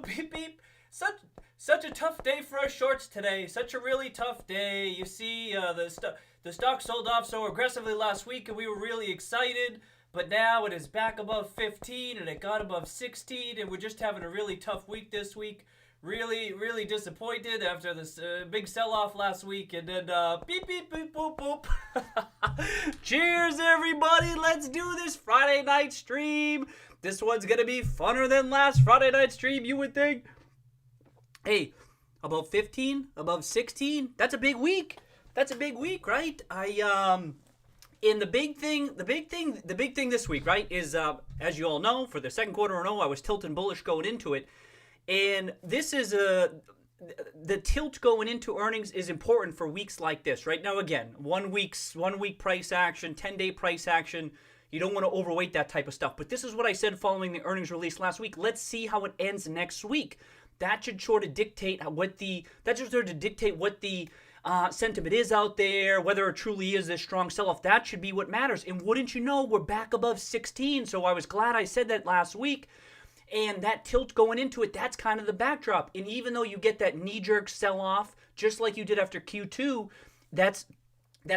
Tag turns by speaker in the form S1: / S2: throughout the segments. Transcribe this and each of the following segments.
S1: Beep beep. Such a tough day for us shorts today. Such a really tough day. You see, the stock sold off so aggressively last week, and we were really excited. But now it is back above 15, and it got above 16, and we're just having a really tough week this week. Really, really disappointed after this big sell-off last week, and then beep beep beep boop boop. Cheers, everybody! Let's do this Friday night stream. This one's gonna be funner than last Friday night stream, you would think. Hey, above 15, above 16, that's a big week. That's a big week, right? And the big thing this week, right, is as you all know, for the second quarter in a row, I was tilting bullish going into it, and this is the tilt going into earnings is important for weeks like this, right? Now, again, 1 week price action, 10-day price action. You don't want to overweight that type of stuff. But this is what I said following the earnings release last week. Let's see how it ends next week. That should sort of dictate what the sentiment is out there, whether it truly is this strong sell-off. That should be what matters. And wouldn't you know, we're back above 16. So I was glad I said that last week. And that tilt going into it, that's kind of the backdrop. And even though you get that knee-jerk sell-off, just like you did after Q2, that's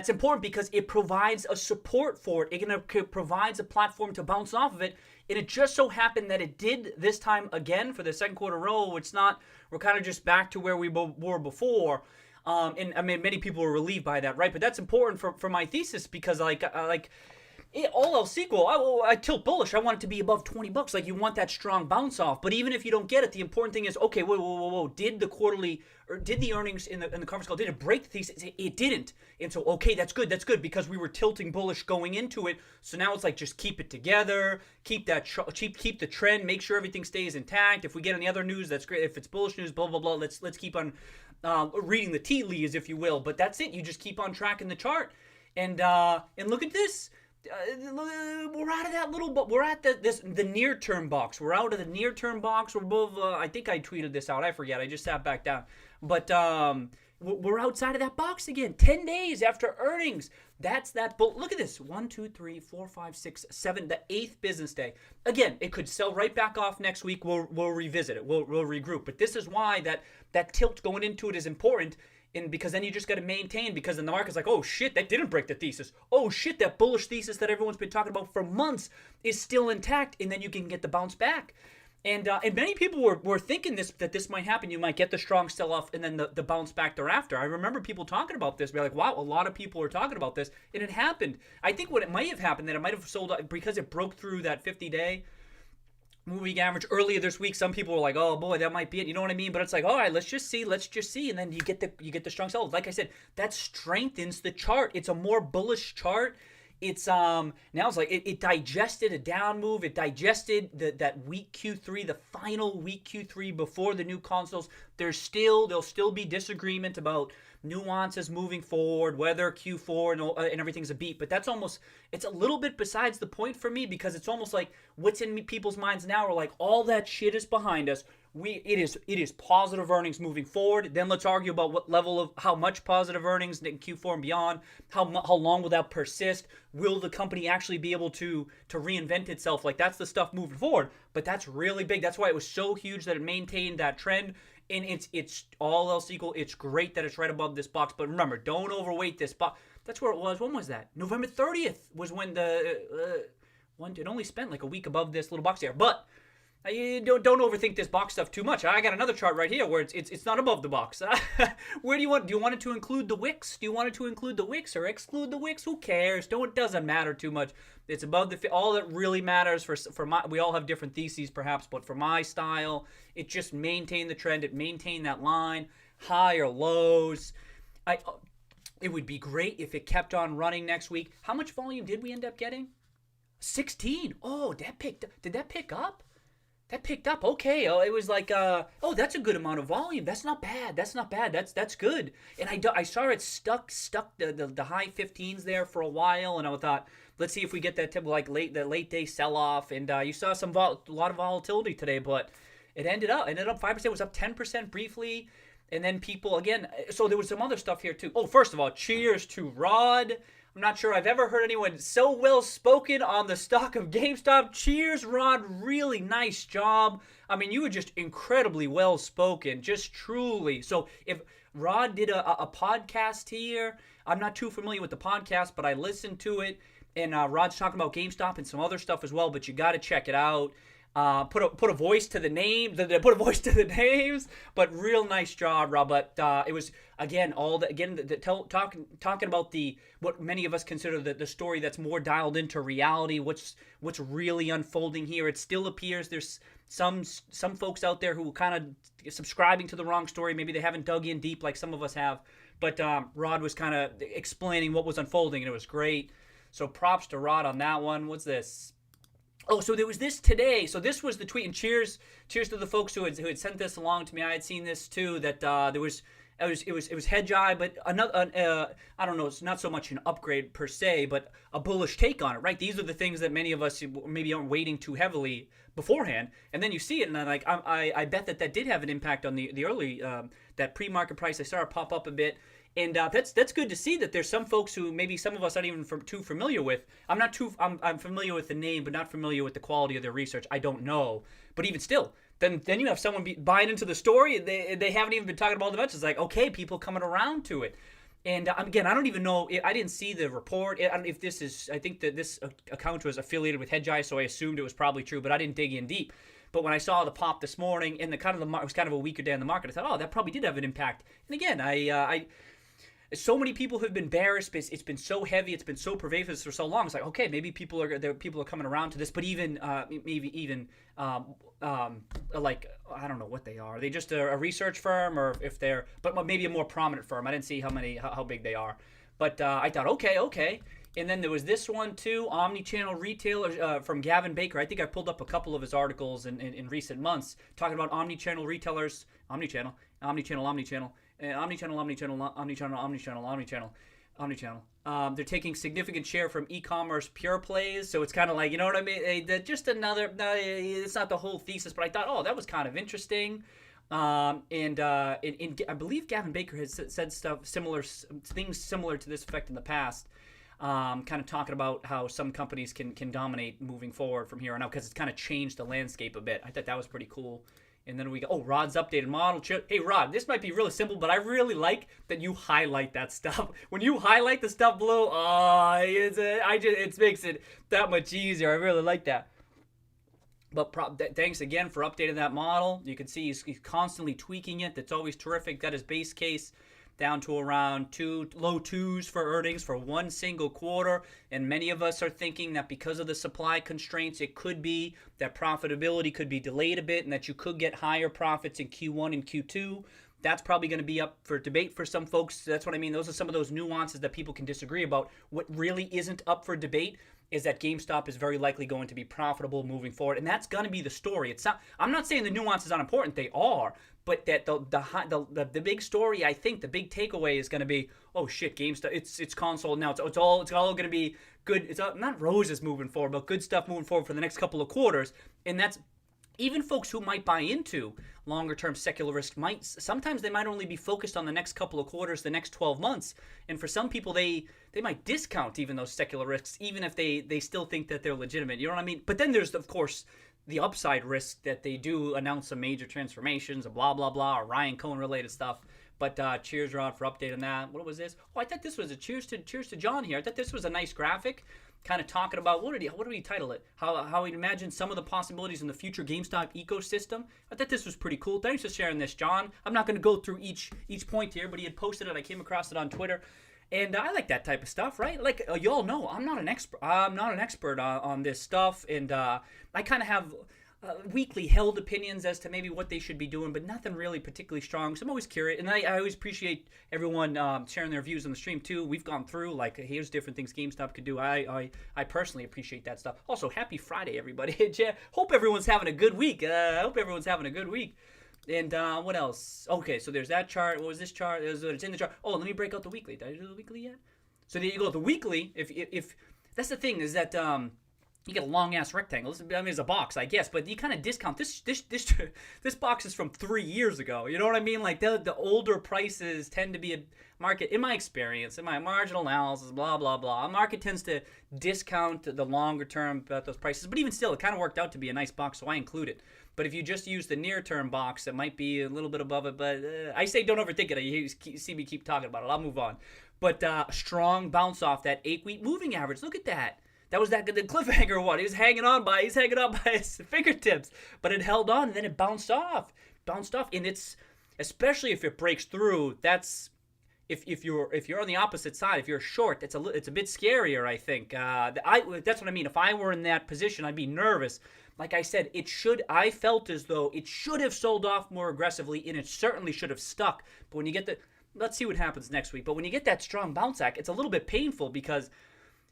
S1: important because it provides a support for it. It provides a platform to bounce off of it. And it just so happened that it did this time again for the second quarter row. We're kind of just back to where we were before. And I mean, many people were relieved by that, right? But that's important for my thesis because all else equal, I tilt bullish. I want it to be above $20. Like, you want that strong bounce off. But even if you don't get it, the important thing is, okay, whoa. Did the earnings in the conference call, did it break the thesis? It didn't. And so, okay, that's good because we were tilting bullish going into it. So now it's like, just keep it together, keep the trend, make sure everything stays intact. If we get any other news, that's great. If it's bullish news, blah, blah, blah, let's keep on reading the tea leaves, if you will. But that's it. You just keep on tracking the chart. And look at this. We're out of that little, but we're at the near term box. We're out of the near term box. We're above. I think I tweeted this out. I forget. I just sat back down. But we're outside of that box again. 10 days after earnings. That's that. But look at this. 1, 2, 3, 4, 5, 6, 7. The 8th business day. Again, it could sell right back off next week. We'll revisit it. We'll regroup. But this is why that tilt going into it is important. And because then you just got to maintain, because then the market's like, oh shit, that didn't break the thesis. Oh shit, that bullish thesis that everyone's been talking about for months is still intact, and then you can get the bounce back. And many people were thinking that this might happen. You might get the strong sell-off and then the bounce back thereafter. I remember people talking about this. They're like, wow, a lot of people are talking about this, and it happened. I think what it might have happened, that it might have sold out because it broke through that 50-day moving average earlier this week. Some people were like, oh boy, that might be it, you know what I mean? But it's like, all right, let's just see, and then you get the strong sell. Like I said, that strengthens the chart. It's a more bullish chart. It's now it's like it digested a down move. It digested that weak Q3, the final weak Q3 before the new consoles. There'll still be disagreement about nuances moving forward, whether Q4 and everything's a beat. But it's a little bit besides the point for me, because it's almost like what's in people's minds now are like, all that shit is behind us. It is positive earnings moving forward. Then let's argue about what level of how much positive earnings in Q4 and beyond. How long will that persist? Will the company actually be able to reinvent itself? Like, that's the stuff moving forward. But that's really big. That's why it was so huge that it maintained that trend. And it's all else equal. It's great that it's right above this box. But remember, don't overweight this box. That's where it was. When was that? November 30th was when it only spent like a week above this little box here. But you don't overthink this box stuff too much. I got another chart right here where it's not above the box. Where do you want it to include the wicks? Do you want it to include the wicks or exclude the wicks? Who cares? It doesn't matter too much. It's above all that really matters for my. We all have different theses perhaps, but for my style, it just maintained the trend. It maintained that line, high or lows. It would be great if it kept on running next week. How much volume did we end up getting? 16. Oh, did that pick up? That picked up. Okay. Oh, it was like, that's a good amount of volume. That's not bad. That's good. And I saw it stuck the high 15s there for a while, and I thought, let's see if we get that late day sell off. And you saw a lot of volatility today, but it ended up 5%. It was up 10% briefly, and then people again. So there was some other stuff here too. Oh, first of all, cheers to Rod. I'm not sure I've ever heard anyone so well spoken on the stock of GameStop. Cheers, Rod. Really nice job. I mean, you were just incredibly well spoken, just truly. So if Rod did a podcast here, I'm not too familiar with the podcast, but I listened to it. And Rod's talking about GameStop and some other stuff as well, but you got to check it out. Put a voice to the name. Put a voice to the names. But real nice job, Rob. But it was again talking about what many of us consider the story that's more dialed into reality. What's really unfolding here. It still appears there's some folks out there who are kind of subscribing to the wrong story. Maybe they haven't dug in deep like some of us have. But Rod was kind of explaining what was unfolding, and it was great. So props to Rod on that one. What's this? Oh, so there was this today. So this was the tweet, and cheers to the folks who had sent this along to me. I had seen this too. That it was hedge eye, but another I don't know. It's not so much an upgrade per se, but a bullish take on it. Right? These are the things that many of us maybe aren't waiting too heavily beforehand, and then you see it, and I bet that did have an impact on the early that pre-market price. I saw it pop up a bit. And that's good to see that there's some folks who maybe some of us aren't even too familiar with. I'm familiar with the name, but not familiar with the quality of their research. I don't know, but even still, then you have someone buying into the story. They haven't even been talking about the events. It's like, okay, people coming around to it. And again, I don't even know. I didn't see the report. I don't know if this is. I think that this account was affiliated with Hedgeye, so I assumed it was probably true, but I didn't dig in deep. But when I saw the pop this morning and it was kind of a weaker day in the market, I thought, oh, that probably did have an impact. And again, so many people have been bearish. It's been so heavy. It's been so pervasive for so long. It's like, okay, maybe people are coming around to this. But even like, I don't know what they are. Are they just a research firm, or if they're, but maybe a more prominent firm. I didn't see how big they are. But I thought, okay. And then there was this one too, omni-channel retailer from Gavin Baker. I think I pulled up a couple of his articles in recent months talking about omni-channel retailers, omni-channel. They're taking significant share from e-commerce pure plays, so it's kind of like, you know what I mean? Just another. It's not the whole thesis, but I thought, oh, that was kind of interesting. And I believe Gavin Baker has said things similar to this effect in the past. Kind of talking about how some companies can dominate moving forward from here on out because it's kind of changed the landscape a bit. I thought that was pretty cool. And then we go, Rod's updated model. Hey, Rod, this might be really simple, but I really like that you highlight that stuff. When you highlight the stuff below, it makes it that much easier. I really like that. But thanks again for updating that model. You can see he's constantly tweaking it. That's always terrific. Got his base case down to around low twos for earnings for one single quarter. And many of us are thinking that because of the supply constraints, it could be that profitability could be delayed a bit and that you could get higher profits in Q1 and Q2. That's probably going to be up for debate for some folks. That's what I mean. Those are some of those nuances that people can disagree about. What really isn't up for debate is that GameStop is very likely going to be profitable moving forward, and that's going to be the story. I'm not saying the nuances aren't important; they are, but that the big story, I think, the big takeaway is going to be, oh shit, GameStop, it's console now. It's all going to be good. It's not roses moving forward, but good stuff moving forward for the next couple of quarters, and that's. Even folks who might buy into longer-term secular risk sometimes they might only be focused on the next couple of quarters, the next 12 months. And for some people, they might discount even those secular risks, even if they still think that they're legitimate. You know what I mean? But then there's, of course, the upside risk that they do announce some major transformations, or blah, blah, blah, or Ryan Cohen-related stuff. But cheers, Rod, for updating that. What was this? Oh, I thought this was a cheers to John here. I thought this was a nice graphic. Kind of talking about what did he title it? How he imagined some of the possibilities in the future GameStop ecosystem. I thought this was pretty cool. Thanks for sharing this, John. I'm not going to go through each point here, but he had posted it. I came across it on Twitter, and I like that type of stuff, right? Like you all know, I'm not an expert on this stuff, and I kind of have weekly held opinions as to maybe what they should be doing, but nothing really particularly strong. So I'm always curious, and I always appreciate everyone sharing their views on the stream too. We've gone through like here's different things GameStop could do. I personally appreciate that stuff. Also, happy Friday, everybody! Hope everyone's having a good week. And what else? Okay, so there's that chart. What was this chart? It's in the chart. Oh, let me break out the weekly. Did I do the weekly yet? So there you go. The weekly. If that's the thing is that You get a long ass rectangle. I mean, it's a box, I guess, but you kind of discount this box is from 3 years ago. You know what I mean? Like the older prices tend to be a market, in my experience, in my marginal analysis, blah blah blah. A market tends to discount the longer term about those prices, but even still, it kind of worked out to be a nice box, so I include it. But if you just use the near term box, it might be a little bit above it. But I say don't overthink it. You see me keep talking about it. I'll move on. But strong bounce off that 8-week moving average. Look at that. That was the cliffhanger one. He's hanging on by his fingertips, but it held on and then it bounced off, and it's, especially if it breaks through. That's if you're on the opposite side. If you're short, it's a bit scarier. I think that's what I mean. If I were in that position, I'd be nervous. Like I said, I felt as though it should have sold off more aggressively, and it certainly should have stuck. But when you get let's see what happens next week. But when you get that strong bounce back, it's a little bit painful because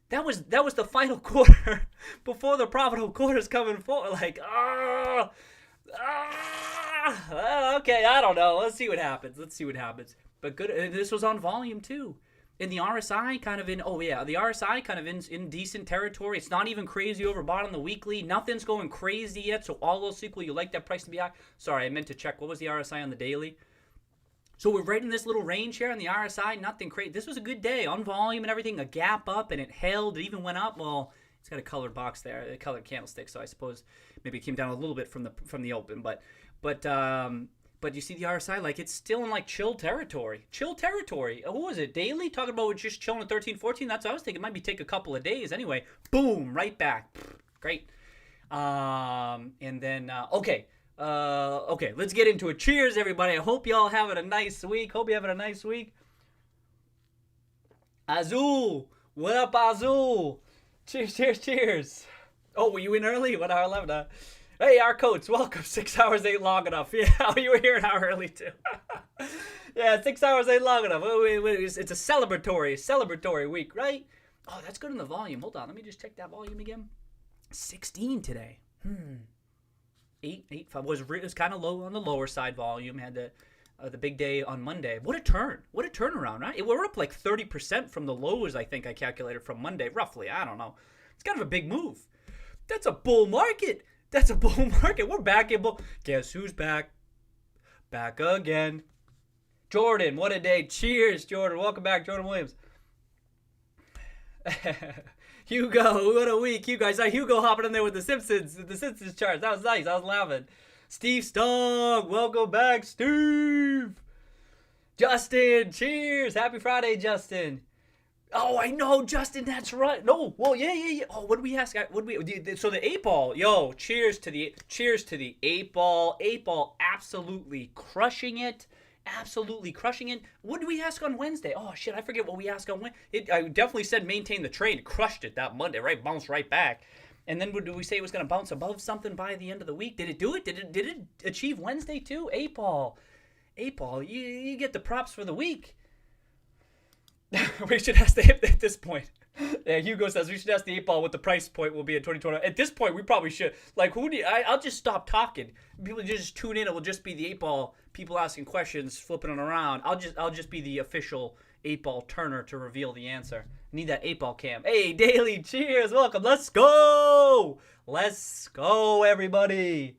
S1: that was the final quarter before the profitable quarter's coming forward. Like, okay, I don't know. Let's see what happens. But good. This was on volume too. And the RSI kind of in decent territory. It's not even crazy overbought on the weekly. Nothing's going crazy yet. So all else equal, you like that price to be high. Sorry, I meant to check. What was the RSI on the daily? So we're right in this little range here on the RSI. Nothing crazy. This was a good day on volume and everything. A gap up, and it held. It even went up. Well, it's got a colored box there, a colored candlestick. So I suppose maybe it came down a little bit from the open. But you see the RSI, like it's still in like chill territory. What was it? Daily? Talking about just chilling at 13, 14. That's what I was thinking. It might take a couple of days anyway. Boom, right back. Great. And then okay. Okay, let's get into it. Cheers, everybody. I hope y'all having a nice week. Azul. What up, Azul? Cheers. Oh, were you in early? 1 hour 11, Hey, our coach, welcome. 6 hours ain't long enough. Yeah, you were here an hour early, too. Yeah, 6 hours ain't long enough. It's a celebratory week, right? Oh, that's good in the volume. Hold on, let me just check that volume again. 16 today. 8 was kind of low on the lower side volume. Had the big day on Monday. What a turnaround, right? We're up like 30% from the lows. I think I calculated from Monday, roughly. I don't know. It's kind of a big move. That's a bull market. We're back in bull. Guess who's back? Back again. Jordan, what a day. Cheers, Jordan. Welcome back, Jordan Williams. Hugo, what a week. You guys saw Hugo hopping in there with the Simpsons charts. That was nice. I was laughing. Steve Stong, welcome back, Steve. Justin, cheers. Happy Friday, Justin. Oh, I know, Justin. That's right. No, well, yeah. Oh, what did we ask? So the 8-ball. Yo, cheers to the 8-ball. 8-ball, absolutely crushing it. What did we ask on Wednesday? Oh, shit, I forget what we asked on Wednesday. I definitely said maintain the trade. Crushed it that Monday, right? Bounced right back. And then did we say it was going to bounce above something by the end of the week? Did it do it? Did it achieve Wednesday too? 8-ball, you get the props for the week. We should ask at this point. Yeah, Hugo says we should ask the 8-ball what the price point will be in 2020. At this point, we probably should. Like, I'll just stop talking. People just tune in. It will just be the 8-ball. People asking questions, flipping it around. I'll just be the official 8-ball turner to reveal the answer. Need that 8-ball cam. Hey, Daily, cheers, welcome. Let's go, everybody.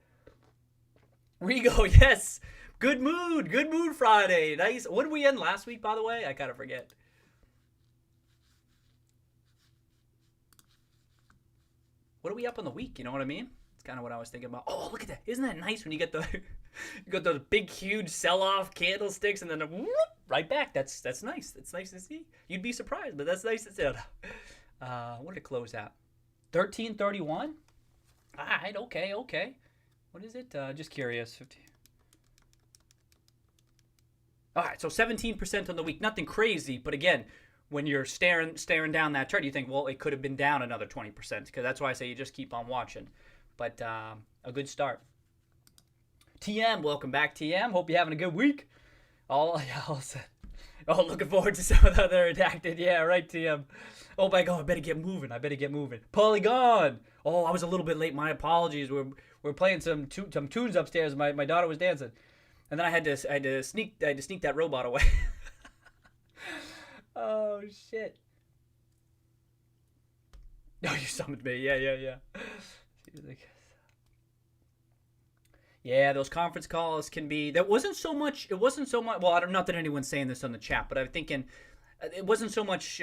S1: Rigo, yes. Good mood Friday. Nice. What did we end last week, by the way? I kind of forget. What are we up on the week? You know what I mean? It's kind of what I was thinking about. Oh, look at that. Isn't that nice when you get those big, huge sell-off candlesticks and then whoop, right back. That's nice. That's nice to see. You'd be surprised, but that's nice to see. What did it close at? 1331? All right, okay. What is it? Just curious. 15. All right, so 17% on the week. Nothing crazy, but again, when you're staring down that chart, you think, well, it could have been down another 20%, because that's why I say you just keep on watching. But a good start. TM, welcome back, TM. Hope you're having a good week. Looking forward to some of the other redacted. Yeah, right, TM. Oh my God, I better get moving. Polygon. Oh, I was a little bit late. My apologies. We're playing some tunes upstairs. My daughter was dancing, and then I had to sneak that robot away. Oh shit. No, you summoned me. Yeah. Yeah, those conference calls can be. That wasn't so much. It wasn't so much. Well, I don't. Not that anyone's saying this on the chat, but I'm thinking it wasn't so much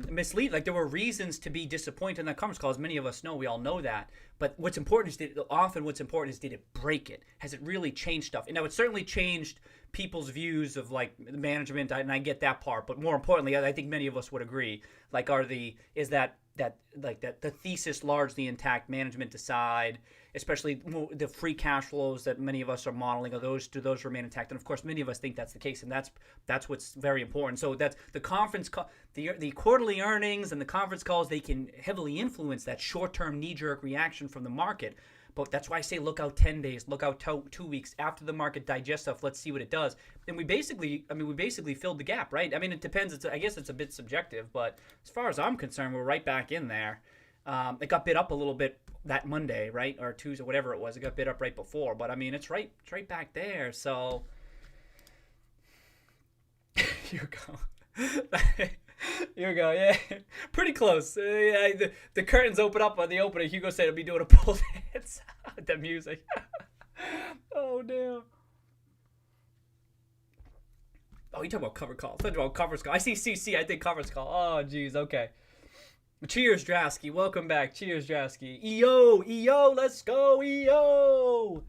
S1: mislead. Like there were reasons to be disappointed in that conference call, as many of us know. We all know that. But what's important is what's important is did it break it? Has it really changed stuff? And now it certainly changed people's views of like management, and I get that part. But more importantly, I think many of us would agree. Like, the thesis largely intact? Management decide, especially the free cash flows that many of us are modeling. Do those remain intact? And of course, many of us think that's the case, and that's what's very important. So that's the conference call, the quarterly earnings and the conference calls. They can heavily influence that short-term knee-jerk reaction from the market. But that's why I say look out 10 days, look out 2 weeks after the market digests stuff. Let's see what it does. And we basically filled the gap, right? I mean, it depends. I guess it's a bit subjective, but as far as I'm concerned, we're right back in there. It got bid up a little bit that Monday, right, or Tuesday, whatever it was. It got bid up right before, but I mean, it's right back there. So here we go. Here we go. Yeah, pretty close. Yeah, the curtains open up on the opener. Hugo said he'll be doing a pole dance. The music. Oh damn. Oh, you talking about cover call? Talking about conference call. I see CC. I think conference call. Oh, geez. Okay. Cheers, Drasky. Welcome back. Cheers, Drasky. EO. Let's go, EO.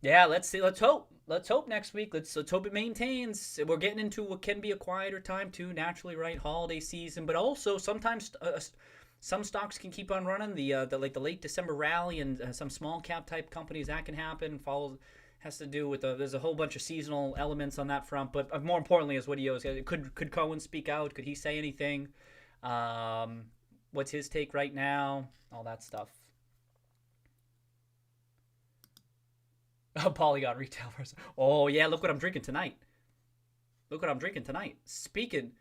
S1: Yeah, let's see. Let's hope. Let's hope next week. Let's hope it maintains. We're getting into what can be a quieter time too, naturally, right? Holiday season, but also sometimes some stocks can keep on running. The late December rally and some small cap type companies, that can happen. Has to do with there's a whole bunch of seasonal elements on that front. But more importantly, is what he owes. Could Cohen speak out? Could he say anything? What's his take right now? All that stuff. Polygon retail person. Oh yeah, look what I'm drinking tonight. Speaking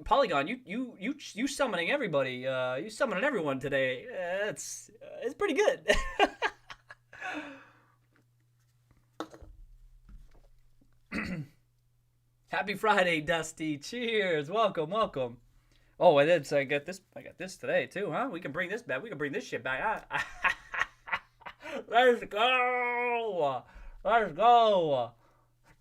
S1: Polygon, you summoning everybody. You summoning everyone today. It's pretty good. Happy Friday, Dusty. Cheers. Welcome. Oh, and then I got this today too, huh? We can bring this back. We can bring this shit back. Let's go.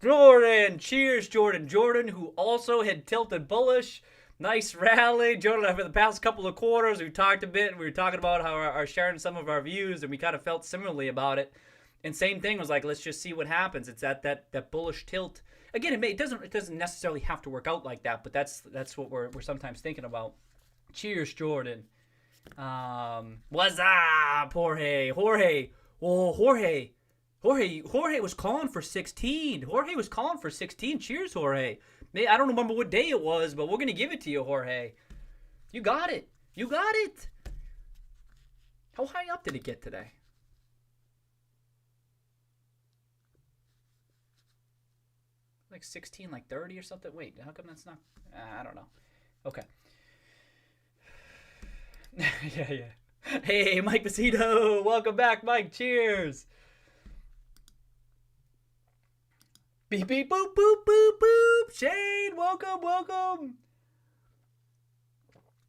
S1: Jordan. Cheers, Jordan. Jordan, who also had tilted bullish. Nice rally. Jordan, over the past couple of quarters, we talked a bit. We were talking about how our sharing some of our views, and we kind of felt similarly about it. And same thing was like, let's just see what happens. It's that bullish tilt. Again, it doesn't necessarily have to work out like that, but that's what we're sometimes thinking about. Cheers, Jordan. What's up, Jorge? Oh, Jorge was calling for 16. Cheers, Jorge. I don't remember what day it was, but we're going to give it to you, Jorge. You got it. How high up did it get today? Like 16, like 30 or something? Wait, how come that's not... I don't know. Okay. Yeah. Hey, Mike Bassito. Welcome back, Mike. Cheers. Beep, beep, boop, boop, boop, boop. Shane, welcome.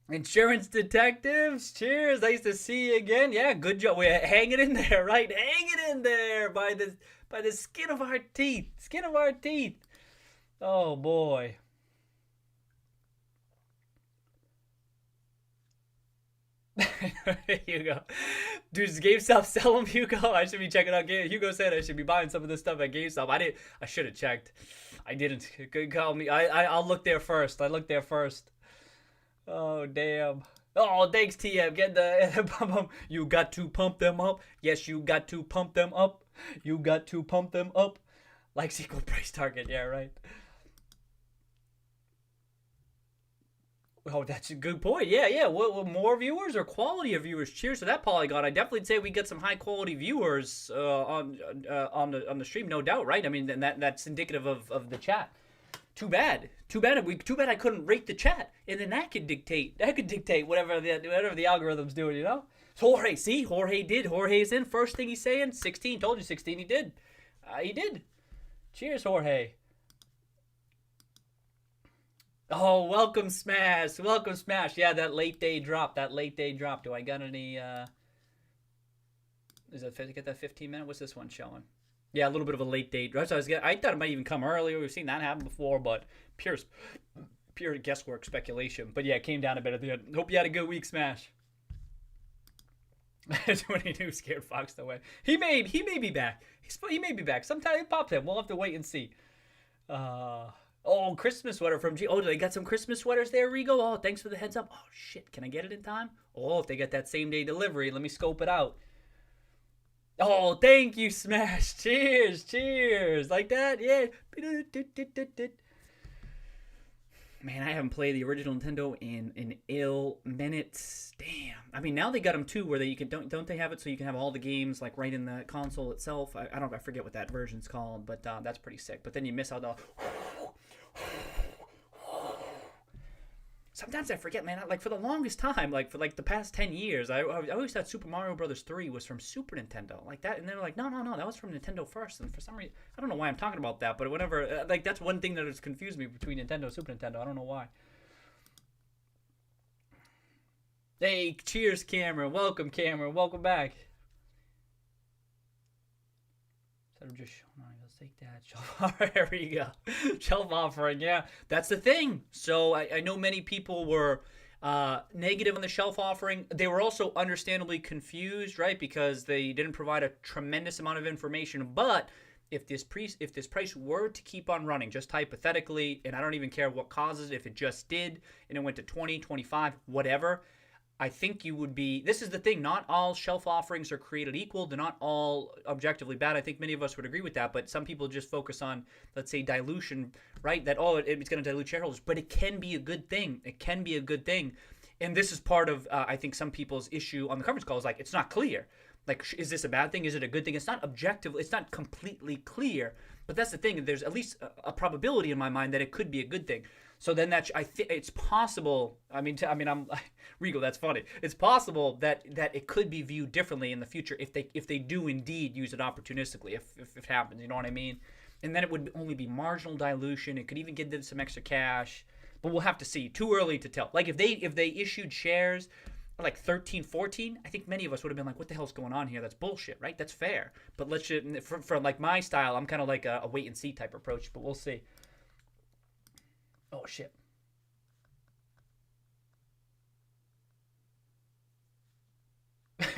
S1: Insurance detectives. Cheers. Nice to see you again. Yeah, good job. We're hanging in there, right? Hanging in there by the skin of our teeth. Oh, boy. Hugo. Dude, does GameStop sell them, Hugo? I should be checking out Hugo said I should be buying some of this stuff at GameStop. I should have checked. I didn't. Good call me. I'll look there first. Oh, damn. Oh, thanks, TM. Get the... You got to pump them up. Yes, you got to pump them up. Likes equal price target. Yeah, right. Oh, that's a good point. Yeah. Well, more viewers or quality of viewers? Cheers to that, Polygon. I definitely say we get some high quality viewers on the stream, no doubt, right? I mean, and that's indicative of the chat. Too bad I couldn't rate the chat, and then that could dictate whatever the algorithm's doing, you know. So Jorge did. Jorge's in. First thing he's saying, 16. Told you 16. He did. Cheers, Jorge. Oh, welcome Smash. Welcome Smash. Yeah, that late day drop. Do I got any is that get that 15-minute? What's this one showing? Yeah, a little bit of a late day drop. So I thought it might even come earlier. We've seen that happen before, but pure guesswork speculation. But yeah, it came down a bit at the end. Hope you had a good week, Smash. 22 scared Fox away. He may be back. He may be back. Sometime he pops in. We'll have to wait and see. Oh, Christmas sweater from G. Oh, they got some Christmas sweaters there, Rigo? Oh, thanks for the heads up. Oh, shit. Can I get it in time? Oh, if they get that same day delivery, let me scope it out. Oh, thank you, Smash. Cheers. Like that? Yeah. Man, I haven't played the original Nintendo in an ill minutes. Damn. I mean, now they got them too, where you can don't they have it so you can have all the games like right in the console itself. I forget what that version's called, but that's pretty sick. But then you miss out on. Sometimes I forget, man. Like for the longest time, like for like the past 10 years, I always thought Super Mario Brothers 3 was from Super Nintendo, like that. And they were like, no, that was from Nintendo first. And for some reason, I don't know why I'm talking about that, but whenever, like that's one thing that has confused me between Nintendo and Super Nintendo. I don't know why. Hey, cheers, Cameron. Welcome, Cameron. Welcome back. Instead of just showing on, let's take that shelf. There we go. Shelf offering, yeah. That's the thing. So I know many people were negative on the shelf offering. They were also understandably confused, right? Because they didn't provide a tremendous amount of information. But if this price were to keep on running, just hypothetically, and I don't even care what causes it, if it just did, and it went to 20, 25, whatever, I think you would be. This is the thing. Not all shelf offerings are created equal. They're not all objectively bad. I think many of us would agree with that. But some people just focus on, let's say, dilution, right? That, it's going to dilute shareholders. But it can be a good thing. It can be a good thing. And this is part of, I think, some people's issue on the conference call is like, it's not clear. Like, is this a bad thing? Is it a good thing? It's not objective. It's not completely clear. But that's the thing. There's at least a probability in my mind that it could be a good thing. So then I think it's possible. I'm Regal. That's funny. It's possible that it could be viewed differently in the future if they do indeed use it opportunistically. If it happens, you know what I mean. And then it would only be marginal dilution. It could even give them some extra cash. But we'll have to see. Too early to tell. Like if they issued shares like 13, 14, I think many of us would have been like, what the hell's going on here? That's bullshit, right? That's fair. But for like my style, I'm kind of like a wait and see type approach. But we'll see. Oh, shit.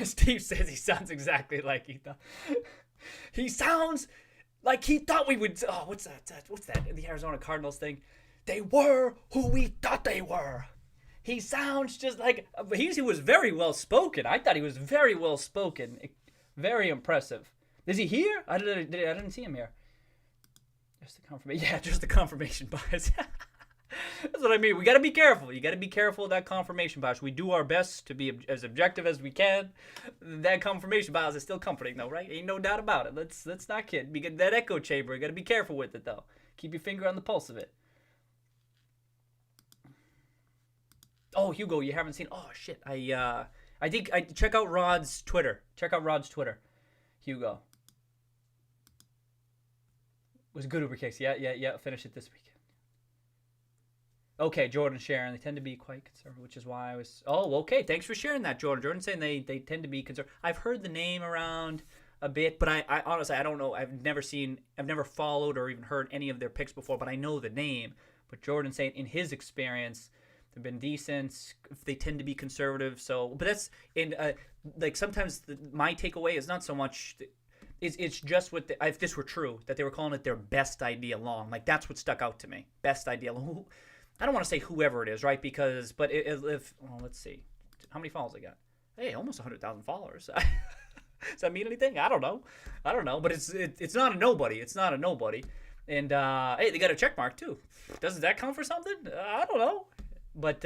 S1: Steve says he sounds exactly like he thought. He sounds like he thought we would. Oh, what's that? What's that? The Arizona Cardinals thing. They were who we thought they were. He sounds just like. He was very well spoken. I thought he was very well spoken. Very impressive. Is he here? I didn't see him here. Just the confirmation. Yeah, just the confirmation bias. That's what I mean. We got to be careful. You got to be careful of that confirmation bias. We do our best to be as objective as we can. That confirmation bias is still comforting, though, right? Ain't no doubt about it. Let's not kid. We get that echo chamber. You got to be careful with it, though. Keep your finger on the pulse of it. Oh, Hugo, you haven't seen. Oh shit. I think I check out Rod's Twitter. Hugo. It was a good Uber case. Yeah. Finish it this weekend. Okay, Jordan sharing. They tend to be quite conservative, which is why I was. Oh, okay. Thanks for sharing that, Jordan. Jordan saying they tend to be conservative. I've heard the name around a bit, but I honestly I don't know. I've never followed or even heard any of their picks before, but I know the name. But Jordan saying in his experience, they've been decent. They tend to be conservative. So, but that's in like sometimes my takeaway is not so much. It's just what if this were true that they were calling it their best idea long. Like that's what stuck out to me. Best idea long. I don't want to say whoever it is, right? Because, but if let's see, how many followers they got? Hey, almost 100,000 followers. Does that mean anything? I don't know. But it's not a nobody. It's not a nobody. And hey, they got a check mark too. Doesn't that count for something? I don't know. But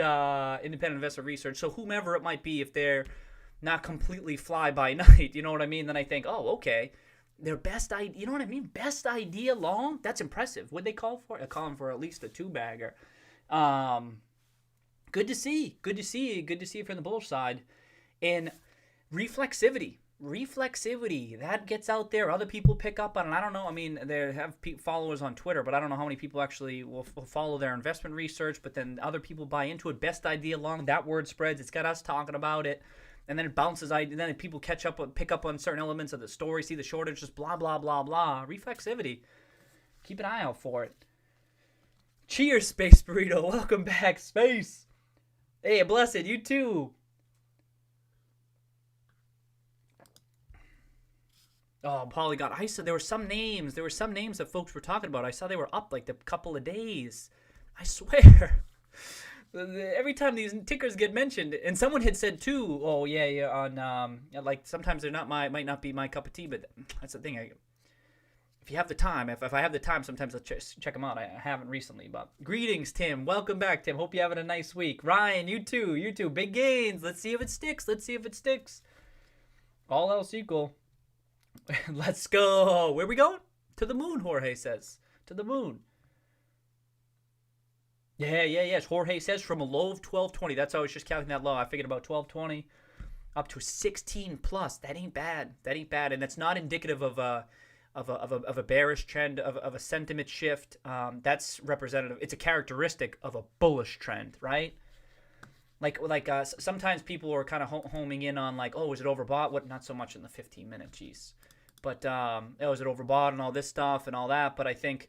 S1: independent investor research. So whomever it might be, if they're not completely fly by night, you know what I mean? Then I think, oh, okay. Their best idea, you know what I mean? Best idea long? That's impressive. What'd they call for? I call them for at least a 2-bagger. Good to see. Good to see you from the bullish side. And reflexivity. reflexivity, that gets out there. Other people pick up on it. I don't know. I mean, they have followers on Twitter, but I don't know how many people actually will follow their investment research, but then other people buy into it. Best idea long, that word spreads. It's got us talking about it. And then it bounces, and then people pick up on certain elements of the story, see the shortage, just blah, blah, blah, blah. Reflexivity. Keep an eye out for it. Cheers, Space Burrito. Welcome back, Space. Hey, Blessed, you too. Oh, Polygon. I said there were some names. There were some names that folks were talking about. I saw they were up like a couple of days. I swear. Every time these tickers get mentioned, and someone had said too, oh yeah, on like sometimes they're not might not be my cup of tea, but that's the thing. If you have the time, if I have the time, sometimes I'll check them out. I haven't recently, but greetings, Tim. Welcome back, Tim. Hope you're having a nice week. Ryan, you too. Big gains. Let's see if it sticks. All else equal. Let's go. Where we going? To the moon, Jorge says. To the moon. Yes. Jorge says from a low of 1220. That's how I was just counting that low. I figured about 1220 up to 16 plus. That ain't bad. And that's not indicative of a bearish trend, of a sentiment shift. That's representative. It's a characteristic of a bullish trend, right? Like sometimes people are kind of homing in on like, oh, is it overbought? What? Not so much in the 15-minute, geez. But is it overbought and all this stuff and all that? But I think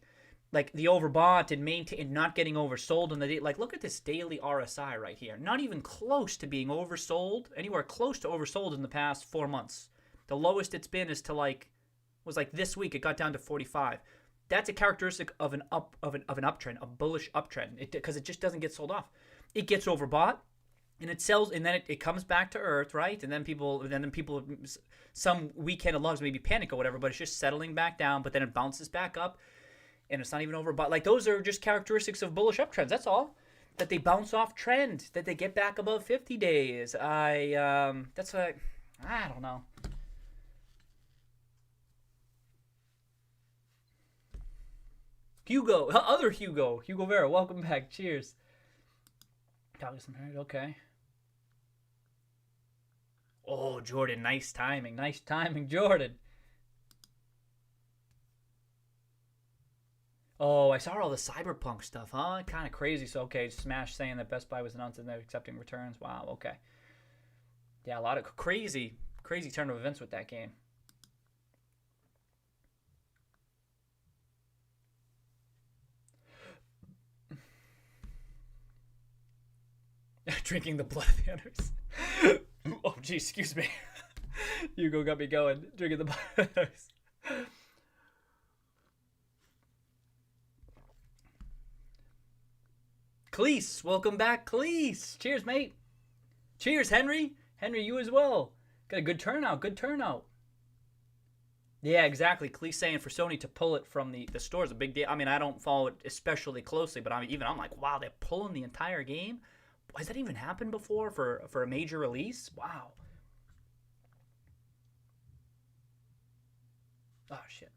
S1: like the overbought and not getting oversold on the day. Like look at this daily RSI right here. Not even close to being oversold. Anywhere close to oversold in the past 4 months. The lowest it's been is to was this week. It got down to 45. That's a characteristic of an uptrend, a bullish uptrend. Because it just doesn't get sold off. It gets overbought. And it sells, and then it comes back to earth, right? And then people, some weekend of loves maybe panic or whatever, but it's just settling back down. But then it bounces back up, and it's not even over. But those are just characteristics of bullish uptrends. That's all. That they bounce off trend, that they get back above 50 days. I don't know. Other Hugo Vera, welcome back. Cheers. Okay. Oh, Jordan, nice timing, Jordan. Oh, I saw all the cyberpunk stuff, huh? Kind of crazy. So, okay, Smash saying that Best Buy was announced and they're accepting returns. Wow, okay. Yeah, a lot of crazy turn of events with that game. Drinking the blood of the others. Oh, gee, excuse me. Hugo got me going. Drinking the blood of the others. Cleese, welcome back, Cleese. Cheers, mate. Cheers, Henry. Henry, you as well. Got a good turnout. Yeah, exactly. Cleese saying for Sony to pull it from the store is a big deal. I mean, I don't follow it especially closely, but I'm like, wow, they're pulling the entire game? Has that even happened before for a major release? Wow. Oh, shit.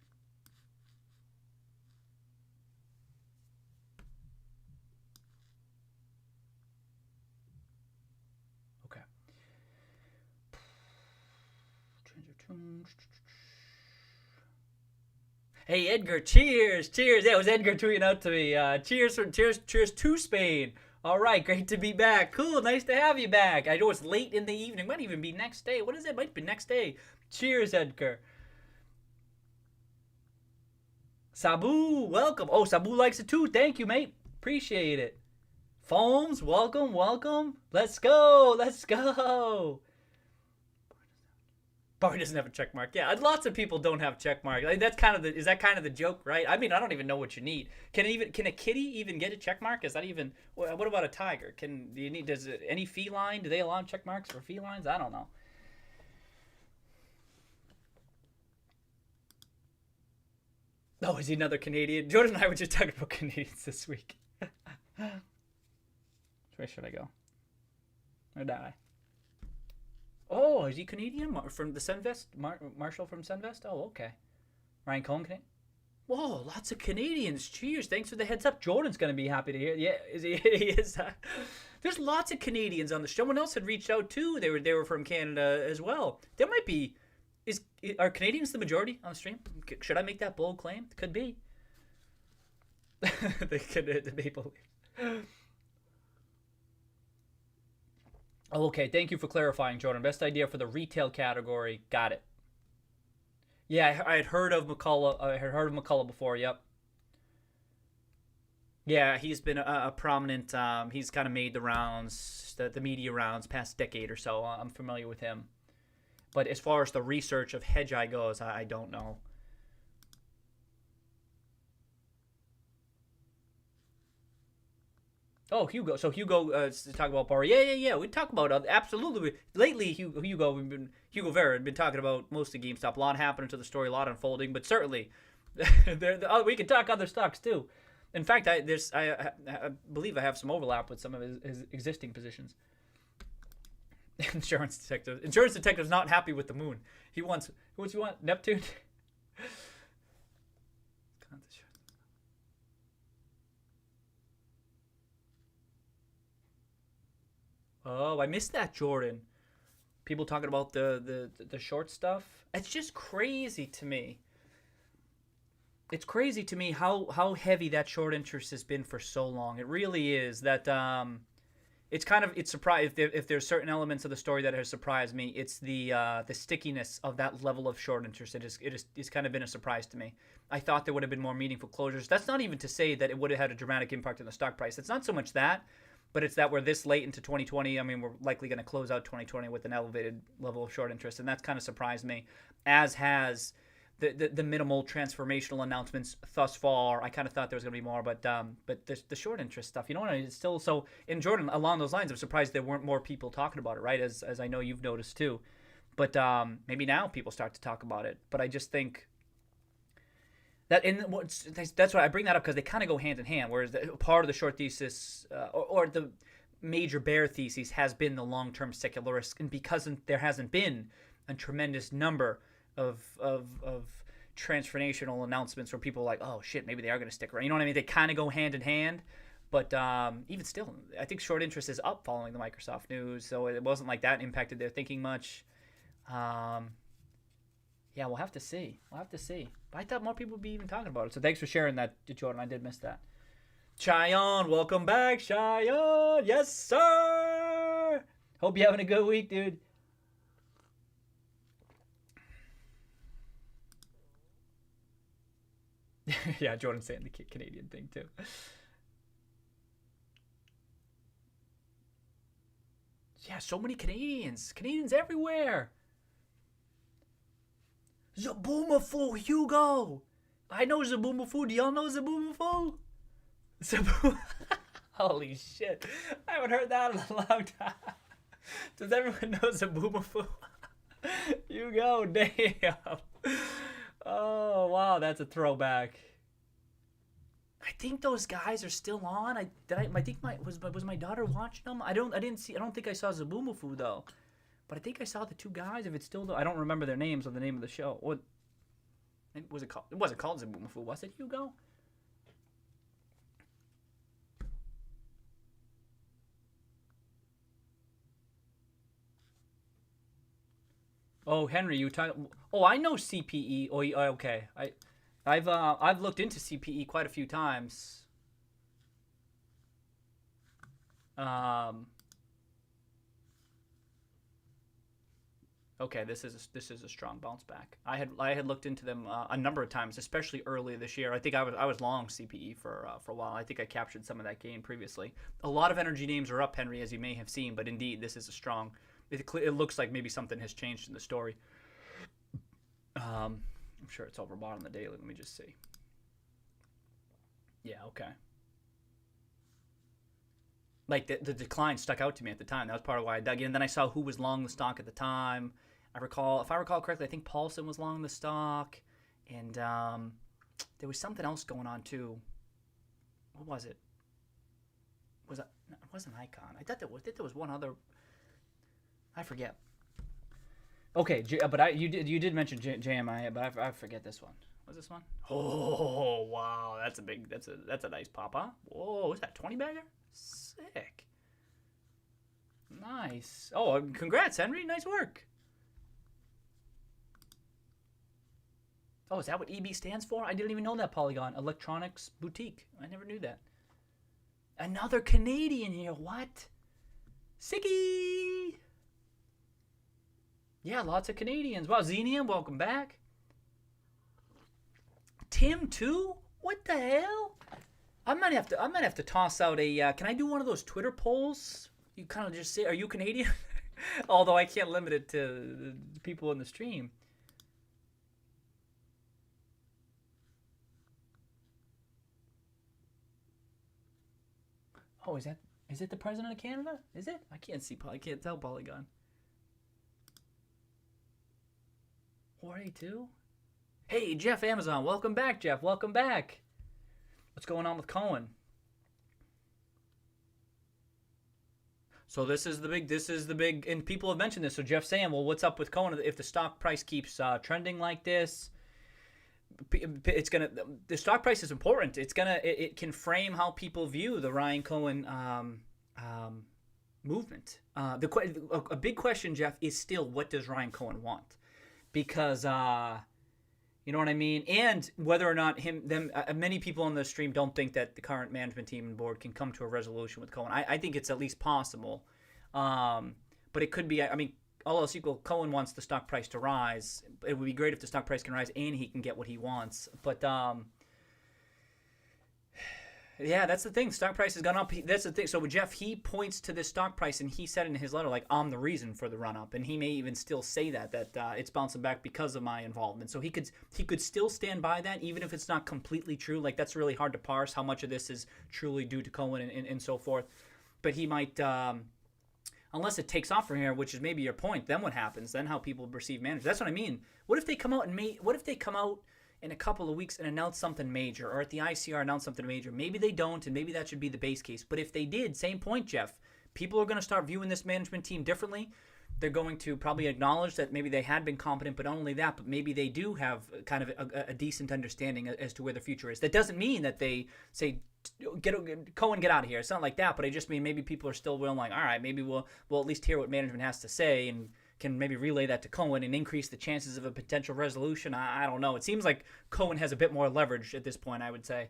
S1: Okay. Hey, Edgar, cheers. Yeah, it was Edgar tweeting out to me. Cheers to Spain. All right, great to be back. Cool, nice to have you back. I know it's late in the evening. Might even be next day. What is it? Might be next day. Cheers, Edgar. Sabu, welcome. Oh, Sabu likes it too. Thank you, mate. Appreciate it. Foams, welcome. Let's go. Bar doesn't have a check mark. Yeah, lots of people don't have check mark. That's kind of is that kind of the joke, right? I mean, I don't even know what you need. Can a kitty even get a check mark? Is that even? What about a tiger? Any feline? Do they allow check marks for felines? I don't know. Oh, is he another Canadian? Jordan and I were just talking about Canadians this week. Where should I go? Or die? Oh, is he Canadian? From the Sunvest? Marshall from Sunvest? Oh, okay. Ryan Cohen, Canadian? Whoa, lots of Canadians. Cheers. Thanks for the heads up. Jordan's going to be happy to hear. Yeah, he is. There's lots of Canadians on the show. Someone else had reached out, too. They were from Canada as well. There might be Are Canadians the majority on the stream? Should I make that bold claim? Could be. The Maple Leafs. Oh, okay, thank you for clarifying, Jordan. Best idea for the retail category. Got it. Yeah, I had heard of McCullough. I had heard of McCullough before. Yep. Yeah, he's been a prominent. He's kind of made the rounds, the media rounds, past decade or so. I'm familiar with him. But as far as the research of hedgeye goes, I don't know. Oh, Hugo. So Hugo talk about Barr. Yeah. We talk about absolutely. Lately, Hugo Vera had been talking about most of GameStop. A lot happening to the story, a lot unfolding, but certainly, we can talk other stocks too. In fact, I believe I have some overlap with some of his existing positions. Insurance detective's not happy with the moon. He wants. What you want? Neptune. Oh, I missed that, Jordan. People talking about the short stuff. It's just crazy to me. It's crazy to me how heavy that short interest has been for so long. It really is that it's surprised if there's certain elements of the story that has surprised me. It's the stickiness of that level of short interest. It's kind of been a surprise to me. I thought there would have been more meaningful closures. That's not even to say that it would have had a dramatic impact on the stock price. It's not so much that, but it's that we're this late into 2020. I mean, we're likely going to close out 2020 with an elevated level of short interest, and that's kind of surprised me, as has the minimal transformational announcements thus far. I kind of thought there was going to be more, but the short interest stuff, you know what? It's still so. In Jordan, along those lines, I'm surprised there weren't more people talking about it, right? As I know you've noticed too, but maybe now people start to talk about it. But I just think that that's why I bring that up, because they kind of go hand in hand. Whereas part of the short thesis or the major bear thesis has been the long-term secular risk, and because there hasn't been a tremendous number of transformational announcements where people are like, oh shit, maybe they are going to stick around. You know what I mean? They kind of go hand in hand. But even still, I think short interest is up following the Microsoft news, so it wasn't like that impacted their thinking much. Yeah, we'll have to see. But I thought more people would be even talking about it. So thanks for sharing that, Jordan. I did miss that. Cheyenne, welcome back, Cheyenne. Yes, sir. Hope you're having a good week, dude. Yeah, Jordan's saying the Canadian thing too. Yeah, so many Canadians everywhere. Zaboomafoo, Hugo. I know Zaboomafoo. Do y'all know Zaboomafoo? Holy shit. I haven't heard that in a long time. Does everyone know Zaboomafoo? Hugo, damn. Oh, wow, that's a throwback. I think those guys are still on. I think was my daughter watching them. I don't think I saw Zaboomafoo though. But I think I saw the two guys. If it's still, I don't remember their names or the name of the show. What was it called? It wasn't called Zaboomafoo, was it, Hugo? Oh, Henry, you talk. Oh, I know CPE. Oh, okay. I've looked into CPE quite a few times. Okay, this is a strong bounce back. I had looked into them a number of times, especially earlier this year. I think I was long CPE for a while. I think I captured some of that gain previously. A lot of energy names are up, Henry, as you may have seen, but indeed this is a strong. It looks like maybe something has changed in the story. I'm sure it's overbought on the daily. Let me just see. Yeah, okay. Like the decline stuck out to me at the time. That was part of why I dug in. Then I saw who was long the stock at the time. If I recall correctly, I think Paulson was long the stock, and there was something else going on too. What was it? It wasn't Icon. I thought there was one other. I forget. Okay, but you did mention JMI, but I forget this one. Was this one? Oh wow, that's a nice pop, huh? Whoa, what's that, 20 bagger? Sick. Nice. Oh, congrats, Henry. Nice work. Oh, is that what EB stands for? I didn't even know that, Polygon. Electronics Boutique. I never knew that. Another Canadian here. What? Sicky! Yeah, lots of Canadians. Wow, Xenium, welcome back. Tim too? What the hell? I might have to toss out a. Can I do one of those Twitter polls? You kind of just say, "Are you Canadian?" Although I can't limit it to the people in the stream. Oh, is it the president of Canada? Is it? I can't see. I can't tell Polygon. 482. Hey, Jeff Amazon, welcome back, Jeff. Welcome back. What's going on with Cohen? So this is the big, and people have mentioned this. So Jeff's saying, well, what's up with Cohen? If the stock price keeps trending like this, the stock price is important. It can frame how people view the Ryan Cohen movement. A big question, Jeff, is still, what does Ryan Cohen want? Because you know what I mean? And whether or not many people on the stream don't think that the current management team and board can come to a resolution with Cohen. I think it's at least possible. But it could be, I mean, all else equal, Cohen wants the stock price to rise. It would be great if the stock price can rise and he can get what he wants. But, yeah, that's the thing. Stock price has gone up. That's the thing. So Jeff, he points to this stock price, and he said in his letter, like, I'm the reason for the run up, and he may even still say that it's bouncing back because of my involvement. So he could still stand by that, even if it's not completely true. Like, that's really hard to parse how much of this is truly due to Cohen and so forth. But he might, unless it takes off from here, which is maybe your point. Then what happens? Then how people perceive managers. That's what I mean. What if they come out in a couple of weeks and announce something major, or at the ICR announce something major? Maybe they don't, and maybe that should be the base case. But if they did, same point, Jeff. People are going to start viewing this management team differently. They're going to probably acknowledge that maybe they had been competent, but not only that, but maybe they do have kind of a decent understanding as to where the future is. That doesn't mean that they say, Cohen, get out of here. It's not like that, but I just mean maybe people are still willing, like, all right, maybe we'll at least hear what management has to say and can maybe relay that to Cohen and increase the chances of a potential resolution. I don't know. It seems like Cohen has a bit more leverage at this point, I would say.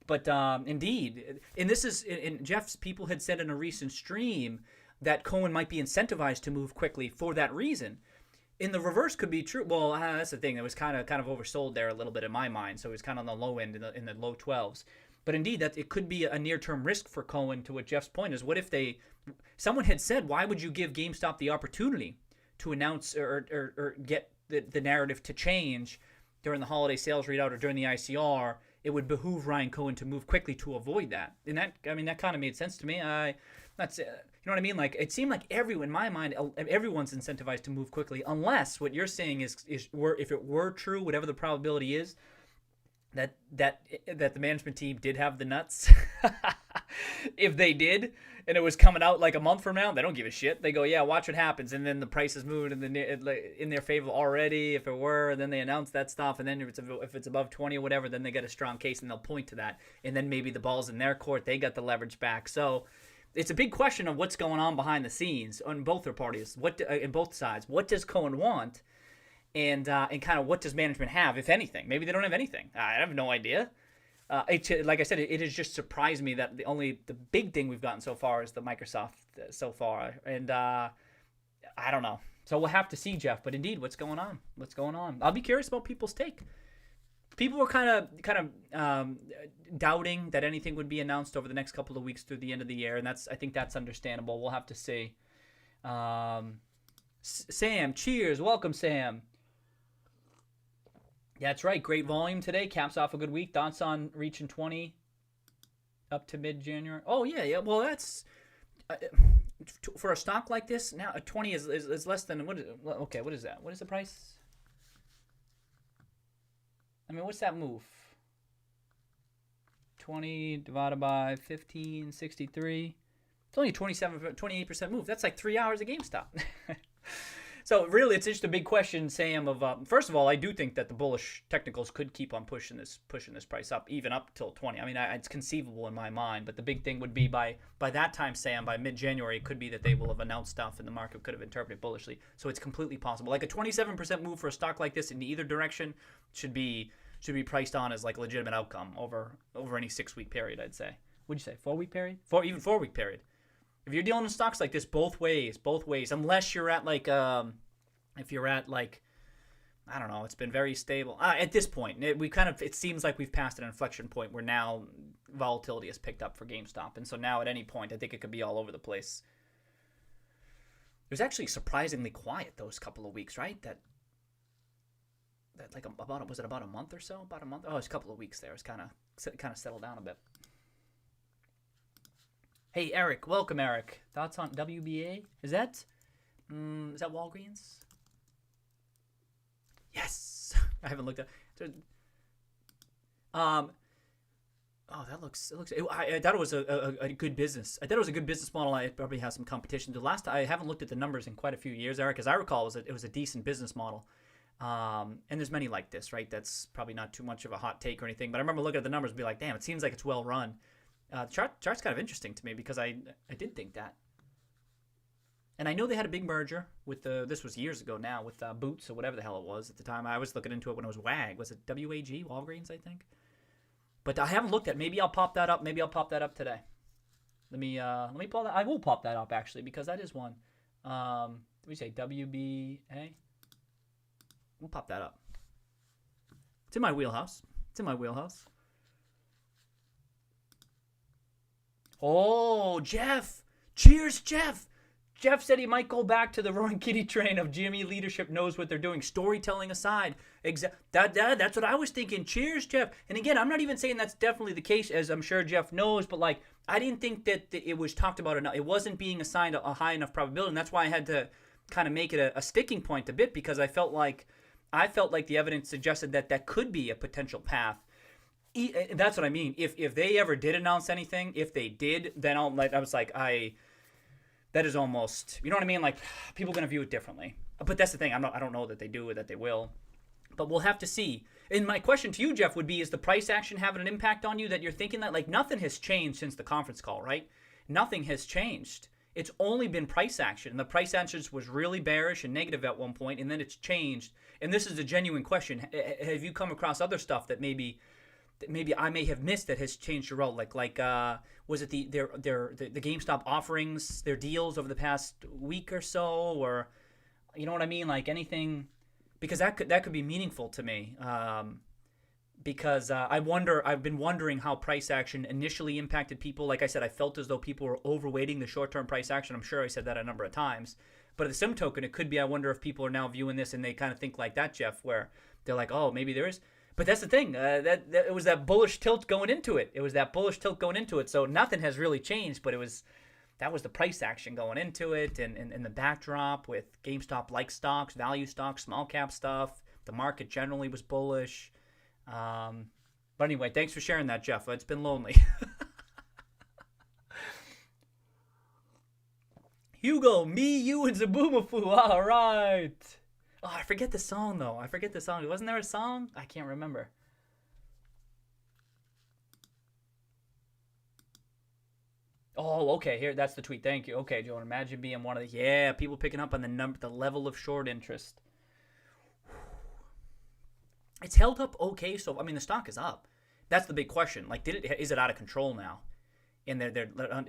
S1: But indeed, and this is, in Jeff's people had said in a recent stream that Cohen might be incentivized to move quickly for that reason. In the reverse could be true. Well, that's the thing. It was kind of oversold there a little bit in my mind. So it was kind of on the low end, in the low 12s. But indeed, that it could be a near-term risk for Cohen. To what Jeff's point is, what if someone had said, why would you give GameStop the opportunity to announce or get the narrative to change during the holiday sales readout or during the ICR? It would behoove Ryan Cohen to move quickly to avoid that. And that kind of made sense to me. You know what I mean? Like, it seemed like in my mind, everyone's incentivized to move quickly, unless what you're saying is if it were true, whatever the probability is, that the management team did have the nuts. If they did, and it was coming out like a month from now, they don't give a shit. They go, yeah, watch what happens, and then the price is moving in their favor already. If it were, and then they announce that stuff, and then if it's above 20 or whatever, then they get a strong case, and they'll point to that, and then maybe the ball's in their court. They got the leverage back. So it's a big question of what's going on behind the scenes on both their parties, in both sides. What does Cohen want, and kind of what does management have, if anything? Maybe they don't have anything. I have no idea. Like I said, it has just surprised me that the big thing we've gotten so far is the Microsoft so far, and I don't know. So we'll have to see, Jeff. But indeed, what's going on? What's going on? I'll be curious about people's take. People were kind of doubting that anything would be announced over the next couple of weeks through the end of the year, and I think that's understandable. We'll have to see. Sam, cheers, welcome, Sam. That's right. Great volume today. Caps off a good week. Thoughts on reaching 20 up to mid-January? Oh, yeah. Well, that's for a stock like this, now a 20 is less than, what is that? What is the price? I mean, what's that move? 20 divided by 1563. It's only a 28% move. That's like 3 hours of GameStop. So really, it's just a big question, Sam. Of first of all, I do think that the bullish technicals could keep on pushing this price up, even up till 20. I mean, it's conceivable in my mind. But the big thing would be by that time, Sam, by mid-January, it could be that they will have announced stuff, and the market could have interpreted bullishly. So it's completely possible. Like a 27% move for a stock like this in either direction should be priced on as like a legitimate outcome over any 6-week period. I'd say. What'd you say? 4-week period? 4-week period. If you're dealing in stocks like this, both ways, unless you're at like, if you're at like, I don't know, it's been very stable. At this point, it seems like we've passed an inflection point where now volatility has picked up for GameStop. And so now at any point, I think it could be all over the place. It was actually surprisingly quiet those couple of weeks, right? That like was it about a month or so? About a month? Oh, it's a couple of weeks there. It's kind of settled down a bit. Hey, Eric. Welcome, Eric. Thoughts on WBA? Is that Walgreens? Yes. I haven't looked at. Oh, that looks. I thought it was a good business. I thought it was a good business model. It probably has some competition. I haven't looked at the numbers in quite a few years, Eric. As I recall, it was a decent business model. And there's many like this, right? That's probably not too much of a hot take or anything. But I remember looking at the numbers and be like, damn, it seems like it's well run. The chart's kind of interesting to me because I did think that. And I know they had a big merger with this was years ago now, with Boots or whatever the hell it was at the time. I was looking into it when it was WAG. Was it WAG? Walgreens, I think. But I haven't looked at it. Maybe I'll pop that up. Maybe I'll pop that up today. Let me pull that. I will pop that up, actually, because that is one. Did we say WBA? We'll pop that up. It's in my wheelhouse. Oh, Jeff. Cheers, Jeff. Jeff said he might go back to the Roaring Kitty train of GME leadership knows what they're doing. Storytelling aside. That's what I was thinking. Cheers, Jeff. And again, I'm not even saying that's definitely the case, as I'm sure Jeff knows, but like, I didn't think that it was talked about enough. It wasn't being assigned a high enough probability, and that's why I had to kind of make it a sticking point a bit, because I felt like the evidence suggested that could be a potential path. That's what I mean. If they ever did announce anything, if they did, then that is almost, you know what I mean? Like, people are going to view it differently. But that's the thing. I don't know that they do or that they will. But we'll have to see. And my question to you, Jeff, would be, is the price action having an impact on you, that you're thinking that, like, nothing has changed since the conference call, right? Nothing has changed. It's only been price action. And the price action was really bearish and negative at one point, and then it's changed. And this is a genuine question. Have you come across other stuff that maybe I may have missed that has changed your role? Like was it the GameStop offerings, their deals over the past week or so, or you know what I mean? Like anything, because that could be meaningful to me. Because I've been wondering how price action initially impacted people. Like I said, I felt as though people were overweighting the short-term price action. I'm sure I said that a number of times. But at the same token, it could be, I wonder if people are now viewing this and they kind of think like that, Jeff, where they're like, oh, maybe there is. But that's the thing. That it was that bullish tilt going into it. So nothing has really changed, but that was the price action going into it, and the backdrop with GameStop-like stocks, value stocks, small cap stuff. The market generally was bullish. But anyway, thanks for sharing that, Jeff. It's been lonely. Hugo, me, you, and Zaboomafoo. All right. Oh, I forget the song, though. Wasn't there a song? I can't remember. Oh, okay. Here, that's the tweet. Thank you. Okay, Joe, imagine being one of the... Yeah, people picking up on the level of short interest. It's held up okay. So, I mean, the stock is up. That's the big question. Like, is it out of control now? And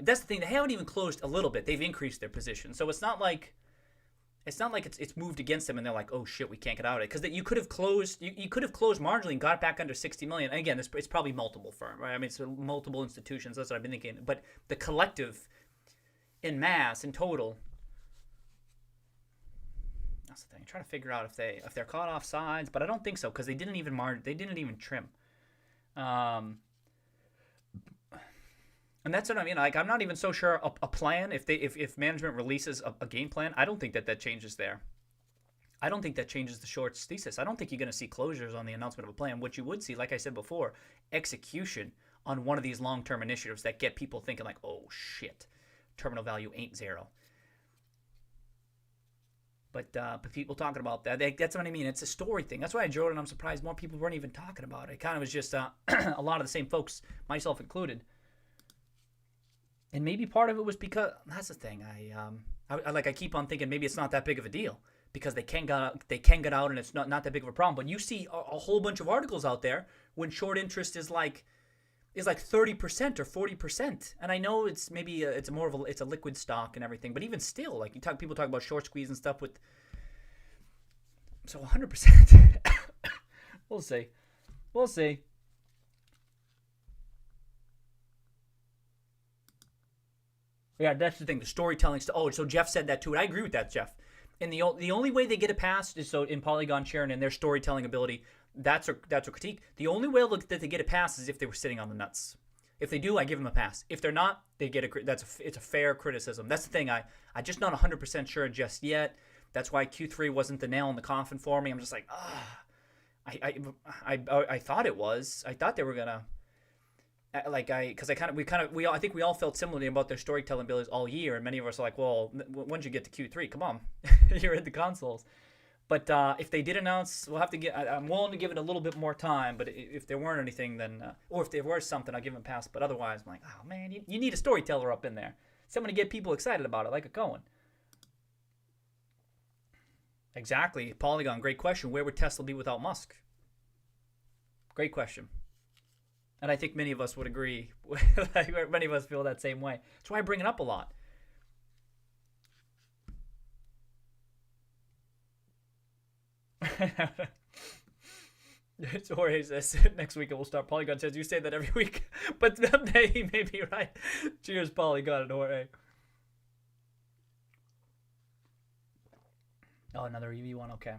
S1: that's the thing. They haven't even closed a little bit. They've increased their position. So it's not like it's moved against them and they're like, oh shit, we can't get out of it. Because you could have closed marginally and got it back under 60 million. And again, it's probably multiple firms, right? I mean, it's multiple institutions. That's what I've been thinking. But the collective, in mass, in total, that's the thing. I'm trying to figure out if they're caught off sides, but I don't think so, because they didn't even trim. And that's what I mean. Like, I'm not even so sure a plan, if management releases a game plan, I don't think that changes there. I don't think that changes the shorts thesis. I don't think you're going to see closures on the announcement of a plan. What you would see, like I said before, execution on one of these long-term initiatives that get people thinking like, oh shit, terminal value ain't zero. But people talking about that, that's what I mean. It's a story thing. That's why I enjoyed it, and I'm surprised more people weren't even talking about it. It kind of was just a lot of the same folks, myself included. And maybe part of it was because that's the thing. I keep on thinking maybe it's not that big of a deal because they can get out and it's not that big of a problem. But you see a whole bunch of articles out there when short interest is like 30% or 40%. And I know it's maybe it's a liquid stock and everything, but even still, like people talk about short squeeze and stuff with. So 100%. We'll see. We'll see. Yeah, that's the thing. The storytelling. Oh, so Jeff said that too, and I agree with that, Jeff. And the only way they get it past is so in Polygon Sharon and their storytelling ability. That's a critique. The only way that they get a pass is if they were sitting on the nuts. If they do, I give them a pass. If they're not, they get it's a fair criticism. That's the thing. I just not 100% sure just yet. That's why Q3 wasn't the nail in the coffin for me. I'm just like, I thought it was. I thought they were gonna I think we all felt similarly about their storytelling abilities all year, and many of us are like, well, once you get to Q3, come on, you're in the consoles. But if they did announce, we'll have to get. I'm willing to give it a little bit more time. But if there weren't anything, then or if there was something, I'll give them a pass. But otherwise, I'm like, oh man, you need a storyteller up in there, someone to get people excited about it, like a Cohen. Exactly, Polygon. Great question. Where would Tesla be without Musk? Great question. And I think many of us would agree. Many of us feel that same way. That's why I bring it up a lot. It's Jorge says next week it will start. Polygon says you say that every week, but someday he may be right. Cheers, Polygon and Jorge. Oh, another EV one. Okay.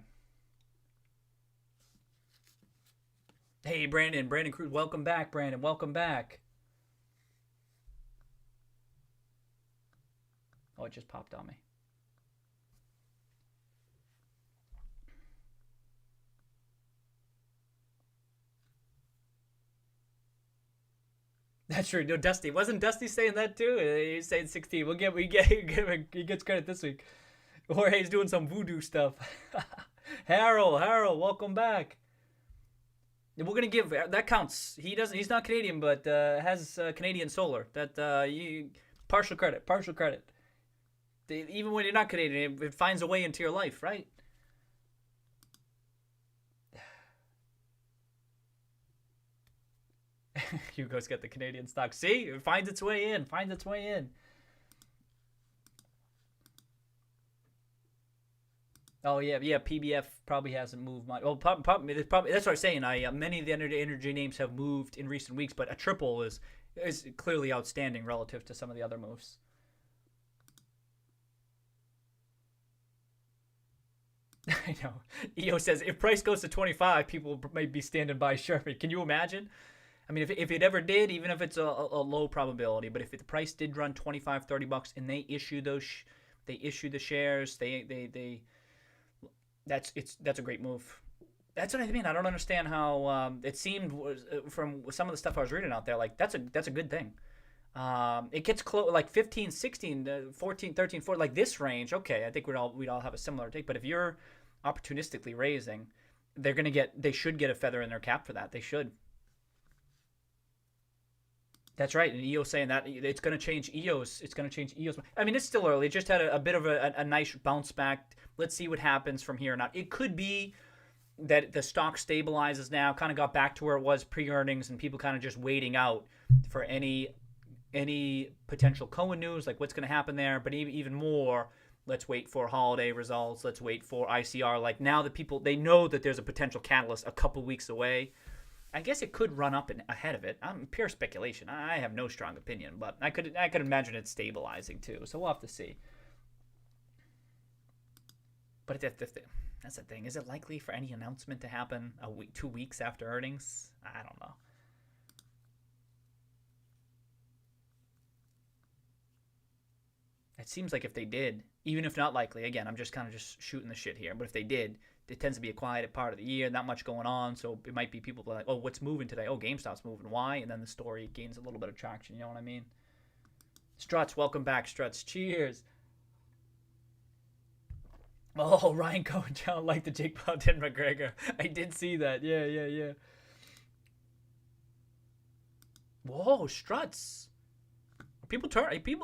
S1: Hey, Brandon Cruz, welcome back, Brandon. Welcome back. Oh, it just popped on me. That's true. No, Dusty. Wasn't Dusty saying that too? He's saying 16. He gets credit this week. Jorge's doing some voodoo stuff. Harold, welcome back. We're gonna give that counts. He's not Canadian, but has Canadian solar. That partial credit. Even when you're not Canadian, it finds a way into your life, right? Hugo's got the Canadian stock. See, it finds its way in. Oh yeah. PBF probably hasn't moved much. Well, probably that's what I'm saying. Many of the energy names have moved in recent weeks, but a triple is clearly outstanding relative to some of the other moves. I know. EO says if price goes to 25, people might be standing by Sherman. Can you imagine? I mean, if it ever did, even if it's a low probability, but if the price did run 25, 30 bucks and they issue the shares, that's a great move. That's what I mean. I don't understand how it seemed from some of the stuff I was reading out there. Like that's a good thing. It gets close, like 15, 16, 14, 13, 14, like this range. Okay, I think we'd all have a similar take. But if you're opportunistically raising, they should get a feather in their cap for that. They should. That's right. And EO's saying that it's going to change EOS. I mean, it's still early. It just had a bit of a nice bounce back. Let's see what happens from here on out. It could be that the stock stabilizes now, kind of got back to where it was pre-earnings, and people kind of just waiting out for any potential Cohen news, like what's going to happen there. But even more, let's wait for holiday results. Let's wait for ICR. Like now that they know that there's a potential catalyst a couple weeks away. I guess it could run up ahead of it. Pure speculation. I have no strong opinion, but I could imagine it stabilizing too. So we'll have to see. But that's the thing. Is it likely for any announcement to happen 2 weeks after earnings? I don't know. It seems like if they did, even if not likely, again, I'm just kind of just shooting the shit here, but if they did, it tends to be a quiet part of the year, not much going on, so it might be people like, oh, what's moving today? Oh, GameStop's moving. Why? And then the story gains a little bit of traction, you know what I mean? Struts, welcome back, Struts. Cheers. Oh, Ryan Cohen challenge like the Jake Paul did McGregor. I did see that. Yeah. Whoa, struts. People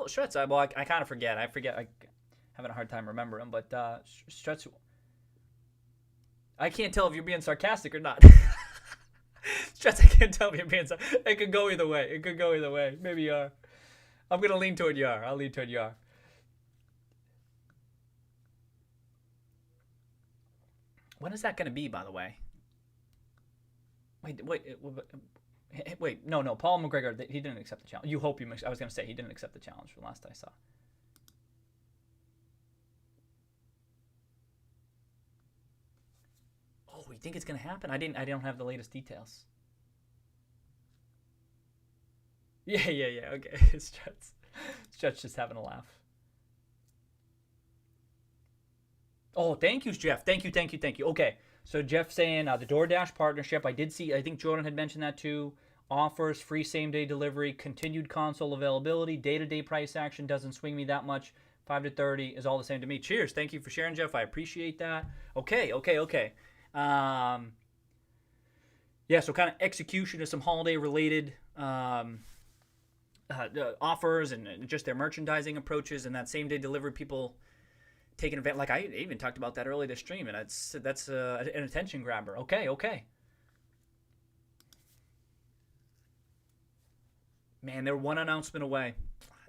S1: struts. I kind of forget. I having a hard time remembering, but struts. I can't tell if you're being sarcastic or not. Struts, I can't tell if you're being sarcastic. It could go either way. Maybe you are. I'm gonna lean toward you are. I'll lean toward you are. When is that gonna be, by the way? Wait. No. Paul McGregor, he didn't accept the challenge. You hope you. I was gonna say he didn't accept the challenge from last I saw. Oh, you think it's gonna happen? I don't have the latest details. Yeah. Okay, Stretch just having a laugh. Oh, thank you, Jeff. Thank you. Okay, so Jeff saying the DoorDash partnership. I did see. I think Jordan had mentioned that too. Offers free same-day delivery, continued console availability, day-to-day price action doesn't swing me that much. 5 to 30 is all the same to me. Cheers. Thank you for sharing, Jeff. I appreciate that. Okay. Yeah, so kind of execution of some holiday-related offers and just their merchandising approaches and that same-day delivery people taking advantage. Like I even talked about that earlier this stream, and that's an attention grabber. Okay. Man, they're one announcement away.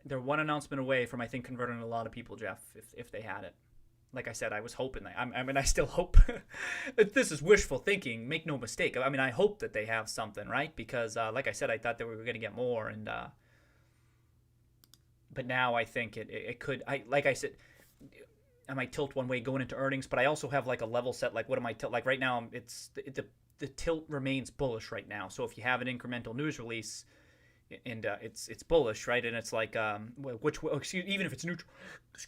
S1: From, I think, converting a lot of people, Jeff, if they had it. Like I said, I was hoping that. I still hope. This is wishful thinking. Make no mistake. I mean, I hope that they have something, right? Because, like I said, I thought that we were going to get more, and but now I think it could. Like I said, I might tilt one way going into earnings, but I also have like a level set. Like, what am I tilt? Like right now, the tilt remains bullish right now. So if you have an incremental news release, and it's bullish, right? And it's like even if it's neutral,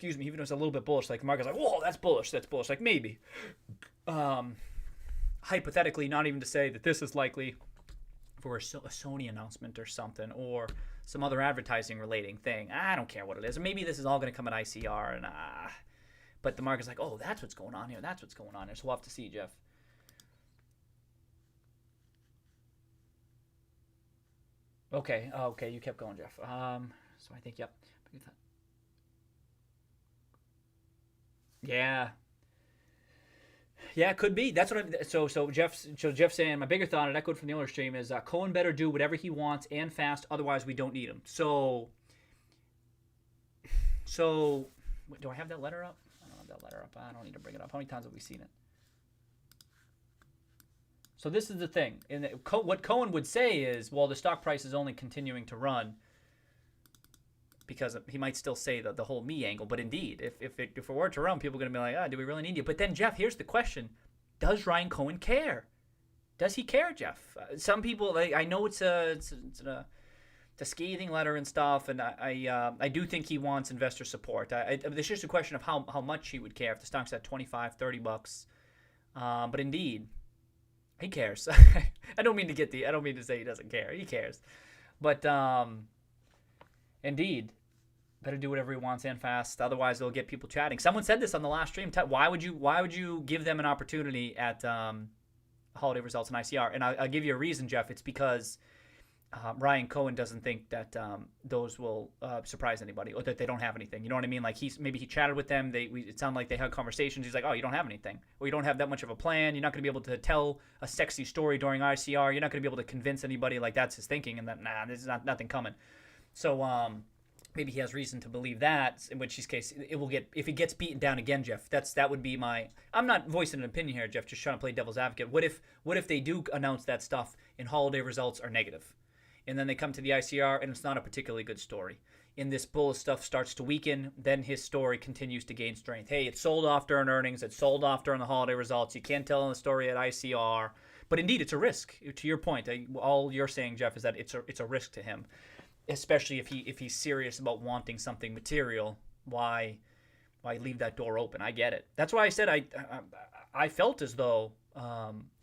S1: even if it's a little bit bullish, like the market's like, whoa, that's bullish. Like maybe, hypothetically, not even to say that this is likely for a Sony announcement or something, or some other advertising relating thing. I don't care what it is. Or maybe this is all going to come at ICR, and but the market's like, oh, that's what's going on here. So we'll have to see, Jeff. Okay, you kept going, Jeff. So I think, yep. Yeah, it could be. That's what I'm. So Jeff saying my bigger thought, and echoed from the owner stream, is Cohen better do whatever he wants and fast. Otherwise, we don't need him. So do I have that letter up? I don't have that letter up. I don't need to bring it up. How many times have we seen it? So this is the thing. What Cohen would say is, well, the stock price is only continuing to run because he might still say the whole me angle. But indeed, if it were to run, people are going to be like, do we really need you? But then, Jeff, here's the question. Does Ryan Cohen care? Does he care, Jeff? Some people, I know it's a scathing letter and stuff, and I do think he wants investor support. It's just a question of how much he would care if the stock's at $25, $30. But indeed, he cares. I don't mean to say he doesn't care. He cares. But indeed, better do whatever he wants and fast. Otherwise, it'll get people chatting. Someone said this on the last stream. Why would you give them an opportunity at holiday results in ICR? And I'll give you a reason, Jeff. It's because Ryan Cohen doesn't think that those will surprise anybody, or that they don't have anything. You know what I mean? Like maybe he chatted with them. It sounded like they had conversations. He's like, oh, you don't have anything, or you don't have that much of a plan. You're not going to be able to tell a sexy story during ICR. You're not going to be able to convince anybody. Like that's his thinking, and that there's nothing coming. So maybe he has reason to believe that. In which case, it will get, if it gets beaten down again, Jeff. That would be my. I'm not voicing an opinion here, Jeff. Just trying to play devil's advocate. What if they do announce that stuff and holiday results are negative? And then they come to the ICR, and it's not a particularly good story. And this bullish stuff starts to weaken, then his story continues to gain strength. Hey, it sold off during earnings. It sold off during the holiday results. You can't tell the story at ICR. But indeed, it's a risk. To your point, all you're saying, Jeff, is that it's a risk to him, especially if he's serious about wanting something material. Why leave that door open? I get it. That's why I said I felt as though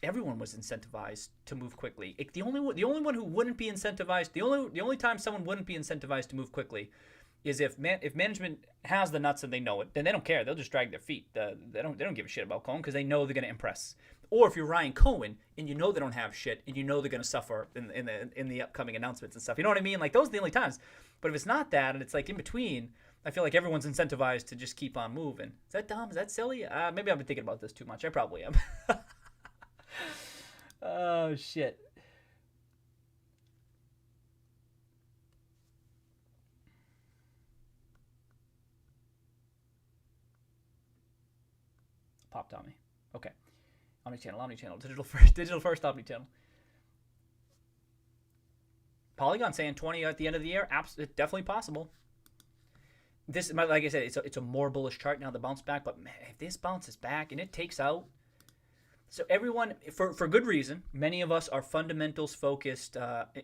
S1: everyone was incentivized to move quickly. The only one who wouldn't be incentivized, the only time someone wouldn't be incentivized to move quickly is if management has the nuts and they know it, then they don't care. They'll just drag their feet. They don't give a shit about Cohen because they know they're going to impress. Or if you're Ryan Cohen and you know they don't have shit and you know they're going to suffer in the upcoming announcements and stuff. You know what I mean? Like, those are the only times. But if it's not that and it's like in between, I feel like everyone's incentivized to just keep on moving. Is that dumb? Is that silly? Maybe I've been thinking about this too much. I probably am. Oh, shit. Popped on me. Okay. Omnichannel. Digital first omnichannel. Polygon saying 20 at the end of the year. It's definitely possible. This, like I said, it's a more bullish chart now, the bounce back. But man, if this bounces back and it takes out, so everyone, for good reason, many of us are fundamentals focused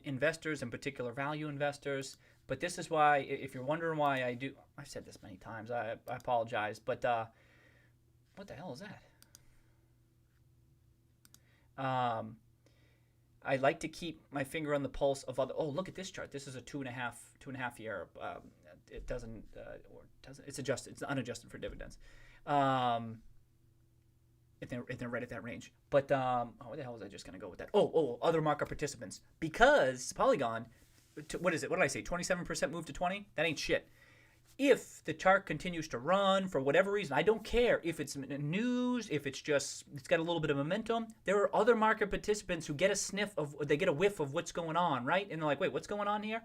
S1: investors, in particular value investors. But this is why, if you're wondering why I've said this many times. I apologize, but what the hell is that? I like to keep my finger on the pulse of other. Oh, look at this chart. This is a two and a half year. It doesn't. It's adjusted. It's unadjusted for dividends. If they're right at that range. But what the hell was I just gonna go with that? Oh, other market participants, because Polygon. What is it? What did I say? 27% move to 20. That ain't shit. If the chart continues to run for whatever reason, I don't care if it's news, if it's got a little bit of momentum. There are other market participants who get a whiff of what's going on, right? And they're like, wait, what's going on here?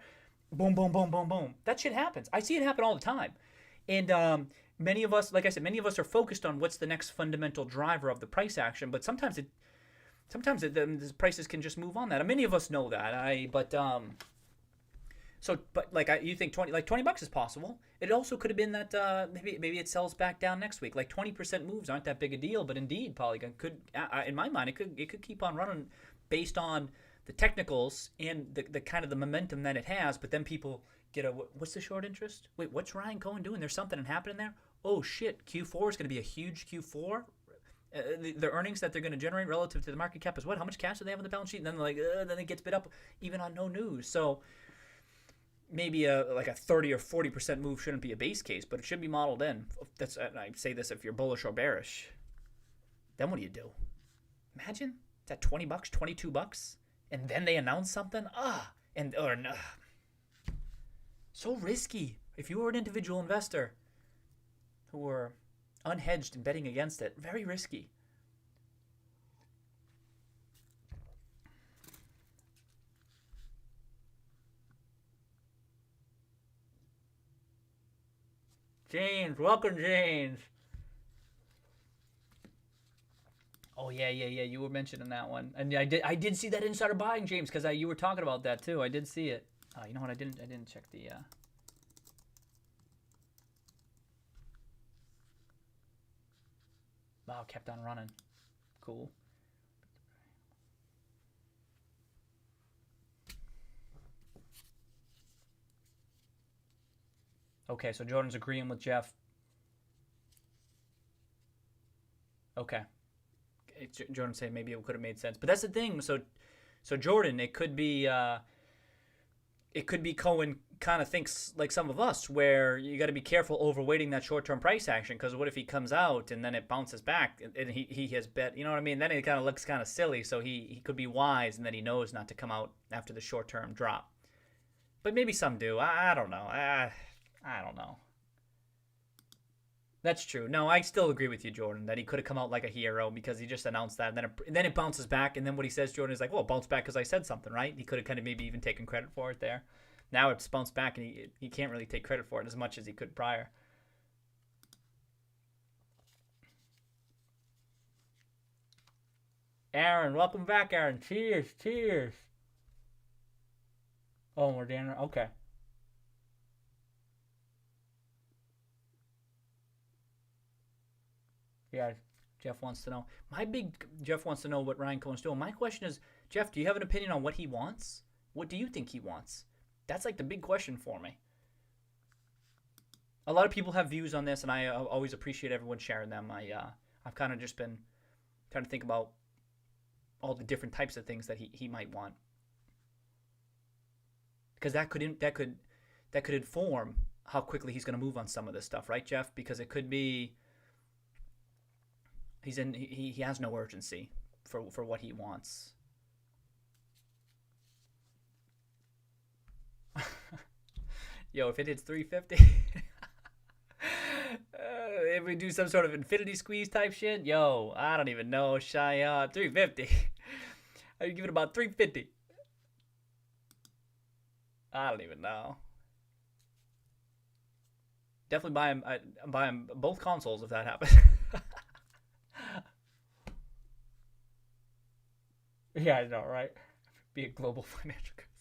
S1: Boom, boom, boom, boom, boom. That shit happens. I see it happen all the time. And many of us, like I said, are focused on what's the next fundamental driver of the price action. But sometimes the prices can just move on that. And many of us know that. You think $20 is possible. It also could have been that maybe it sells back down next week. Like 20% moves aren't that big a deal, but indeed Polygon could, in my mind, it could keep on running based on the technicals and the kind of the momentum that it has. But then people get what's the short interest? Wait, what's Ryan Cohen doing? There's something happening there. Oh shit, Q4 is going to be a huge Q4. The earnings that they're going to generate relative to the market cap is what? How much cash do they have on the balance sheet? And then then it gets bid up even on no news. So maybe a 30 or 40% move shouldn't be a base case, but it should be modeled in. I say this if you're bullish or bearish. Then what do you do? Imagine it's at $20, $22, and then they announce something. So risky. If you were an individual investor who were unhedged and betting against it, very risky. James, welcome, James. Oh yeah. You were mentioning that one, and I did see that insider buying, James, because you were talking about that too. I did see it. You know what? I didn't check the. Wow, kept on running. Cool. Okay, so Jordan's agreeing with Jeff. Okay. Jordan said maybe it could have made sense. But that's the thing. So Jordan, it could be Cohen kind of thinks like some of us, where you got to be careful overweighting that short-term price action, because what if he comes out and then it bounces back and he has bet, you know what I mean? Then it kind of looks kind of silly. So he could be wise, and then he knows not to come out after the short-term drop. But maybe some do. I don't know. I don't know. That's true. No, I still agree with you, Jordan, that he could have come out like a hero because he just announced that, and then it bounces back, and then what he says, Jordan, is like, well, it bounced back because I said something, right? He could have kind of maybe even taken credit for it there. Now it's bounced back, and he can't really take credit for it as much as he could prior. Aaron, welcome back, Aaron. Cheers. Oh, we're down. Okay. Yeah, Jeff wants to know. Jeff wants to know what Ryan Cohen's doing. My question is, Jeff, do you have an opinion on what he wants? What do you think he wants? That's like the big question for me. A lot of people have views on this, and I always appreciate everyone sharing them. I've kind of just been trying to think about all the different types of things that he might want, because that could inform how quickly he's going to move on some of this stuff, right, Jeff? Because it could be he has no urgency for what he wants. Yo, if it hits 350, if we do some sort of infinity squeeze type shit, yo, I don't even know, shy 350. I'd give it about 350. I don't even know. Definitely buy him both consoles if that happens. Yeah, I know, right? Be a global financial crisis.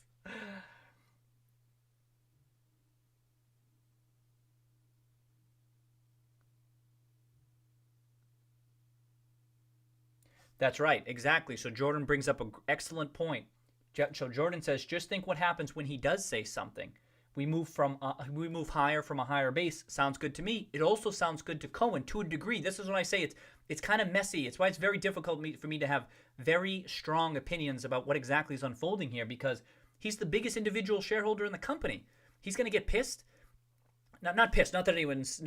S1: That's right, exactly. So Jordan brings up an excellent point. So Jordan says, just think what happens when he does say something. We move higher from a higher base. Sounds good to me. It also sounds good to Cohen to a degree. This is when I say it's kind of messy. It's why it's very difficult for me to have very strong opinions about what exactly is unfolding here, because he's the biggest individual shareholder in the company. He's going to get pissed. Not pissed. Not that anyone's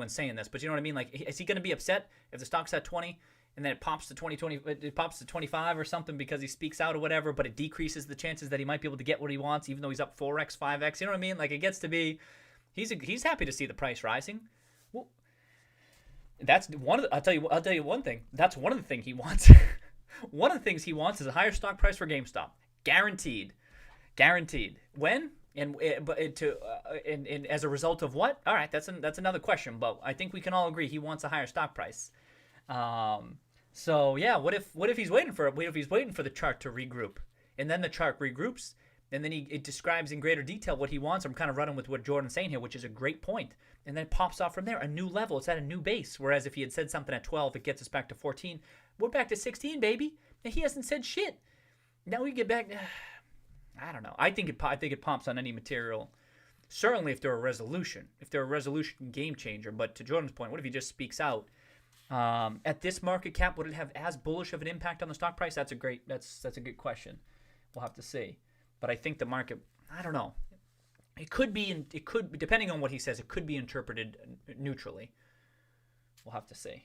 S1: saying this, but you know what I mean. Like, is he going to be upset if the stock's at 20? And then it pops to 20, it pops to 25 or something because he speaks out or whatever, but it decreases the chances that he might be able to get what he wants, even though he's up 4x, 5x. You know what I mean? Like, it gets to be, he's happy to see the price rising. Well, that's one of the, I'll tell you one thing. That's one of the things he wants. One of the things he wants is a higher stock price for GameStop, guaranteed. When? And as a result of what? All right, that's another question. But I think we can all agree he wants a higher stock price. So yeah, what if he's waiting for the chart to regroup, and then the chart regroups, and then it describes in greater detail what he wants. I'm kind of running with what Jordan's saying here, which is a great point. And then it pops off from there, a new level. It's at a new base. Whereas if he had said something at 12, it gets us back to 14. We're back to 16, baby. And he hasn't said shit. Now we get back. I don't know. I think it pops on any material. Certainly if they're a resolution. If they're a resolution game changer. But to Jordan's point, what if he just speaks out? At this market cap, would it have as bullish of an impact on the stock price? That's a good question. We'll have to see. But I think the market, I don't know. It could be depending on what he says, it could be interpreted neutrally. We'll have to see.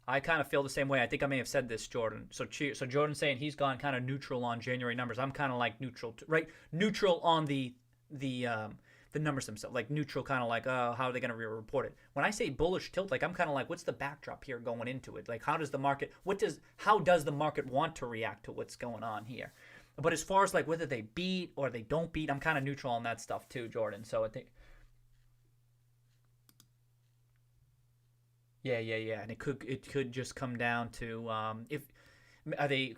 S1: I kind of feel the same way. I think I may have said this, Jordan. So Jordan's saying he's gone kind of neutral on January numbers. I'm kind of like neutral, right? Neutral on the numbers themselves, like neutral, kind of like, how are they going to report it? When I say bullish tilt, like I'm kind of like, what's the backdrop here going into it? Like, how does the market want to react to what's going on here? But as far as like whether they beat or they don't beat, I'm kind of neutral on that stuff too, Jordan. So I think, yeah, and it could just come down to if are they.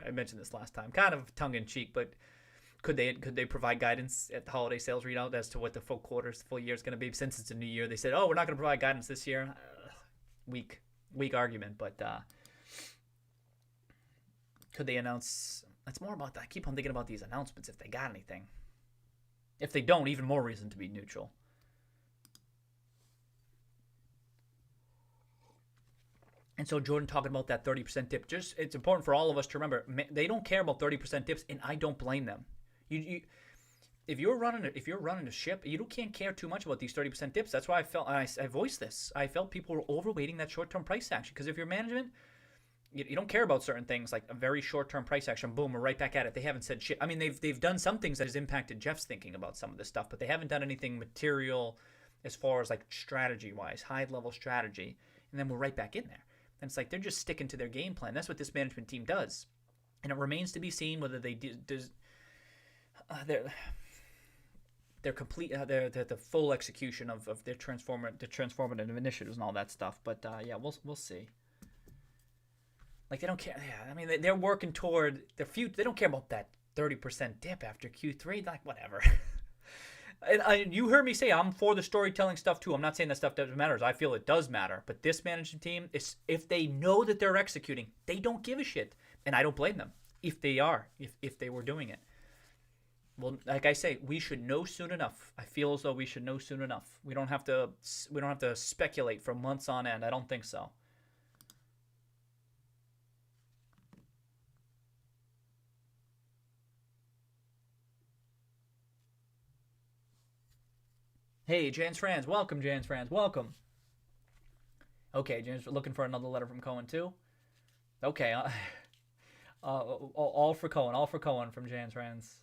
S1: I mentioned this last time, kind of tongue in cheek, but. Could they provide guidance at the holiday sales readout as to what the full year is going to be? Since it's a new year, they said, "Oh, we're not going to provide guidance this year." Weak argument, but could they announce? That's more about that. I keep on thinking about these announcements. If they got anything, if they don't, even more reason to be neutral. And so Jordan talking about that 30% dip, it's important for all of us to remember they don't care about 30% dips, and I don't blame them. If you're running a ship, you can't care too much about these 30% dips. That's why I voiced this. I felt people were overweighting that short-term price action, because if you're management, you don't care about certain things like a very short-term price action. Boom, we're right back at it. They haven't said shit. I mean, they've done some things that has impacted Jeff's thinking about some of this stuff, but they haven't done anything material as far as like strategy-wise, high-level strategy. And then we're right back in there. And it's like they're just sticking to their game plan. That's what this management team does. And it remains to be seen whether they they're complete, they're the full execution of their transformative initiatives and all that stuff. But yeah, we'll see. Like they don't care. Yeah, I mean they're working toward their future. They don't care about that 30% dip after Q3. Like whatever. And you heard me say I'm for the storytelling stuff too. I'm not saying that stuff doesn't matter. I feel it does matter. But this management team, if they know that they're executing, they don't give a shit, and I don't blame them if they were doing it. Well, like I say, we should know soon enough. I feel as though we should know soon enough. We don't have to speculate for months on end. I don't think so. Hey, Jans Franz, welcome, Jans Franz, welcome. Okay, Jans, looking for another letter from Cohen too. Okay, all for Cohen from Jans Franz.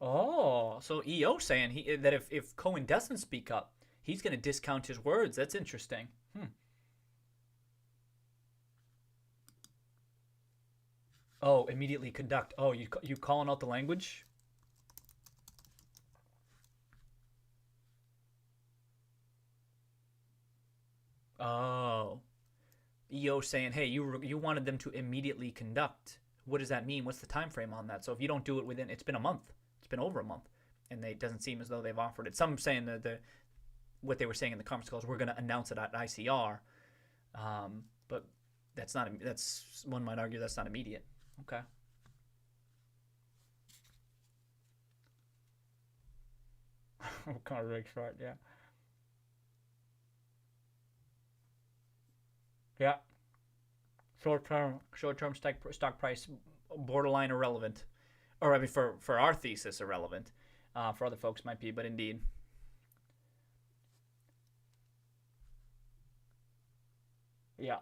S1: Oh, so EO saying that if Cohen doesn't speak up, he's going to discount his words. That's interesting. Oh, immediately conduct. Oh, you calling out the language? Oh, EO saying, hey, you wanted them to immediately conduct. What does that mean? What's the time frame on that? So if you don't do it within, it's been a month. It's been over a month, and it doesn't seem as though they've offered it. Some saying that what they were saying in the conference calls, we're going to announce it at ICR, but that's not. That's one might argue that's not immediate. Okay. Kind of big short, yeah. Yeah. Short term stock price borderline irrelevant, or I mean for our thesis irrelevant. For other folks might be, but indeed. Yeah.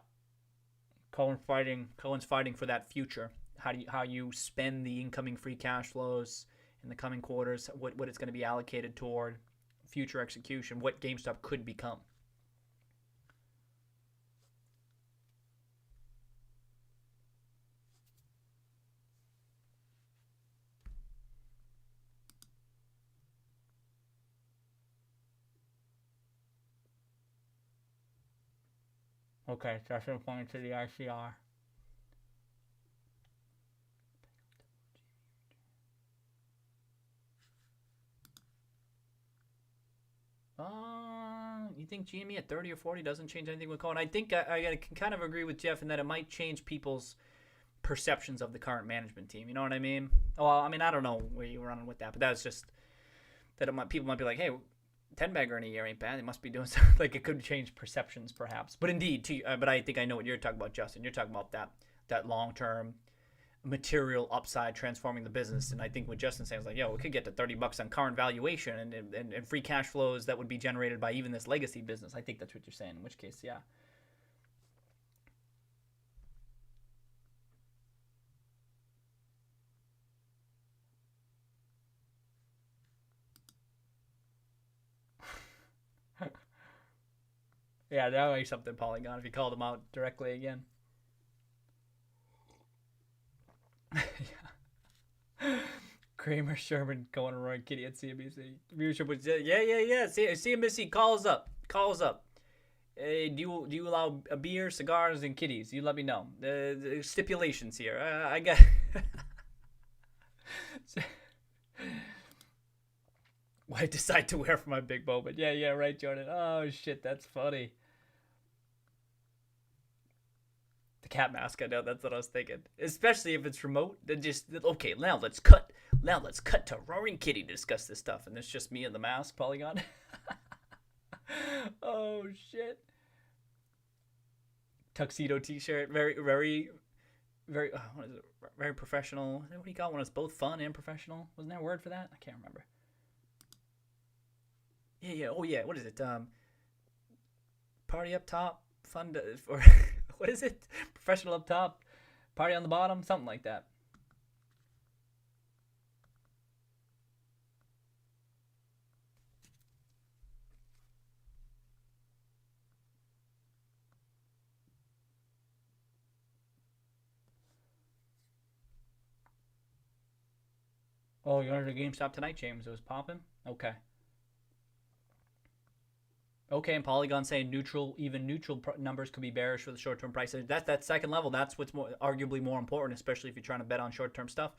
S1: Cohen's fighting for that future. How you spend the incoming free cash flows in the coming quarters, what it's going to be allocated toward future execution, what GameStop could become. Okay, so that's pointing to the ICR. You think GME at 30 or 40 doesn't change anything with Cohen? I think I can kind of agree with Jeff in that it might change people's perceptions of the current management team. You know what I mean? Well, I mean, I don't know where you were running with that, but that's just that people might be like, hey, 10 bagger in a year ain't bad. They must be doing something. Like it could change perceptions, perhaps. But indeed, but I think I know what you're talking about, Justin. You're talking about that long term material upside transforming the business. And I think what Justin's saying is like, yo, we could get to $30 on current valuation and free cash flows that would be generated by even this legacy business. I think that's what you're saying, in which case, yeah. Yeah, that would be something, Polygon, if you called them out directly again. Yeah. Cramer, Sherman, Cohen, Roy, Kitty at CNBC. Viewership was yeah. CNBC calls up. Hey, do you allow a beer, cigars, and kitties? You let me know. The stipulations here. I got. What I decide to wear for my big moment. Yeah, right, Jordan. Oh shit, that's funny. The cat mask. I know that's what I was thinking. Especially if it's remote. Then just okay. Now let's cut. To Roaring Kitty to discuss this stuff, and it's just me and the mask, Polygon. Oh shit. Tuxedo T-shirt. Very. What is it? Very professional. What do you call when it's both fun and professional? Wasn't there a word for that? I can't remember. Yeah. Oh yeah. What is it? Party up top, fun to, or what is it? Professional up top, party on the bottom, something like that. Oh, you wanted a GameStop tonight, James? It was popping. Okay. Okay, and Polygon saying even neutral numbers could be bearish for the short-term price. That's that second level. That's what's arguably more important, especially if you're trying to bet on short-term stuff,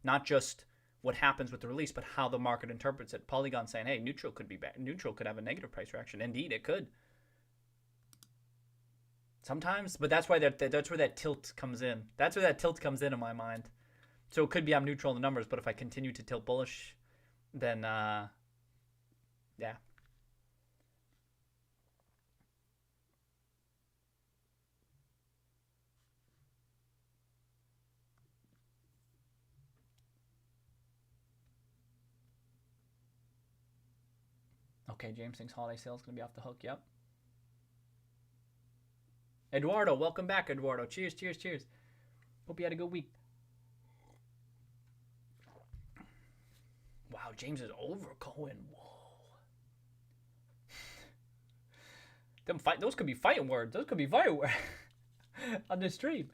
S1: not just what happens with the release, but how the market interprets it. Polygon saying, hey, neutral could be bad. Neutral could have a negative price reaction. Indeed, it could. Sometimes, but that's why that's where that tilt comes in. That's where that tilt comes in my mind. So it could be I'm neutral in the numbers, but if I continue to tilt bullish, then yeah. Okay, James thinks holiday sale is going to be off the hook. Yep. Eduardo, welcome back, Eduardo. Cheers, cheers, cheers. Hope you had a good week. Wow, James is over Cohen. Whoa. Those could be fighting words. Those could be fighting words on the stream.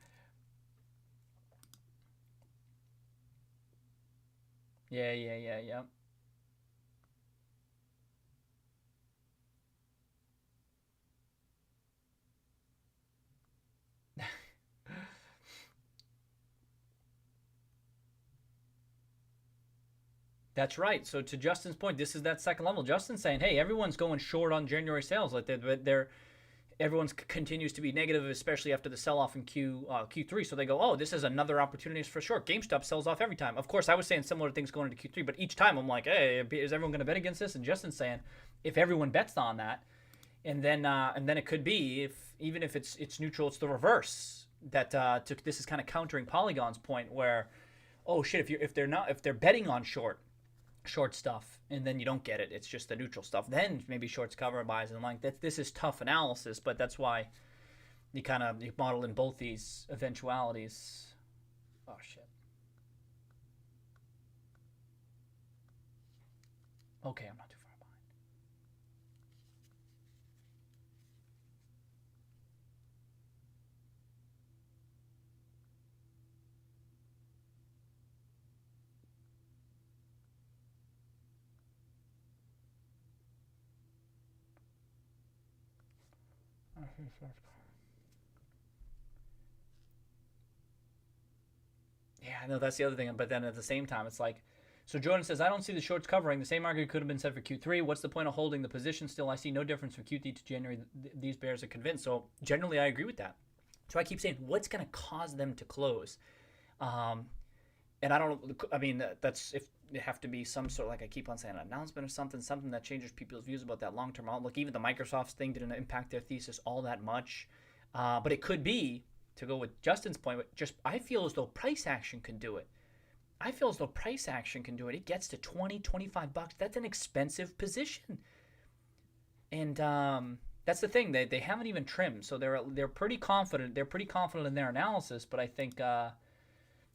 S1: Yeah. That's right. So to Justin's point, this is that second level. Justin's saying, hey, everyone's going short on January sales. Like everyone's continues to be negative, especially after the sell-off in Q3. So they go, oh, this is another opportunity for short. GameStop sells off every time. Of course, I was saying similar things going into Q3, but each time I'm like, hey, is everyone going to bet against this? And Justin's saying, if everyone bets on that, and then it could be, even if it's neutral, it's the reverse. That this is kind of countering Polygon's point where, oh shit, if they're betting on short stuff and then you don't get it, it's just the neutral stuff, then maybe shorts cover buys, and like that. This is tough analysis, but that's why you model in both these eventualities. Oh shit. Okay, I'm not too far behind. Yeah, I know that's the other thing. But then at the same time, it's like, so Jordan says, I don't see the shorts covering. The same argument could have been said for Q3. What's the point of holding the position still? I see no difference from Q3 to January. These bears are convinced. So generally, I agree with that. So I keep saying, what's going to cause them to close? And I don't, I mean, that's if it have to be some sort of, like I keep on saying, an announcement or something that changes people's views about that long-term outlook. Even the Microsoft thing didn't impact their thesis all that much. But it could be, to go with Justin's point, I feel as though price action can do it. It gets to 20, 25 bucks. That's an expensive position. And that's the thing. They haven't even trimmed. So they're pretty confident. They're pretty confident in their analysis, but I think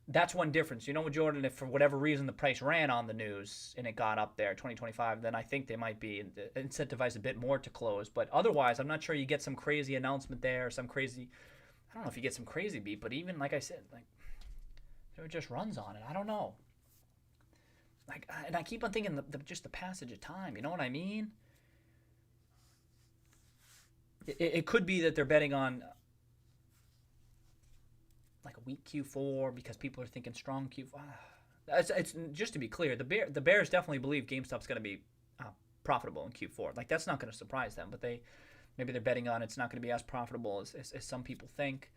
S1: that's one difference. You know, with Jordan, if for whatever reason the price ran on the news and it got up there, 2025, then I think they might be incentivized a bit more to close. But otherwise, I'm not sure you get some crazy announcement there, I don't know if you get some crazy beat, but even, like I said, like, it just runs on it. I don't know. Like, and I keep on thinking just the passage of time. You know what I mean? It could be that they're betting on like a weak Q4 because people are thinking strong Q4. It's just to be clear, the Bears definitely believe GameStop's going to be profitable in Q4. Like, that's not going to surprise them, but maybe they're betting on it's not going to be as profitable as some people think.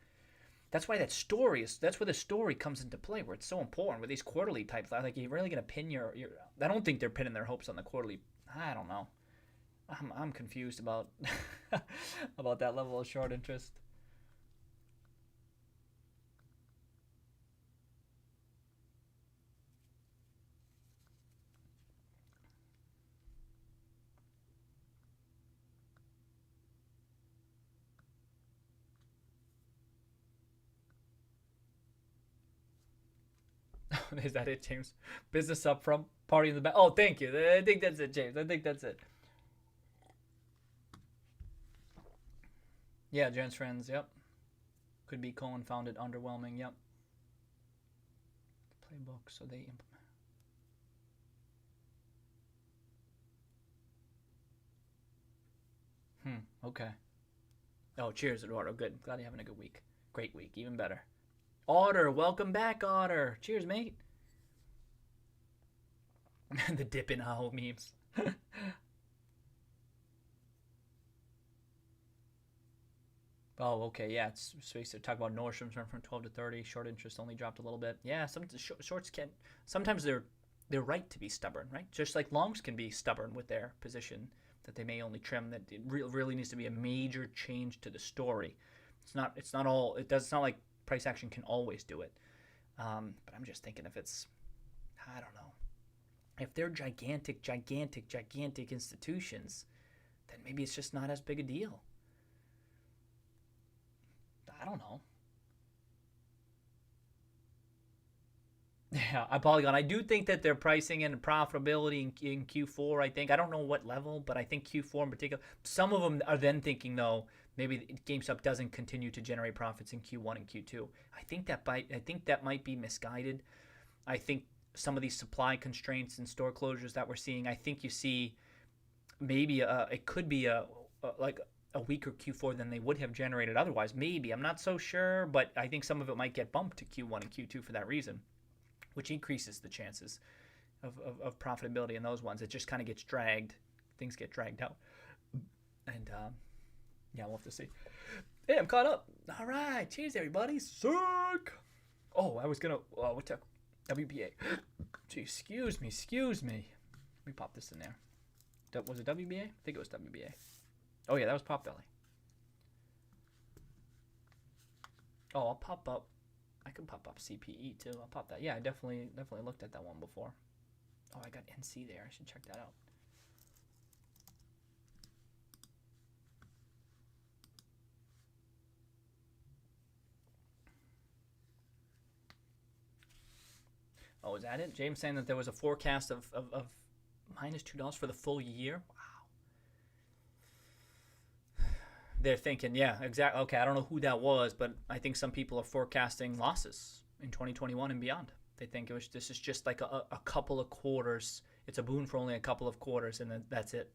S1: That's why that's where the story comes into play, where it's so important with these quarterly types. Like, you're really going to pin your I don't think they're pinning their hopes on the quarterly. I don't know. I'm confused about about that level of short interest. Is that it, James? Business up from party in the back. Oh, thank you. I think that's it, James. I think that's it. Yeah, Jen's friends. Yep. Could be Cohen found it underwhelming. Yep. Playbook. So they implement. Okay. Oh, cheers, Eduardo. Good. Glad you're having a good week. Great week. Even better. Otter, welcome back, Otter. Cheers, mate. The dip in owl memes. Oh, okay, yeah. It's supposed to talk about Nordstrom's went from 12 to 30. Short interest only dropped a little bit. Yeah, some shorts can. Sometimes they're right to be stubborn, right? Just like longs can be stubborn with their position that they may only trim. That it really needs to be a major change to the story. It's not all. It's not like price action can always do it. But I'm just thinking if it's, I don't know. If they're gigantic, gigantic, gigantic institutions, then maybe it's just not as big a deal. I don't know. Yeah, Polygon. I do think that their pricing and profitability in Q4, I think, I don't know what level, but I think Q4 in particular, some of them are then thinking, though, maybe GameStop doesn't continue to generate profits in Q1 and Q2. I think that might be misguided. I think some of these supply constraints and store closures that we're seeing, I think you see maybe it could be like a weaker Q4 than they would have generated otherwise. Maybe. I'm not so sure, but I think some of it might get bumped to Q1 and Q2 for that reason, which increases the chances of profitability in those ones. It just kind of gets dragged. Things get dragged out. And yeah, we'll have to see. Hey, I'm caught up. All right. Cheers, everybody. Sick. Oh, I was going to, what's that? WBA. Gee, excuse me. Let me pop this in there. Was it WBA? I think it was WBA. Oh, yeah, that was Potbelly. Oh, I'll pop up. I can pop up CPE too. I'll pop that. Yeah, I definitely looked at that one before. Oh, I got NC there. I should check that out. Oh, is that it? James saying that there was a forecast of minus $2 for the full year. Wow. They're thinking, yeah, exactly. Okay, I don't know who that was, but I think some people are forecasting losses in 2021 and beyond. They think this is just like a couple of quarters. It's a boon for only a couple of quarters, and then that's it.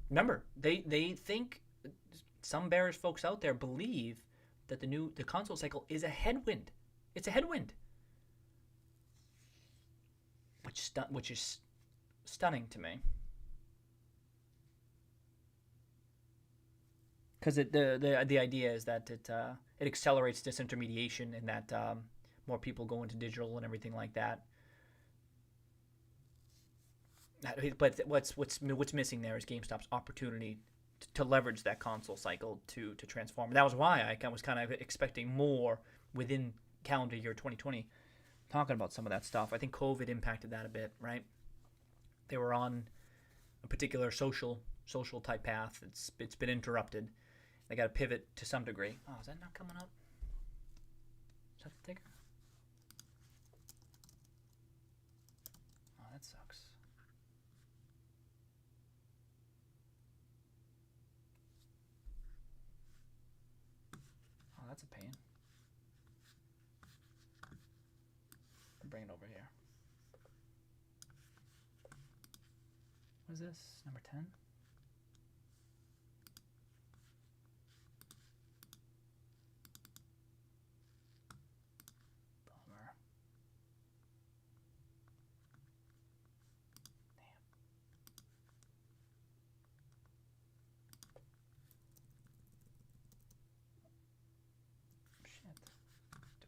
S1: Remember, they think, some bearish folks out there believe that the console cycle is a headwind. It's a headwind. Which is stunning to me, because the idea is that it accelerates disintermediation and that more people go into digital and everything like that. But what's missing there is GameStop's opportunity to leverage that console cycle to transform. That was why I was kind of expecting more within calendar year 2020. Talking about some of that stuff. I think COVID impacted that a bit, right? They were on a particular social type path. It's been interrupted. They got to pivot to some degree. Oh, is that not coming up? Is that the ticker? Oh, that sucks. Oh, that's a pain. Bring it over here. What is this? Number 10? Bummer. Damn. Shit.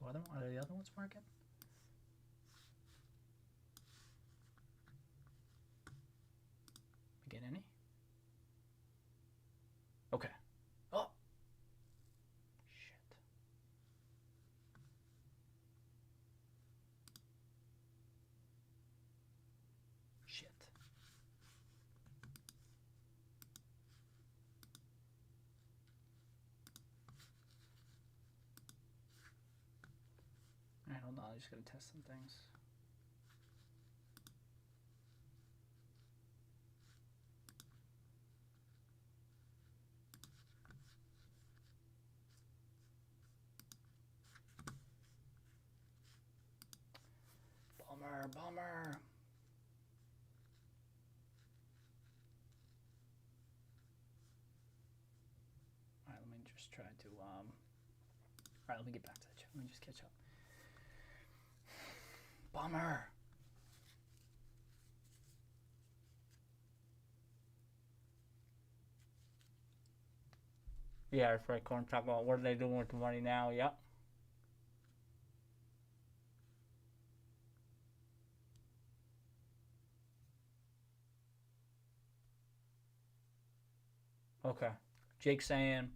S1: Are the other ones working? Get any? Okay. Oh. Shit. Shit. Alright, hold on. I'm just gonna test some things. Bummer. Alright, let me just try to alright, let me get back to the chat. Let me just catch up. Bummer. Yeah, that's right. Cohen talk about what are they doing with the money now? Yep. Okay. Jake's mind,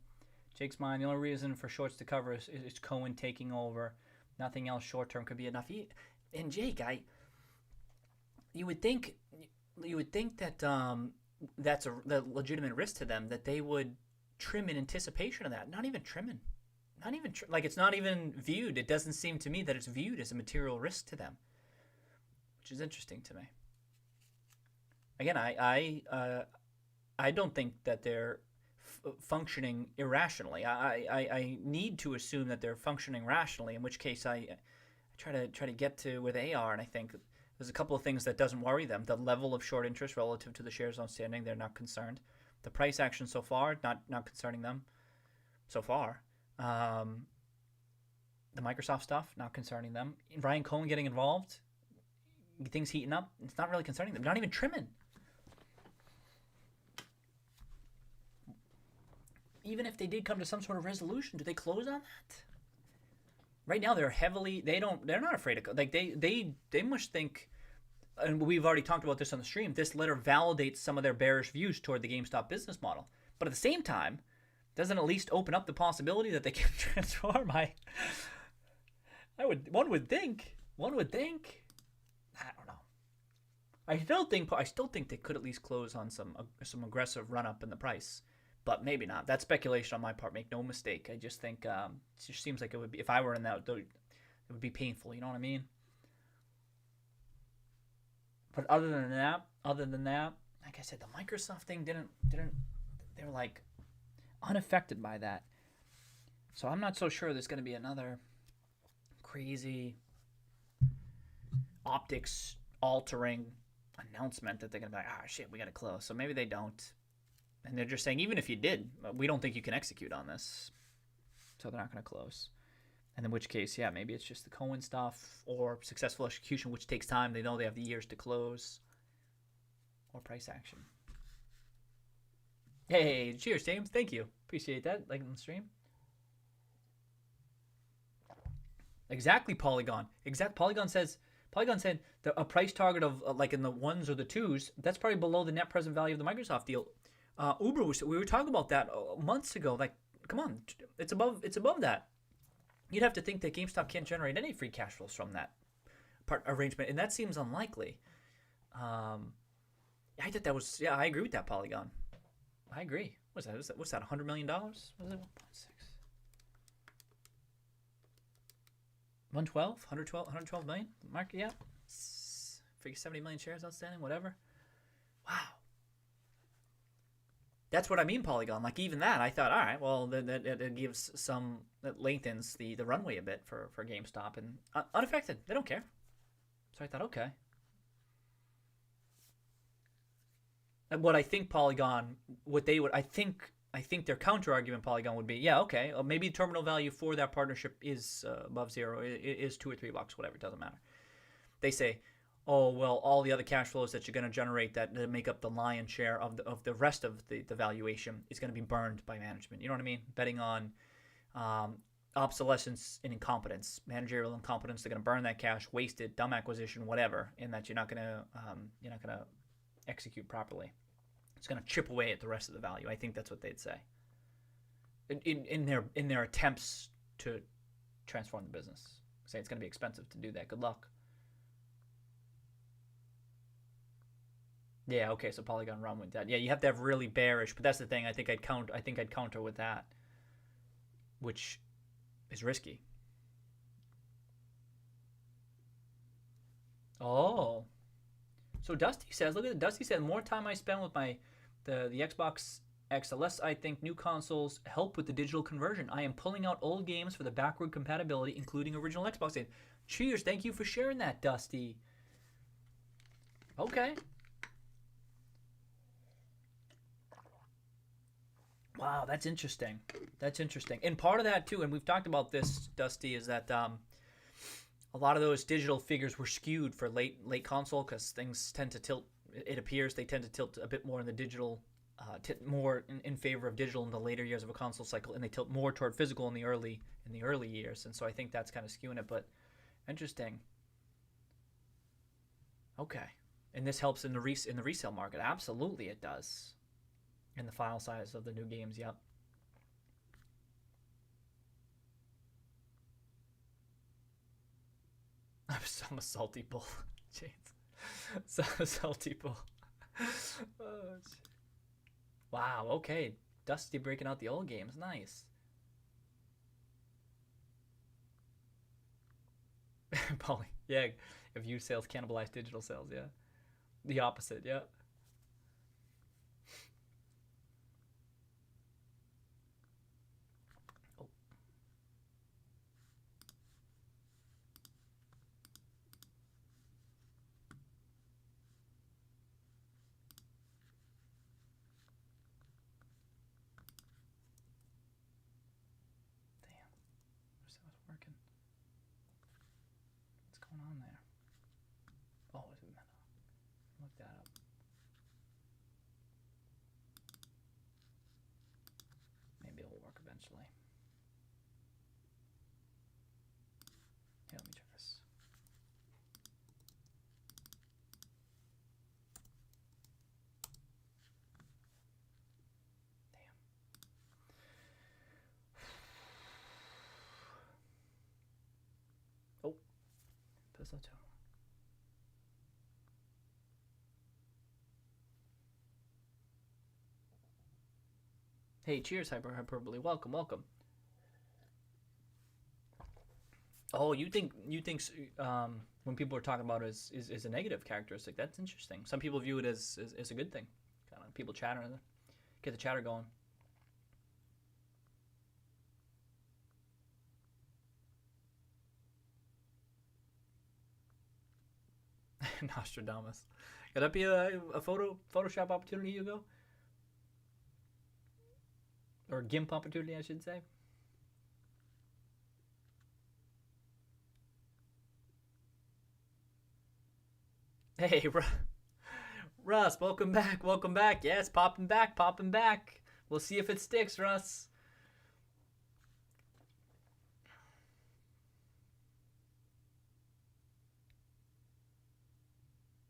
S1: the only reason for shorts to cover is Cohen taking over. Nothing else short term could be enough. And Jake, You would think that that's the legitimate risk to them, that they would trim in anticipation of that. Not even trimming. Not even like it's not even viewed. It doesn't seem to me that it's viewed as a material risk to them, which is interesting to me. Again, I don't think that they're functioning irrationally. I need to assume that they're functioning rationally, in which case I try to get to where they are, and I think there's a couple of things that doesn't worry them. The level of short interest relative to the shares outstanding, they're not concerned. The price action so far, not concerning them so far. The Microsoft stuff, not concerning them. Ryan Cohen getting involved, things heating up, it's not really concerning them. Not even trimming. Even if they did come to some sort of resolution, do they close on that? Right now, they're heavily. They're not afraid of, like they must think, and we've already talked about this on the stream. This letter validates some of their bearish views toward the GameStop business model, but at the same time, doesn't at least open up the possibility that they can transform. One would think. I don't know. I still think they could at least close on some aggressive run up in the price. But maybe not. That's speculation on my part. Make no mistake. I just think it just seems like it would be, if I were in that, it would be painful. You know what I mean? But other than that, like I said, the Microsoft thing didn't. They're like unaffected by that. So I'm not so sure there's going to be another crazy optics altering announcement that they're going to be like, shit, we got to close. So maybe they don't. And they're just saying, even if you did, we don't think you can execute on this. So they're not going to close. And in which case, yeah, maybe it's just the Cohen stuff or successful execution, which takes time. They know they have the years to close. Or price action. Hey, cheers, James. Thank you. Appreciate that. Like on the stream. Exactly, Polygon. Polygon said a price target of like in the ones or the twos, that's probably below the net present value of the Microsoft deal. Uber, we were talking about that months ago. Like, come on, it's above that. You'd have to think that GameStop can't generate any free cash flows from that part arrangement, and that seems unlikely. I thought that was, yeah, I agree with that, Polygon. I agree. What's that? $100 million? Was it 1.6? 112 million market. Yeah, figure 70 million shares outstanding. Whatever. Wow. That's what I mean, Polygon. Like, even that, I thought, all right, well, that gives some, that lengthens the runway a bit for GameStop, and unaffected. They don't care. So I thought, okay. And what I think Polygon, I think their counter argument, Polygon, would be, yeah, okay, maybe terminal value for that partnership is above zero, it is $2 or $3, whatever, it doesn't matter. They say, oh, well, all the other cash flows that you're going to generate that make up the lion's share of the rest of the valuation is going to be burned by management. You know what I mean? Betting on obsolescence and incompetence, managerial incompetence. They're going to burn that cash, waste it, dumb acquisition, whatever, in that you're not going to execute properly. It's going to chip away at the rest of the value. I think that's what they'd say. In their attempts to transform the business, say it's going to be expensive to do that. Good luck. Yeah, okay, so Polygon run with that. Yeah, you have to have really bearish, but that's the thing. I think I'd counter with that, which is risky. Oh. So Dusty says, look at it. Dusty said, more time I spend with the Xbox X, the less I think new consoles help with the digital conversion. I am pulling out old games for the backward compatibility, including original Xbox games. Cheers, thank you for sharing that, Dusty. Okay. Wow, that's interesting. And part of that too, and we've talked about this, Dusty, is that a lot of those digital figures were skewed for late console because things tend to tilt. It appears they tend to tilt a bit more in the digital, more in favor of digital in the later years of a console cycle, and they tilt more toward physical in the early years. And so I think that's kind of skewing it. But interesting. Okay, and this helps in the resale market. Absolutely, it does. In the file size of the new games, yep. I'm a salty bull, James. Salty bull. Oh, wow, okay. Dusty breaking out the old games. Nice. Polly. Yeah, if used sales cannibalize digital sales, yeah. The opposite, yeah. Oh. Damn. Wish that was working. What's going on there? Oh, is it? Look that up. Maybe it'll work eventually. Yeah, let me check this. Damn. Oh, Piccolo too. Hey, cheers, hyperbole. Welcome, welcome. Oh, you think when people are talking about it is a negative characteristic? That's interesting. Some people view it as a good thing. Kind of people chattering, get the chatter going. Nostradamus. Could that be a Photoshop opportunity, Hugo? Or GIMP opportunity, I should say. Hey, Russ, welcome back, welcome back. Yes, popping back, popping back. We'll see if it sticks, Russ.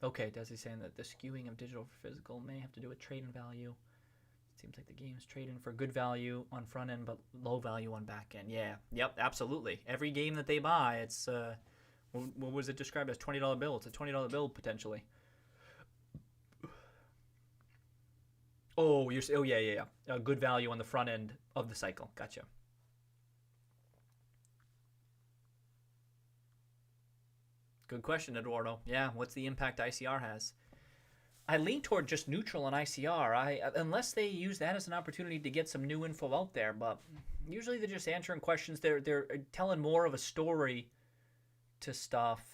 S1: Okay, Desi's saying that the skewing of digital for physical may have to do with trade and value. It seems like the game's trading for good value on front end, but low value on back end. Yeah, yep, absolutely. Every game that they buy, it's what was it described as? $20 bill. It's a $20 bill potentially. Oh, yeah. A good value on the front end of the cycle. Gotcha. Good question, Eduardo. Yeah, what's the impact ICR has? I lean toward just neutral on ICR. Unless they use that as an opportunity to get some new info out there, but usually they're just answering questions. They're telling more of a story to stuff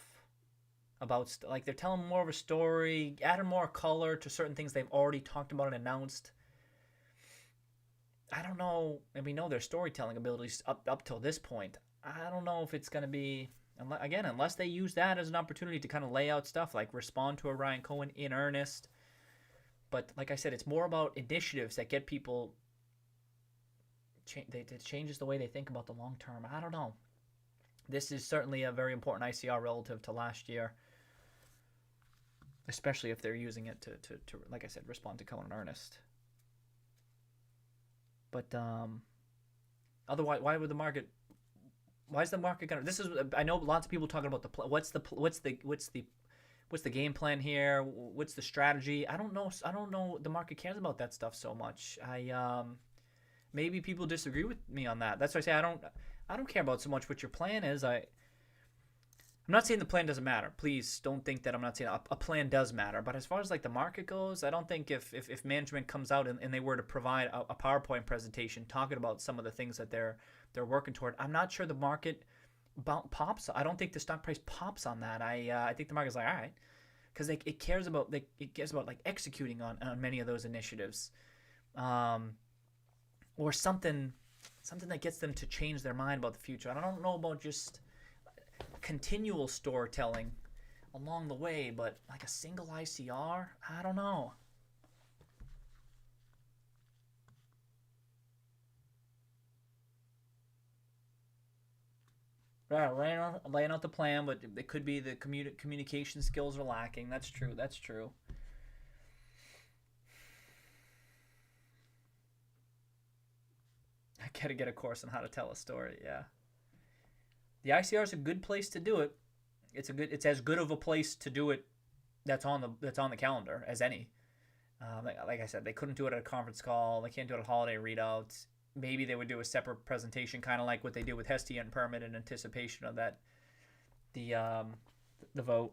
S1: about like they're telling more of a story, adding more color to certain things they've already talked about and announced. I don't know. And we know their storytelling abilities up till this point. I don't know if it's going to be again, unless they use that as an opportunity to kind of lay out stuff like respond to a Ryan Cohen in earnest. But like I said, it's more about initiatives that get people. It changes the way they think about the long term. I don't know. This is certainly a very important ICR relative to last year, especially if they're using it to like I said, respond to Cohen in earnest. But otherwise, why would the market? Why is the market gonna? This is I know lots of people talking about what's the game plan here? What's the strategy? I don't know. The market cares about that stuff so much. Maybe people disagree with me on that. That's why I say I don't care about so much what your plan is. I'm not saying the plan doesn't matter. Please don't think that I'm not saying a plan does matter. But as far as like the market goes, I don't think if management comes out and they were to provide a PowerPoint presentation talking about some of the things that they're working toward, I'm not sure the market pops. I don't think the stock price pops on that. I think the market's like, all right, because it cares about like executing on many of those initiatives, or something that gets them to change their mind about the future. I don't know about just continual storytelling along the way, but like a single ICR, I don't know. Right, laying out the plan, but it could be the communication skills are lacking. That's true. That's true. I gotta get a course on how to tell a story. Yeah, the ICR is a good place to do it. It's as good of a place to do it that's on the calendar as any. Like I said, they couldn't do it at a conference call. They can't do it at holiday readouts. Maybe they would do a separate presentation, kind of like what they did with Hestia and Permit in anticipation of that, the vote.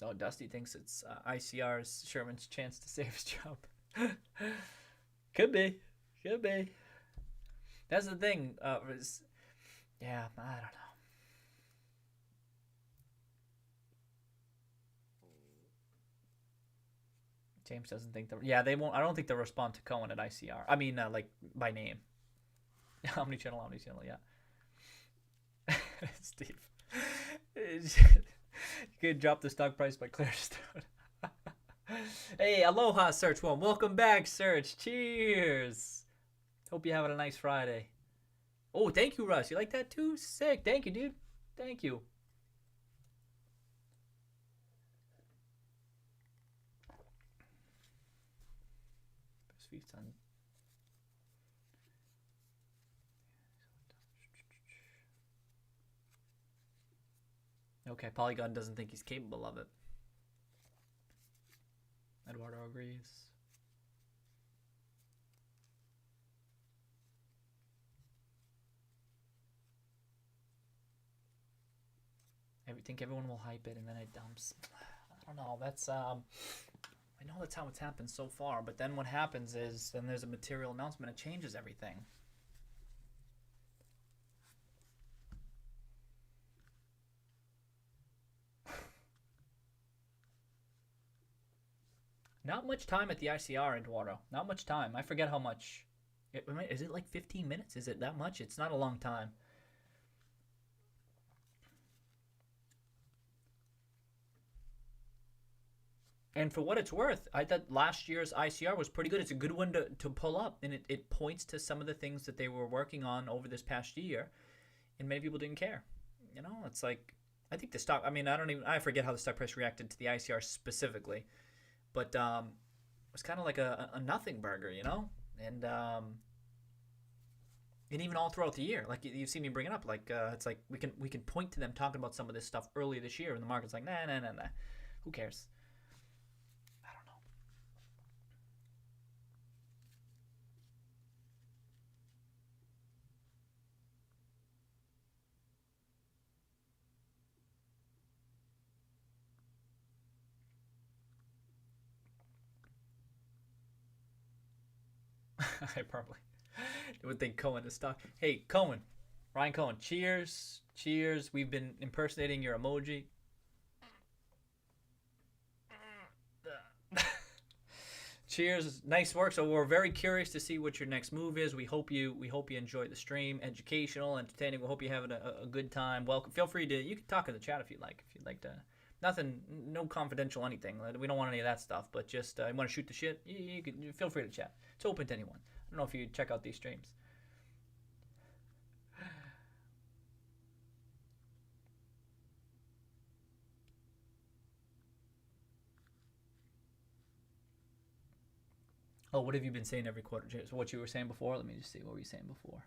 S1: Oh, Dusty thinks it's ICR's Sherman's chance to save his job. Could be. That's the thing. Yeah, I don't know. James doesn't think they won't. I don't think they'll respond to Cohen at ICR. I mean, like by name. Omnichannel, yeah. Steve. You could drop the stock price by Clearstone. Hey, aloha, Search One. Welcome back, Search. Cheers. Hope you're having a nice Friday. Oh, thank you, Russ. You like that too? Sick. Thank you, dude. Thank you. Okay, Polygon doesn't think he's capable of it. Eduardo agrees. I think everyone will hype it and then it dumps. I don't know. That's I know that's how it's happened so far, but then what happens is then there's a material announcement. It changes everything. Not much time at the ICR, Eduardo. Not much time. I forget how much. Is it like 15 minutes? Is it that much? It's not a long time. And for what it's worth, I thought last year's ICR was pretty good. It's a good one to pull up, and it points to some of the things that they were working on over this past year, and many people didn't care. You know, it's like, I think the stock, I forget how the stock price reacted to the ICR specifically, but it was kind of like a nothing burger, you know? And even all throughout the year, like you see me bring it up, like it's like we can point to them talking about some of this stuff earlier this year, and the market's like, nah, who cares? I probably would think Cohen is stock. Hey, Cohen, Ryan Cohen, cheers. We've been impersonating your emoji. Cheers, nice work. So we're very curious to see what your next move is. We hope you enjoy the stream, educational, entertaining. We hope you're having a good time. Welcome. Feel free to, you can talk in the chat if you'd like to. Nothing, no confidential anything. We don't want any of that stuff. But just you want to shoot the shit, you can feel free to chat. It's open to anyone. I don't know if you check out these streams. Oh, what have you been saying every quarter? So what you were saying before? Let me just see. What were you saying before?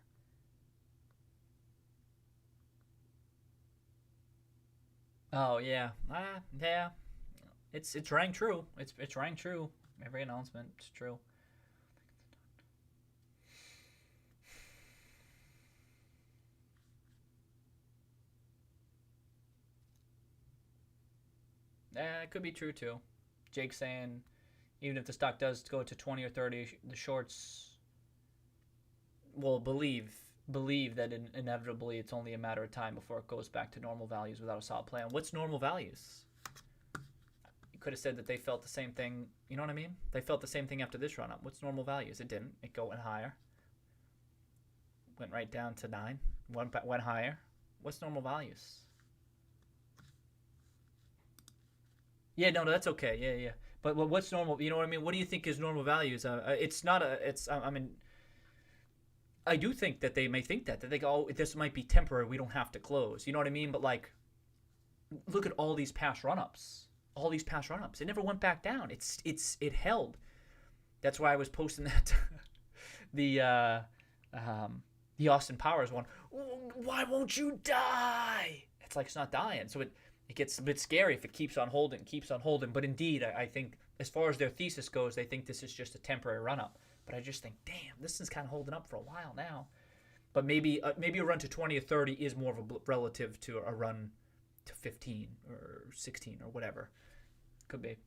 S1: Oh yeah, yeah. It's rang true. It's rang true. Every announcement, it's true. Yeah, it could be true too. Jake saying, even if the stock does go to 20 or 30, the shorts will believe that inevitably it's only a matter of time before it goes back to normal values without a solid plan. What's normal values? You could have said that they felt the same thing. You know what I mean? They felt the same thing after this run up. What's normal values? It didn't. It went higher. Went right down to 9. Went higher. What's normal values? Yeah, no, that's okay. Yeah. But what's normal? You know what I mean? What do you think is normal values? It's not a. It's. I mean, I do think that they may think that they go, oh, this might be temporary. We don't have to close. You know what I mean? But like, look at all these past run-ups. It never went back down. It held. That's why I was posting that the Austin Powers one. Why won't you die? It's like it's not dying. So it gets a bit scary if it keeps on holding. But indeed, I think as far as their thesis goes, they think this is just a temporary run-up. But I just think, damn, this is kind of holding up for a while now. But maybe a run to 20 or 30 is more of a relative to a run to 15 or 16 or whatever. Could be.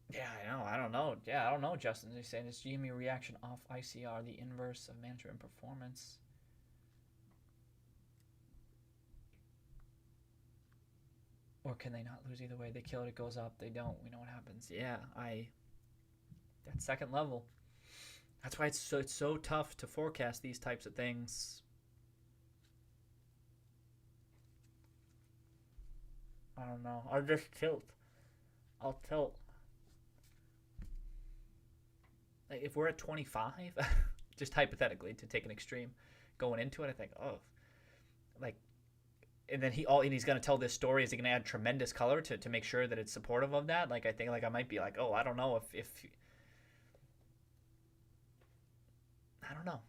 S1: Yeah, I know. I don't know. Yeah, I don't know, Justin. They're saying it's GME reaction off ICR, the inverse of management performance. Or can they not lose either way? They kill it, it goes up. They don't. We know what happens. Yeah, that second level. That's why it's so tough to forecast these types of things. I don't know. I'll just tilt. I'll tilt. Like if we're at 25, just hypothetically, to take an extreme, going into it, I think, oh, like, and then he's going to tell this story. Is he going to add tremendous color to make sure that it's supportive of that? Like, I think, like, I might be like, oh, I don't know if I don't know.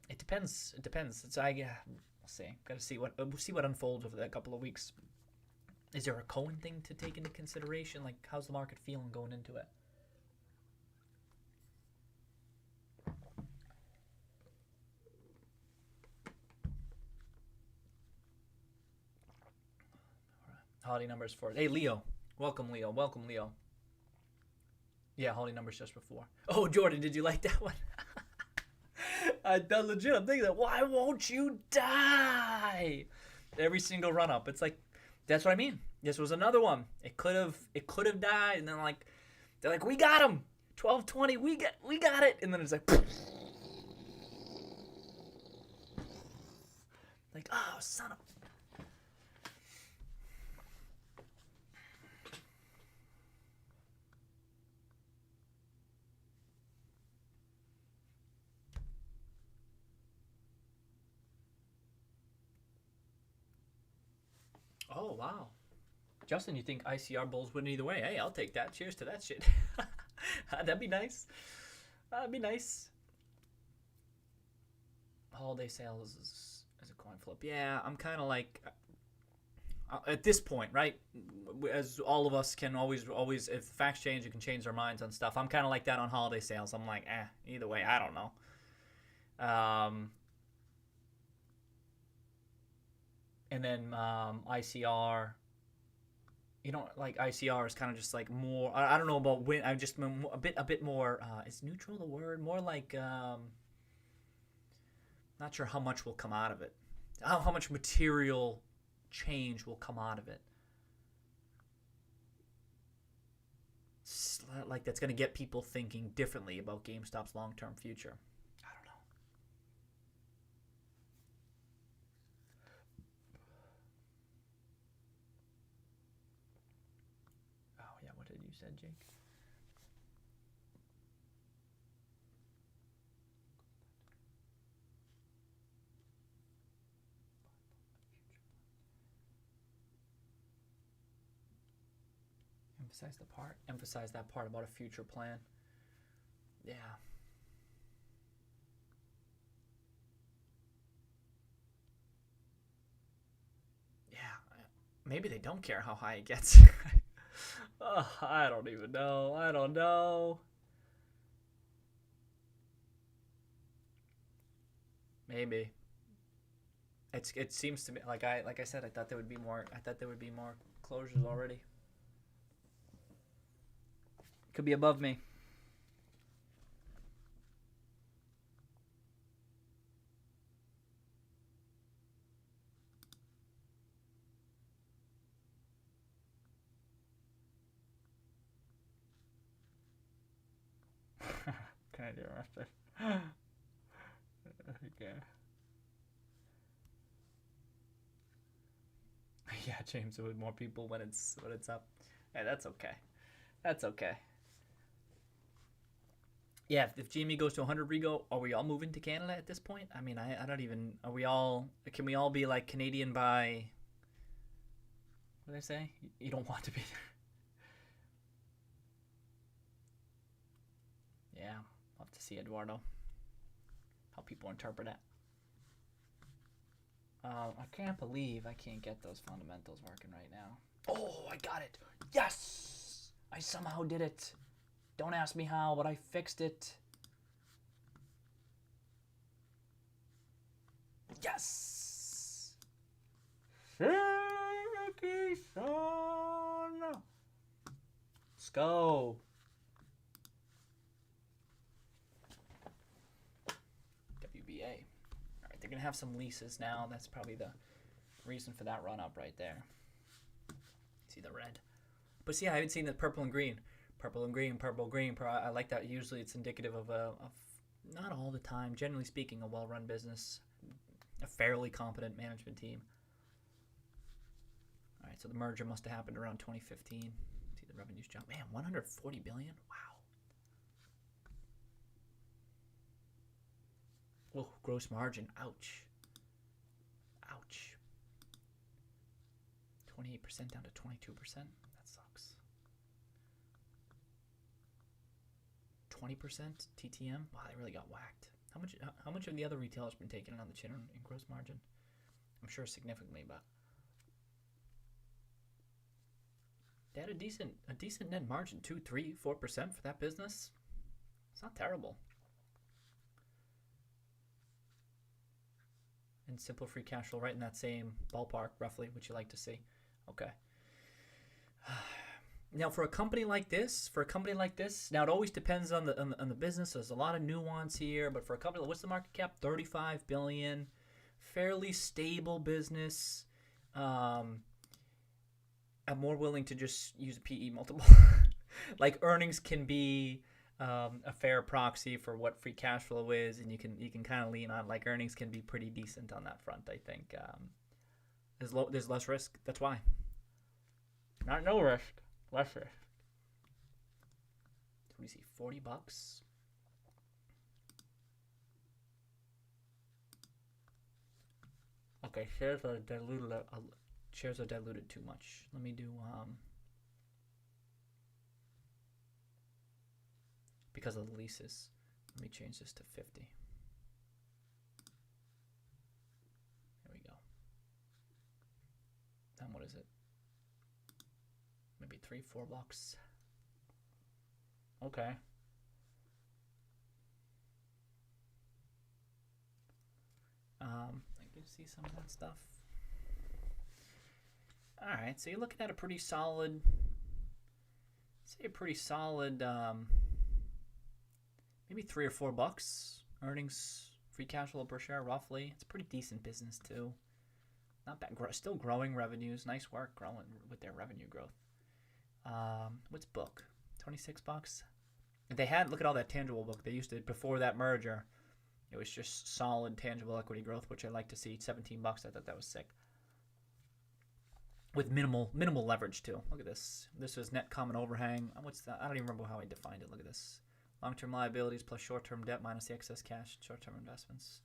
S1: It depends. So we'll see. Got to see what unfolds over that couple of weeks. Is there a Cohen thing to take into consideration? Like, how's the market feeling going into it? Holiday numbers for hey Leo, welcome Leo. Yeah, holiday numbers just before. Oh, Jordan, did you like that one? I'm thinking that. Why won't you die? Every single run up. It's like, that's what I mean. This was another one. It could have died, and then they're like, we got him. 12:20, we got it, and then it's like, oh, son of. Oh, wow. Justin, you think ICR bulls win either way? Hey, I'll take that. Cheers to that shit. That'd be nice. Holiday sales is a coin flip. Yeah, I'm kind of like, at this point, right? As all of us can always, if facts change, you can change our minds on stuff. I'm kind of like that on holiday sales. I'm like, either way, I don't know. And then ICR, like ICR is kind of just like more. I don't know about win. I'm just a bit more. Is neutral the word? More like not sure how much will come out of it. How much material change will come out of it. Like that's going to get people thinking differently about GameStop's long-term future. You said, Jake. Emphasize that part about a future plan. Yeah. Maybe they don't care how high it gets. I don't even know. Maybe. It seems to me like I said, I thought there would be more closures already. Could be above me. Can I do arrested? Okay. Yeah, James, with more people when it's up. Hey, that's okay. Yeah, if GME goes to 100 Rego, are we all moving to Canada at this point? I mean, I don't even. Are we all? Can we all be like Canadian by? What did I say? You don't want to be there. Yeah, I'll have to see, Eduardo, how people interpret it. I can't believe I can't get those fundamentals working right now. Oh, I got it. Yes! I somehow did it. Don't ask me how, but I fixed it. Yes! Let's go. WBA. All right, they're going to have some leases now. That's probably the reason for that run up right there. See the red. But see, I haven't seen the purple and green. Purple and green, purple, green. I like that. Usually it's indicative of not all the time, generally speaking, a well-run business, a fairly competent management team. All right, so the merger must have happened around 2015. See the revenues jump. Man, 140 billion? Wow. Oh, gross margin. Ouch. Ouch. 28% down to 22%. That sucks. 20% TTM. Wow, they really got whacked. How much have the other retailers been taking it on the chin in gross margin? I'm sure significantly, but they had a decent net margin, 2, 3, 4% for that business. It's not terrible. And simple free cash flow, right in that same ballpark, roughly, which you like to see. Okay. Now, for a company like this, now it always depends on the business. There's a lot of nuance here, but for a company, what's the market cap? 35 billion, fairly stable business. I'm more willing to just use a PE multiple. Like earnings can be a fair proxy for what free cash flow is, and you can kind of lean on like earnings can be pretty decent on that front. I think there's less risk. That's why. Not no risk. Less risk. What do you see? $40. Okay, shares are diluted. Shares are diluted too much. Let me do because of the leases. Let me change this to 50. There we go. Then what is it? Maybe $3, $4. Okay. I can see some of that stuff. All right, so you're looking at a pretty solid. Say a pretty solid. Maybe $3 or $4 earnings, free cash flow per share, roughly. It's a pretty decent business too. Not bad. Still growing revenues. Nice work growing with their revenue growth. What's book? $26. They had, look at all that tangible book. They used to, before that merger, it was just solid tangible equity growth, which I like to see. $17. I thought that was sick. With minimal leverage too. Look at this. This was net common overhang. What's that? I don't even remember how I defined it. Look at this. Long-term liabilities plus short-term debt minus the excess cash, short-term investments.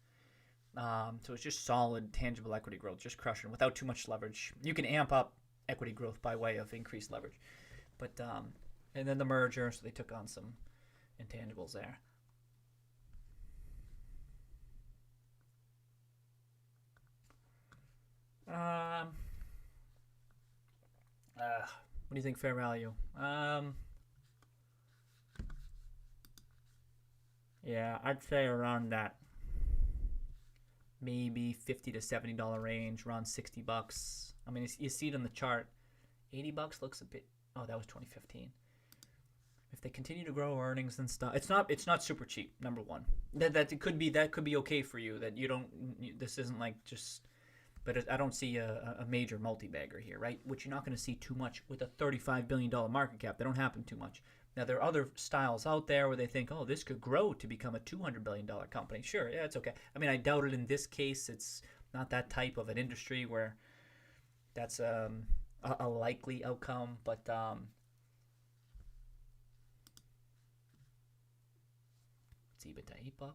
S1: So it's just solid tangible equity growth, just crushing without too much leverage. You can amp up equity growth by way of increased leverage. But and then the merger, so they took on some intangibles there. What do you think fair value? Yeah, I'd say around that maybe $50 to $70 range, around $60. I mean, you see it on the chart. $80 looks a bit. Oh, that was 2015. If they continue to grow earnings and stuff, it's not super cheap. Number one, that could be okay for you. That you don't. This isn't like just. But I don't see a major multi-bagger here, right? Which you're not going to see too much with a $35 billion market cap. They don't happen too much. Now, there are other styles out there where they think, oh, this could grow to become a $200 billion company. Sure, yeah, it's okay. I mean, I doubt it in this case. It's not that type of an industry where that's a likely outcome. But What's EBITDA? $8?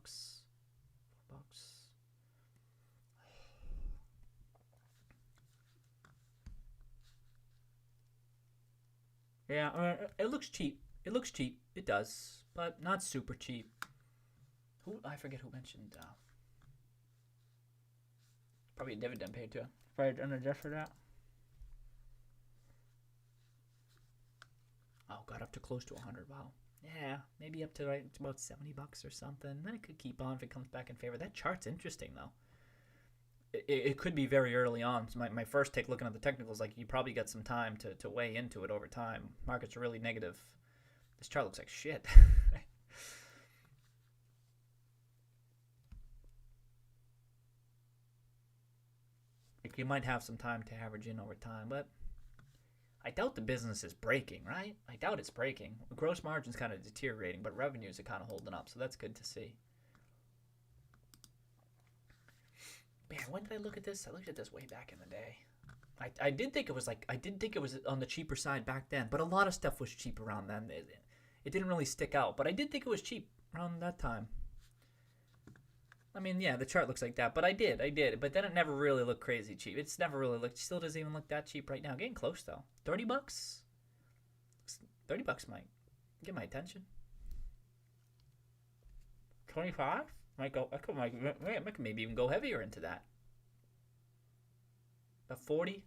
S1: $4? Yeah, it looks cheap. It looks cheap. It does, but not super cheap. I forget who mentioned. Probably a dividend paid too. Right, unadjust for that. Oh, got up to close to 100. Wow. Yeah, maybe up to it's about $70 or something. Then it could keep on if it comes back in favor. That chart's interesting though. It could be very early on. So my first take looking at the technicals, like you probably got some time to weigh into it over time. Markets are really negative. This chart looks like shit. Like you might have some time to average in over time, but I doubt the business is breaking, right? I doubt it's breaking. Gross margin's kind of deteriorating, but revenues are kind of holding up, so that's good to see. Man, when did I look at this? I looked at this way back in the day. I did think it was on the cheaper side back then, but a lot of stuff was cheap around then. It didn't really stick out, but I did think it was cheap around that time. I mean, yeah, the chart looks like that, but I did, but then it never really looked crazy cheap. It's never really looked, still doesn't even look that cheap right now. Getting close though. $30? $30 might get my attention. 25? Might go. I could maybe even go heavier into that. About 40.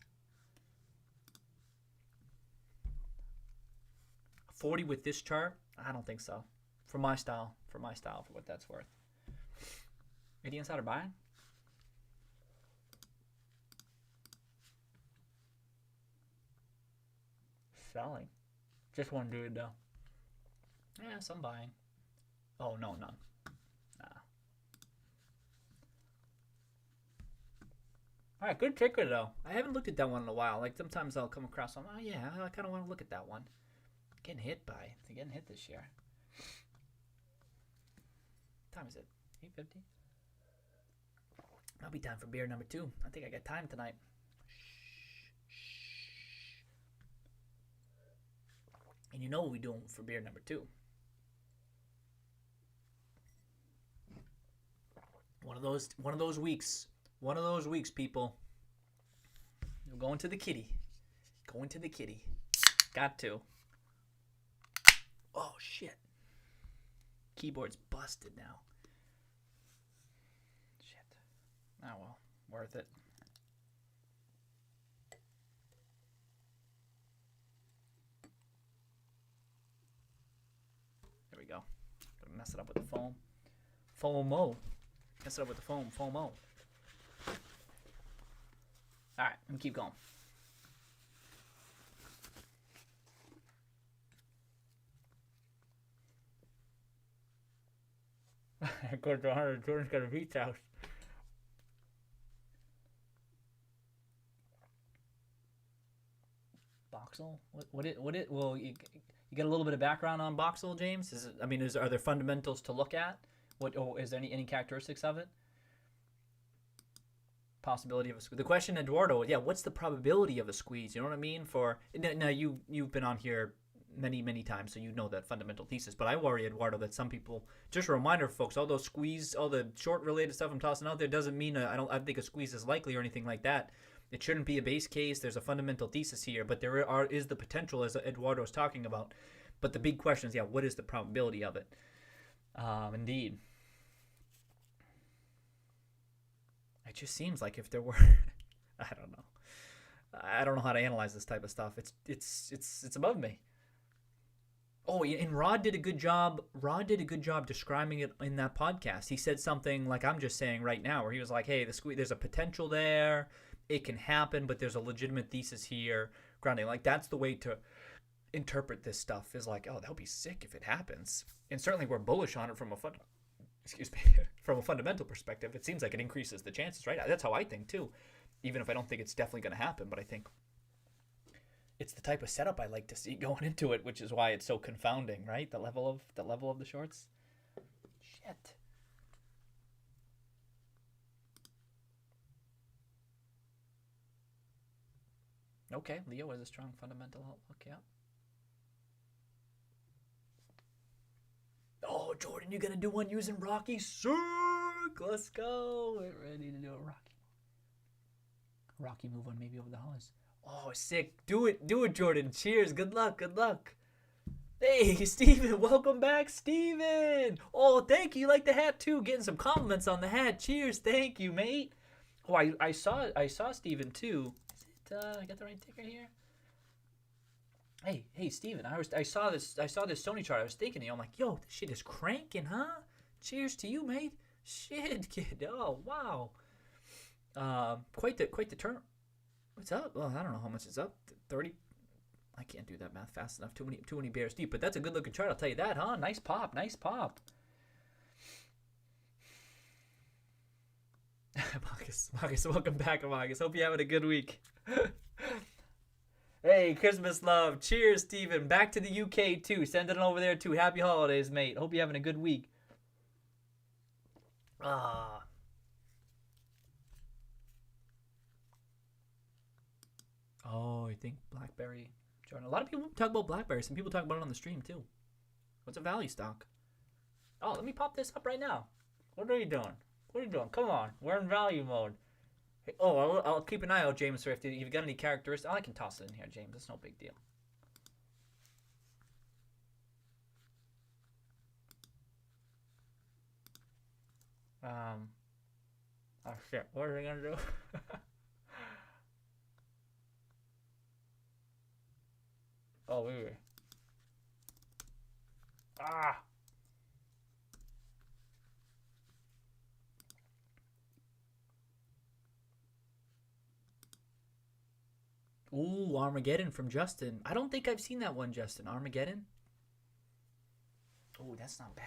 S1: 40 with this chart? I don't think so. For my style, for what that's worth. Any insider buying? Selling. Just one dude though. Yeah, some buying. Oh no, none. Nah. All right, good ticker though. I haven't looked at that one in a while. Like sometimes I'll come across some. Oh yeah, I kind of want to look at that one. They're getting hit this year. What time is it? 8:50. I'll be time for beer number 2. I think I got time tonight. And you know what we're doing for beer number 2. One of those weeks, people. We're going to the kitty. Got to. Oh shit. Keyboard's busted now. Oh well, worth it. There we go. Gonna mess it up with the foam. FOMO. Mess it up with the foam. FOMO. Alright, let me keep going. I go to 100. Jordan's got a beach house. Boxel? Well, you get a little bit of background on Boxel, James? Are there fundamentals to look at? Is there any characteristics of it? Possibility of a squeeze. The question, Eduardo, yeah, what's the probability of a squeeze? You know what I mean? Now you've been on here many times, so you know that fundamental thesis. But I worry, Eduardo, that some people. Just a reminder, folks, all those squeeze, all the short related stuff I'm tossing out there doesn't mean I think a squeeze is likely or anything like that. It shouldn't be a base case. There's a fundamental thesis here, but there is the potential, as Eduardo was talking about. But the big question is, what is the probability of it? Indeed. It just seems like if there were, I don't know how to analyze this type of stuff. It's above me. Oh, and Rod did a good job. Describing it in that podcast. He said something like I'm just saying right now, where he was like, "Hey, there's a potential there. It can happen, but there's a legitimate thesis here, grounding." Like that's the way to interpret this stuff. Is like, oh, that'll be sick if it happens. And certainly we're bullish on it from a fundamental perspective. It seems like it increases the chances, right? That's how I think too. Even if I don't think it's definitely going to happen, but I think it's the type of setup I like to see going into it, which is why it's so confounding, right? The level of the shorts. Shit. Okay, Leo has a strong fundamental outlook, yeah. Oh, Jordan, you gonna do one using Rocky? Sick! Let's go. We're ready to do a Rocky move on maybe over the holidays. Oh, sick. Do it, Jordan. Cheers. Good luck. Hey, Steven, welcome back, Steven. Oh, thank you. You like the hat too. Getting some compliments on the hat. Cheers. Thank you, mate. Oh, I saw Steven too. Is it I got the right ticker here? Hey, Steven, I saw this Sony chart. I was thinking, I'm like, yo, this shit is cranking, huh? Cheers to you, mate. Shit, kid. Oh, wow. Quite the turn. What's up? Well, I don't know how much it's up. 30. I can't do that math fast enough. Too many bears deep. But that's a good looking chart. I'll tell you that, huh? Nice pop. Marcus, welcome back, Marcus. Hope you're having a good week. Hey, Christmas love. Cheers, Steven. Back to the UK, too. Sending it over there, too. Happy holidays, mate. Hope you're having a good week. Oh, I think Blackberry. Jordan. A lot of people talk about Blackberry. Some people talk about it on the stream, too. What's a value stock? Oh, let me pop this up right now. What are you doing? Come on. We're in value mode. Hey, I'll keep an eye out, James, if you've got any characteristics. Oh, I can toss it in here, James. It's no big deal. Oh, shit. What are we going to do? Oh, wait. Ooh, Armageddon from Justin. I don't think I've seen that one, Justin. Armageddon? Oh, that's not bad.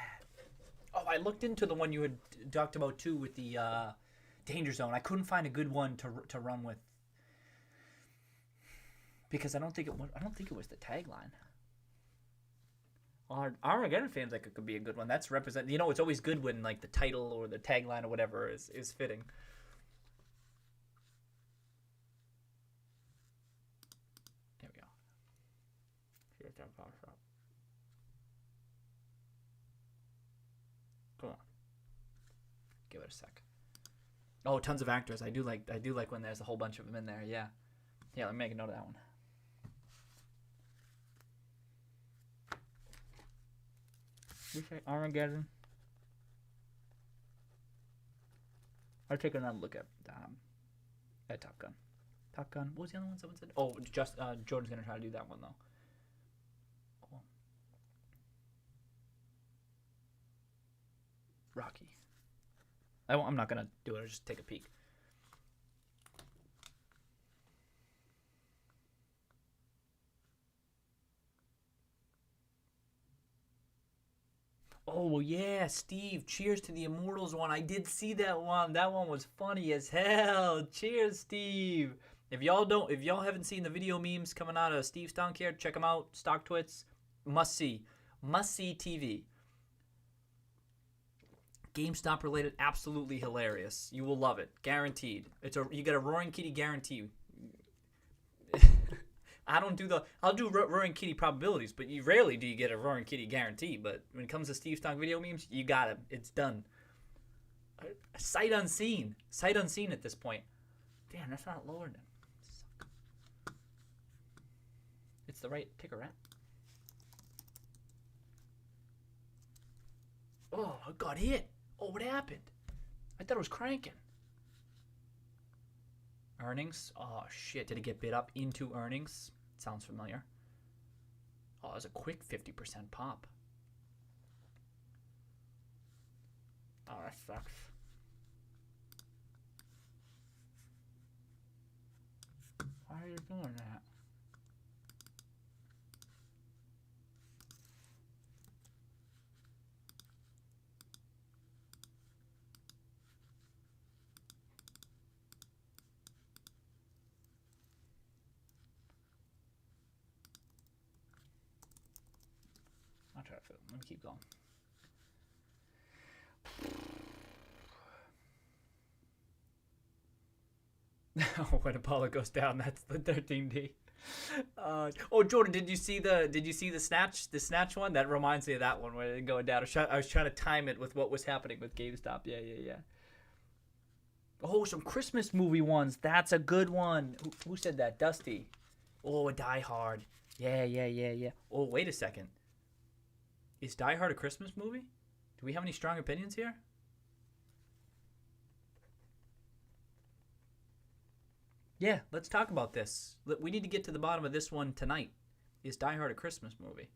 S1: Oh, I looked into the one you had talked about, too, with the Danger Zone. I couldn't find a good one to run with. Because I don't think it was the tagline. Armageddon fans like it could be a good one. That's represent. You know, it's always good when like the title or the tagline or whatever is fitting. There we go. Come on. Give it a sec. Oh, tons of actors. I do like when there's a whole bunch of them in there. Yeah. Yeah. Let me make a note of that one. You say Armageddon? I'll take another look at Top Gun. Top Gun. What was the other one someone said? Oh, just Jordan's gonna try to do that one though. Oh. Rocky. I'm not gonna do it. I'll just take a peek. Oh, yeah, Steve. Cheers to the Immortals one. I did see that one. That one was funny as hell. Cheers, Steve. If y'all haven't seen the video memes coming out of Steve Stunk here, check them out. Stock Twits. Must see TV. GameStop related, absolutely hilarious. You will love it. Guaranteed. You get a Roaring Kitty guarantee. I'll do Roaring Kitty probabilities, but rarely do you get a Roaring Kitty guarantee. But when it comes to Steve Stock video memes, you got it. It's done. Sight unseen at this point. Damn, that's not lower than. It's the right ticker, right? Oh, it got hit. Oh, what happened? I thought it was cranking. Earnings? Oh, shit. Did it get bid up into earnings? Sounds familiar. Oh, it was a quick 50% pop. Oh, that sucks. Why are you doing that? I'll try to fit. Let me keep going. When Apollo goes down, that's the 13D. Oh, Jordan, did you see the snatch one? That reminds me of that one where it going down. I was trying to time it with what was happening with GameStop. Yeah. Oh, some Christmas movie ones. That's a good one. Who said that? Dusty. Oh, Die Hard. Yeah. Oh, wait a second. Is Die Hard a Christmas movie? Do we have any strong opinions here? Yeah, let's talk about this. We need to get to the bottom of this one tonight. Is Die Hard a Christmas movie?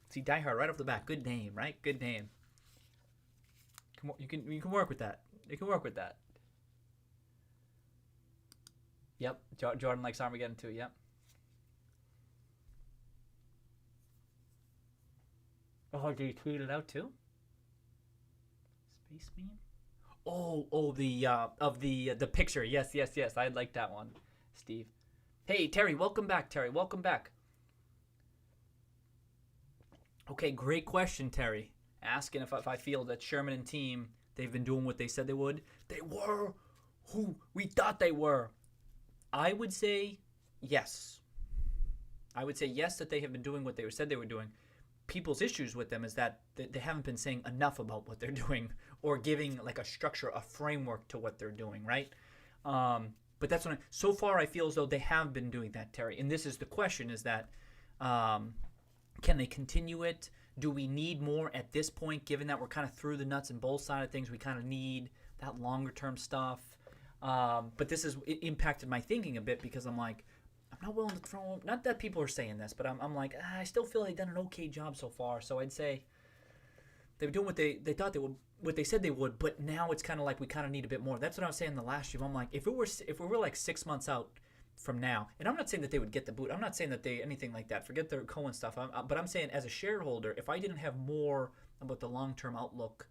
S1: See, Die Hard right off the bat. Good name, right? Good name. You can work with that. You can work with that. Yep. Jordan likes Armageddon too. Yep. Oh, did you tweet it out too? Space meme. Oh, the the picture. Yes. I like that one, Steve. Hey, Terry, welcome back. Terry, welcome back. Okay, great question, Terry. Asking if I feel that Sherman and team, they've been doing what they said they would. They were who we thought they were. I would say yes. I would say yes that they have been doing what they said they were doing. People's issues with them is that they haven't been saying enough about what they're doing or giving like a structure, a framework to what they're doing, right? But that's what so far I feel as though they have been doing that, Terry. And this is the question: is that can they continue it? Do we need more at this point, given that we're kind of through the nuts and bolts side of things? We kind of need that longer term stuff. But this has impacted my thinking a bit because I'm like, I'm not willing to throw. Not that people are saying this, but I'm like, I still feel they've done an okay job so far. So I'd say they're doing what they thought they would, what they said they would. But now it's kind of like we kind of need a bit more. That's what I was saying the last year. I'm like, if we were like 6 months out from now, and I'm not saying that they would get the boot. I'm not saying that they anything like that. Forget the Cohen stuff. But I'm saying as a shareholder, if I didn't have more about the long-term outlook,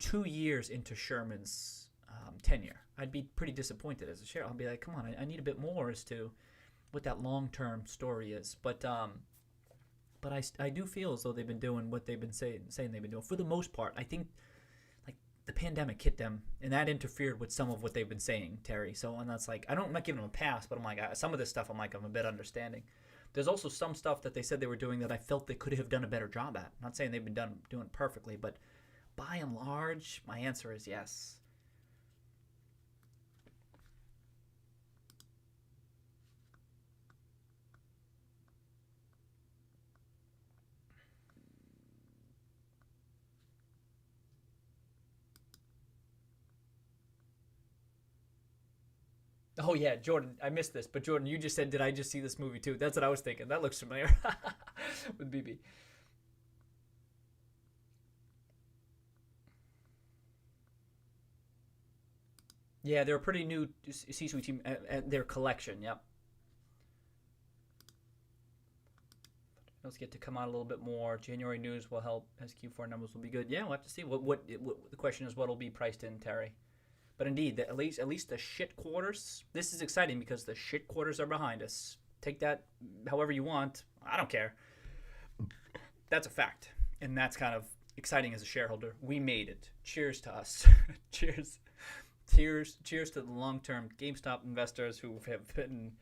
S1: 2 years into Sherman's tenure, I'd be pretty disappointed as a shareholder. I'll be like, come on, I need a bit more as to what that long-term story is. But I do feel as though they've been doing what they've been saying they've been doing for the most part. I think like the pandemic hit them, and that interfered with some of what they've been saying, Terry. So, and that's like, I'm not giving them a pass, but I'm like, some of this stuff I'm a bit understanding. There's also some stuff that they said they were doing that I felt they could have done a better job at. I'm not saying they've been doing it perfectly, but by and large, my answer is yes. Oh yeah, Jordan, I missed this, but Jordan, you just said, did I just see this movie too? That's what I was thinking. That looks familiar with BB. Yeah, they're a pretty new C-suite team. Their collection, yep. Let's get to come out a little bit more. January news will help as Q4 numbers will be good. Yeah, we'll have to see. What the question is, what will be priced in, Terry? But indeed, at least the shit quarters. This is exciting because the shit quarters are behind us. Take that however you want. I don't care. That's a fact, and that's kind of exciting as a shareholder. We made it. Cheers to us. Cheers. Cheers to the long-term GameStop investors who have been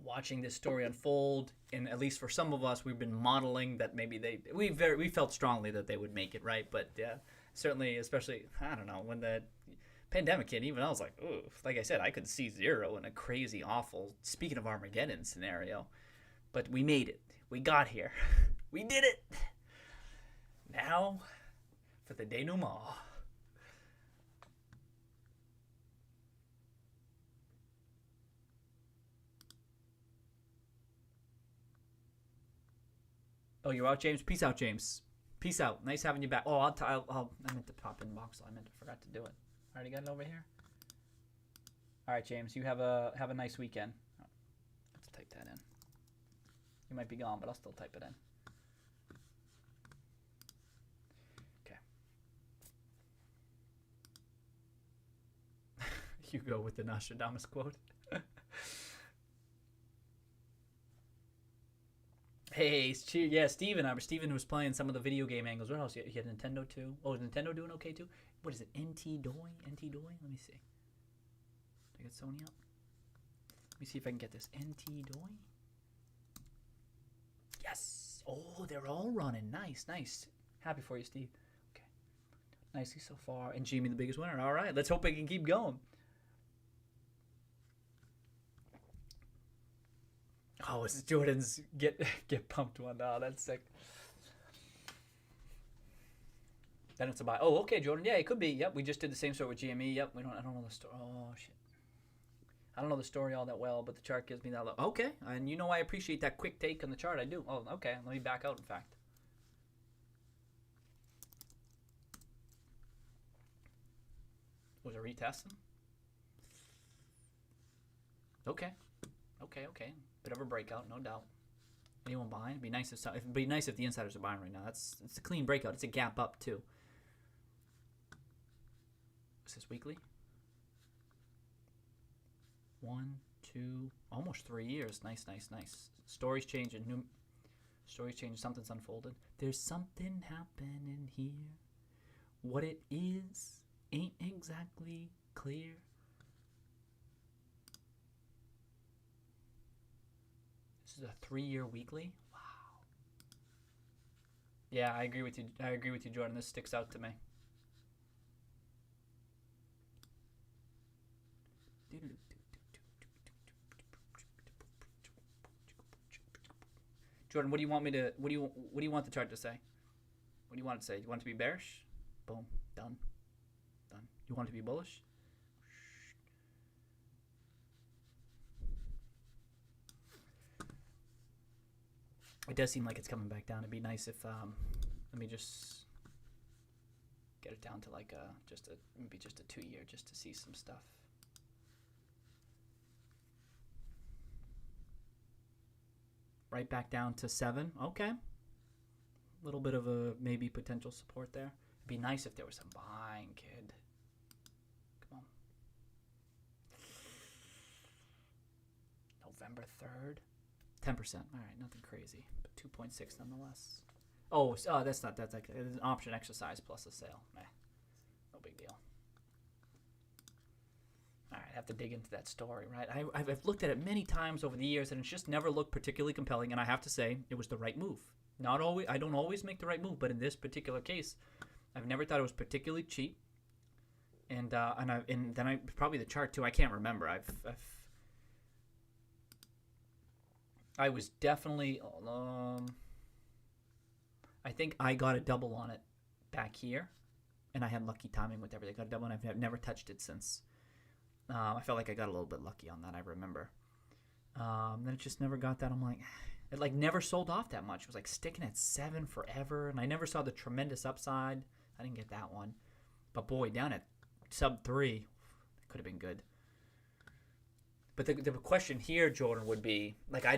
S1: watching this story unfold. And at least for some of us, we've been modeling that maybe we felt strongly that they would make it, right? But yeah, certainly, especially, I don't know, when the pandemic hit, even I was like, ooh, like I said, I could see zero in a crazy, awful, speaking of Armageddon scenario. But we made it. We got here. We did it. Now for the denouement. Oh, you're out, James? Peace out, James. Peace out. Nice having you back. Oh, I meant to pop in box. I forgot to do it. Already got it over here. All right, James. You have a nice weekend. Let's type that in. You might be gone, but I'll still type it in. Okay. You go with the Nostradamus quote. Hey, yeah, Steven was playing some of the video game angles. What else? He had Nintendo too. Oh, is Nintendo doing okay too? What is it? NT Doi? NT Doi? Let me see. Did I get Sony up? Let me see if I can get this. NT Doi? Yes. Oh, they're all running. Nice, nice. Happy for you, Steve. Okay. Nicely so far. And GME the biggest winner. All right. Let's hope it can keep going. Oh, it's Jordan's get pumped one. Oh, that's sick. Then it's a buy. Oh, okay, Jordan. Yeah, it could be. Yep, we just did the same sort with GME. Yep, I don't know the story. Oh shit. I don't know the story all that well, but the chart gives me that. Okay, and you know I appreciate that quick take on the chart. I do. Oh, okay. Let me back out. In fact. Was it retesting? Okay. Okay. Bit of a breakout, no doubt. Anyone buying? It'd be nice if the insiders are buying right now. It's a clean breakout. It's a gap up too. Is this weekly? 1, 2, almost 3 years. Nice. Stories changing. Stories changing. Something's unfolded. There's something happening here. What it is ain't exactly clear. This is a 3-year weekly. Wow. Yeah, I agree with you, Jordan. This sticks out to me. Jordan, what do you want the chart to say? What do you want it to say? Do you want it to be bearish? Boom. Done. You want it to be bullish? It does seem like it's coming back down. It'd be nice if let me just get it down to like maybe just a 2-year just to see some stuff. Right back down to 7. Okay. A little bit of a maybe potential support there. It'd be nice if there was some buying, kid. Come on. November 3rd. 10%. All right, nothing crazy, but 2.6 nonetheless. Oh, that's like it's an option exercise plus a sale. No big deal. All right, I have to dig into that story, right? I've looked at it many times over the years, and it's just never looked particularly compelling. And I have to say, it was the right move. Not always. I don't always make the right move, but in this particular case, I've never thought it was particularly cheap. And then I probably the chart too. I can't remember. I was definitely. I think I got a double on it back here, and I had lucky timing with everything. I got a double, and I've never touched it since. I felt like I got a little bit lucky on that. I remember. Then it just never got that. I'm like, it like never sold off that much. It was like sticking at 7 forever, and I never saw the tremendous upside. I didn't get that one, but boy, down at sub 3, it could have been good. But the question here, Jordan, would be like I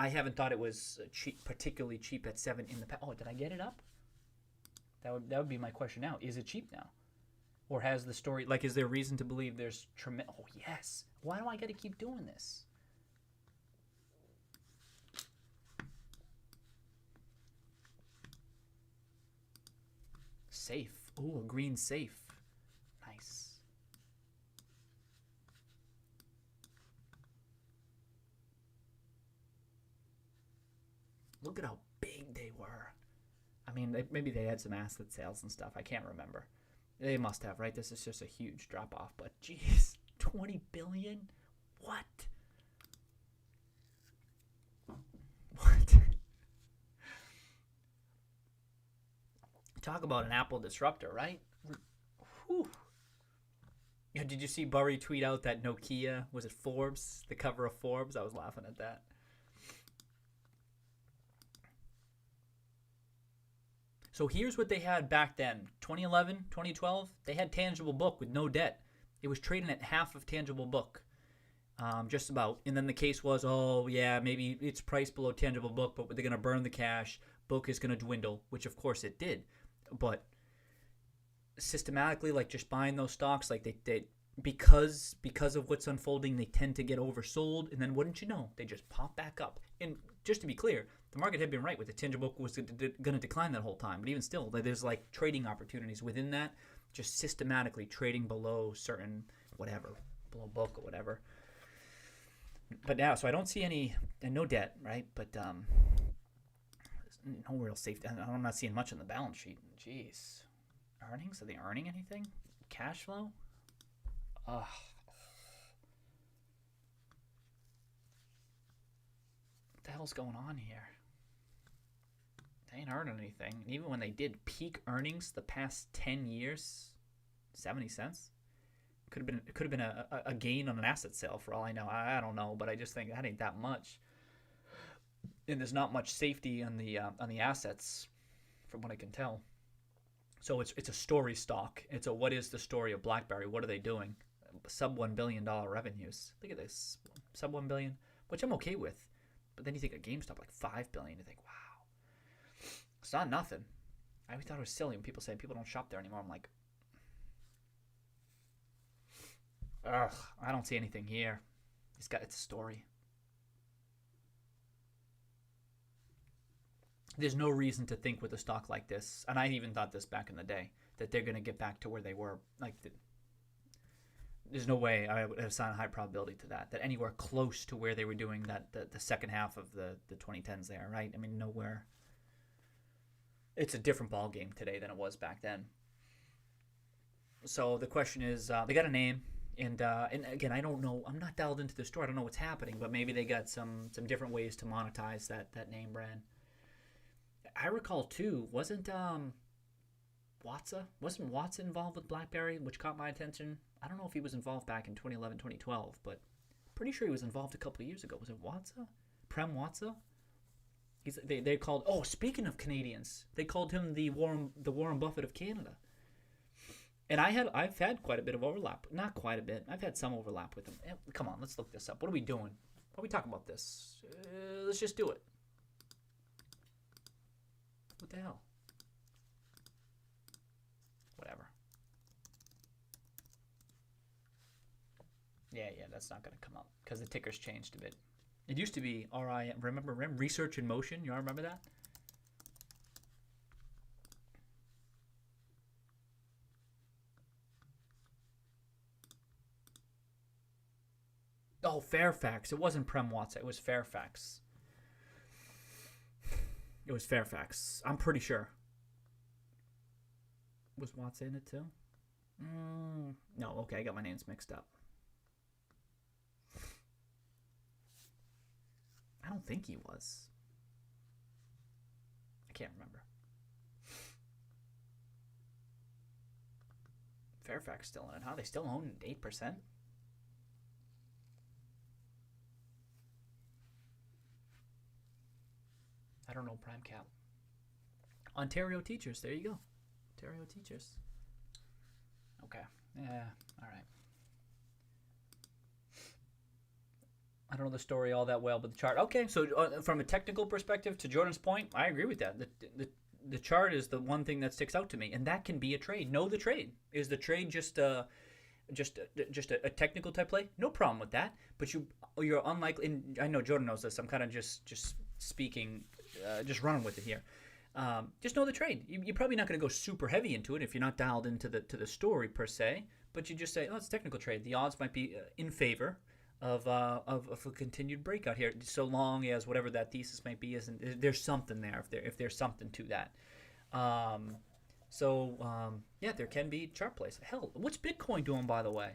S1: haven't thought it was cheap, particularly cheap at 7 in the past. Oh, did I get it up? That would be my question now. Is it cheap now, or has the story like is there reason to believe there's tremendous? Oh yes. Why do I got to keep doing this? Safe. Oh, a green safe. Nice. Look at how big they were. I mean, maybe they had some asset sales and stuff. I can't remember. They must have, right? This is just a huge drop-off. But, geez, 20 billion? What? What? Talk about an Apple disruptor, right? Whew. Yeah, did you see Burry tweet out that Nokia, was it Forbes? The cover of Forbes? I was laughing at that. So here's what they had back then. 2011, 2012, they had tangible book with no debt. It was trading at half of tangible book. Just about. And then the case was, oh, yeah, maybe it's priced below tangible book, but they're going to burn the cash. Book is going to dwindle, which, of course, it did. But systematically, like just buying those stocks, like they because of what's unfolding, they tend to get oversold. And then wouldn't you know, they just pop back up. And just to be clear, the market had been right with the tangible book was going to decline that whole time. But even still, there's like trading opportunities within that, just systematically trading below certain whatever, below book or whatever. But now, so I don't see any, and no debt, right? But no real safety. I'm not seeing much on the balance sheet. Jeez. Earnings? Are they earning anything? Cash flow? Ugh. What the hell's going on here? They ain't earning anything. And even when they did peak earnings the past 10 years, 70 cents? Could have been a gain on an asset sale for all I know. I don't know, but I just think that ain't that much. And there's not much safety on the assets, from what I can tell. So it's a story stock. It's a what is the story of Blackberry? What are they doing? Sub $1 billion revenues. Look at this, sub $1 billion, which I'm okay with. But then you think of GameStop like $5 billion. You think, wow, it's not nothing. I always thought it was silly when people say people don't shop there anymore. I'm like, ugh, I don't see anything here. It's a story. There's no reason to think with a stock like this, and I even thought this back in the day, that they're going to get back to where they were. There's no way I would assign a high probability to that anywhere close to where they were doing that the second half of the 2010s there, right? I mean, nowhere. It's a different ball game today than it was back then. So the question is, they got a name. And again, I don't know. I'm not dialed into the story. I don't know what's happening, but maybe they got some different ways to monetize that name brand. I recall too, wasn't Watson involved with Blackberry, which caught my attention? I don't know if he was involved back in 2011, 2012, but pretty sure he was involved a couple of years ago. Was it Watson? Prem Watson? They called. Oh, speaking of Canadians, they called him the Warren Buffett of Canada. And I've had quite a bit of overlap. Not quite a bit. I've had some overlap with him. Come on, let's look this up. What are we doing? Why are we talking about this? Let's just do it. What the hell? Whatever. Yeah, that's not going to come up because the ticker's changed a bit. It used to be RI. Remember Research in Motion? You all remember that? Oh, Fairfax. It wasn't Prem Watson. It was Fairfax. It was Fairfax. I'm pretty sure. Was Watson in it too? No, okay. I got my names mixed up. I don't think he was. I can't remember. Fairfax still in it, huh? They still own 8%? I don't know prime cap. Ontario Teachers. There you go. Ontario Teachers. Okay. Yeah. All right. I don't know the story all that well, but the chart. Okay. So from a technical perspective, to Jordan's point, I agree with that. The chart is the one thing that sticks out to me, and that can be a trade. Know the trade. Is the trade just a technical type play? No problem with that. But you're unlikely. And I know Jordan knows this. I'm kind of just speaking. Just running with it here. Just know the trade. You're probably not going to go super heavy into it if you're not dialed into the story per se. But you just say, oh, it's a technical trade. The odds might be in favor of a continued breakout here, so long as whatever that thesis might be isn't. There's something there. If there's something to that. Yeah, there can be chart plays. Hell, what's Bitcoin doing, by the way?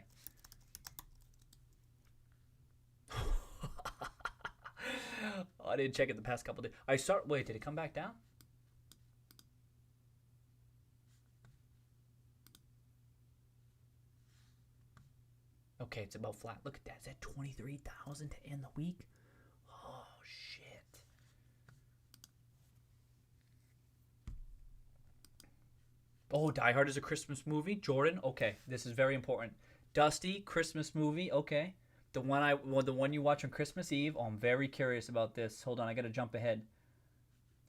S1: Oh, I didn't check it the past couple of days. Wait, did it come back down? Okay, it's about flat. Look at that. It's at 23,000 to end the week. Oh, shit. Oh, Die Hard is a Christmas movie. Jordan, okay. This is very important. Dusty, Christmas movie. Okay. The one you watch on Christmas Eve. Oh, I'm very curious about this. Hold on, I got to jump ahead.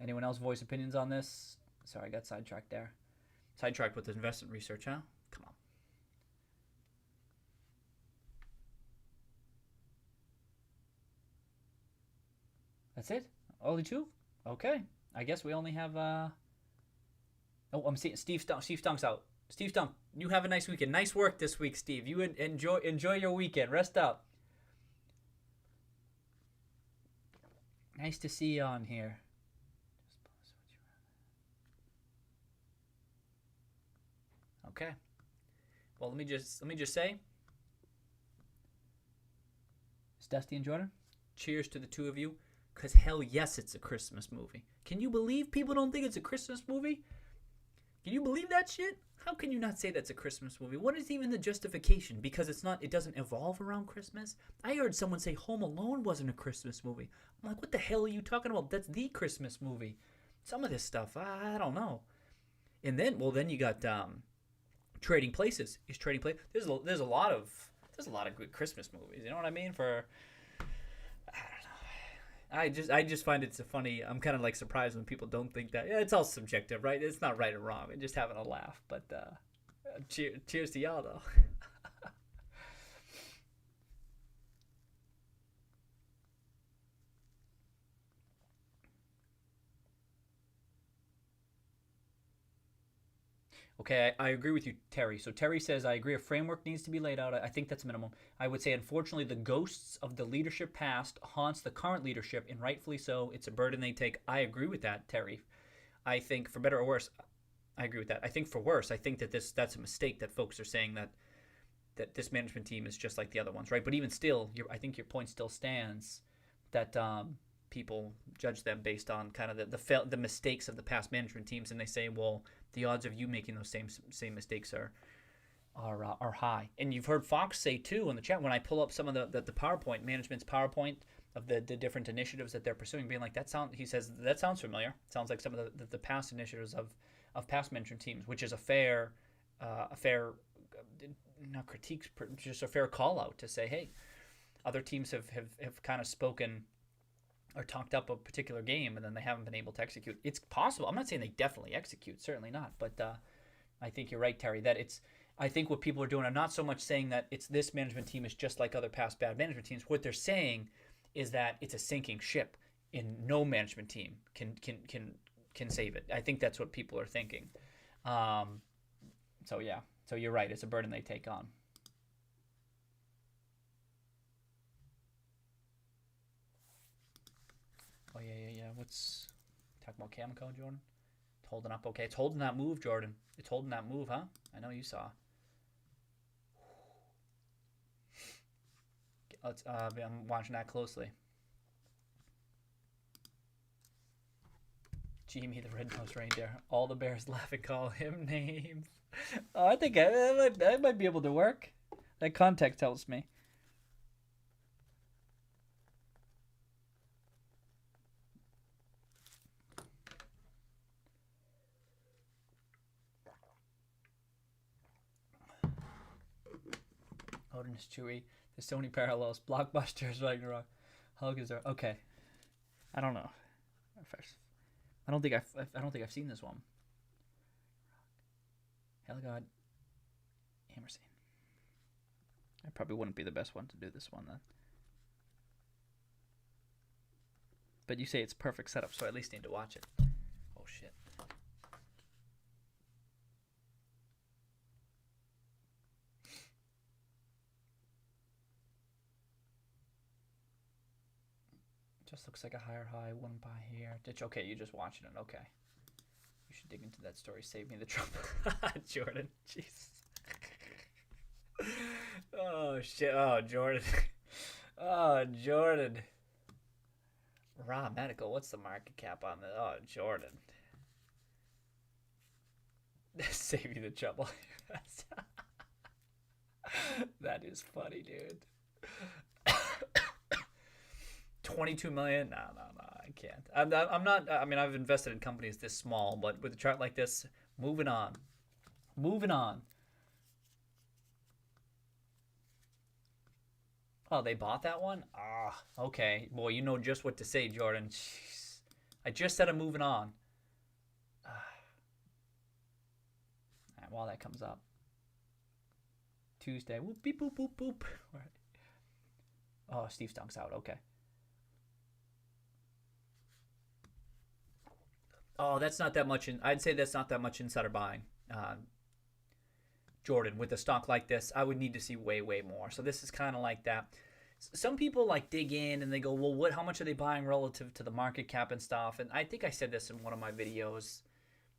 S1: Anyone else voice opinions on this? Sorry, I got sidetracked there. Sidetracked with investment research, huh? Come on. That's it? Only two? Okay. I guess we only have oh, I'm seeing Steve Stunk. Steve Stunk's out. Steve Stunk, you have a nice weekend. Nice work this week, Steve. You enjoy your weekend. Rest up. Nice to see you on here. Okay. Well, let me just say, it's Dusty and Jordan. Cheers to the two of you, because hell yes, it's a Christmas movie. Can you believe people don't think it's a Christmas movie? Can you believe that shit? How can you not say that's a Christmas movie? What is even the justification? Because it doesn't evolve around Christmas? I heard someone say Home Alone wasn't a Christmas movie. I'm like, what the hell are you talking about? That's the Christmas movie. Some of this stuff, I don't know. And then, then you got Trading Places. Is Trading Places? There's a lot of good Christmas movies. You know what I mean? I just find it's a funny. I'm kind of like surprised when people don't think that. Yeah, it's all subjective, right? It's not right or wrong. We're just having a laugh. But cheers to y'all, though. Okay, I agree with you, Terry. So Terry says, I agree a framework needs to be laid out. I think that's minimum. I would say, unfortunately, the ghosts of the leadership past haunts the current leadership, and rightfully so. It's a burden they take. I agree with that, Terry. I think, for better or worse, I agree with that. I think for worse, I think that that's a mistake that folks are saying that this management team is just like the other ones, right? But even still, I think your point still stands that people judge them based on kind of the mistakes of the past management teams, and they say, well, the odds of you making those same mistakes are high. And you've heard Fox say too in the chat when I pull up some of the PowerPoint, management's PowerPoint of the different initiatives that they're pursuing, being like he says that sounds familiar. It sounds like some of the past initiatives of past management teams, which is a fair not critiques, just a fair call out to say, hey, other teams have kind of spoken or talked up a particular game and then they haven't been able to execute. It's possible. I'm not saying they definitely execute, certainly not. But I think you're right, Terry, that I think what people are doing, I'm not so much saying that it's this management team is just like other past bad management teams. What they're saying is that it's a sinking ship and no management team can save it. I think that's what people are thinking. So yeah, so you're right. It's a burden they take on. Oh, yeah. What's talking about Cameco, Jordan? It's holding up okay. It's holding that move, Jordan. It's holding that move, huh? I know you saw. Let's. I'm watching that closely. GME the red-nosed reindeer. All the bears laugh and call him names. Oh, I think I might be able to work. That context helps me. Odin is Chewy. There's so many parallels. Blockbusters, Ragnarok. Hulk is there. Okay. I don't know. I don't think I've seen this one. Helgod. Hammerstein. I probably wouldn't be the best one to do this one then. But you say it's perfect setup, so I at least need to watch it. Oh shit. Just looks like a higher high, one buy here. Okay, you're just watching it. Okay. You should dig into that story. Save me the trouble. Jordan. Jesus. Oh, shit. Oh, Jordan. Oh, Jordan. Raw Medical. What's the market cap on this? Oh, Jordan. Save you the trouble. That is funny, dude. 22 million? No, I can't. I'm not. I mean, I've invested in companies this small, but with a chart like this, moving on. Oh, they bought that one? Ah, okay. Boy, you know just what to say, Jordan. Jeez. I just said I'm moving on. All right, while that comes up. Tuesday. Whoop, beep, boop, boop, boop. All right. Oh, Steve Stunk's out. Okay. Oh, that's not that much. I'd say that's not that much insider buying. Uh, Jordan, with a stock like this, I would need to see way, way more. So this is kind of like that. Some people like dig in and they go, well, what? How much are they buying relative to the market cap and stuff? And I think I said this in one of my videos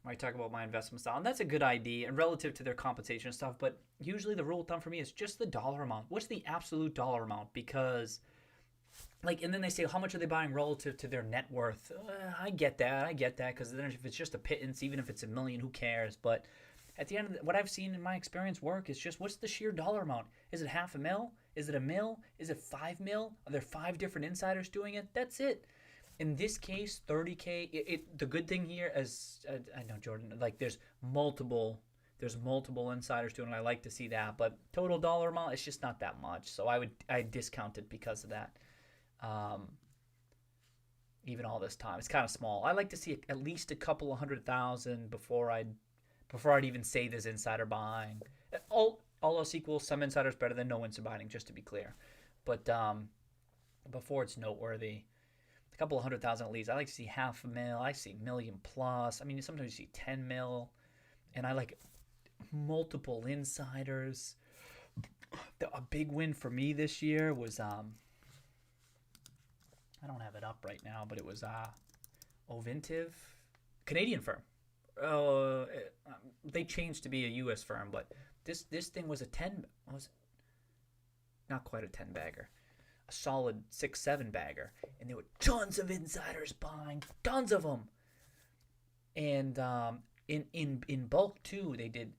S1: where I talk about my investment style, and that's a good idea and relative to their compensation and stuff. But usually the rule of thumb for me is just the dollar amount. What's the absolute dollar amount? Because like, and then they say how much are they buying relative to their net worth? I get that, because then if it's just a pittance, even if it's a million, who cares? But at the end of what I've seen in my experience work is just what's the sheer dollar amount? Is it half a mil? Is it a mil? Is it 5 mil? Are there 5 different insiders doing it? That's it. In this case, 30K. The good thing here is I know Jordan, like there's multiple insiders doing it. I like to see that, but total dollar amount, it's just not that much. So I discount it because of that. Even all this time, it's kind of small. I like to see at least a couple of 100,000 before I'd even say there's insider buying. All else equals, some insiders better than no insider buying, just to be clear. But before it's noteworthy, a couple of 100,000 at least. I like to see half a mil. I see million plus. I mean, sometimes you see 10 mil, and I like multiple insiders. A big win for me this year was I don't have it up right now, but it was Ovintiv, Canadian firm. They changed to be a U.S. firm, but this thing was a 10, was not quite a 10 bagger, a solid 6-7 bagger, and there were tons of insiders buying, tons of them, and in bulk too. They did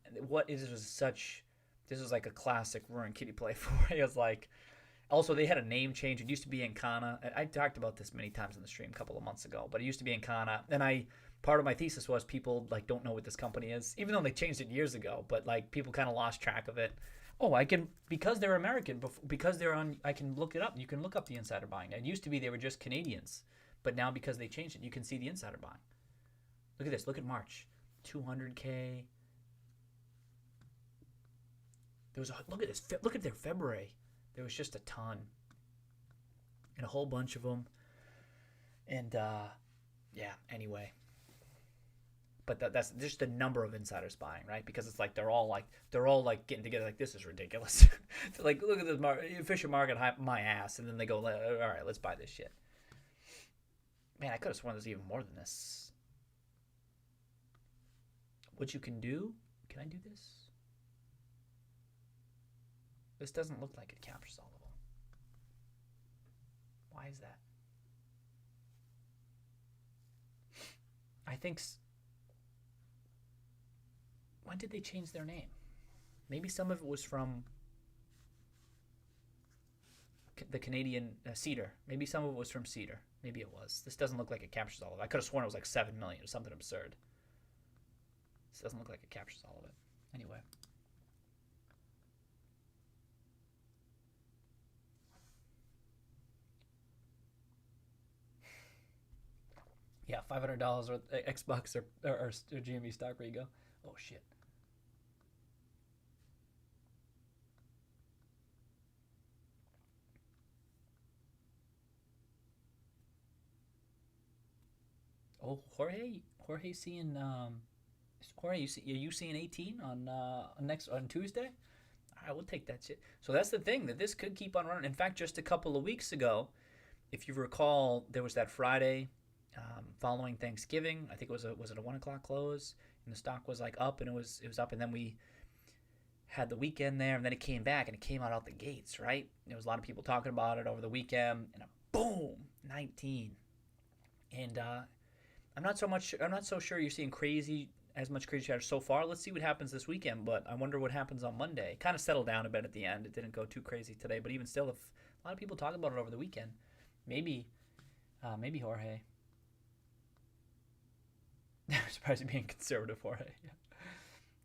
S1: this was like a classic Roaring Kitty play for it. It was like. Also, they had a name change. It used to be Encana. I talked about this many times in the stream a couple of months ago, but it used to be Encana. And part of my thesis was people like don't know what this company is, even though they changed it years ago. But like people kind of lost track of it. Oh, I can, because they're American, because they're on. I can look it up. You can look up the insider buying. It used to be they were just Canadians, but now because they changed it, you can see the insider buying. Look at this. Look at March, 200K. Look at this. Look at their February. There was just a ton and a whole bunch of them. And, yeah, anyway. But that's just the number of insiders buying, right? Because it's like they're all getting together like, this is ridiculous. Like, look at this efficient market, my ass. And then they go, all right, let's buy this shit. Man, I could have sworn there's even more than this. What you can do, can I do this? This doesn't look like it captures all of them. Why is that? I think. When did they change their name? Maybe some of it was from the Canadian Cedar. Maybe some of it was from Cedar. Maybe it was. This doesn't look like it captures all of it. I could have sworn it was like 7 million or something absurd. This doesn't look like it captures all of it. Anyway. Yeah, $500 worth Xbox or GME stock. Where you go? Oh shit. Oh, Jorge seeing Jorge, are you seeing 18 on Tuesday? All right, we'll take that shit. So that's the thing, that this could keep on running. In fact, just a couple of weeks ago, if you recall, there was that Friday. Following Thanksgiving, I think was it a 1 o'clock close, and the stock was like up, and it was up, and then we had the weekend there, and then it came back, and it came out the gates, right? There was a lot of people talking about it over the weekend, and boom, 19, and I'm not so sure you're seeing as much crazy chatter so far. Let's see what happens this weekend, but I wonder what happens on Monday. It kind of settled down a bit at the end. It didn't go too crazy today, but even still, if a lot of people talk about it over the weekend, maybe Jorge. I'm surprised you're being conservative, Jorge. Yeah.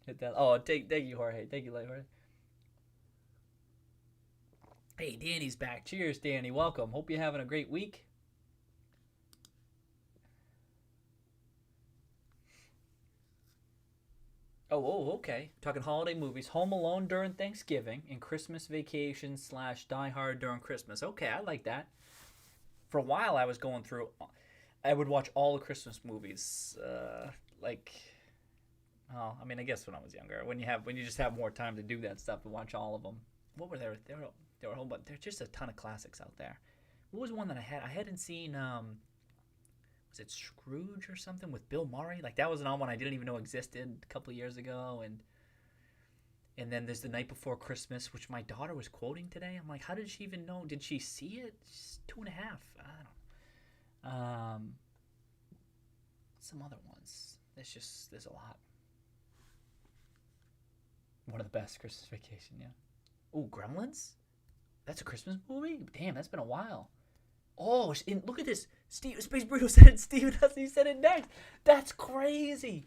S1: Hit that. Oh, thank you, Jorge. Thank you, Jorge. Hey, Danny's back. Cheers, Danny. Welcome. Hope you're having a great week. Oh, okay. Talking holiday movies. Home Alone during Thanksgiving and Christmas Vacation / Die Hard during Christmas. Okay, I like that. For a while, I was going through. I would watch all the Christmas movies. Like, oh, I mean, I guess when I was younger, when you just have more time to do that stuff and watch all of them. What were there? There were a whole bunch. There's just a ton of classics out there. What was one that I had? I hadn't seen. Was it Scrooge or something with Bill Murray? Like that was an one I didn't even know existed a couple of years ago. And then there's The Night Before Christmas, which my daughter was quoting today. I'm like, how did she even know? Did she see it? She's 2.5. I don't know. Some other ones. There's a lot. One of the best, Christmas Vacation, yeah. Oh, Gremlins? That's a Christmas movie? Damn, that's been a while. Oh, look at this. Space Burrito said it. Steven Husney said it next. That's crazy.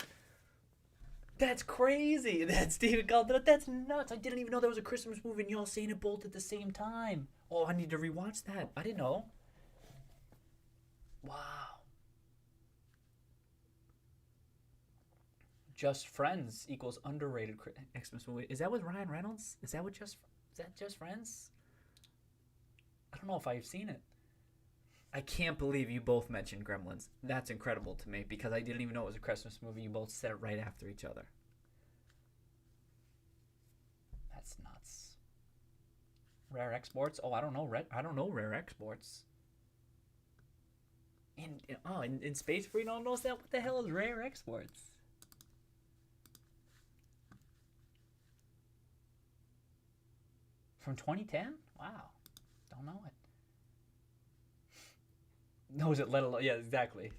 S1: That's crazy. That Steven called it. That's nuts. I didn't even know there was a Christmas movie and y'all saying it both at the same time. Oh, I need to rewatch that. I didn't know. Wow. Just Friends equals underrated Christmas movie. Is that with Ryan Reynolds? Is that Just Friends? I don't know if I've seen it. I can't believe you both mentioned Gremlins. That's incredible to me because I didn't even know it was a Christmas movie. You both said it right after each other. That's nuts. Rare Exports? Oh, I don't know. I don't know Rare Exports. In Space Burrito knows that. What the hell is Rare Exports? From 2010? Wow. Don't know it. Knows it, let alone... Yeah, exactly.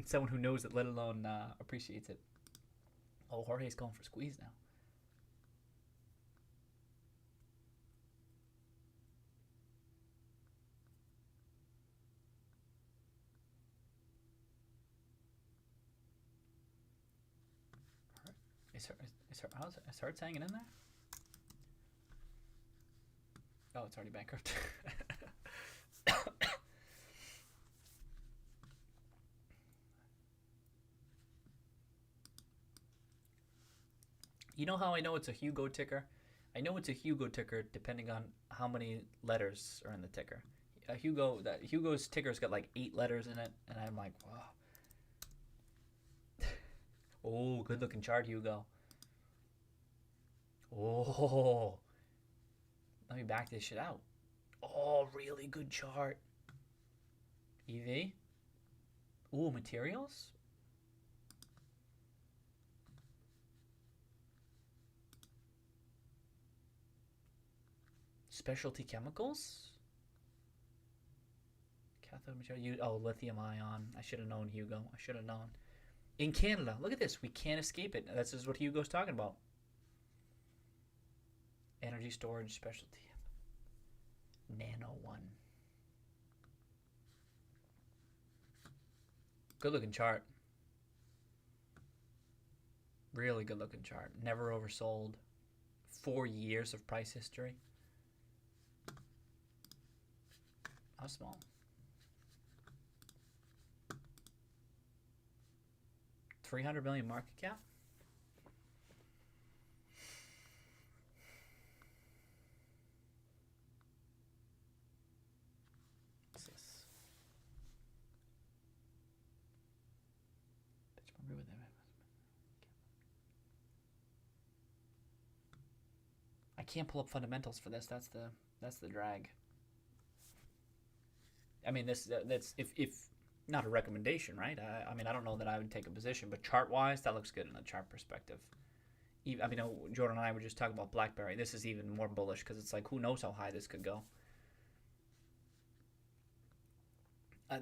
S1: Someone who knows it, let alone appreciates it. Oh, Jorge's going for squeeze now. Is her hanging in there? Oh, it's already bankrupt. You know how I know it's a Hugo ticker? I know it's a Hugo ticker depending on how many letters are in the ticker. Hugo's ticker's got like 8 letters in it, and I'm like, wow. Oh, good looking chart, Hugo. Oh, let me back this shit out. Oh, really good chart. EV. Ooh, materials. Specialty chemicals. Cathode material. Oh, lithium ion. I should have known, Hugo. I should have known. In Canada, look at this. We can't escape it. This is what Hugo's talking about. Energy storage specialty. Nano one. Good looking chart. Really good looking chart. Never oversold. 4 years of price history. How small? $300 million market cap. What's this? I can't pull up fundamentals for this. That's the drag. I mean, that's if not a recommendation, right? I mean, I don't know that I would take a position, but chart-wise, that looks good in a chart perspective. I mean, Jordan and I were just talking about Blackberry. This is even more bullish because it's like, who knows how high this could go.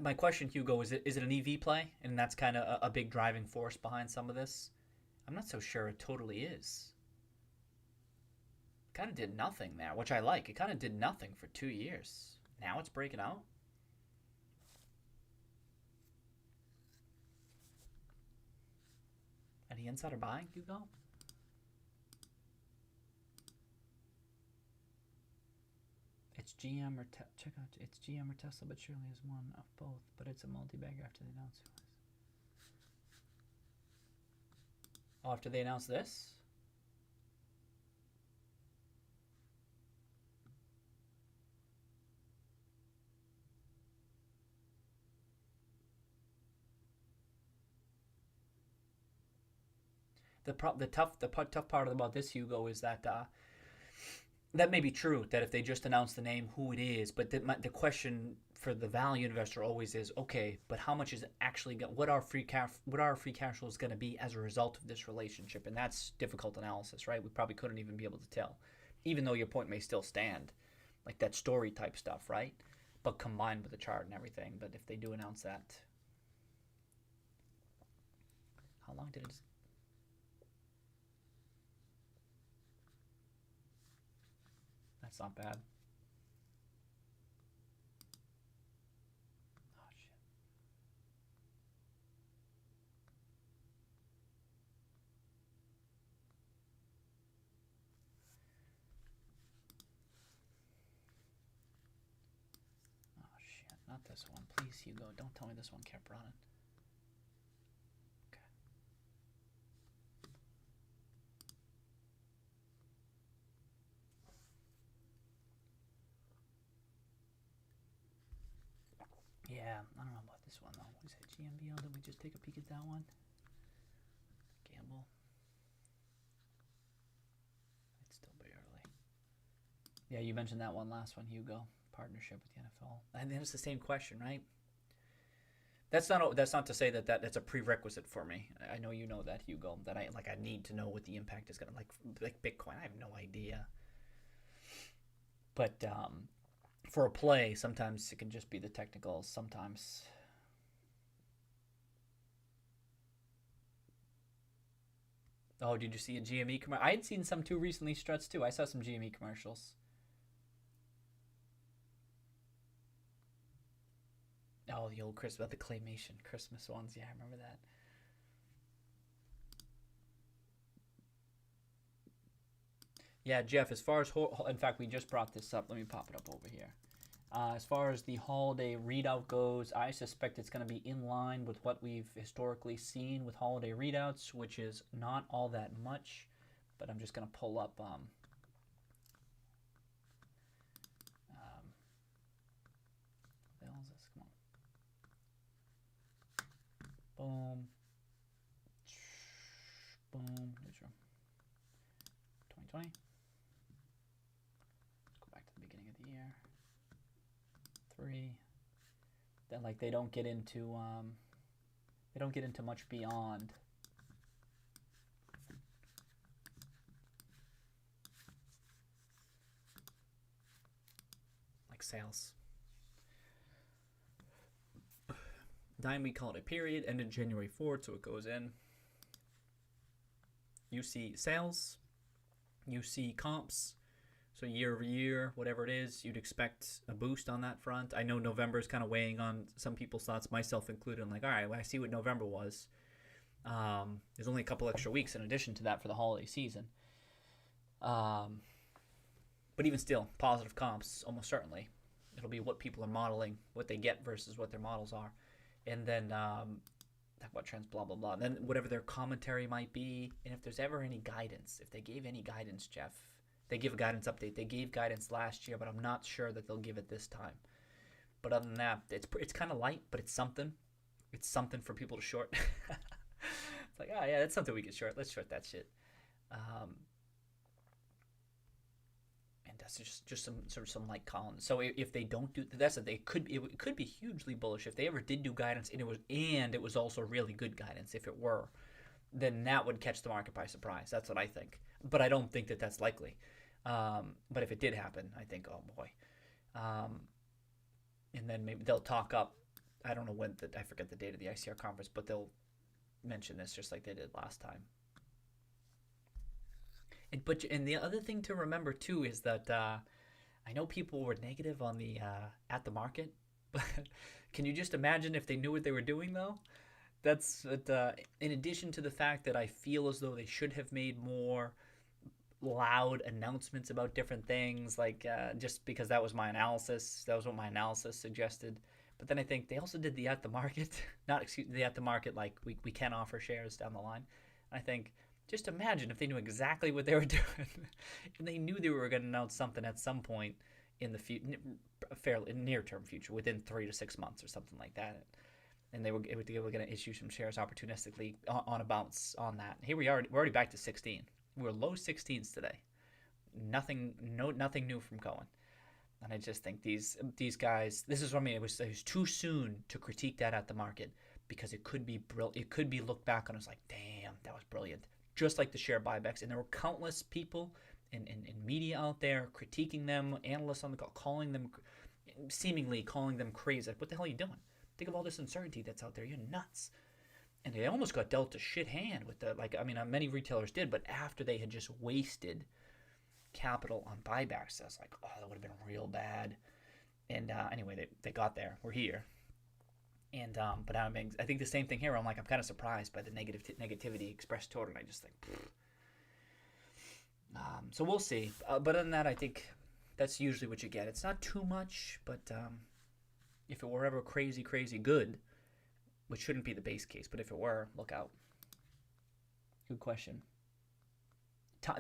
S1: My question, Hugo, is it an EV play? And that's kind of a big driving force behind some of this? I'm not so sure it totally is. Kind of did nothing there, which I like. It kind of did nothing for 2 years. Now it's breaking out. Any insider buying, Hugo? It's GM or check out. It's GM or Tesla, but surely is one of both. But it's a multi-bagger after they announce who is. Oh, after they announce this? The tough part about this, Hugo, is that that may be true, that if they just announce the name, who it is, but the question for the value investor always is, okay, but how much is it actually what our free cash flow is going to be as a result of this relationship? And that's difficult analysis, right? We probably couldn't even be able to tell, even though your point may still stand, like that story type stuff, right? But combined with the chart and everything. But if they do announce that, how long did it? That's not bad. Oh, shit. Oh, shit. Not this one. Please, Hugo. Don't tell me this one kept running. Okay. Yeah, I don't know about this one, though. What is it? GMBL? Did we just take a peek at that one? Gamble. It's still barely. Yeah, you mentioned that one last one, Hugo. Partnership with the NFL. And then it's the same question, right? That's not to say that's a prerequisite for me. I know you know that, Hugo, that I need to know what the impact is going to, like Bitcoin. I have no idea. But for a play, sometimes it can just be the technicals. Sometimes. Oh, did you see a GME commercial? I had seen some too recently, Struts too. I saw some GME commercials. Oh, the old Christmas, the claymation Christmas ones. Yeah, I remember that. Yeah, Jeff, as far as, in fact, we just brought this up. Let me pop it up over here. As far as the holiday readout goes, I suspect it's going to be in line with what we've historically seen with holiday readouts, which is not all that much. But I'm just going to pull up what the hell is this? Come on. Boom. Boom. Neutral. 2020. Let's go back to the beginning of the year. 3. Then they don't get into much beyond. Like sales. 9-week holiday period ended January 4th, so it goes in. You see sales, you see comps, so year over year, whatever it is, you'd expect a boost on that front. I know November is kind of weighing on some people's thoughts, myself included. I'm like, all right, well, I see what November was. There's only a couple extra weeks in addition to that for the holiday season. But even still, positive comps, almost certainly. It'll be what people are modeling, what they get versus what their models are. And then talk about trends, blah, blah, blah. And then whatever their commentary might be. And if there's ever any guidance, if they gave any guidance, Jeff, they give a guidance update. They gave guidance last year, but I'm not sure that they'll give it this time. But other than that, it's kind of light, but it's something. It's something for people to short. It's like, oh, yeah, that's something we can short. Let's short that shit. And that's just some light columns. So if they don't do that's it, it could be hugely bullish if they ever did do guidance and it was also really good guidance. If it were, then that would catch the market by surprise. That's what I think. But I don't think that that's likely. But if it did happen, I think, oh boy. And then maybe they'll talk up. I don't know when. I forget the date of the ICR conference, but they'll mention this just like they did last time. And the other thing to remember too is that I know people were negative on the at the market, but can you just imagine if they knew what they were doing though? That's in addition to the fact that I feel as though they should have made more loud announcements about different things, just because that was my analysis. That was what my analysis suggested. But then I think they also did the at the market, the at the market, like we can offer shares down the line. And I think just imagine if they knew exactly what they were doing and they knew they were going to announce something at some point in the fairly near-term future, within 3 to 6 months or something like that. and they were going to issue some shares opportunistically on a bounce on that. Here we are. We're already back to 16. We're low 16s today. Nothing new from Cohen. And I just think these guys. This is what I mean. It was too soon to critique that at the market, because it could be it could be looked back on as like, damn, that was brilliant. Just like the share buybacks, and there were countless people in media out there critiquing them, analysts on the call, seemingly calling them crazy. Like, what the hell are you doing? Think of all this uncertainty that's out there. You're nuts. And they almost got dealt a shit hand with the, like, I mean, many retailers did, but after they had just wasted capital on buybacks, I was like, oh, that would have been real bad. And anyway, they got there. We're here. And but I think the same thing here. I'm kind of surprised by the negativity expressed toward it. I just think, so we'll see. But other than that, I think that's usually what you get. It's not too much, but if it were ever crazy good, which shouldn't be the base case, but if it were, look out. Good question.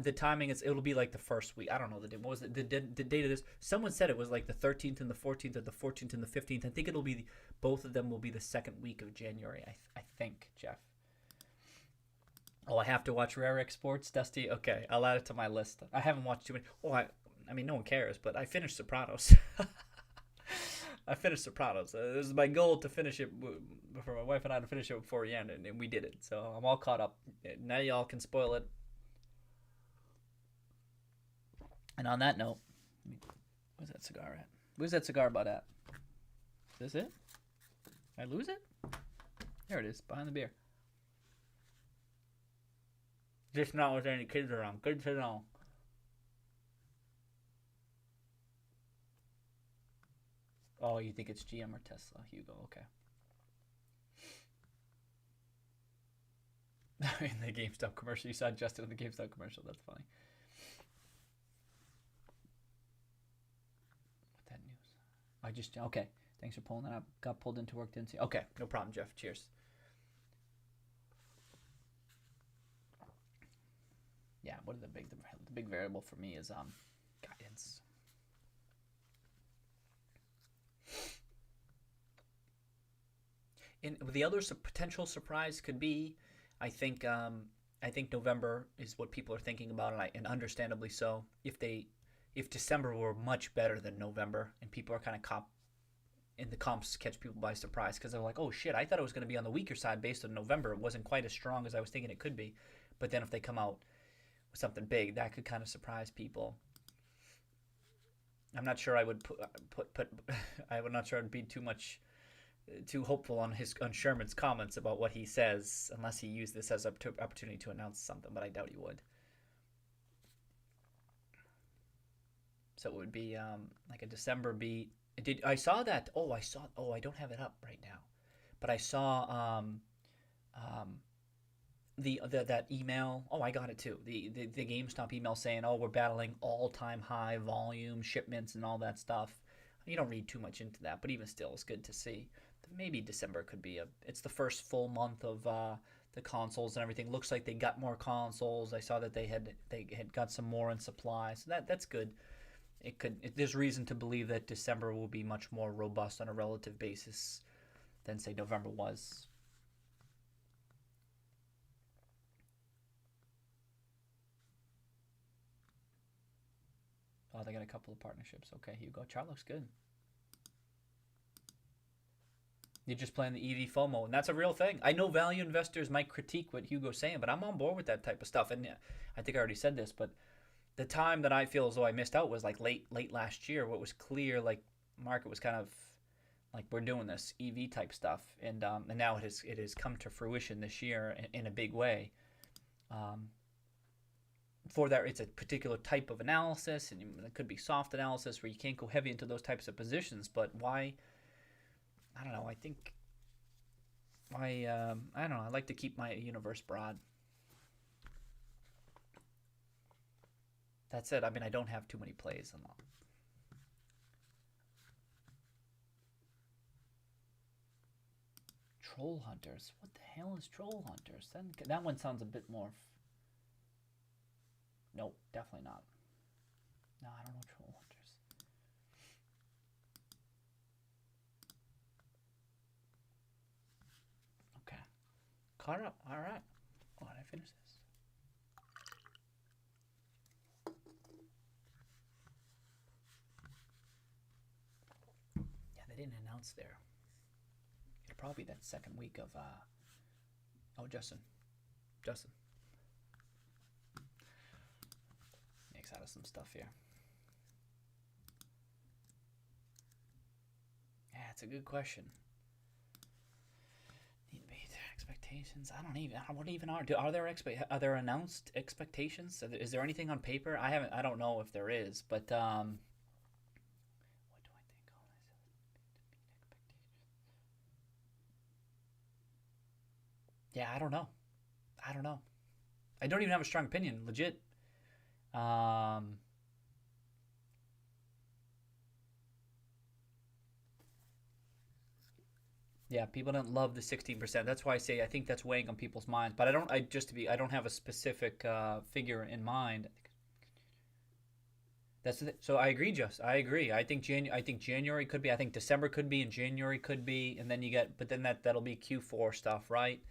S1: The timing it'll be like the first week. I don't know the date. What was it? The date of this? Someone said it was like the 13th and the 14th, or the 14th and the 15th. I think it'll be both of them will be the second week of January. I think, Jeff. Oh, I have to watch Rare X Sports, Dusty. Okay, I'll add it to my list. I haven't watched too many. Oh, I mean, no one cares, but I finished Sopranos. I finished Sopranos. It was my goal to finish it for my wife and I to finish it before the end, and we did it. So I'm all caught up. Now y'all can spoil it. And on that note, where's that cigar at? Where's that cigar butt at? Is this it? Did I lose it? There it is, behind the beer. Just not with any kids around. Good to know. Oh, you think it's GM or Tesla, Hugo? Okay. In the GameStop commercial, you saw Justin in the GameStop commercial. That's funny. Okay. Thanks for pulling that up. Got pulled into work, didn't see. Okay, no problem, Jeff. Cheers. Yeah, what are the big variable for me is guidance. And the other potential surprise could be, I think November is what people are thinking about, and understandably so. If December were much better than November, and people are kind of the comps catch people by surprise, because they're like, oh shit, I thought it was going to be on the weaker side based on November. It wasn't quite as strong as I was thinking it could be. But then if they come out with something big, that could kind of surprise people. I'm not sure I would I'm not sure I'd be too hopeful on Sherman's comments about what he says, unless he used this as an opportunity to announce something, but I doubt he would. So it would be like a December beat. I saw that. I don't have it up right now, but I saw that email. Oh, I got it too. The GameStop email saying, oh, we're battling all-time high volume shipments and all that stuff. You don't read too much into that, but even still, it's good to see. Maybe December could be it's the first full month of the consoles and everything. Looks like they got more consoles. I saw that they had got some more in supply, so that's good. There's reason to believe that December will be much more robust on a relative basis than, say, November was. Oh, they got a couple of partnerships. Okay, Hugo. Chart looks good. You're just playing the EV FOMO, and that's a real thing. I know value investors might critique what Hugo's saying, but I'm on board with that type of stuff. And I think I already said this, but the time that I feel as though I missed out was like late last year. What was clear, like market was kind of like, we're doing this EV type stuff, and now it has come to fruition this year in a big way. For that, it's a particular type of analysis, and it could be soft analysis where you can't go heavy into those types of positions. But why? I don't know. I think I don't know. I like to keep my universe broad. That's it. I mean, I don't have too many plays on that. Troll Hunters. What the hell is Troll Hunters? That one sounds a bit more. Nope, definitely not. No, I don't know Troll Hunters. caught up. All right. Why did I finish this? Yeah, they didn't announce there. It'll probably be that second week of, oh, Justin. Makes out of some stuff here. Yeah, it's a good question. Need to meet expectations. I don't even. What even are? Are there announced expectations? Is there anything on paper? I don't know if there is, but what do I think? Yeah, I don't know. I don't even have a strong opinion. Legit. Yeah, people don't love the 16%. That's why I say I think that's weighing on people's minds. But I don't. I don't have a specific figure in mind. So I agree, I agree. I think January could be. I think December could be, and January could be, and then you get. But then that'll be Q4 stuff, right?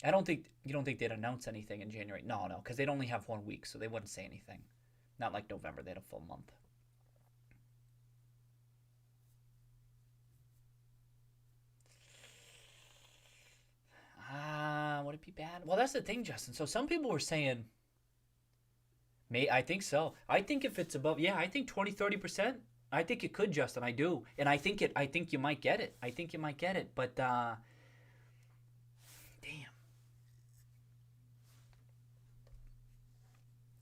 S1: I don't think you don't think they'd announce anything in January. No, because they'd only have 1 week, so they wouldn't say anything. Not like November; they had a full month. Would it be bad? Well, that's the thing, Justin. So some people were saying, I think so. I think if it's above, yeah, I think 20-30%. I think it could, Justin. I do, and I think you might get it. But damn.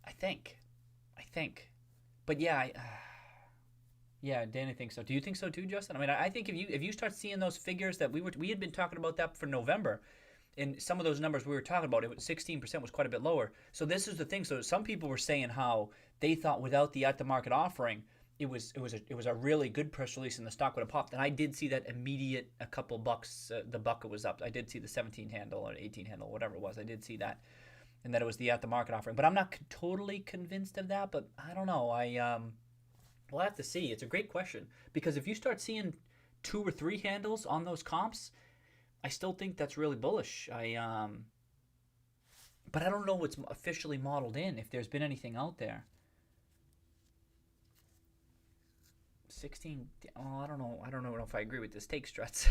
S1: I think. But yeah, yeah, Danny thinks so. Do you think so too, Justin? I mean, I think if you start seeing those figures that we had been talking about that for November, and some of those numbers we were talking about, it was 16% was quite a bit lower. So this is the thing. So some people were saying how they thought without the at the market offering, it was a really good press release and the stock would have popped. And I did see that immediate a couple bucks. The bucket was up. I did see the 17 handle or 18 handle, whatever it was. I did see that, and that it was the at the market offering. But I'm not totally convinced of that. But I don't know. We'll have to see. It's a great question because if you start seeing 2 or 3 handles on those comps, I still think that's really bullish. But I don't know what's officially modeled in, if there's been anything out there. 16, I don't know if I agree with this take struts.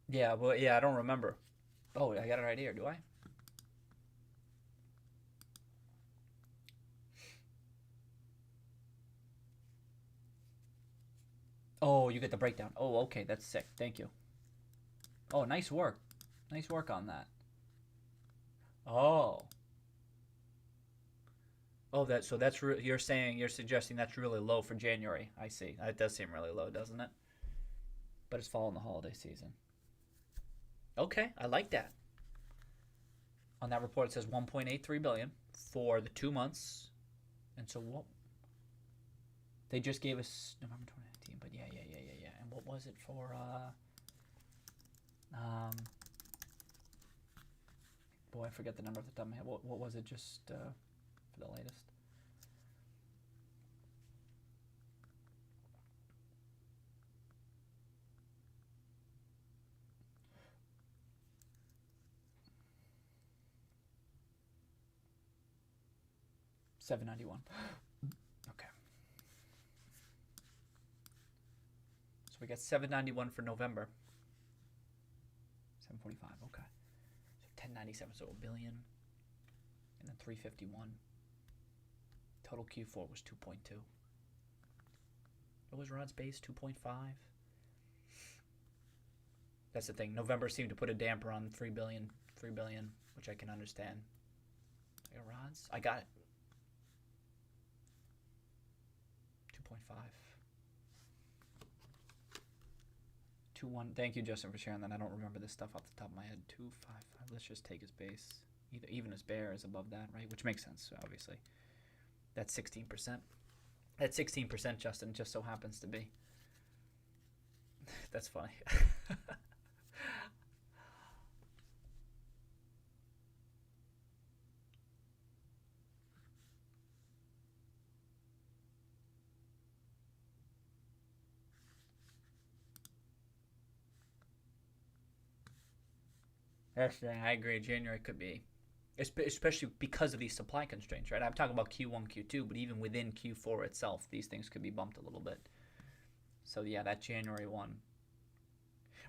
S1: Yeah, well, yeah, I don't remember. Oh, I got it right here, do I? Oh, you get the breakdown. Oh, okay, that's sick. Thank you. Oh, nice work. Nice work on that. Oh. Oh, you're suggesting that's really low for January. I see. That does seem really low, doesn't it? But it's fall in the holiday season. Okay, I like that. On that report, it says 1.83 billion for the 2 months. And so what? They just gave us November 2019, but yeah. And what was it for? Boy, I forget the number off the top of my head. What was it just for the latest? $791. Okay. So we got $791 for November. 745. Okay. So 1097. So $1 billion, and then 351. Total Q4 was 2.2. What was Rod's base? 2.5. That's the thing. November seemed to put a damper on 3 billion, which I can understand. I got Rod's. I got it. 2.5. 2.1. Thank you, Justin, for sharing that. I don't remember this stuff off the top of my head. 2.55. Let's just take his base. Even his bear is above that, right? Which makes sense, obviously. That's 16%. That 16%, Justin, just so happens to be. That's funny. That's the thing. I agree. January could be, especially because of these supply constraints, right? I'm talking about Q1, Q2, but even within Q4 itself, these things could be bumped a little bit. So yeah, that January one,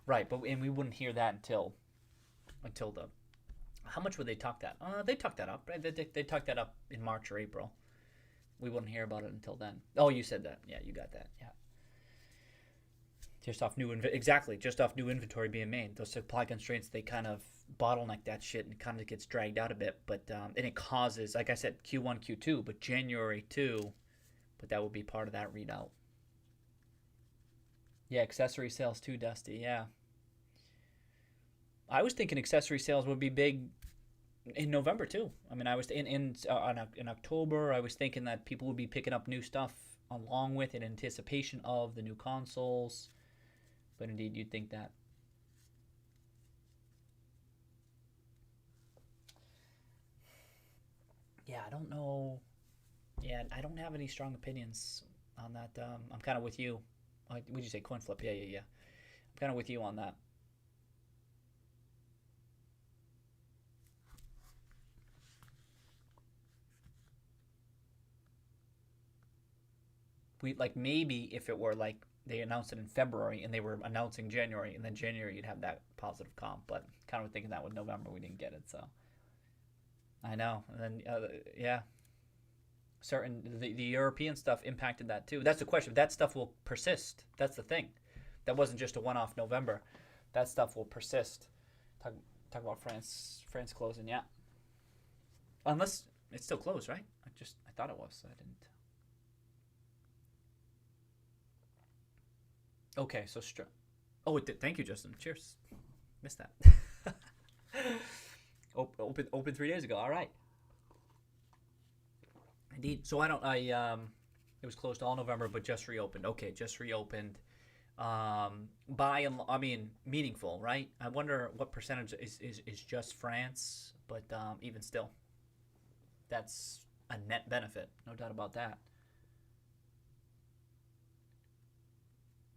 S1: right? But and we wouldn't hear that until the. How much would they talk that? They talked that up, right? They talked that up in March or April. We wouldn't hear about it until then. Oh, you said that. Yeah, you got that. Yeah. Just off new inventory being made. Those supply constraints, they kind of bottleneck that shit and it kind of gets dragged out a bit. But and it causes, like I said, Q1, Q2, but January too. But that would be part of that readout. Yeah, accessory sales too, Dusty. Yeah. I was thinking accessory sales would be big in November too. I mean, I was in October. I was thinking that people would be picking up new stuff along with in anticipation of the new consoles. But indeed, you'd think that. Yeah, I don't know. Yeah, I don't have any strong opinions on that. I'm kind of with you. Would you say coin flip? Yeah. I'm kind of with you on that. We like maybe if it were like they announced it in February and they were announcing January, and then January you'd have that positive comp. But kind of thinking that with November we didn't get it, so I know. And then yeah, the European stuff impacted that too. That's the question. That stuff will persist. That's the thing. That wasn't just a one-off November. That stuff will persist. Talk about France closing, yeah. Unless it's still closed, right? I thought it was. So I didn't. Okay, so oh, it did. Thank you, Justin. Cheers. Missed that. Open 3 days ago. All right. Indeed. So it was closed all November, but just reopened. Okay, just reopened. Meaningful, right? I wonder what percentage is just France, but even still, that's a net benefit, no doubt about that.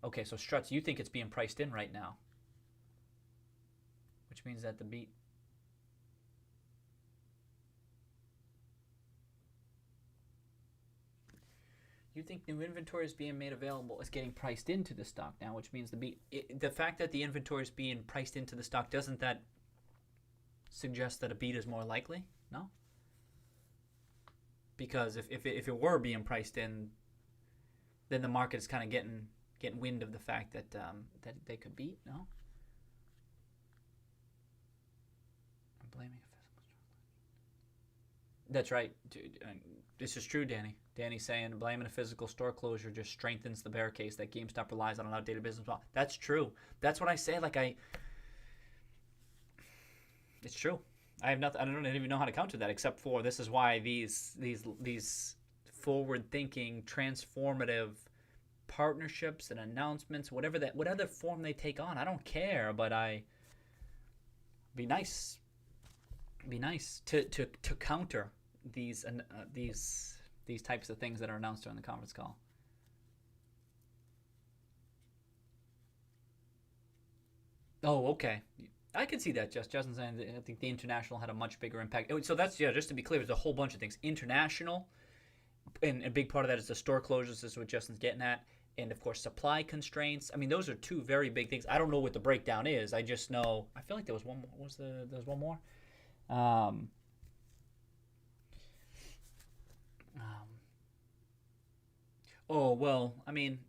S1: Okay, so Struts, you think it's being priced in right now, which means that the beat. You think new inventory is being made available is getting priced into the stock now, which means the fact that the inventory is being priced into the stock, doesn't that suggest that a beat is more likely? No? Because if it were being priced in, then the market is kind of getting wind of the fact that that they could beat. No, I'm blaming a physical store. That's right. This is true, Danny. Danny's saying blaming a physical store closure just strengthens the bear case that GameStop relies on an outdated business model. That's true. That's what I say. It's true. I have nothing. I don't even know how to counter that, except for this is why these forward-thinking, transformative partnerships and announcements, whatever form they take on, I don't care. But be nice to counter these types of things that are announced during the conference call. Oh, okay. I can see that. Justin saying that I think the international had a much bigger impact. So that's, yeah, just to be clear, there's a whole bunch of things. International, and a big part of that is the store closures, is what Justin's getting at. And, of course, supply constraints. I mean, those are two very big things. I don't know what the breakdown is. I just know, I feel like there was one more. There was one more? Oh, well, I mean,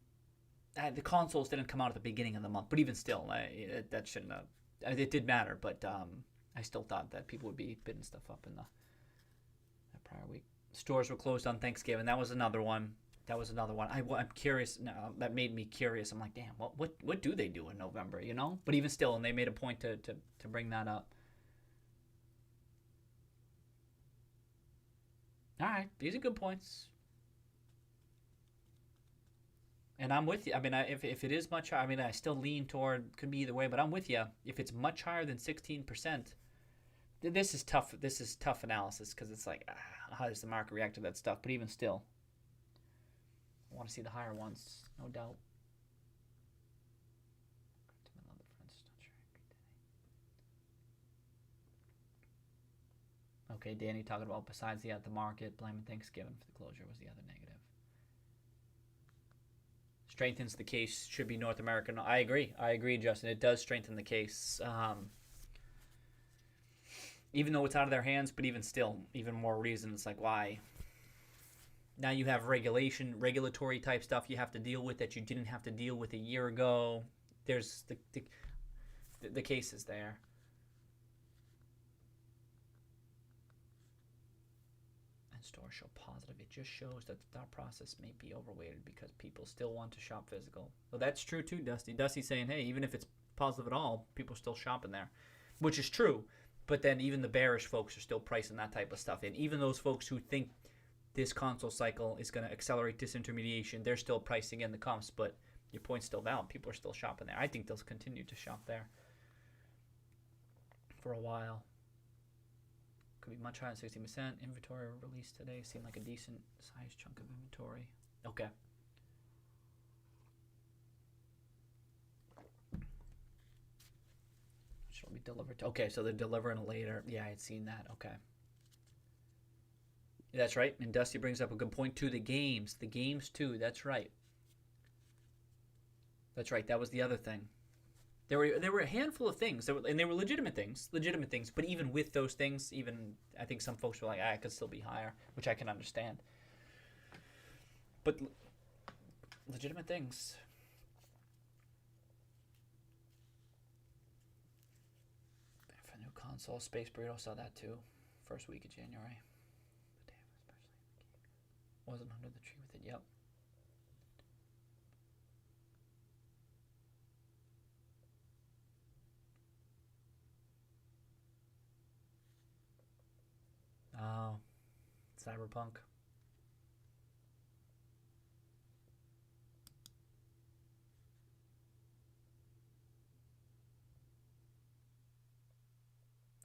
S1: the consoles didn't come out at the beginning of the month. But even still, that shouldn't have. It did matter, but I still thought that people would be bidding stuff up in that prior week. Stores were closed on Thanksgiving. That was another one. I'm curious now. That made me curious. I'm like, damn, what do they do in November? You know? But even still, and they made a point to bring that up. All right, these are good points. And I'm with you. I mean, if it is much higher, I mean, I still lean toward, could be either way, but I'm with you. If it's much higher than 16%, this is tough. This is tough analysis because it's like, how does the market react to that stuff? But even still, I want to see the higher ones, no doubt. Okay, Danny talking about besides the market, blaming Thanksgiving for the closure was the other negative. Strengthens the case, should be North American. I agree, Justin. It does strengthen the case. Even though it's out of their hands, but even still, even more reason. It's like, why? Now you have regulatory type stuff you have to deal with that you didn't have to deal with a year ago. There's the case is there. And stores show positive. It just shows that the thought process may be overweighted because people still want to shop physical. Well, that's true too, Dusty. Dusty's saying, hey, even if it's positive at all, people are still shopping there, which is true. But then even the bearish folks are still pricing that type of stuff in. Even those folks who think this console cycle is going to accelerate disintermediation, they're still pricing in the comps, but your point's still valid. People are still shopping there. I think they'll continue to shop there for a while. Could be much higher than 60%. Inventory released today seemed like a decent sized chunk of inventory. Okay. Shall be delivered to, okay, so they're delivering it later. Yeah, I had seen that. Okay. That's right. And Dusty brings up a good point too. The games too. That's right. That's right. That was the other thing. There were a handful of things, and they were legitimate things. But even with those things, even I think some folks were like, it could still be higher, which I can understand. But legitimate things. For new console, Space Burrito saw that too. First week of January. Wasn't under the tree with it. Yep. Oh, Cyberpunk.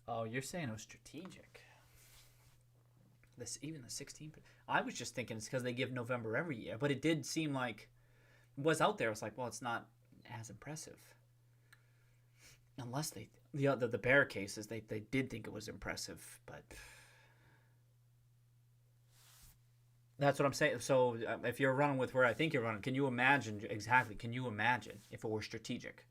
S1: Oh, you're saying it was strategic. Even the 16%. I was just thinking it's because they give November every year, but it did seem like it was out there. It's like, well, it's not as impressive. Unless the bear cases, they did think it was impressive, but that's what I'm saying. So if you're running with where I think you're running, can you imagine exactly? Can you imagine if it were strategic?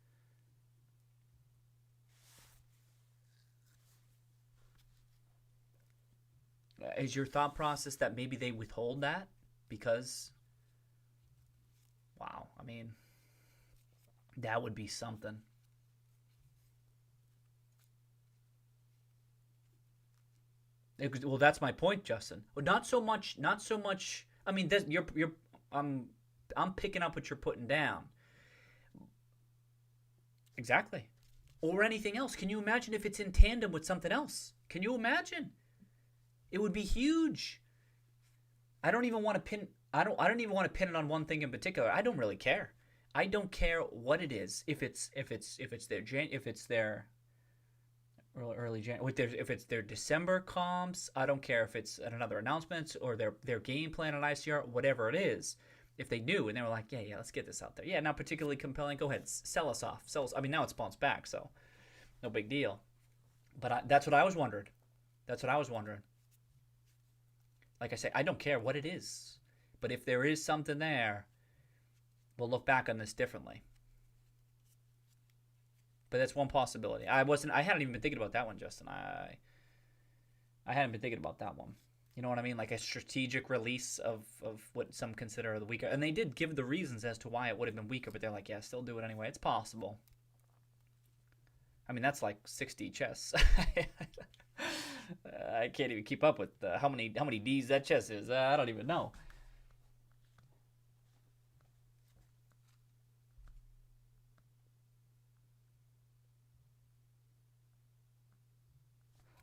S1: Is your thought process that maybe they withhold that because, wow, I mean, that would be something. Well, that's my point, Justin. Well, not so much. I mean, I'm picking up what you're putting down. Exactly. Or anything else. Can you imagine if it's in tandem with something else? Can you imagine? It would be huge. I don't even want to pin. I don't even want to pin it on one thing in particular. I don't really care. I don't care what it is. If it's their early January, if it's their December comps, I don't care if it's another announcement or their game plan on ICR, whatever it is. If they knew and they were like, yeah, let's get this out there. Yeah, not particularly compelling. Go ahead, sell us off. I mean, now it's bounced back, so no big deal. But that's what I was wondering. Like I say, I don't care what it is. But if there is something there, we'll look back on this differently. But that's one possibility. I hadn't even been thinking about that one, Justin. I hadn't been thinking about that one. You know what I mean? Like a strategic release of what some consider the weaker. And they did give the reasons as to why it would have been weaker, but they're like, yeah, still do it anyway. It's possible. I mean, that's like 60 chess. I can't even keep up with how many Ds that chess is. I don't even know.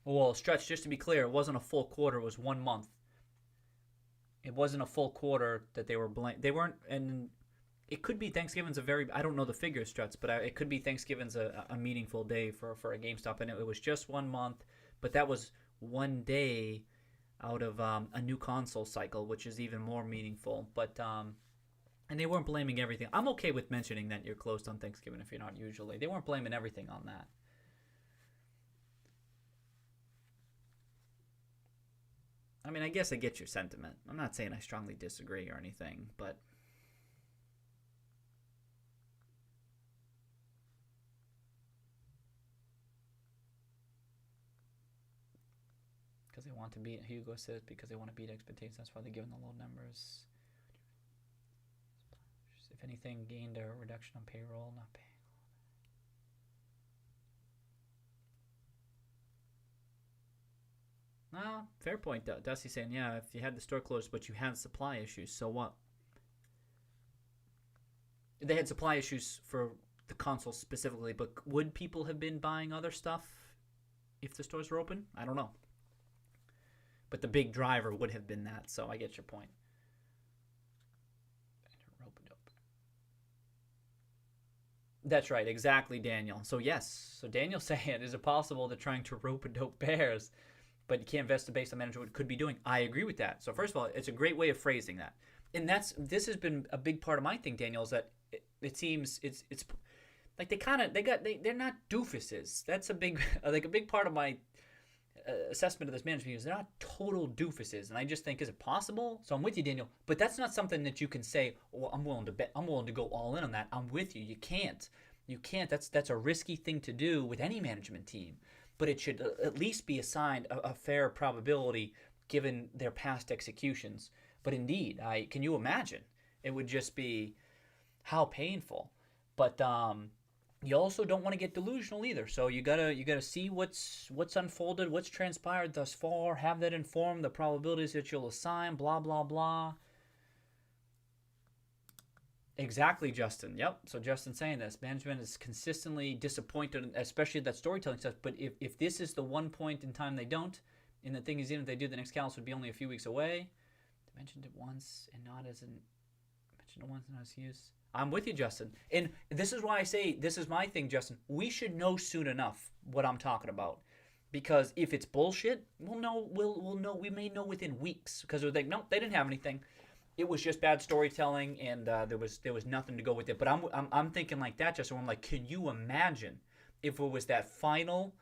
S1: Well, Stretch, just to be clear, it wasn't a full quarter. It was 1 month. It wasn't a full quarter that they were They weren't, and it could be Thanksgiving's I don't know the figures, Stretch, but it could be Thanksgiving's a meaningful day for a GameStop, and it was just 1 month, but that was 1 day out of a new console cycle, which is even more meaningful. But and they weren't blaming everything. I'm okay with mentioning that you're closed on Thanksgiving if you're not usually. They weren't blaming everything on that. I mean, I guess I get your sentiment. I'm not saying I strongly disagree or anything, but because they want to beat, Hugo says, because they want to beat expectations. That's why they're giving the low numbers. If anything, gained a reduction on payroll, not paying. No, fair point. Dusty's saying, yeah, if you had the store closed, but you had supply issues, so what? They had supply issues for the console specifically, but would people have been buying other stuff if the stores were open? I don't know. But the big driver would have been that, so I get your point. That's right, exactly, Daniel. So yes, so Daniel's saying, is it possible they're trying to rope-a-dope bears, but you can't invest based on management could be doing? I agree with that. So first of all, it's a great way of phrasing that. And this has been a big part of my thing, Daniel, is that it seems it's like they're not doofuses. That's a big like a big part of my assessment of this management is they're not total doofuses. And I just think, is it possible? So I'm with you, Daniel, but that's not something that you can say, well, I'm willing to go all in on that. I'm with you. You can't. That's a risky thing to do with any management team, but it should at least be assigned a fair probability given their past executions. But indeed, can you imagine? It would just be how painful. But you also don't want to get delusional either. So you gotta see what's unfolded, what's transpired thus far, have that inform the probabilities that you'll assign, blah blah blah. Exactly, Justin. Yep. So Justin's saying this. Management is consistently disappointed, especially that storytelling stuff. But if this is the one point in time they don't, and the thing is, even if they do, the next catalyst would be only a few weeks away. They mentioned it once and not as use. I'm with you, Justin. And this is why I say this is my thing, Justin. We should know soon enough what I'm talking about. Because if it's bullshit, we'll know. We'll know. We may know within weeks. Because they're like, nope, they didn't have anything. It was just bad storytelling, and there was nothing to go with it. But I'm thinking like that, Justin. I'm like, can you imagine if it was that final,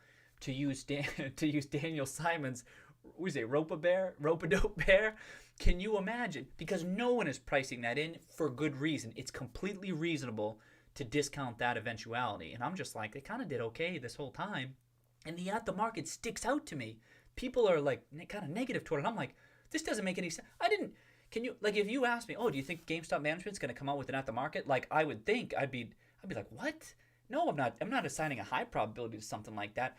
S1: to use Daniel Simon's, what is it, rope-a-dope bear? Can you imagine? Because no one is pricing that in for good reason. It's completely reasonable to discount that eventuality. And I'm just like, they kind of did okay this whole time. And the at-the-market sticks out to me. People are like kind of negative toward it. I'm like, this doesn't make any sense. Can you, like, if you ask me, oh, do you think GameStop management's going to come out with an at-the-market? Like, I would think, I'd be like, what? No, I'm not assigning a high probability to something like that.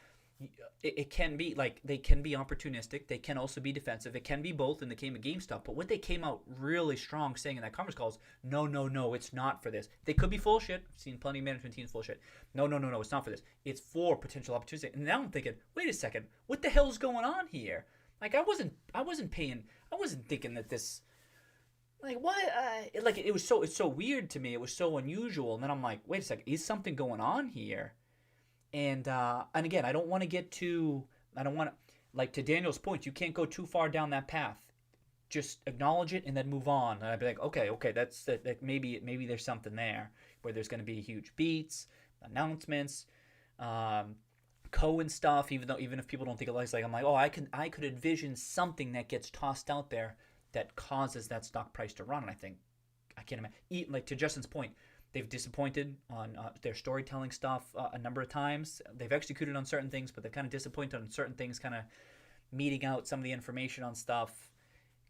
S1: It can be, like, they can be opportunistic. They can also be defensive. It can be both in the case of GameStop. But what they came out really strong saying in that conference call is, no, it's not for this. They could be full shit. I've seen plenty of management teams full shit. No, it's not for this. It's for potential opportunity. And now I'm thinking, wait a second, what the hell's going on here? Like, I wasn't thinking that this, like, what? Like, it's so weird to me. It was so unusual. And then I'm like, wait a second, is something going on here? And again, I don't want to, like, to Daniel's point, you can't go too far down that path. Just acknowledge it and then move on. And I'd be like, okay, that's that. Maybe there's something there where there's going to be huge beats, announcements, Cohen stuff. Even if people don't think it like, I'm like, oh, I could envision something that gets tossed out there that causes that stock price to run. And I can't imagine. Like, to Justin's point, they've disappointed on their storytelling stuff a number of times. They've executed on certain things, but they've kind of disappointed on certain things, kind of meeting out some of the information on stuff.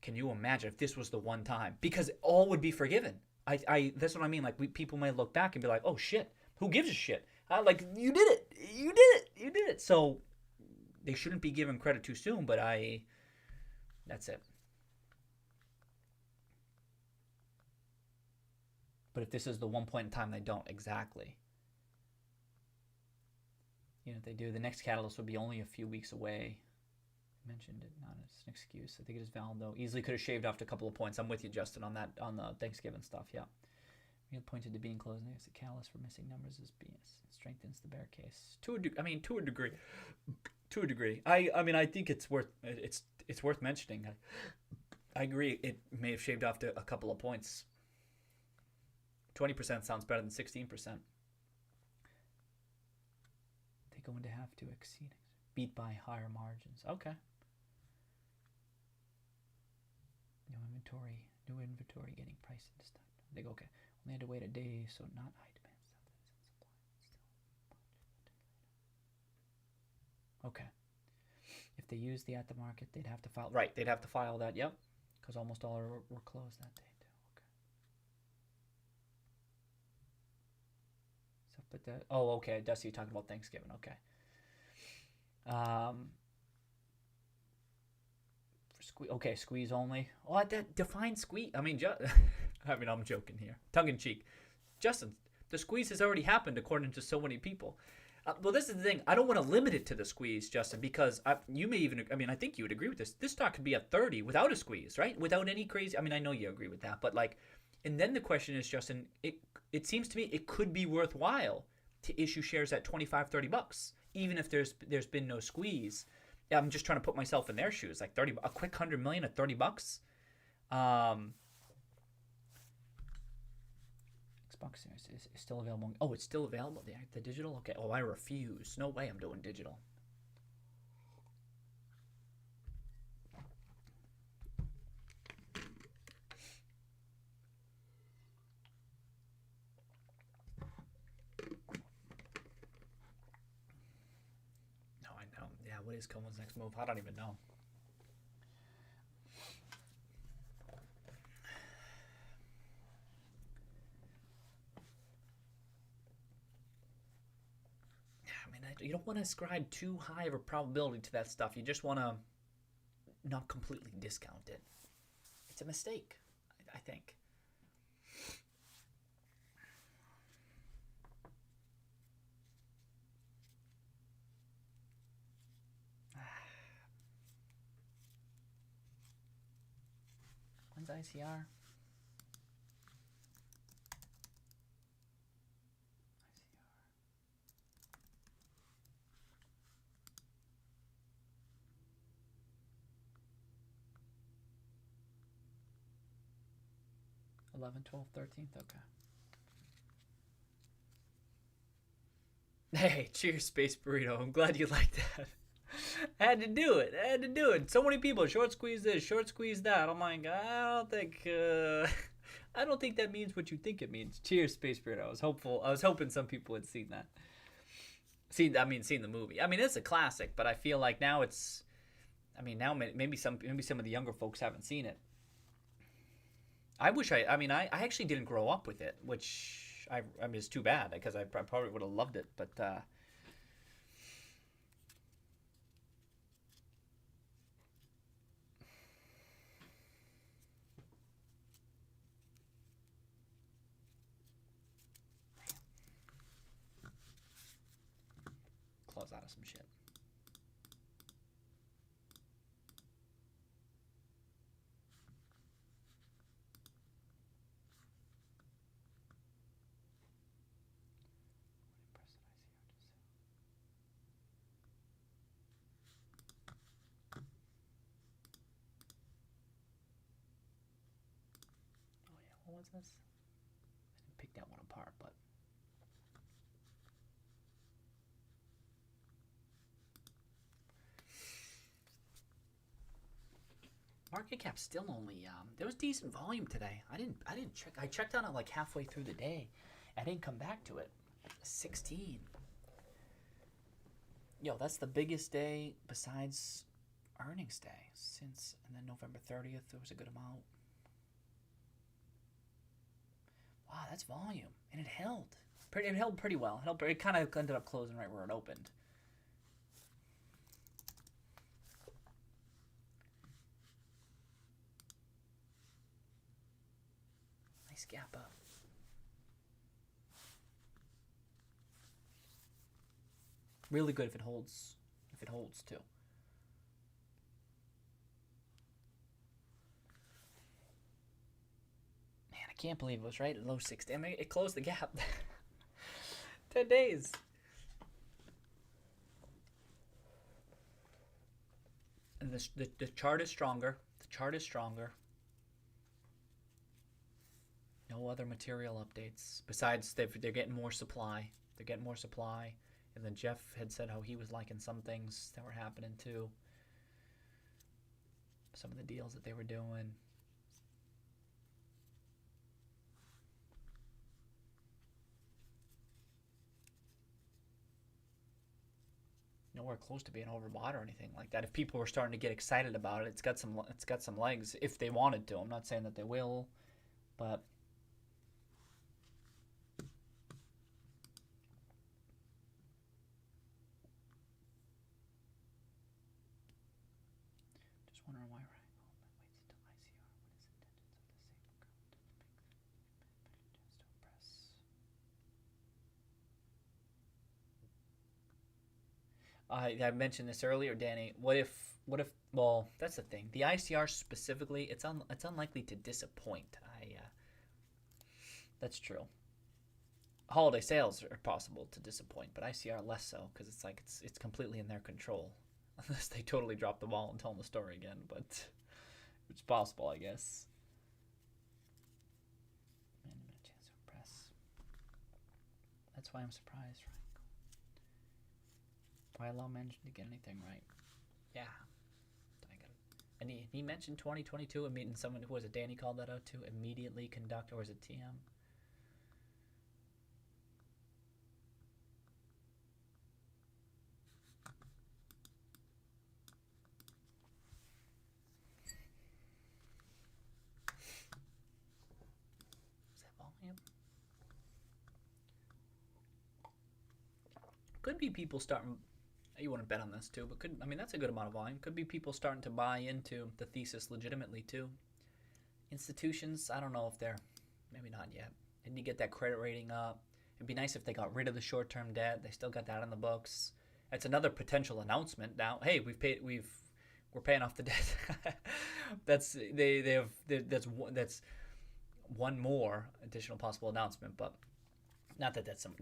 S1: Can you imagine if this was the one time? Because all would be forgiven. That's what I mean. Like, people might look back and be like, oh, shit, who gives a shit? Like, you did it. So they shouldn't be given credit too soon, but that's it. But if this is the one point in time they don't, exactly. If they do, the next catalyst would be only a few weeks away. I mentioned it, not as an excuse. I think it is valid, though. Easily could have shaved off a couple of points. I'm with you, Justin, on that, on the Thanksgiving stuff, yeah. We had pointed to being closed next. The catalyst for missing numbers is BS. It strengthens the bear case. To a degree. I think it's worth mentioning. I agree. It may have shaved off a couple of points. 20% sounds better than 16%. They go into have to exceed, beat by higher margins. Okay. New inventory getting priced into stock. They go, okay. Only had to wait a day, so not high demand stuff. Okay. If they use the at the market, they'd have to file. Right, they'd have to file that. Yep, because almost all were closed that day too. Okay. So, but the okay, Dusty, you're talking about Thanksgiving. Okay. Okay, squeeze only. Oh, that define squeeze. I mean, I'm joking here, tongue in cheek. Justin, the squeeze has already happened according to so many people. Well, this is the thing. I don't want to limit it to the squeeze, Justin, because you may even. I mean, I think you would agree with this. This stock could be at 30 without a squeeze, right? Without any crazy. I mean, I know you agree with that, but like, and then the question is, Justin, it seems to me it could be worthwhile to issue shares at $25-$30, even if there's been no squeeze. I'm just trying to put myself in their shoes, like a quick $100 million at $30. Xbox is still available. Oh, it's still available. The digital. Okay. Oh, I refuse. No way. I'm doing digital. No, I know. Yeah. What is Cohen's next move? I don't even know. You don't want to ascribe too high of a probability to that stuff. You just want to not completely discount it. It's a mistake, I think. When's ICR? 11th, 12th, 13th. Okay. Hey, cheers, Space Burrito. I'm glad you liked that. I had to do it. So many people short squeeze this, short squeeze that. I'm like, I don't think that means what you think it means. Cheers, Space Burrito. I was hoping some people had seen that. Seen the movie. I mean, it's a classic, but I feel like now it's. I mean, now maybe some of the younger folks haven't seen it. I actually didn't grow up with it, which I mean, it's too bad because I probably would have loved it, but close out of some shit. What was this? I didn't pick that one apart, but market cap still only there was decent volume today. I didn't check. I checked on it like halfway through the day. I didn't come back to it. 16. Yo, that's the biggest day besides earnings day since, and then November 30th there was a good amount. Wow, that's volume, and it held. It held pretty well. It kind of ended up closing right where it opened. Nice gap up. Really good if it holds. If it holds too. I can't believe it was right at low 60. I mean, it closed the gap. 10 days. And the chart is stronger. The chart is stronger. No other material updates. Besides, they're getting more supply. They're getting more supply. And then Jeff had said how he was liking some things that were happening too. Some of the deals that they were doing. nowhere close to being overbought or anything like that. If people were starting to get excited about it, it's got some legs if they wanted to. I'm not saying that they will, but just wondering why. I mentioned this earlier, Danny. What if? Well, that's the thing. The ICR specifically, it's unlikely to disappoint. That's true. Holiday sales are possible to disappoint, but ICR less so because it's completely in their control, unless they totally drop the ball and tell them the story again. But it's possible, I guess. Management chance to impress. That's why I'm surprised, right? Why allow management to get anything right? Yeah. And he mentioned 2022, and someone who was it, Danny called that out too, immediately conduct, or was it TM? Is that volume? Could be people starting. You want to bet on this too, but that's a good amount of volume. Could be people starting to buy into the thesis legitimately too. Institutions, I don't know if they're, maybe not yet. They need to get that credit rating up. It'd be nice if they got rid of the short-term debt. They still got that on the books. That's another potential announcement now. Hey, we're paying off the debt. That's one more additional possible announcement, but not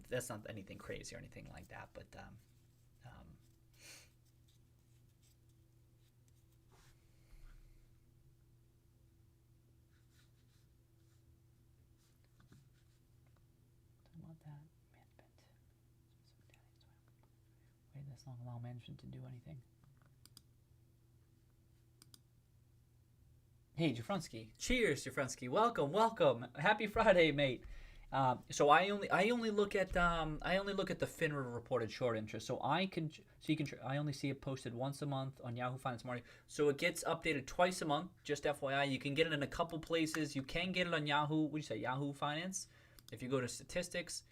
S1: that's not anything crazy or anything like that, but this long allow management to do anything. Hey, Jafrunsky. Cheers, Jafrunsky. Welcome. Happy Friday, mate. So I only look at the FINRA reported short interest. So I only see it posted once a month on Yahoo Finance Market. So it gets updated twice a month. Just FYI, you can get it in a couple places. You can get it on Yahoo. What do you say, Yahoo Finance? If you go to statistics,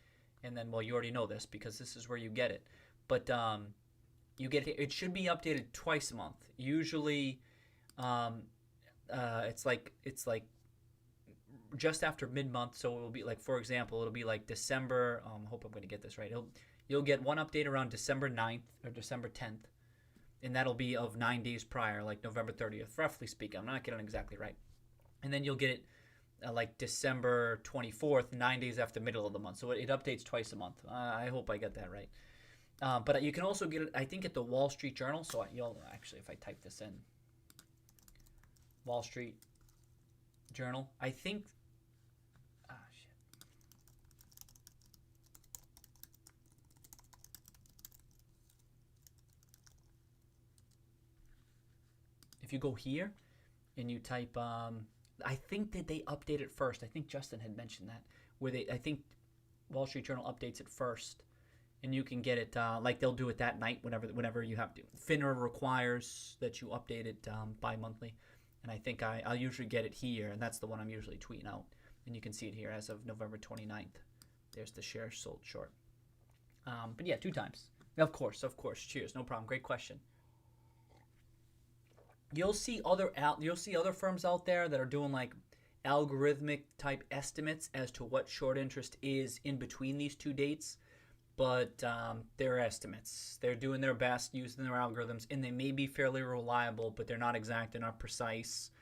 S1: and then you already know this because this is where you get it. But you get it should be updated twice a month. Usually, it's like just after mid-month. So it will be like, for example, it'll be like December. I hope I'm going to get this right. You'll get one update around December 9th or December 10th, and that'll be of 9 days prior, like November 30th, roughly speaking. I'm not getting it exactly right. And then you'll get it like December 24th, 9 days after the middle of the month. So it updates twice a month. I hope I get that right. But you can also get it, I think, at the Wall Street Journal. So you'll actually, if I type this in, Wall Street Journal, I think. Shit. If you go here and you type, I think that they update it first. I think Justin had mentioned that, I think Wall Street Journal updates it first. And you can get it, like they'll do it that night whenever you have to. FINRA requires that you update it bi-monthly. And I think I'll usually get it here, and that's the one I'm usually tweeting out. And you can see it here as of November 29th. There's the shares sold short. But yeah, 2 times. Of course. Cheers. No problem. Great question. You'll see other firms out there that are doing like algorithmic type estimates as to what short interest is in between these 2 dates. But they're estimates. They're doing their best using their algorithms, and they may be fairly reliable, but they're not exact, they're not precise.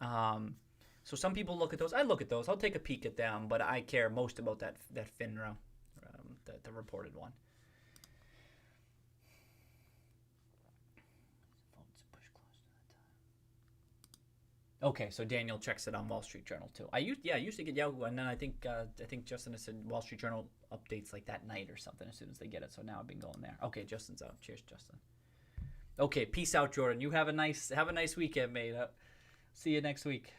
S1: So some people look at those. I look at those. I'll take a peek at them, but I care most about that FINRA, the reported one. Okay, so Daniel checks it on Wall Street Journal too. I used to get Yahoo, and then I think Justin has said Wall Street Journal updates like that night or something as soon as they get it. So now I've been going there. Okay, Justin's out. Cheers, Justin. Okay, peace out, Jordan. You have a nice weekend, mate. See you next week.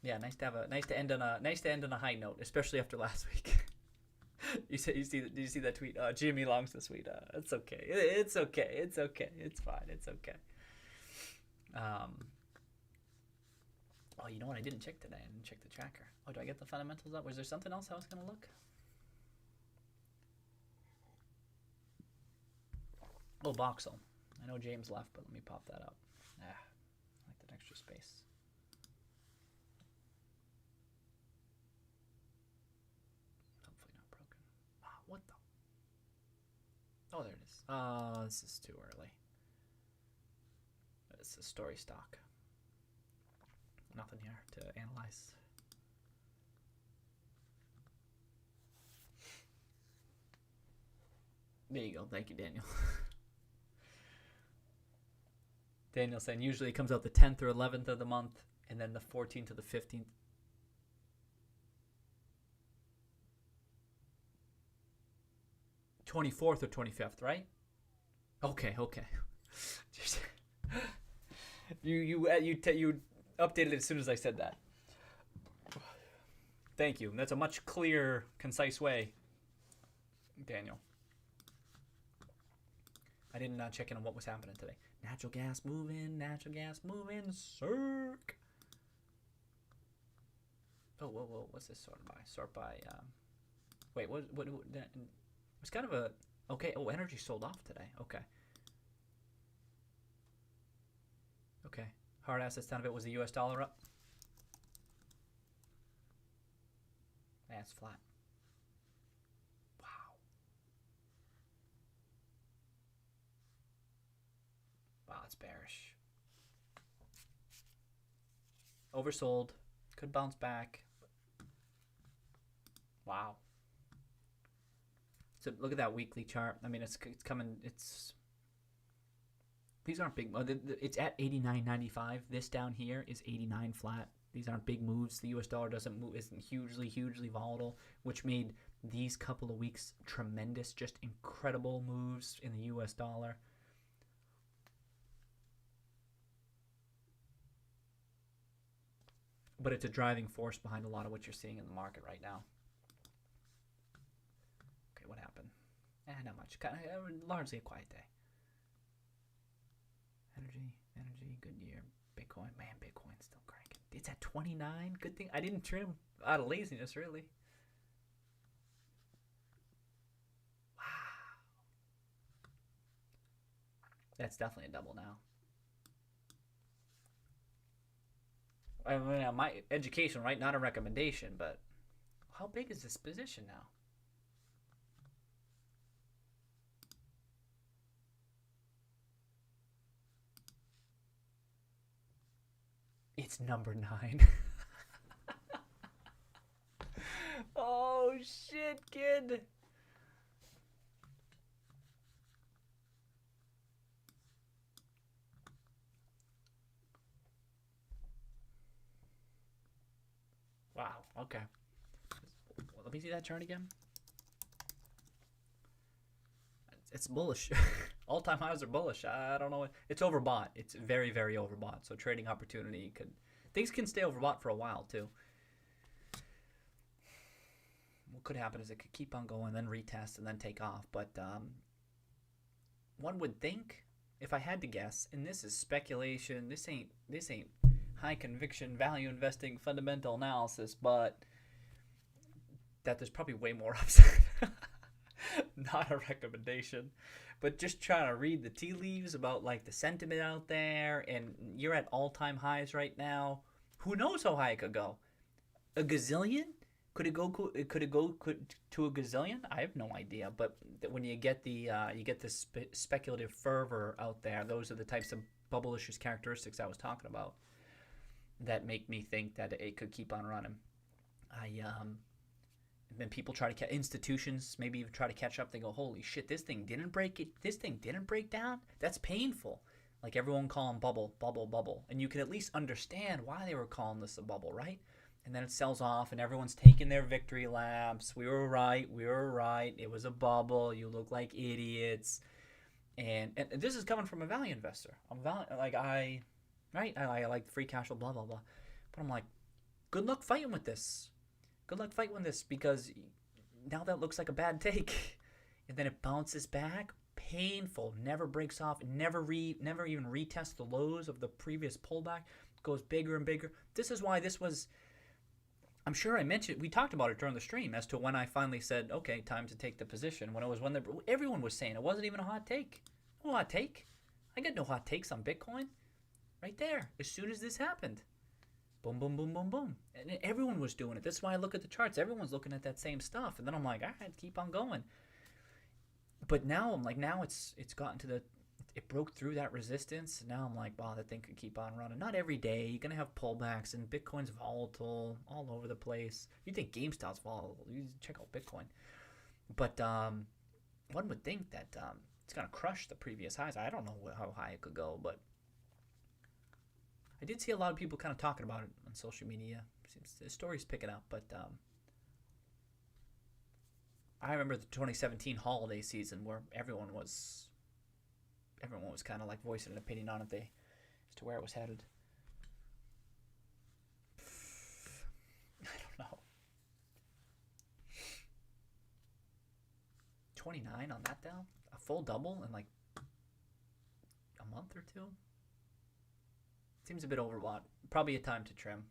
S1: Yeah, nice to end on a high note, especially after last week. Did you see that tweet? GME longs this week. It's okay. It's okay. It's okay. It's fine. It's okay. Oh, you know what? I didn't check today. I didn't check the tracker. Oh, do I get the fundamentals up? Was there something else I was gonna look? Oh, voxel. I know James left, but let me pop that up. I like that extra space. Hopefully not broken. What the? Oh, there it is. Oh, this is too early. It's a story stock. Nothing here to analyze. There you go. Thank you, Daniel. Daniel saying usually it comes out the 10th or 11th of the month, and then the 14th to the 15th. '24th or 25th, right? Okay. You updated it as soon as I said that. Thank you. That's a much clearer, concise way, Daniel. I didn't check in on what was happening today. Natural gas moving, circ. Oh, whoa, what's this sort by? Sort by, wait, what, that, it's kind of a, okay, oh, energy sold off today, okay. Okay, hard assets down a bit. Was the US dollar up? That's flat. Wow, it's bearish. Oversold. Could bounce back. Wow. So look at that weekly chart. I mean, it's coming. These aren't big. It's at 89.95. This down here is 89 flat. These aren't big moves. The US dollar doesn't move. Isn't hugely volatile, which made these couple of weeks tremendous. Just incredible moves in the US dollar. But it's a driving force behind a lot of what you're seeing in the market right now. Okay, what happened? Not much. Kind of largely a quiet day. Energy, good year. Bitcoin, man, Bitcoin's still cranking. It's at 29. Good thing I didn't trim out of laziness, really. Wow. That's definitely a double now. I mean, my education, right? Not a recommendation, but how big is this position now? It's number 9. Oh, shit, kid. Wow, okay. Well, let me see that chart again. It's bullish. All-time highs are bullish. I don't know. It's overbought. It's very overbought. So trading opportunity things can stay overbought for a while too. What could happen is it could keep on going, then retest, and then take off. But one would think, if I had to guess, and this is speculation. This ain't high conviction value investing fundamental analysis, but that there's probably way more upside. Not a recommendation, but just trying to read the tea leaves about like the sentiment out there, and you're at all-time highs right now. Who knows how high it could go? A gazillion? Could it go to a gazillion? I have no idea. But when you get this speculative fervor out there, those are the types of bubblicious characteristics I was talking about that make me think that it could keep on running. Then people try to institutions maybe even try to catch up. They go, holy shit, this thing didn't break down. That's painful. Like everyone calling bubble, and you can at least understand why they were calling this a bubble, right? And then it sells off, and everyone's taking their victory laps. We were right. It was a bubble. You look like idiots. And this is coming from a value investor. I like free cash flow, blah blah blah. But I'm like, good luck fighting with this. Good luck fighting with this, because now that looks like a bad take. And then it bounces back. Painful. Never breaks off. Never even retests the lows of the previous pullback. Goes bigger and bigger. This is why this was... I'm sure I mentioned, we talked about it during the stream as to when I finally said, okay, time to take the position. When everyone was saying it wasn't even a hot take. No hot take. I got no hot takes on Bitcoin. Right there. As soon as this happened. Boom, boom, boom, boom, boom. And everyone was doing it. That's why I look at the charts. Everyone's looking at that same stuff. And then I'm like, all right, keep on going. But now I'm like, now it's gotten to the... It broke through that resistance. Now I'm like, wow, that thing could keep on running. Not every day. You're going to have pullbacks, and Bitcoin's volatile all over the place. You think GameStop's volatile. You check out Bitcoin. But one would think that it's going to crush the previous highs. I don't know how high it could go, but I did see a lot of people kind of talking about it on social media. Seems the story's picking up, but I remember the 2017 holiday season where everyone was kind of like voicing an opinion on it as to where it was headed. I don't know. 29 on that down? A full double in like a month or two? Seems a bit overbought. Probably a time to trim.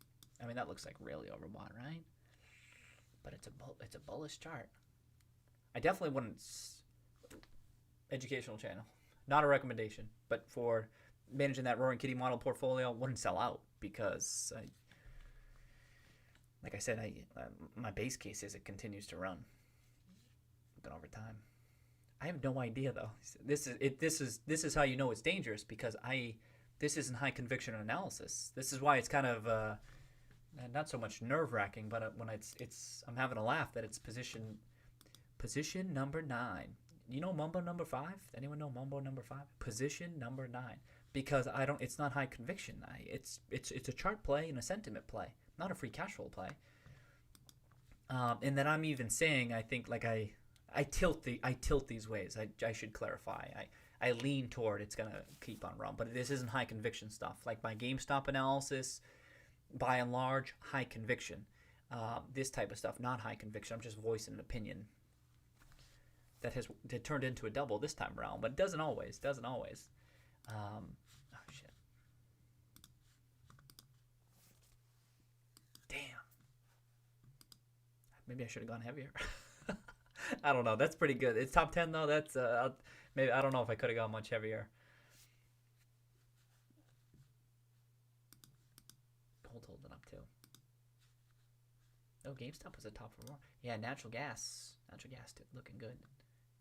S1: I mean, that looks like really overbought, right? But it's a bullish chart. I definitely wouldn't... Educational channel. Not a recommendation, but for managing that Roaring Kitty model portfolio, wouldn't sell out because, like I said, my base case is it continues to run, looking over time. I have no idea though. This is how you know it's dangerous, because this isn't high conviction analysis. This is why it's kind of not so much nerve wracking, but when I'm having a laugh that it's position number 9. You know Mumbo number 5? Anyone know Mumbo number 5? Position number 9. Because it's not high conviction. It's a chart play and a sentiment play, not a free cash flow play. And then I'm even saying, I think, like I tilt these ways. I should clarify. I lean toward it's gonna keep on running, but this isn't high conviction stuff. Like my GameStop analysis, by and large, high conviction. This type of stuff, not high conviction. I'm just voicing an opinion that turned into a double this time around, but it doesn't always. Oh shit! Damn. Maybe I should have gone heavier. I don't know. That's pretty good. It's top 10 though. That's maybe I don't know if I could have gone much heavier. Gold holding up too. Oh, GameStop was a top for more. Yeah, natural gas looking good.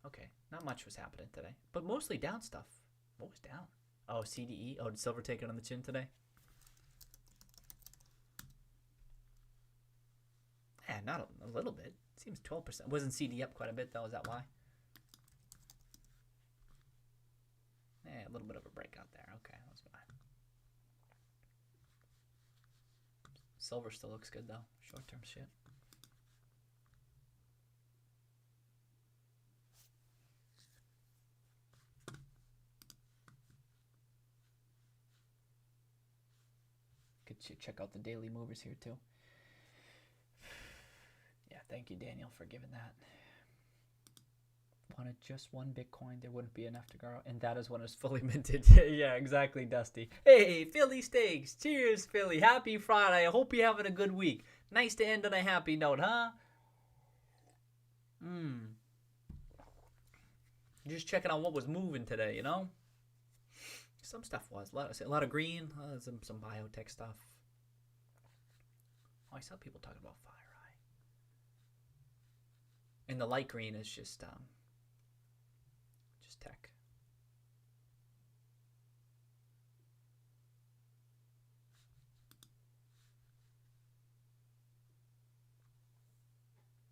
S1: Okay, not much was happening today, but mostly down stuff. What was down? Oh, CDE. Oh, did silver take it on the chin today? Yeah, not a little bit. Seems 12%. Wasn't CD up quite a bit though? Is that why? Yeah, a little bit of a breakout there. Okay, that's fine. Silver still looks good though. Short-term shit. Could check out the daily movers here too. Yeah, thank you, Daniel, for giving that. Wanted just one Bitcoin, there wouldn't be enough to go, and that is when it's fully minted. Yeah, exactly, Dusty. Hey, Philly Steaks. Cheers, Philly. Happy Friday. I hope you're having a good week. Nice to end on a happy note, huh? Just checking out what was moving today, you know? Some stuff was. A lot of green, some biotech stuff. Oh, I saw people talking about FireEye. And the light green is just tech.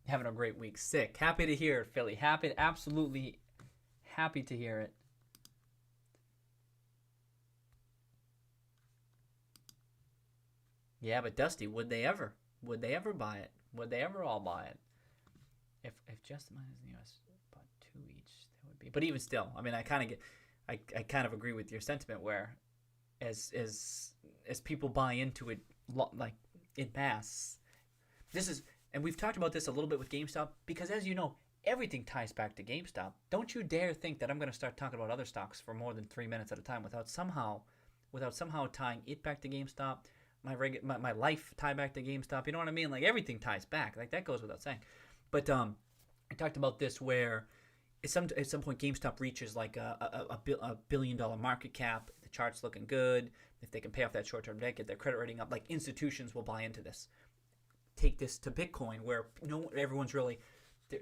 S1: Having a great week. Sick. Happy to hear it, Philly. Absolutely happy to hear it. Yeah, but Dusty, would they ever buy it? Would they ever all buy it? If just the miners in the US bought 2 each, that would be. But even still, I mean, I kind of agree with your sentiment where, as people buy into it like in mass, this is And we've talked about this a little bit with GameStop because, as you know, everything ties back to GameStop. Don't you dare think that I'm going to start talking about other stocks for more than 3 minutes at a time without somehow tying it back to GameStop, my life tie back to GameStop. You know what I mean? Like, everything ties back. Like, that goes without saying. But I talked about this where at some point GameStop reaches like a $1 billion market cap. The chart's looking good. If they can pay off that short-term debt, get their credit rating up, like, institutions will buy into this. Take this to Bitcoin, where everyone's really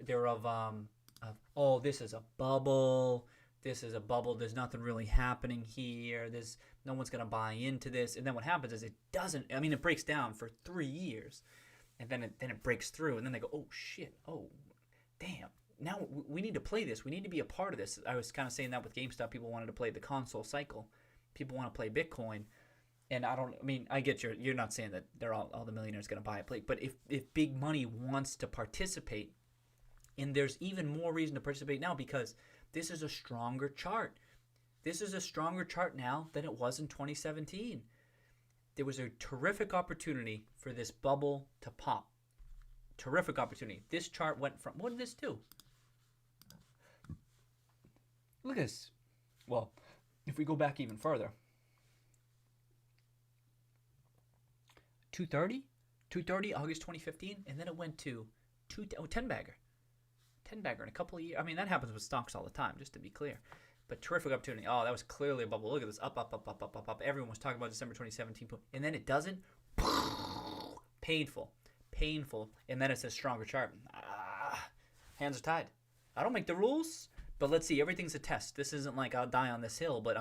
S1: they're of oh, this is a bubble. This is a bubble. There's nothing really happening here. No one's gonna buy into this. And then what happens is it doesn't. I mean, it breaks down for 3 years, and then it breaks through, and then they go, oh shit, oh damn. Now we need to play this. We need to be a part of this. I was kind of saying that with GameStop. People wanted to play the console cycle. People want to play Bitcoin. And I get you're not saying that they're all the millionaires going to buy a plate. But if big money wants to participate, and there's even more reason to participate now because this is a stronger chart. This is a stronger chart now than it was in 2017. There was a terrific opportunity for this bubble to pop. Terrific opportunity. This chart went from, what did this do? Look at this. Well, if we go back even further, 230 August 2015, and then it went to 10 bagger in a couple of years. I mean, that happens with stocks all the time, just to be clear. But terrific opportunity. Oh, that was clearly a bubble. Look at this, up. Everyone was talking about December 2017, and then it doesn't. Painful, and then it's a stronger chart. Hands are tied. I don't make the rules, but let's see. Everything's a test. This isn't like I'll die on this hill, but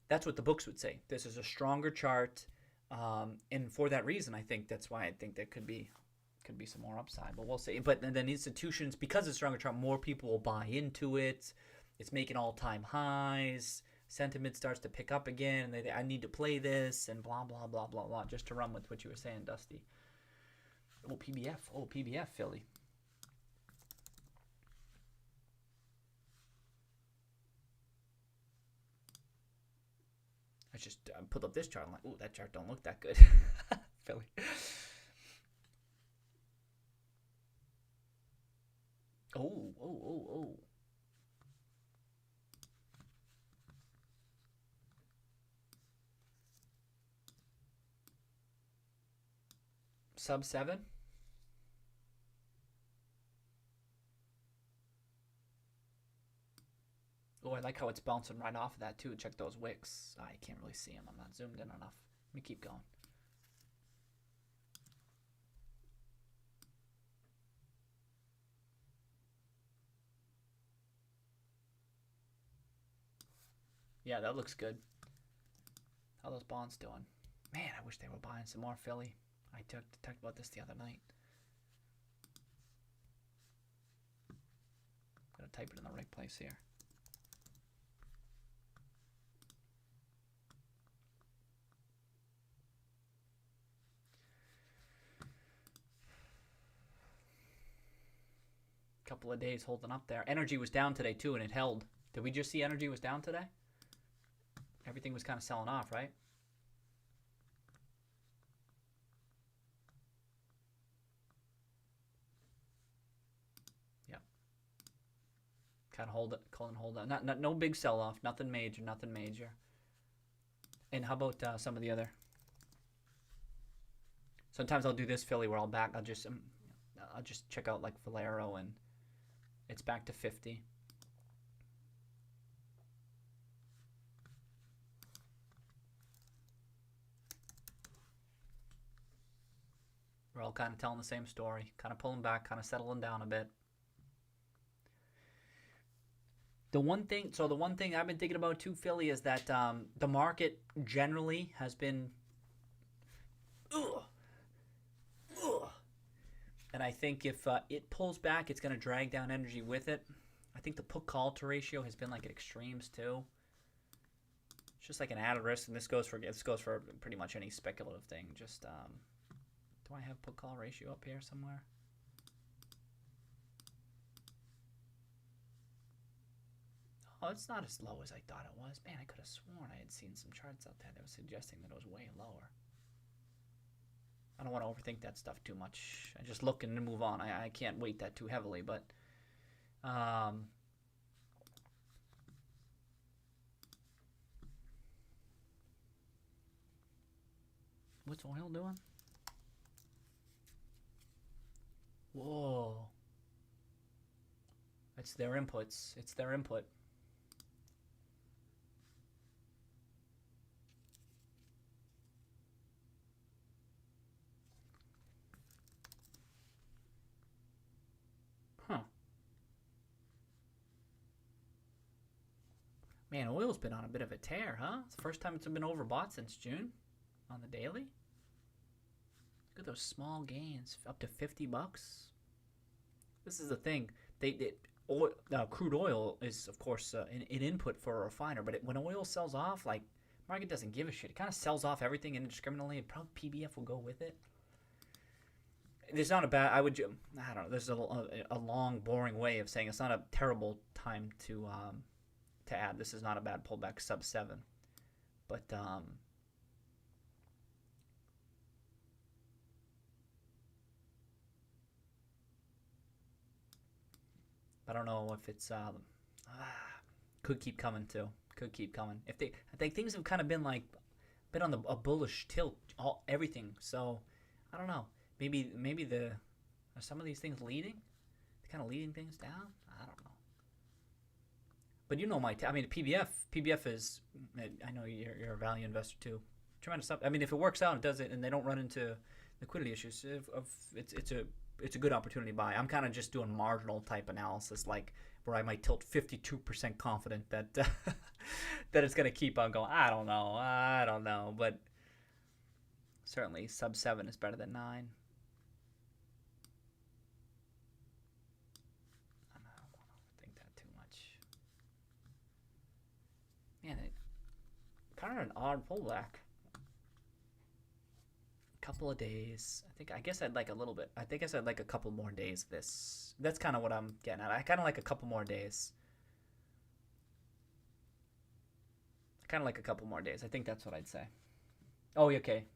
S1: that's what the books would say. This is a stronger chart. And for that reason, that's why I think there could be some more upside, but we'll see. But then institutions, because it's a stronger chart, more people will buy into it. It's making all-time highs. Sentiment starts to pick up again, and I need to play this, and blah, blah, blah, blah, blah, just to run with what you were saying, Dusty. Oh, PBF, Philly. I just put up this chart. I'm like, ooh, that chart don't look that good. Philly. Oh. Sub 7. Oh, I like how it's bouncing right off of that too. Check those wicks. I can't really see them. I'm not zoomed in enough. Let me keep going. Yeah, that looks good. How those bonds doing? Man, I wish they were buying some more Philly. I talked about this the other night. Gotta type it in the right place here. Couple of days holding up there. Energy was down today too, and it held. Did we just see energy was down today? Everything was kind of selling off, right? Yep. Kind of hold it. Not no big sell off. Nothing major. And how about some of the other? Sometimes I'll do this Philly where I'll just check out like Valero, and it's back to 50. We're all kind of telling the same story, kind of pulling back, kind of settling down a bit. The one thing I've been thinking about too, Philly, is that the market generally has been and I think if it pulls back, it's going to drag down energy with it. I think the put-call to ratio has been like at extremes too. It's just like an added risk, and this goes for pretty much any speculative thing. Just do I have put-call ratio up here somewhere? Oh, it's not as low as I thought it was. Man, I could have sworn I had seen some charts out there that was suggesting that it was way lower. I don't want to overthink that stuff too much. I just look and then move on. I can't weight that too heavily, but what's oil doing? Whoa. It's their inputs. It's their input. Huh. Man, oil's been on a bit of a tear, huh? It's the first time it's been overbought since June on the daily. Look at those small gains, up to $50. This is the thing. Crude oil is, of course, an input for a refiner, but when oil sells off, like, market doesn't give a shit. It kind of sells off everything indiscriminately, and probably PBF will go with it. There's not a bad, I don't know, there's a long, boring way of saying it's not a terrible time to add. This is not a bad pullback, sub 7. But, I don't know if it's could keep coming too. Could keep coming. I think things have kind of been like a bit on a bullish tilt, everything. So I don't know. Maybe are some of these things leading? They're kind of leading things down. I don't know. But you know PBF is. I know you're a value investor too. Tremendous stuff. I mean, if it works out and does it, and they don't run into liquidity issues, it's a good opportunity to buy. I'm kind of just doing marginal type analysis, like where I might tilt 52% confident that that it's going to keep on going. I don't know, but certainly sub 7 is better than 9. I don't want to overthink that too much. Man, it kind of an odd pullback. Couple of days. I guess I'd like a little bit. I guess I'd like a couple more days of this. That's kind of what I'm getting at. I kind of like a couple more days. I think that's what I'd say. Oh, okay.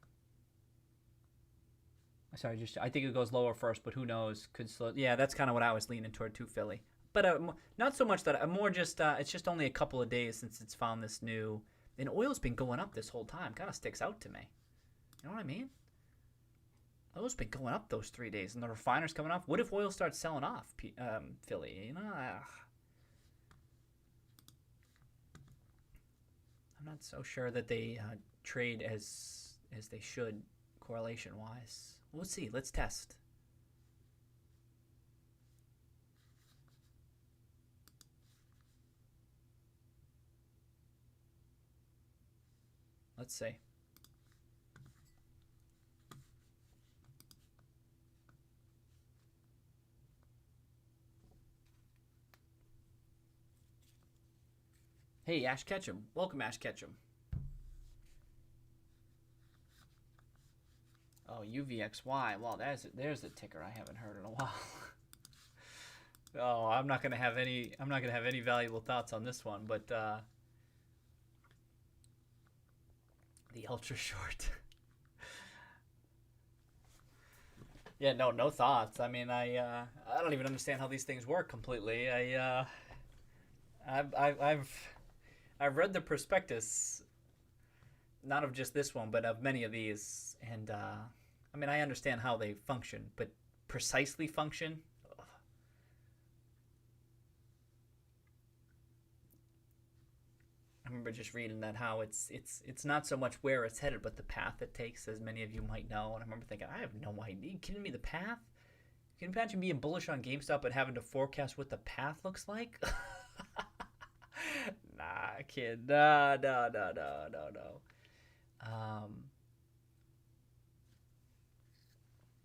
S1: Sorry, I think it goes lower first, but who knows? Could slow. Yeah, that's kind of what I was leaning toward too, Philly. But not so much that. More just it's just only a couple of days since it's found this new. And oil's been going up this whole time. Kind of sticks out to me. You know what I mean? Oil's been going up those 3 days, and the refiner's coming off. What if oil starts selling off, Philly? You know, I'm not so sure that they trade as they should, correlation-wise. We'll see. Let's test. Let's see. Hey, Ash Ketchum. Welcome, Ash Ketchum. Oh, UVXY. Well, there's a ticker I haven't heard in a while. Oh, I'm not gonna have any valuable thoughts on this one, but the ultra short. Yeah, no thoughts. I mean, I don't even understand how these things work completely. I've read the prospectus, not of just this one, but of many of these, and I mean, I understand how they function, but precisely function. Ugh. I remember just reading that how it's not so much where it's headed, but the path it takes, as many of you might know. And I remember thinking, I have no idea. Are you kidding me? The path? Can you imagine being bullish on GameStop but having to forecast what the path looks like? Nah, kid. No.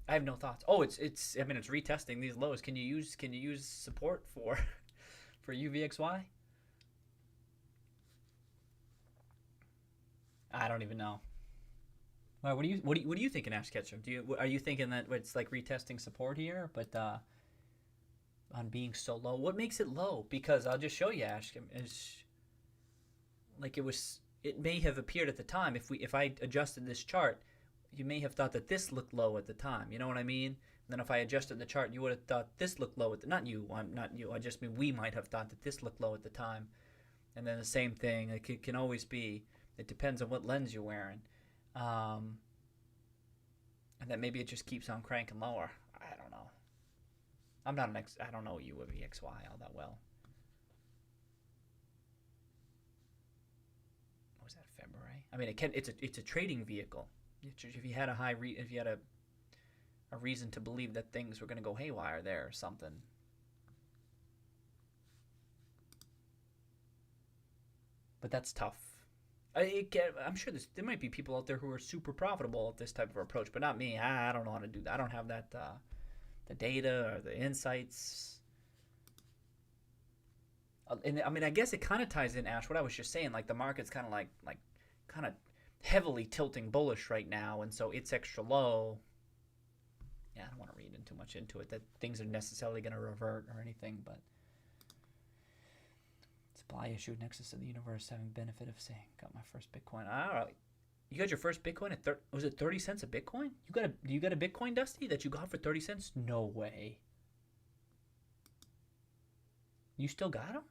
S1: I have no thoughts. Oh, it's retesting these lows. Can you use support for UVXY? I don't even know. Well, what do you thinking, Ash Ketchum? Are you thinking that it's like retesting support here, but on being so low? What makes it low? Because I'll just show you, Ash. Is like it may have appeared at the time if I adjusted this chart. you may have thought that this looked low at the time. You know what I mean? And then if I adjusted the chart, you would have thought this looked low at the, not you, I'm not you. I just mean we might have thought that this looked low at the time. And then the same thing, it can always be. It depends on what lens you're wearing, and then maybe it just keeps on cranking lower. I don't know. I'm not an I don't know you with VXY all that well. What was that, February? I mean, it's a trading vehicle. If you had if you had a reason to believe that things were going to go haywire there or something. But that's tough. I'm sure there might be people out there who are super profitable at this type of approach, but not me. I don't know how to do that. I don't have that the data or the insights. And I mean, I guess it kind of ties in, Ash, what I was just saying. Like the market's kind of like kind of heavily tilting bullish right now, and so it's extra low. Yeah, I don't want to read too much into it that things are necessarily going to revert or anything, but supply issue nexus of the universe having benefit of saying got my first Bitcoin. All right, you got your first Bitcoin at was it 30 cents a Bitcoin? You got a Bitcoin, Dusty, that you got for 30 cents? No way. You still got them?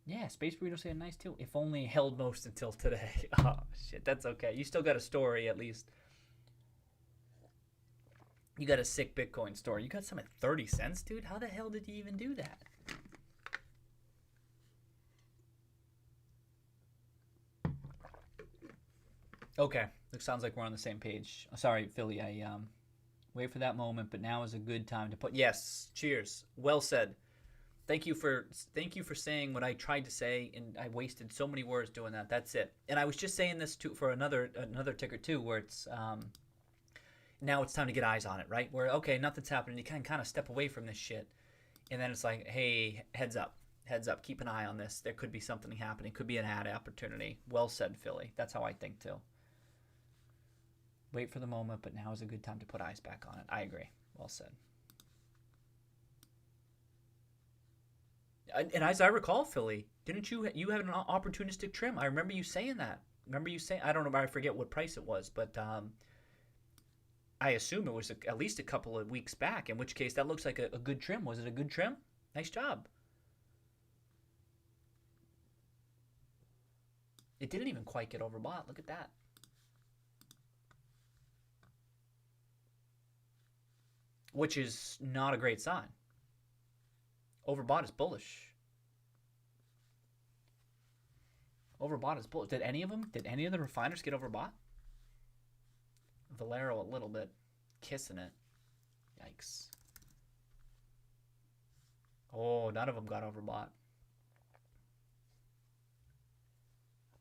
S1: Yeah, Space Burrito saying nice too. If only held most until today. Oh shit, that's okay. You still got a story at least. You got a sick Bitcoin story. You got some at 30 cents, dude? How the hell did you even do that? Okay, it sounds like we're on the same page. Sorry, Philly, I wait for that moment, but now is a good time to put. Yes, cheers. Well said. Thank you for saying what I tried to say, and I wasted so many words doing that. That's it. And I was just saying this too for another ticker too, where it's now it's time to get eyes on it, right? Where okay, nothing's happening, you can kind of step away from this shit, and then it's like, hey, heads up, keep an eye on this. There could be something happening. Could be an ad opportunity. Well said, Philly. That's how I think too. Wait for the moment, but now is a good time to put eyes back on it. I agree. Well said. And as I recall, Philly, didn't you have an opportunistic trim? I remember you saying that. Remember you saying, I don't know, I forget what price it was, but I assume it was at least a couple of weeks back, in which case that looks like a good trim. Was it a good trim? Nice job. It didn't even quite get overbought. Look at that. Which is not a great sign. Overbought is bullish. Overbought is bullish. Did any of the refiners get overbought? Valero a little bit. Kissing it. Yikes. Oh, none of them got overbought.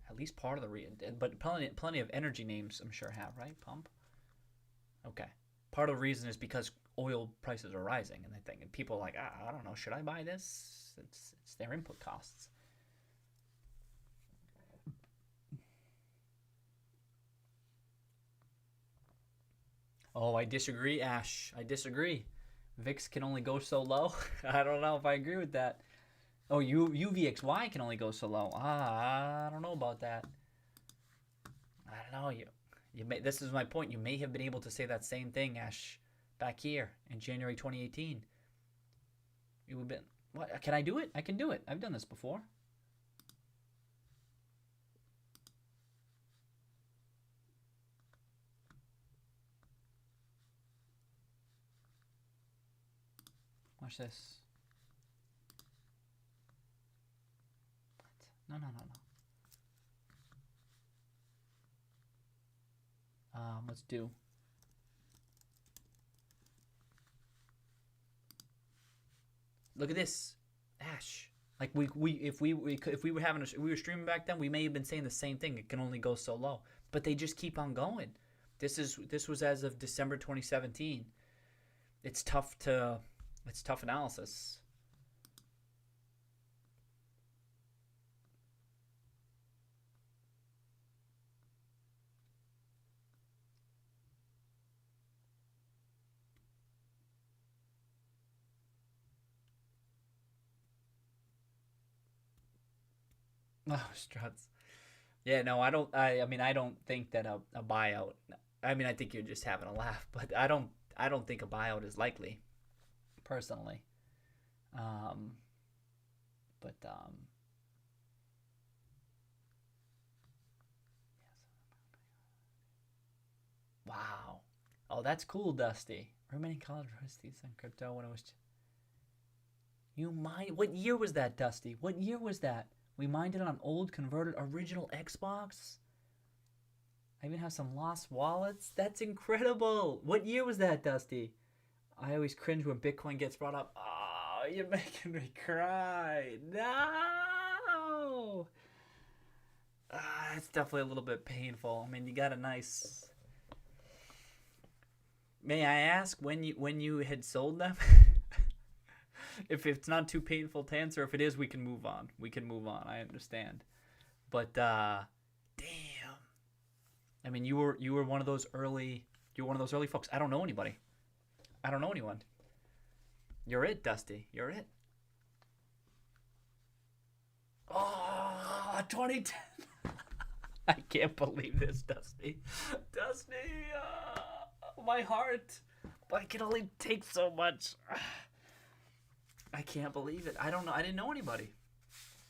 S1: At least part of the reason. But plenty of energy names I'm sure have, right? Pump? Okay. Part of the reason is because oil prices are rising, and they think, and people are like, I don't know, should I buy this? It's their input costs. Oh, I disagree, Ash. I disagree. VIX can only go so low. I don't know if I agree with that. Oh, UVXY can only go so low. I don't know about that. I don't know. This is my point. You may have been able to say that same thing, Ash, back here in January 2018. You would have been, what? Can I do it? I can do it. I've done this before. Watch this. What? No. Let's do. Look at this, Ash. Like if we were streaming back then, we may have been saying the same thing. It can only go so low, but they just keep on going. This was as of December 2017. It's tough analysis. Oh, struts. Yeah, no, I don't. I mean, I don't think that a buyout. I mean, I think you're just having a laugh, but I don't think a buyout is likely, personally. But wow. Oh, that's cool, Dusty. Remaining college universities on crypto when it was. You mind? What year was that, Dusty? What year was that? We mined it on old converted original Xbox. I even have some lost wallets. That's incredible. What year was that, Dusty? I always cringe when Bitcoin gets brought up. Oh, you're making me cry. No. It's definitely a little bit painful. I mean, you got a nice. May I ask when you had sold them? If it's not too painful to answer, if it is, we can move on. I understand. But damn. I mean, you were one of those early. You're one of those early folks. I don't know anybody. I don't know anyone. You're it, Dusty. You're it. Oh, 2010. I can't believe this, Dusty. Dusty, my heart. But I can only take so much. I can't believe it. I don't know. I didn't know anybody.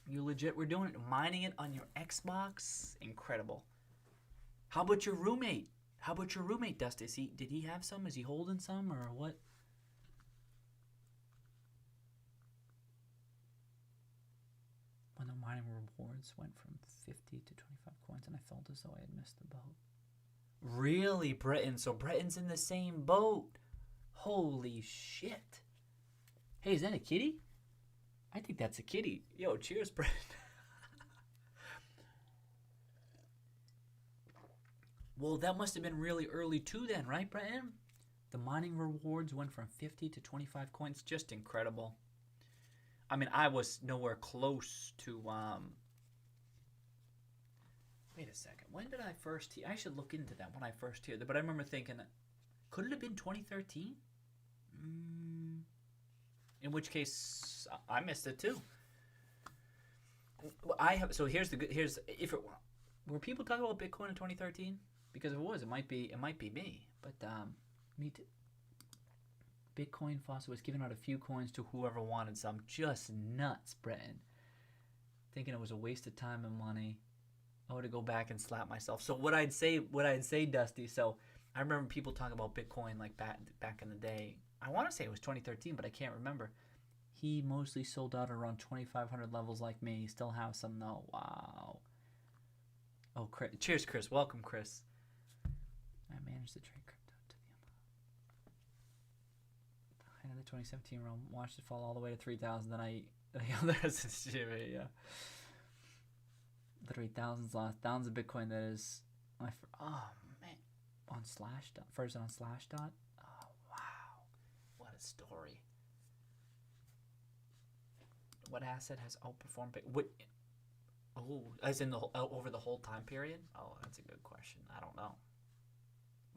S1: You legit were doing it, mining it on your Xbox. Incredible. How about your roommate? Dusty? Did he have some? Is he holding some or what? When the mining rewards went from 50 to 25 coins, and I felt as though I had missed the boat. Really, Britain? So Britain's in the same boat. Holy shit. Hey, is that a kitty? I think that's a kitty. Yo, cheers, Britain. Well, that must have been really early too then, right, Britain? The mining rewards went from 50 to 25 coins. Just incredible. I mean, I was nowhere close to... Wait a second. When did I first... I should look into that when I first heard that. But I remember thinking, could it have been 2013? In which case, I missed it too. So here's if it were people talking about Bitcoin in 2013? Because if it was, it might be me. But me too. Bitcoin Fossil was giving out a few coins to whoever wanted some. Just nuts, Breton. Thinking it was a waste of time and money. I would go back and slap myself. So what I'd say, Dusty. So I remember people talking about Bitcoin like back in the day. I want to say it was 2013, but I can't remember. He mostly sold out around 2,500 levels like me. He still has some though. Wow. Oh, Chris. Cheers, Chris. Welcome, Chris. I managed to trade crypto to the height of the 2017 realm. Watched it fall all the way to 3,000. Then literally thousands lost. Thousands of Bitcoin. That is my. Oh man. On Slashdot. First on Slashdot. Oh wow. What a story. What asset has outperformed? What? Oh, as in over the whole time period? Oh, that's a good question. I don't know.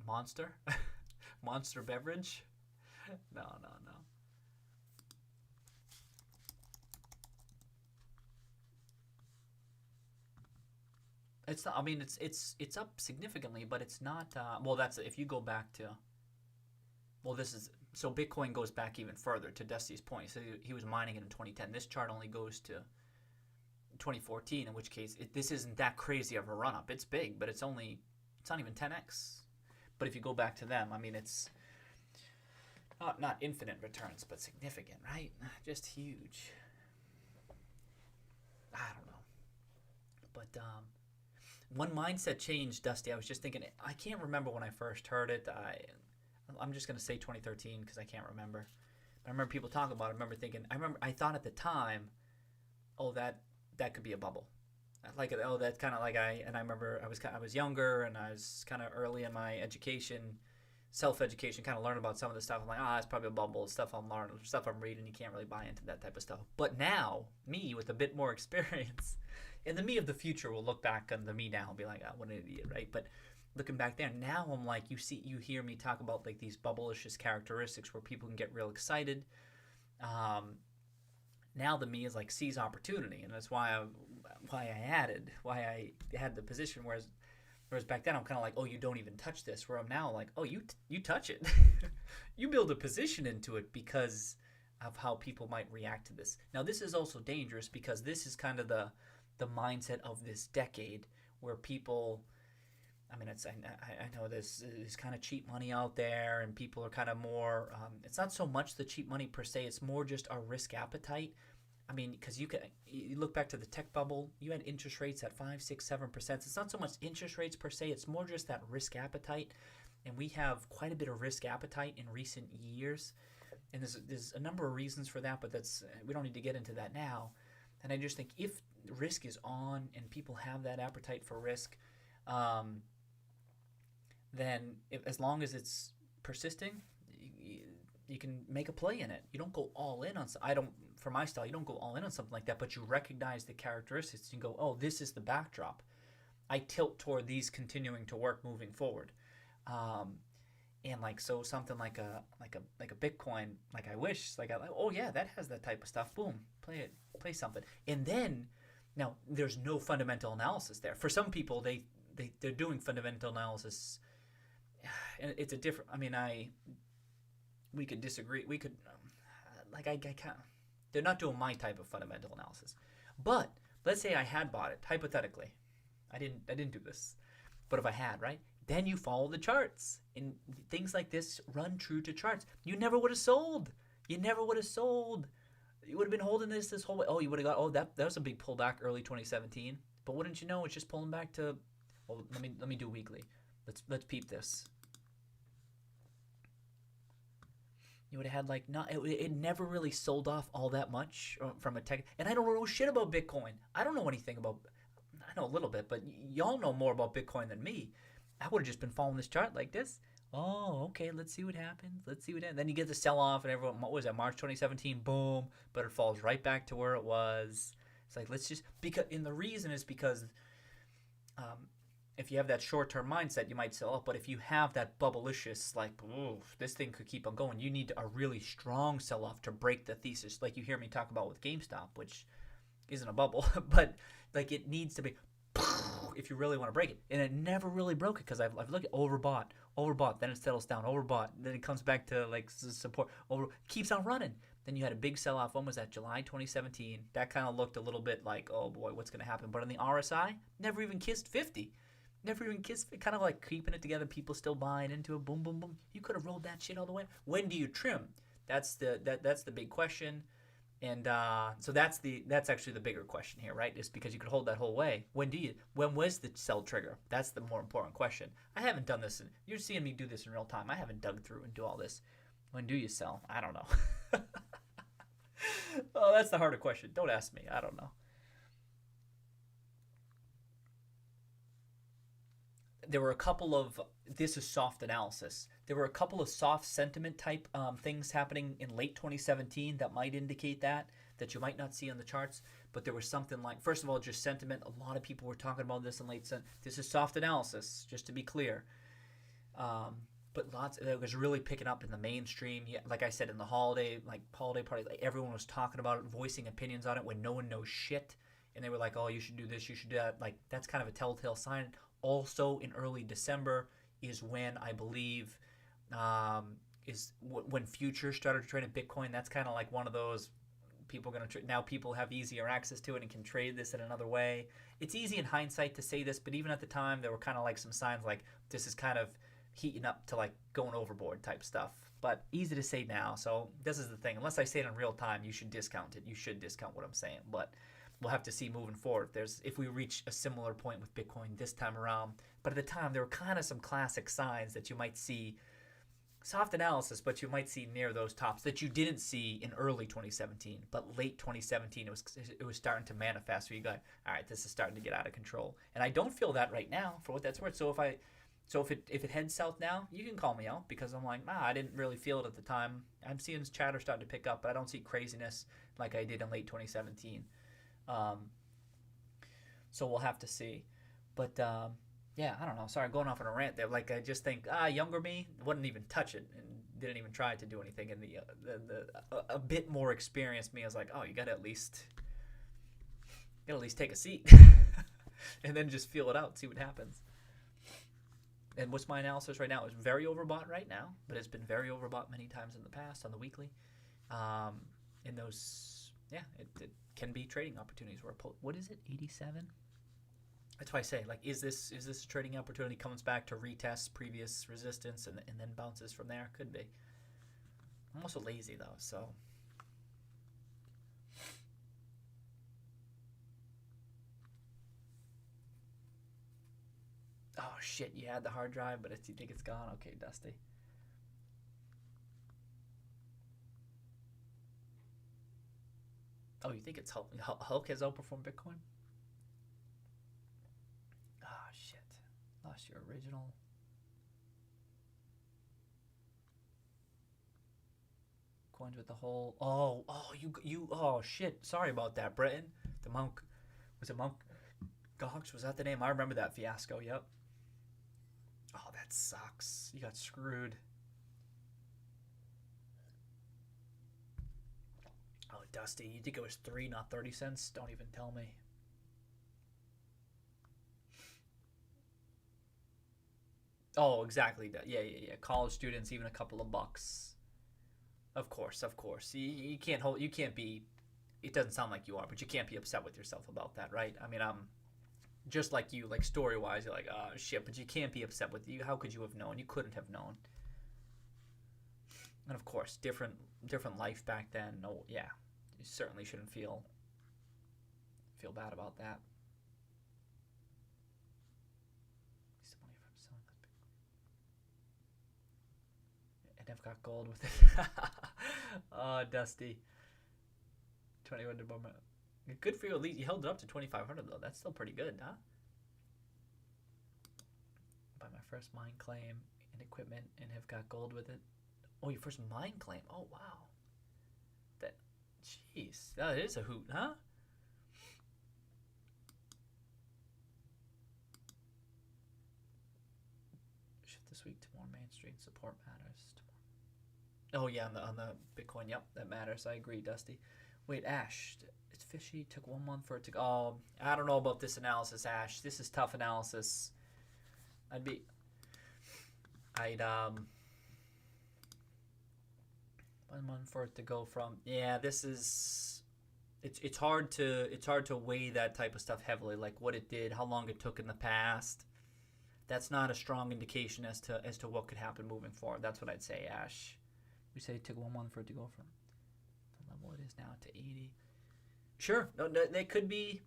S1: Monster? Monster beverage? No. It's not. I mean, it's up significantly, but it's not. Well, that's if you go back to. Well, this is so Bitcoin goes back even further to Dusty's point. So he was mining it in 2010. This chart only goes to 2014, in which case this isn't that crazy of a run up. It's big, but it's not even 10x. But if you go back to them, I mean, it's not infinite returns, but significant, right? Just huge. I don't know, but one mindset change, Dusty. I was just thinking. I can't remember when I first heard it. I'm just gonna say 2013 because I can't remember. But I remember people talking about it. I remember thinking. I thought at the time, oh, that could be a bubble. Like, oh, that's kind of like I remember I was younger and I was kind of early in my education, self-education, kind of learning about some of the stuff. I'm like, it's probably a bubble. It's stuff I'm learning, stuff I'm reading. You can't really buy into that type of stuff. But now, me with a bit more experience, and the me of the future will look back on the me now and be like, what an idiot, right? But looking back there, now I'm like, you hear me talk about like these bubblicious characteristics where people can get real excited. Now the me is like sees opportunity, and that's why I had the position. Whereas Whereas back then I'm kind of like, oh, you don't even touch this. Where I'm now like, oh, you touch it. You build a position into it because of how people might react to this. Now this is also dangerous because this is kind of the mindset of this decade where people. I mean, I know there's kind of cheap money out there, and people are kind of more. It's not so much the cheap money per se; it's more just our risk appetite. I mean, because you look back to the tech bubble, you had interest rates at 5, 6, 7%. It's not so much interest rates per se; it's more just that risk appetite, and we have quite a bit of risk appetite in recent years, and there's a number of reasons for that, but we don't need to get into that now. And I just think if risk is on and people have that appetite for risk. Then as long as it's persisting, you can make a play in it. You don't go all in on. For my style, you don't go all in on something like that, but you recognize the characteristics and go, oh, this is the backdrop. I tilt toward these continuing to work moving forward, and so something like a Bitcoin, like I wish, oh yeah, that has that type of stuff. Boom, play something, and then now there's no fundamental analysis there. For some people, they're doing fundamental analysis. And it's a different. I mean, we could disagree. We could, I can't. They're not doing my type of fundamental analysis. But let's say I had bought it hypothetically. I didn't do this, but if I had, right, then you follow the charts, and things like this run true to charts. You never would have sold. You would have been holding this whole way. Oh, you would have got. Oh, that was a big pullback early 2017. But wouldn't you know, it's just pulling back to. Well, let me do weekly. Let's peep this. You would have had it never really sold off all that much from a tech. And I don't know shit about Bitcoin. I don't know anything about. I know a little bit, but y'all know more about Bitcoin than me. I would have just been following this chart like this. Oh, okay. Let's see what happens. Then you get the sell off, and everyone. What was that? March 2017. Boom. But it falls right back to where it was. It's like let's just and the reason is because. If you have that short-term mindset, you might sell up. But if you have that bubblicious, this thing could keep on going, you need a really strong sell-off to break the thesis. Like you hear me talk about with GameStop, which isn't a bubble, but it needs to be if you really want to break it. And it never really broke it because I've looked at overbought, then it settles down, overbought, then it comes back to support, keeps on running. Then you had a big sell-off. When was that? July 2017. That kind of looked a little bit like, oh boy, what's going to happen? But on the RSI, never even kissed 50. Never even kissed it, kind of keeping it together. People still buying into it. Boom, boom, boom. You could have rolled that shit all the way. When do you trim? That's the big question. And so that's actually the bigger question here, right? Is because you could hold that whole way. When was the sell trigger? That's the more important question. I haven't done this. You're seeing me do this in real time. I haven't dug through and do all this. When do you sell? I don't know. Oh, that's the harder question. Don't ask me. I don't know. There were a couple of, this is soft analysis. There were a couple of soft sentiment type things happening in late 2017 that might indicate that you might not see on the charts. But there was something like, first of all, just sentiment. A lot of people were talking about this in this is soft analysis, just to be clear. But it was really picking up in the mainstream. Yeah, like I said, in the holiday party, everyone was talking about it, voicing opinions on it when no one knows shit. And they were like, oh, you should do this, you should do that. That's kind of a telltale sign. Also, in early December is when I believe when futures started to trade in Bitcoin. That's kind of like one of those people going to now people have easier access to it and can trade this in another way. It's easy in hindsight to say this, but even at the time, there were kind of some signs this is kind of heating up to going overboard type stuff. But easy to say now. So this is the thing. Unless I say it in real time, you should discount it. You should discount what I'm saying. But we'll have to see moving forward if we reach a similar point with Bitcoin this time around. But at the time, there were kind of some classic signs that you might see, soft analysis, but you might see near those tops that you didn't see in early 2017. But late 2017, it was starting to manifest. Where you go, all right, this is starting to get out of control. And I don't feel that right now, for what that's worth. So if it heads south now, you can call me out because I'm like, I didn't really feel it at the time. I'm seeing chatter starting to pick up, but I don't see craziness like I did in late 2017. So we'll have to see. But yeah, I don't know. Sorry, going off on a rant there. I just think younger me wouldn't even touch it and didn't even try to do anything. And a bit more experienced me, I was like, oh, you gotta at least take a seat and then just feel it out, see what happens. And what's my analysis right now? It's very overbought right now, but it's been very overbought many times in the past on the weekly. In those, it can be trading opportunities. What is it? 87. That's why I say, like, is this a trading opportunity? Comes back to retest previous resistance and then bounces from there. Could be. I'm also lazy though, so. Oh shit! You had the hard drive, but you think it's gone? Okay, Dusty. Oh, you think it's Hulk has outperformed Bitcoin? Ah, shit. Lost your original. Coins with the whole. Oh, shit. Sorry about that, Breton. The monk. Was it Monk Gox? Was that the name? I remember that fiasco. Yep. Oh, that sucks. You got screwed. Oh, Dusty, you think it was 3, not 30 cents? Don't even tell me. Oh, exactly. Yeah. College students, even a couple of bucks. Of course. You can't hold. You can't be. It doesn't sound like you are, but you can't be upset with yourself about that, right? I mean, just like you, like story-wise, you're like, oh shit, but you can't be upset with you. How could you have known? You couldn't have known. And of course, different life back then. No, yeah, you certainly shouldn't feel bad about that. And I've got gold with it. Oh, Dusty. 21 to moment. Good for you. At least you held it up to 2,500 though. That's still pretty good, huh? Buy my first mine claim and equipment and have got gold with it. Oh, your first mine claim. Oh wow. Jeez, that is a hoot, huh? Shift this week to more mainstream support matters. Oh yeah, on the Bitcoin. Yep, that matters. I agree, Dusty. Wait, Ash. It's fishy. Took 1 month for it to. Oh, I don't know about this analysis, Ash. This is tough analysis. I'd 1 month for it to go from. Yeah, this is. It's hard to weigh that type of stuff heavily, like what it did, how long it took in the past. That's not a strong indication as to what could happen moving forward. That's what I'd say, Ash. We say it took 1 month for it to go from the level it is now to 80. Sure, no, they could be.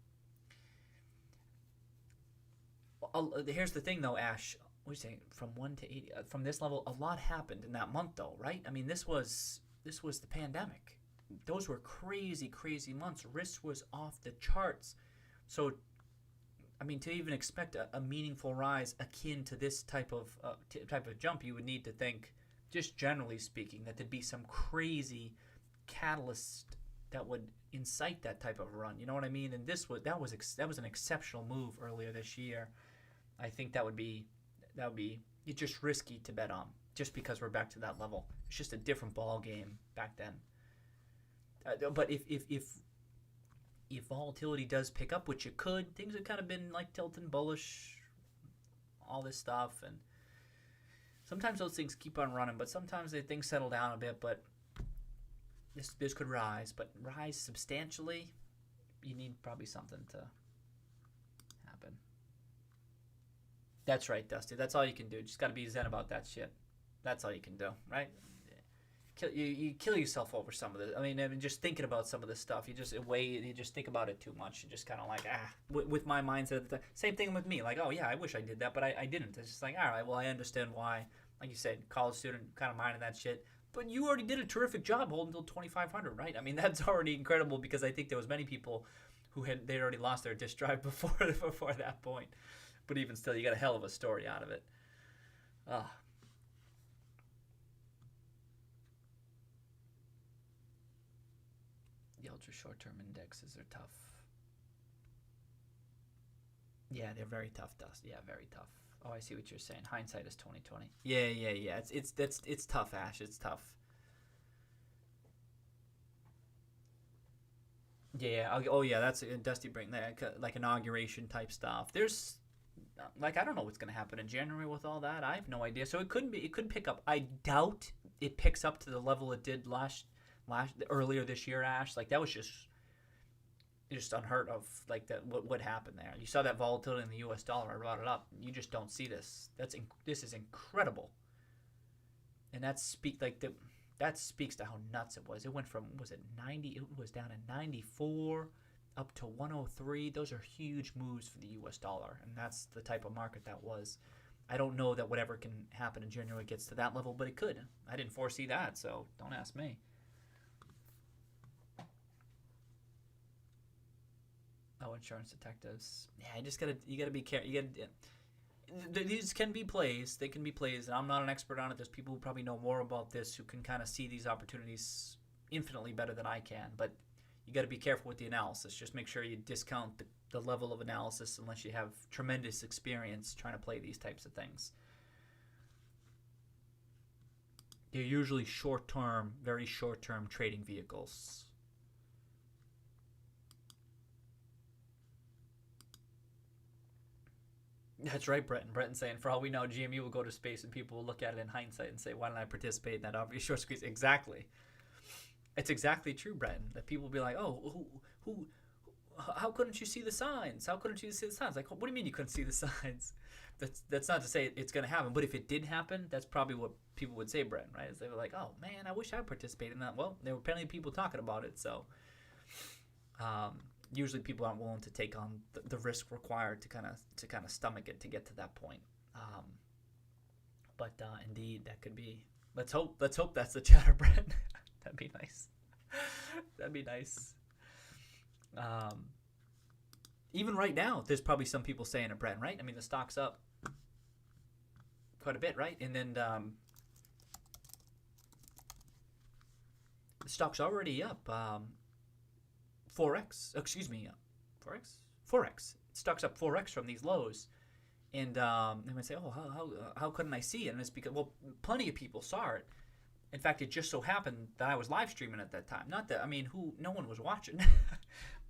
S1: Here's the thing, though, Ash. What are you saying? From 1 to 80, from this level, a lot happened in that month, though, right? I mean, this was the pandemic. Those were crazy months. Risk was off the charts. So, I mean, to even expect a meaningful rise akin to this type of jump, you would need to think, just generally speaking, that there'd be some crazy catalyst that would incite that type of run. You know what I mean? And that was an exceptional move earlier this year. I think that would be it's just risky to bet on, just because we're back to that level. It's just a different ball game back then. But if volatility does pick up, which it could, things have kind of been like tilting bullish, all this stuff, and sometimes those things keep on running, but sometimes things settle down a bit. But this could rise, but rise substantially. You need probably something to happen. That's right, Dusty. That's all you can do. Just got to be zen about that shit. That's all you can do, right? You kill yourself over some of this. I mean, just thinking about some of this stuff, you just think about it too much. You're just kind of like, with my mindset. Same thing with me. Like, oh yeah, I wish I did that, but I didn't. It's just like, all right, well, I understand why. Like you said, college student, kind of minding that shit. But you already did a terrific job holding until 2,500, right? I mean, that's already incredible, because I think there was many people who they'd already lost their disk drive before that point. But even still, you got a hell of a story out of it. The ultra short-term indexes are tough. Yeah, they're very tough, Dust. Yeah, very tough. Oh, I see what you're saying. Hindsight is 20/20. Yeah. It's tough, Ash. It's tough. Yeah. Oh yeah, that's Dusty bring that like inauguration type stuff. like, I don't know what's going to happen in January with all that. I have no idea. So it couldn't be. It could pick up. I doubt it picks up to the level it did earlier this year, Ash. Like, that was just unheard of. Like, that what happened there. You saw that volatility in the U.S. dollar. I brought it up. You just don't see this. This is incredible. And that speaks to how nuts it was. It went from, was it 90? It was down at 94 up to 103. Those are huge moves for the U.S. dollar, and that's the type of market that was. I don't know that whatever can happen in January gets to that level, but it could. I didn't foresee that, so don't ask me. Oh, insurance detectives. Yeah, you gotta be careful. These can be plays. They can be plays, and I'm not an expert on it. There's people who probably know more about this who can kind of see these opportunities infinitely better than I can, but you got to be careful with the analysis. Just make sure you discount the level of analysis unless you have tremendous experience trying to play these types of things. They're usually short-term, very short-term trading vehicles. That's right, Breton. Breton's saying, for all we know, GME will go to space and people will look at it in hindsight and say, why didn't I participate in that obvious short squeeze? Exactly. It's exactly true, Breton. That people will be like, oh, how couldn't you see the signs? How couldn't you see the signs? Like, what do you mean you couldn't see the signs? That's not to say it's going to happen, but if it did happen, that's probably what people would say, Breton, right? Is they were like, oh, man, I wish I participated in that. Well, there were plenty of people talking about it, so usually people aren't willing to take on the risk required to kind of stomach it to get to that point. But indeed, that could be. Let's hope that's the chatter, Brett. That'd be nice. That'd be nice. Even right now, there's probably some people saying it, Brett. Right? I mean, the stock's up quite a bit, right? And then the stock's already up. 4x. Excuse me, 4x. 4x. Stock's up 4x from these lows, and they might say, "Oh, how couldn't I see it?" And it's because, well, plenty of people saw it. In fact, it just so happened that I was live streaming at that time. Not that, I mean, no one was watching.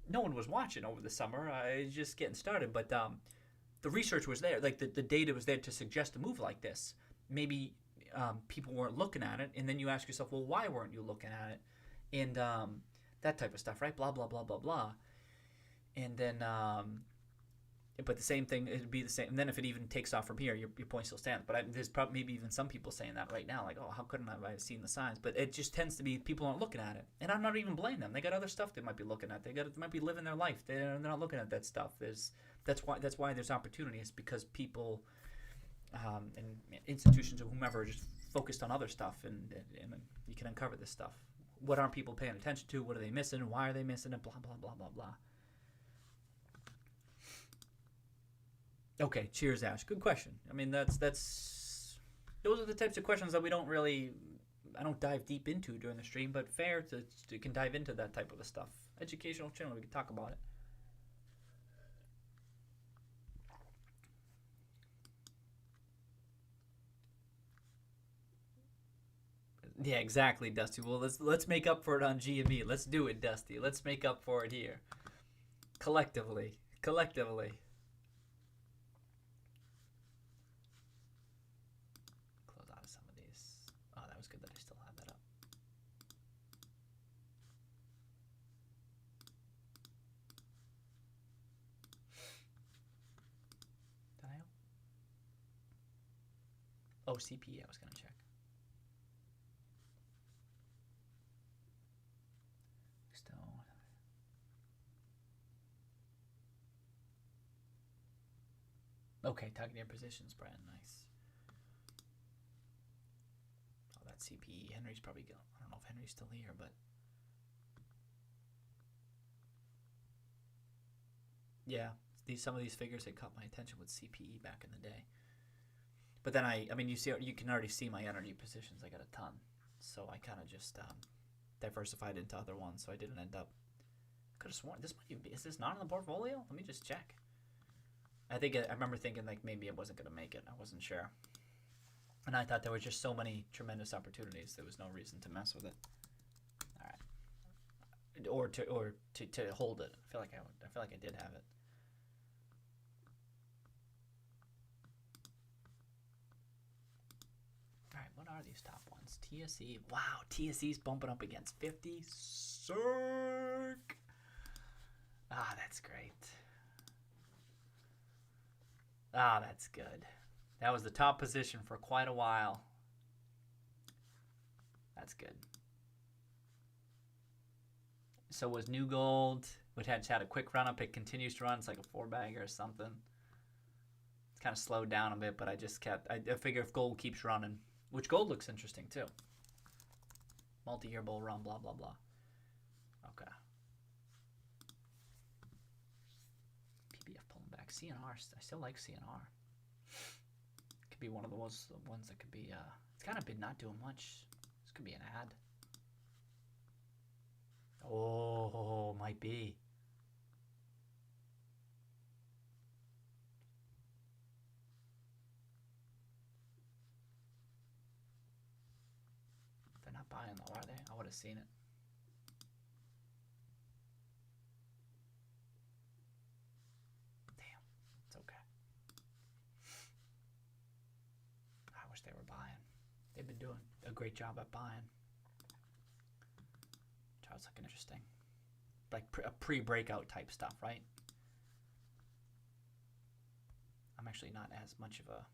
S1: No one was watching over the summer. I was just getting started, but the research was there. Like the data was there to suggest a move like this. Maybe people weren't looking at it, and then you ask yourself, well, why weren't you looking at it? And that type of stuff, right? Blah, blah, blah, blah, blah. And then, but the same thing, it'd be the same. And then if it even takes off from here, your point still stands. But there's probably maybe even some people saying that right now, like, oh, how couldn't I have seen the signs? But it just tends to be people aren't looking at it. And I'm not even blaming them. They got other stuff they might be looking at. They might be living their life. They're not looking at that stuff. That's why there's opportunities, because people and institutions or whomever are just focused on other stuff, and you can uncover this stuff. What aren't people paying attention to? What are they missing? Why are they missing it? Blah, blah, blah, blah, blah. Okay, cheers, Ash. Good question. I mean, those are the types of questions that I don't dive deep into during the stream, but fair to can dive into that type of stuff. Educational channel, we can talk about it. Yeah, exactly, Dusty. Well, let's make up for it on GME. Let's do it, Dusty. Let's make up for it here. Collectively. Close out of some of these. Oh, that was good that I still have that up. Did I? Oh, CPE, I was going to check. Okay, tugging your positions, Brad. Nice. Oh, that CPE. Henry's probably going. I don't know if Henry's still here, but yeah, some of these figures had caught my attention with CPE back in the day. But then I mean, you can already see my energy positions. I got a ton, so I kind of just diversified into other ones, so I didn't end up. Could have sworn this might be. Is this not in the portfolio? Let me just check. I remember thinking like maybe it wasn't going to make it. I wasn't sure. And I thought there were just so many tremendous opportunities. There was no reason to mess with it. All right. Or to hold it. I feel like I did have it. are these top ones? TSE. Wow, TSE's bumping up against 50. Circ. Ah, that's great. Ah, that's good. That was the top position for quite a while. That's good. So was New Gold, which had a quick run up. It continues to run. It's like a 4-bagger or something. It's kind of slowed down a bit, but I just kept. I figure if gold keeps running, which gold looks interesting too. Multi-year bull run, blah blah blah. Okay. PBF pulling back. CNR. I still like CNR. Could be one of the ones that could be. It's kind of been not doing much. This could be an ad. Oh, might be. They're not buying though, are they? I would have seen it. Damn, it's okay. I wish they were buying. They've been doing a great job at buying. Chart's looking interesting. Like a pre-breakout type stuff, right? I'm actually not as much of a...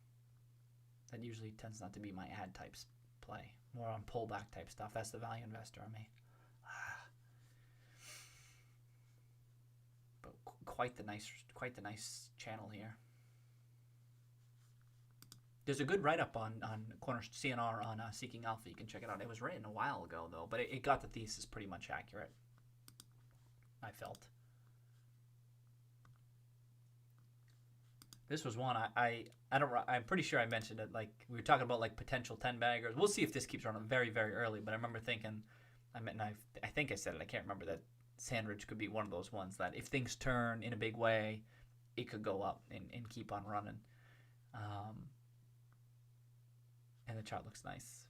S1: That usually tends not to be my ad types play. More on pullback type stuff. That's the value investor on me. But quite the nice channel here. There's a good write-up on Corner CNR on Seeking Alpha. You can check it out. It was written a while ago, though, but it got the thesis pretty much accurate, I felt. This was one I'm pretty sure I mentioned it. Like we were talking about like potential 10-baggers. We'll see if this keeps running very, very early. But I remember thinking, I think I said it. I can't remember that Sandridge could be one of those ones that if things turn in a big way, it could go up and keep on running. And the chart looks nice.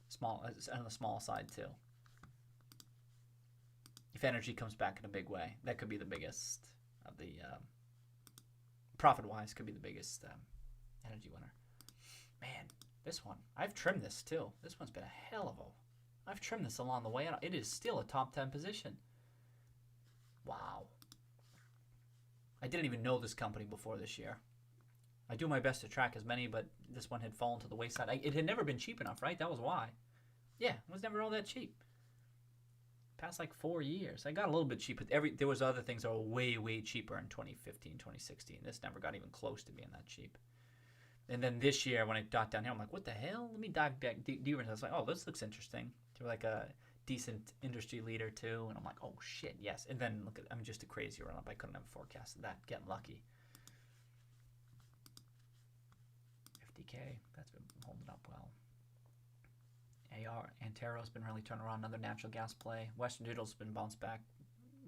S1: Small on the small side too. If energy comes back in a big way, that could be the biggest of the profit-wise. Could be the biggest energy winner. Man, this one I've trimmed this too. This one's been a hell of a. I've trimmed this along the way, and it is still a top 10 position. Wow. I didn't even know this company before this year. I do my best to track as many, but this one had fallen to the wayside. It had never been cheap enough, right? That was why. Yeah, it was never all that cheap. Past like 4 years. I got a little bit cheap. There was other things that were way, way cheaper in 2015, 2016. This never got even close to being that cheap. And then this year, when I got down here, I'm like, what the hell? Let me dive back deeper. And I was like, oh, this looks interesting. They're like a decent industry leader, too. And I'm like, oh, shit, yes. And then, look, I'm just a crazy run-up. I couldn't have forecasted that. Getting lucky. 50K, that's been holding up well. Antero's been really turning around, another natural gas play. Western Digital's been bounced back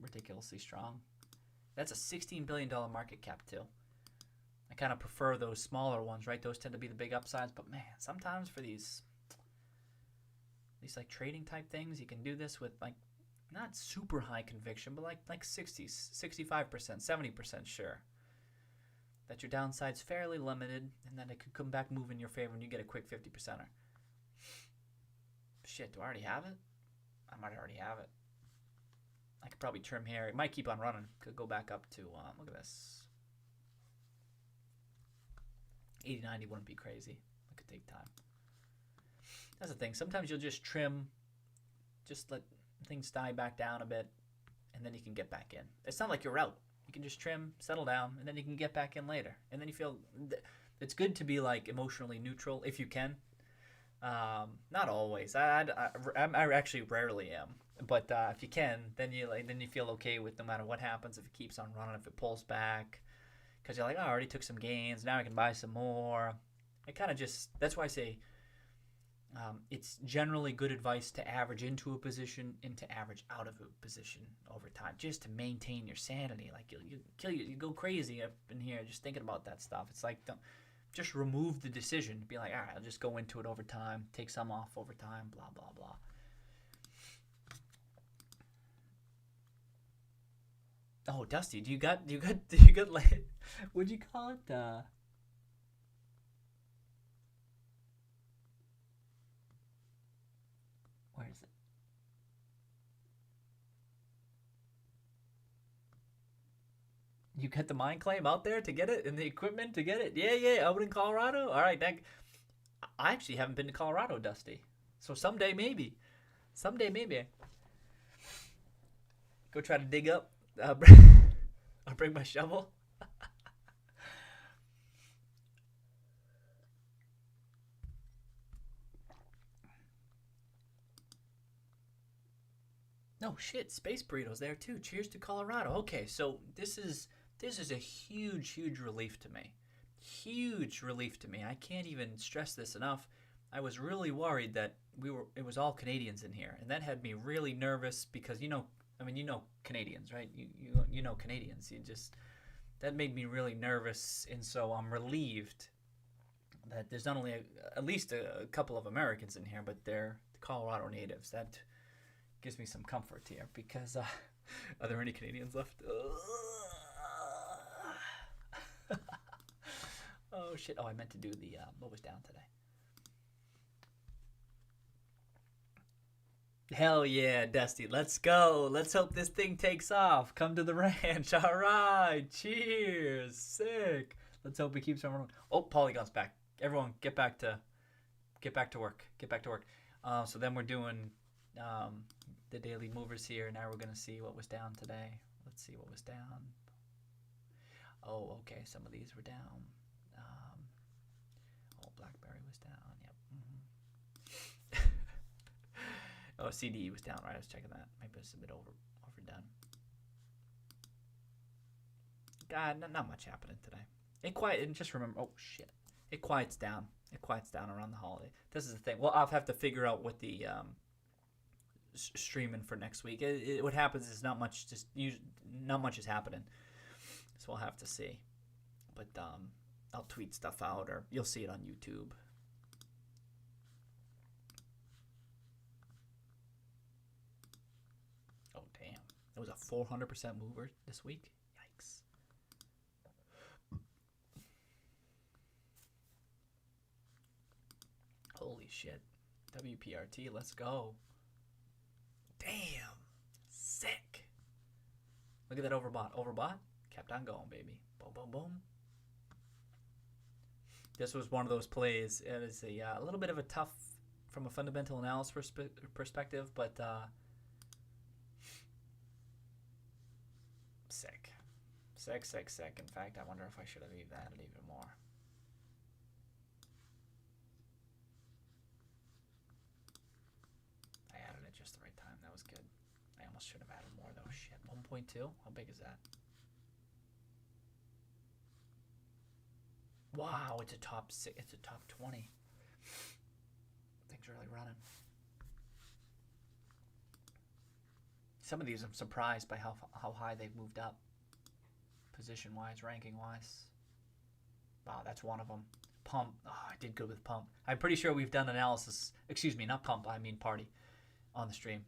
S1: ridiculously strong. That's a $16 billion market cap too. I kind of prefer those smaller ones, right? Those tend to be the big upsides, but man, sometimes for these like trading type things, you can do this with like not super high conviction, but like 60s, 65%, 70% sure that your downside's fairly limited, and then it could come back move in your favor and you get a quick 50%er. Shit, do I already have it? I might already have it. I could probably trim here. It might keep on running. Could go back up to, look at this. 80, 90 wouldn't be crazy. It could take time. That's the thing. Sometimes you'll just trim, just let things die back down a bit, and then you can get back in. It's not like you're out. You can just trim, settle down, and then you can get back in later. And then you feel, it's good to be like emotionally neutral if you can. Not always. I actually rarely am. But if you can, then you feel okay with no matter what happens. If it keeps on running, if it pulls back, because you're like, oh, I already took some gains. Now I can buy some more. It kind of just, that's why I say it's generally good advice to average into a position and to average out of a position over time, just to maintain your sanity. Like you go crazy up in here just thinking about that stuff. It's like, don't just remove the decision. Be like, all right, I'll just go into it over time, take some off over time, blah blah blah. Oh, Dusty, do you got like, what'd you call it? Where is it? You got the mine claim out there to get it and the equipment to get it? Yeah, out in Colorado? All right, I actually haven't been to Colorado, Dusty. So someday maybe. Go try to dig up. I'll bring my shovel. No shit, Space Burrito's there too. Cheers to Colorado. Okay, so this is a huge relief to me. Huge relief to me. I can't even stress this enough. I was really worried that it was all Canadians in here, and that had me really nervous because you know Canadians, right? You know Canadians. That made me really nervous, and so I'm relieved that there's not only at least a couple of Americans in here, but they're Colorado natives. That gives me some comfort here because are there any Canadians left? Oh shit! Oh, I meant to do the what was down today. Hell yeah, Dusty. Let's go. Let's hope this thing takes off. Come to the ranch. All right. Cheers. Sick. Let's hope it keeps on rolling. Oh, Polygon's back. Everyone, get back to work. So then we're doing the daily movers here. Now we're going to see what was down today. Let's see what was down. Oh, okay. Some of these were down. Blackberry was down. Yep. Oh, CDE was down, right? I was checking that. Maybe it's a bit overdone. God, not much happening today. And just remember, oh shit, it quiets down. It quiets down around the holiday. This is the thing. Well, I'll have to figure out what the streaming for next week. What happens is not much is happening, so we'll have to see. But I'll tweet stuff out, or you'll see it on YouTube. Oh damn! It was a 400% mover this week. Yikes! Holy shit! WPRT, let's go! Damn! Sick! Look at that overbought. Kept on going, baby. Boom, boom, boom. This was one of those plays. It is a little bit of a tough, from a fundamental analysis perspective, but sick. In fact, I wonder if I should have even added even more. I added it just the right time. That was good. I almost should have added more though. Shit. 1.2? How big is that? Wow, it's a top 20. Things really running. Some of these I'm surprised by how high they've moved up. Position-wise, ranking-wise. Wow, that's one of them. Pump. Oh, I did good with Pump. I'm pretty sure we've done analysis. Excuse me, not Pump. I mean Party on the stream.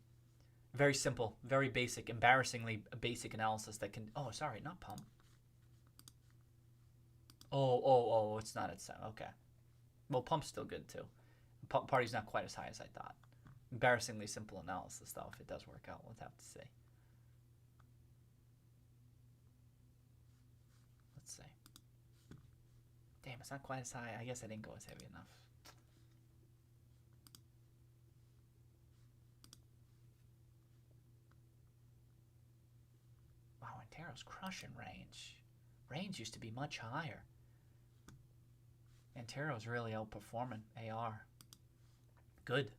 S1: Very simple, very basic, embarrassingly basic analysis that can... Oh, sorry, not Pump. Oh, it's not at 7. Okay. Well, Pump's still good, too. Party's not quite as high as I thought. Embarrassingly simple analysis, though. If it does work out, we'll have to see. Let's see. Damn, it's not quite as high. I guess I didn't go as heavy enough. Wow, Antero's crushing range. Range used to be much higher. Antero's really outperforming AR. Good.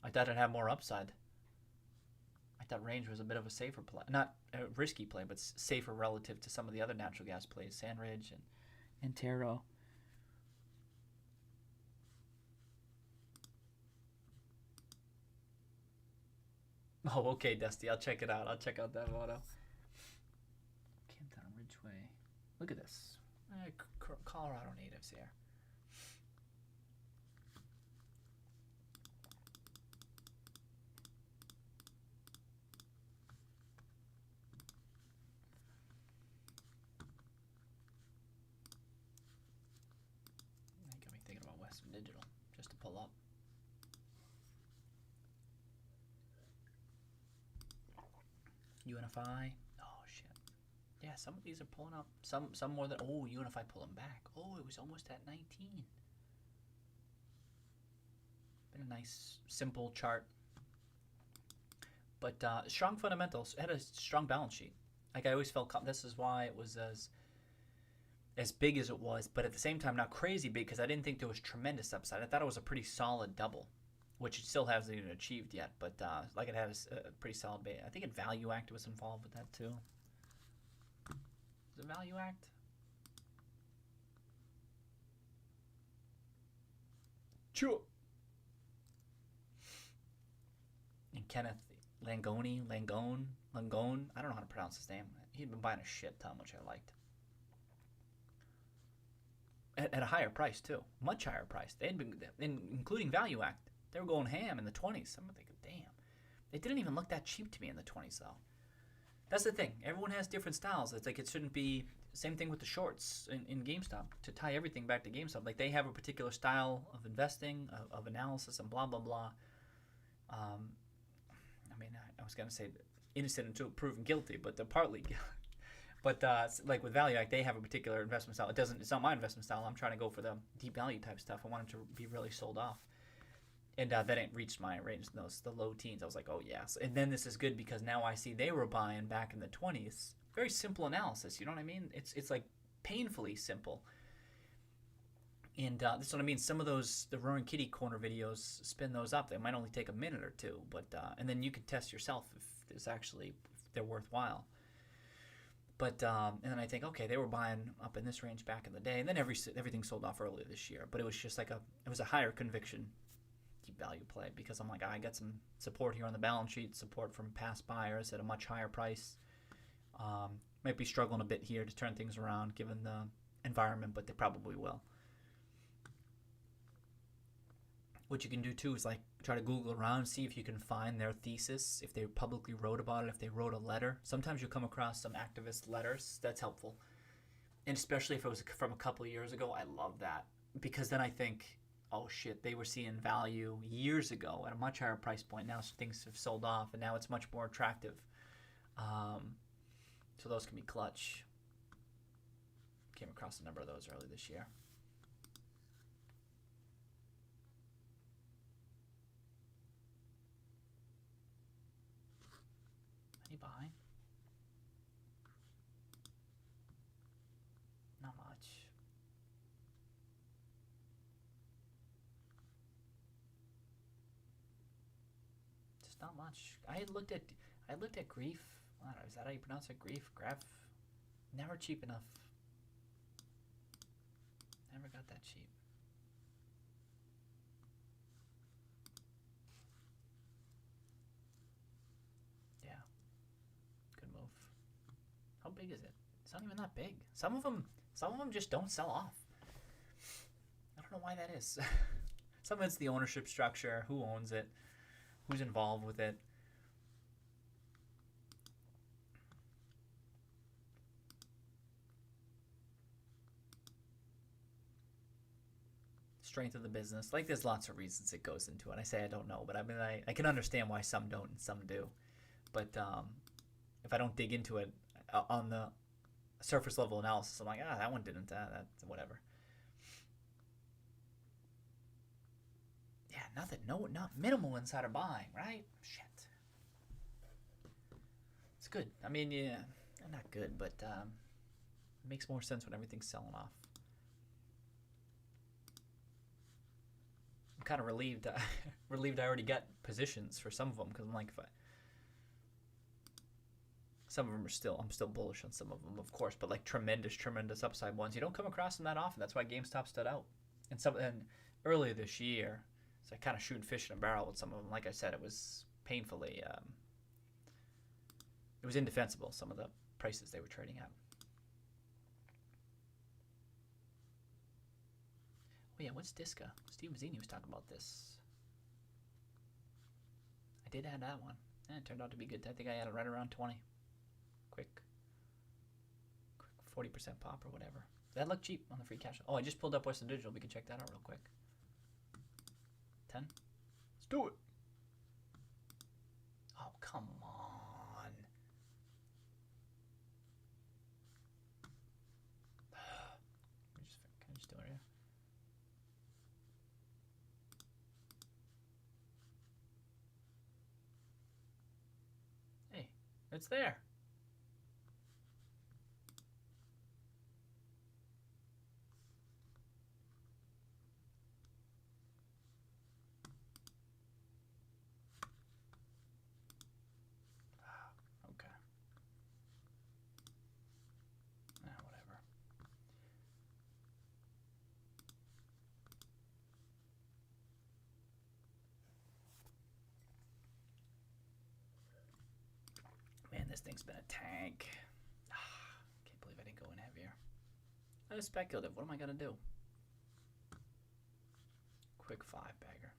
S1: I thought it'd have more upside. I thought range was a bit of a safer play. Not a risky play, but safer relative to some of the other natural gas plays. Sandridge and Antero. Oh, okay, Dusty. I'll check it out. I'll check out that photo. Canton Ridgeway. Look at this. Colorado natives here. Got me thinking about Western Digital just to pull up. UNFI. Oh shit. Yeah, some of these are pulling up. Some more than. Oh, UNFI pulling back. Oh, it was almost at 19. Been a nice simple chart. But strong fundamentals. It had a strong balance sheet. Like I always felt, this is why it was as big as it was, but at the same time not crazy big because I didn't think there was tremendous upside. I thought it was a pretty solid double, which it still hasn't even achieved yet. But like it had a pretty solid base. I think it Value Act was involved with that too. Is it Value Act? Sure. And Kenneth Langone. I don't know how to pronounce his name. He'd been buying a shit ton, which I liked. At a higher price too, much higher price. They had been, including Value Act, they were going ham in the 20s. I'm thinking, damn, it didn't even look that cheap to me in the 20s though. That's the thing. Everyone has different styles. It's like it shouldn't be same thing with the shorts in GameStop. To tie everything back to GameStop, like they have a particular style of investing, of analysis, and blah blah blah. I mean, I was gonna say innocent until proven guilty, but they're partly. But like with Value Act, they have a particular investment style. It's not my investment style. I'm trying to go for the deep value type stuff. I want them to be really sold off. And then it reached my range, the low teens. I was like, oh yes. And then this is good because now I see they were buying back in the 20s. Very simple analysis. You know what I mean? It's like painfully simple. And that's what I mean. Some of those, the Roaring Kitty corner videos, spin those up. They might only take a minute or two, but and then you can test yourself if they're worthwhile. But and then I think, okay, they were buying up in this range back in the day, and then everything sold off earlier this year. But it was just like it was a higher conviction deep value play because I'm like, I got some support here on the balance sheet, support from past buyers at a much higher price. Might be struggling a bit here to turn things around given the environment, but they probably will. What you can do too is like try to Google around, see if you can find their thesis, if they publicly wrote about it, if they wrote a letter. Sometimes you'll come across some activist letters. That's helpful. And especially if it was from a couple of years ago, I love that. Because then I think, oh shit, they were seeing value years ago at a much higher price point. Now things have sold off and now it's much more attractive. So those can be clutch. Came across a number of those early this year. Any buy? Not much. Just not much. I looked at Grief. I don't know, is that how you pronounce it? Grief? Graph? Never cheap enough. Never got that cheap. Yeah. Good move. How big is it? It's not even that big. Some of them just don't sell off. I don't know why that is. Some of it's the ownership structure, who owns it, who's involved with it. Strength of the business. Like there's lots of reasons it goes into it. I say I don't know, but I mean I can understand why some don't and some do. But if I don't dig into it on the surface level analysis, I'm like, that one didn't. That's whatever. Yeah, nothing. No, not minimal insider buying, right? Shit. It's good. I mean, yeah, not good, but it makes more sense when everything's selling off. I'm kind of relieved. Relieved I already got positions for some of them because I'm like, some of them are I'm still bullish on some of them, of course, but like tremendous upside ones. You don't come across them that often. That's why GameStop stood out. And earlier this year, so I kind of shooting fish in a barrel with some of them. Like I said, it was painfully, it was indefensible, some of the prices they were trading at. Oh yeah, what's Disca? Steve Mazzini was talking about this. I did add that one. It turned out to be good. I think I had it right around 20. Quick 40% pop or whatever. That looked cheap on the free cash. Oh, I just pulled up Western Digital. We can check that out real quick. 10. Let's do it. Oh, come on. It's there. Okay. Whatever. Man, this thing's been a tank. Can't believe I didn't go in heavier. That was speculative. What am I going to do? Quick 5-bagger.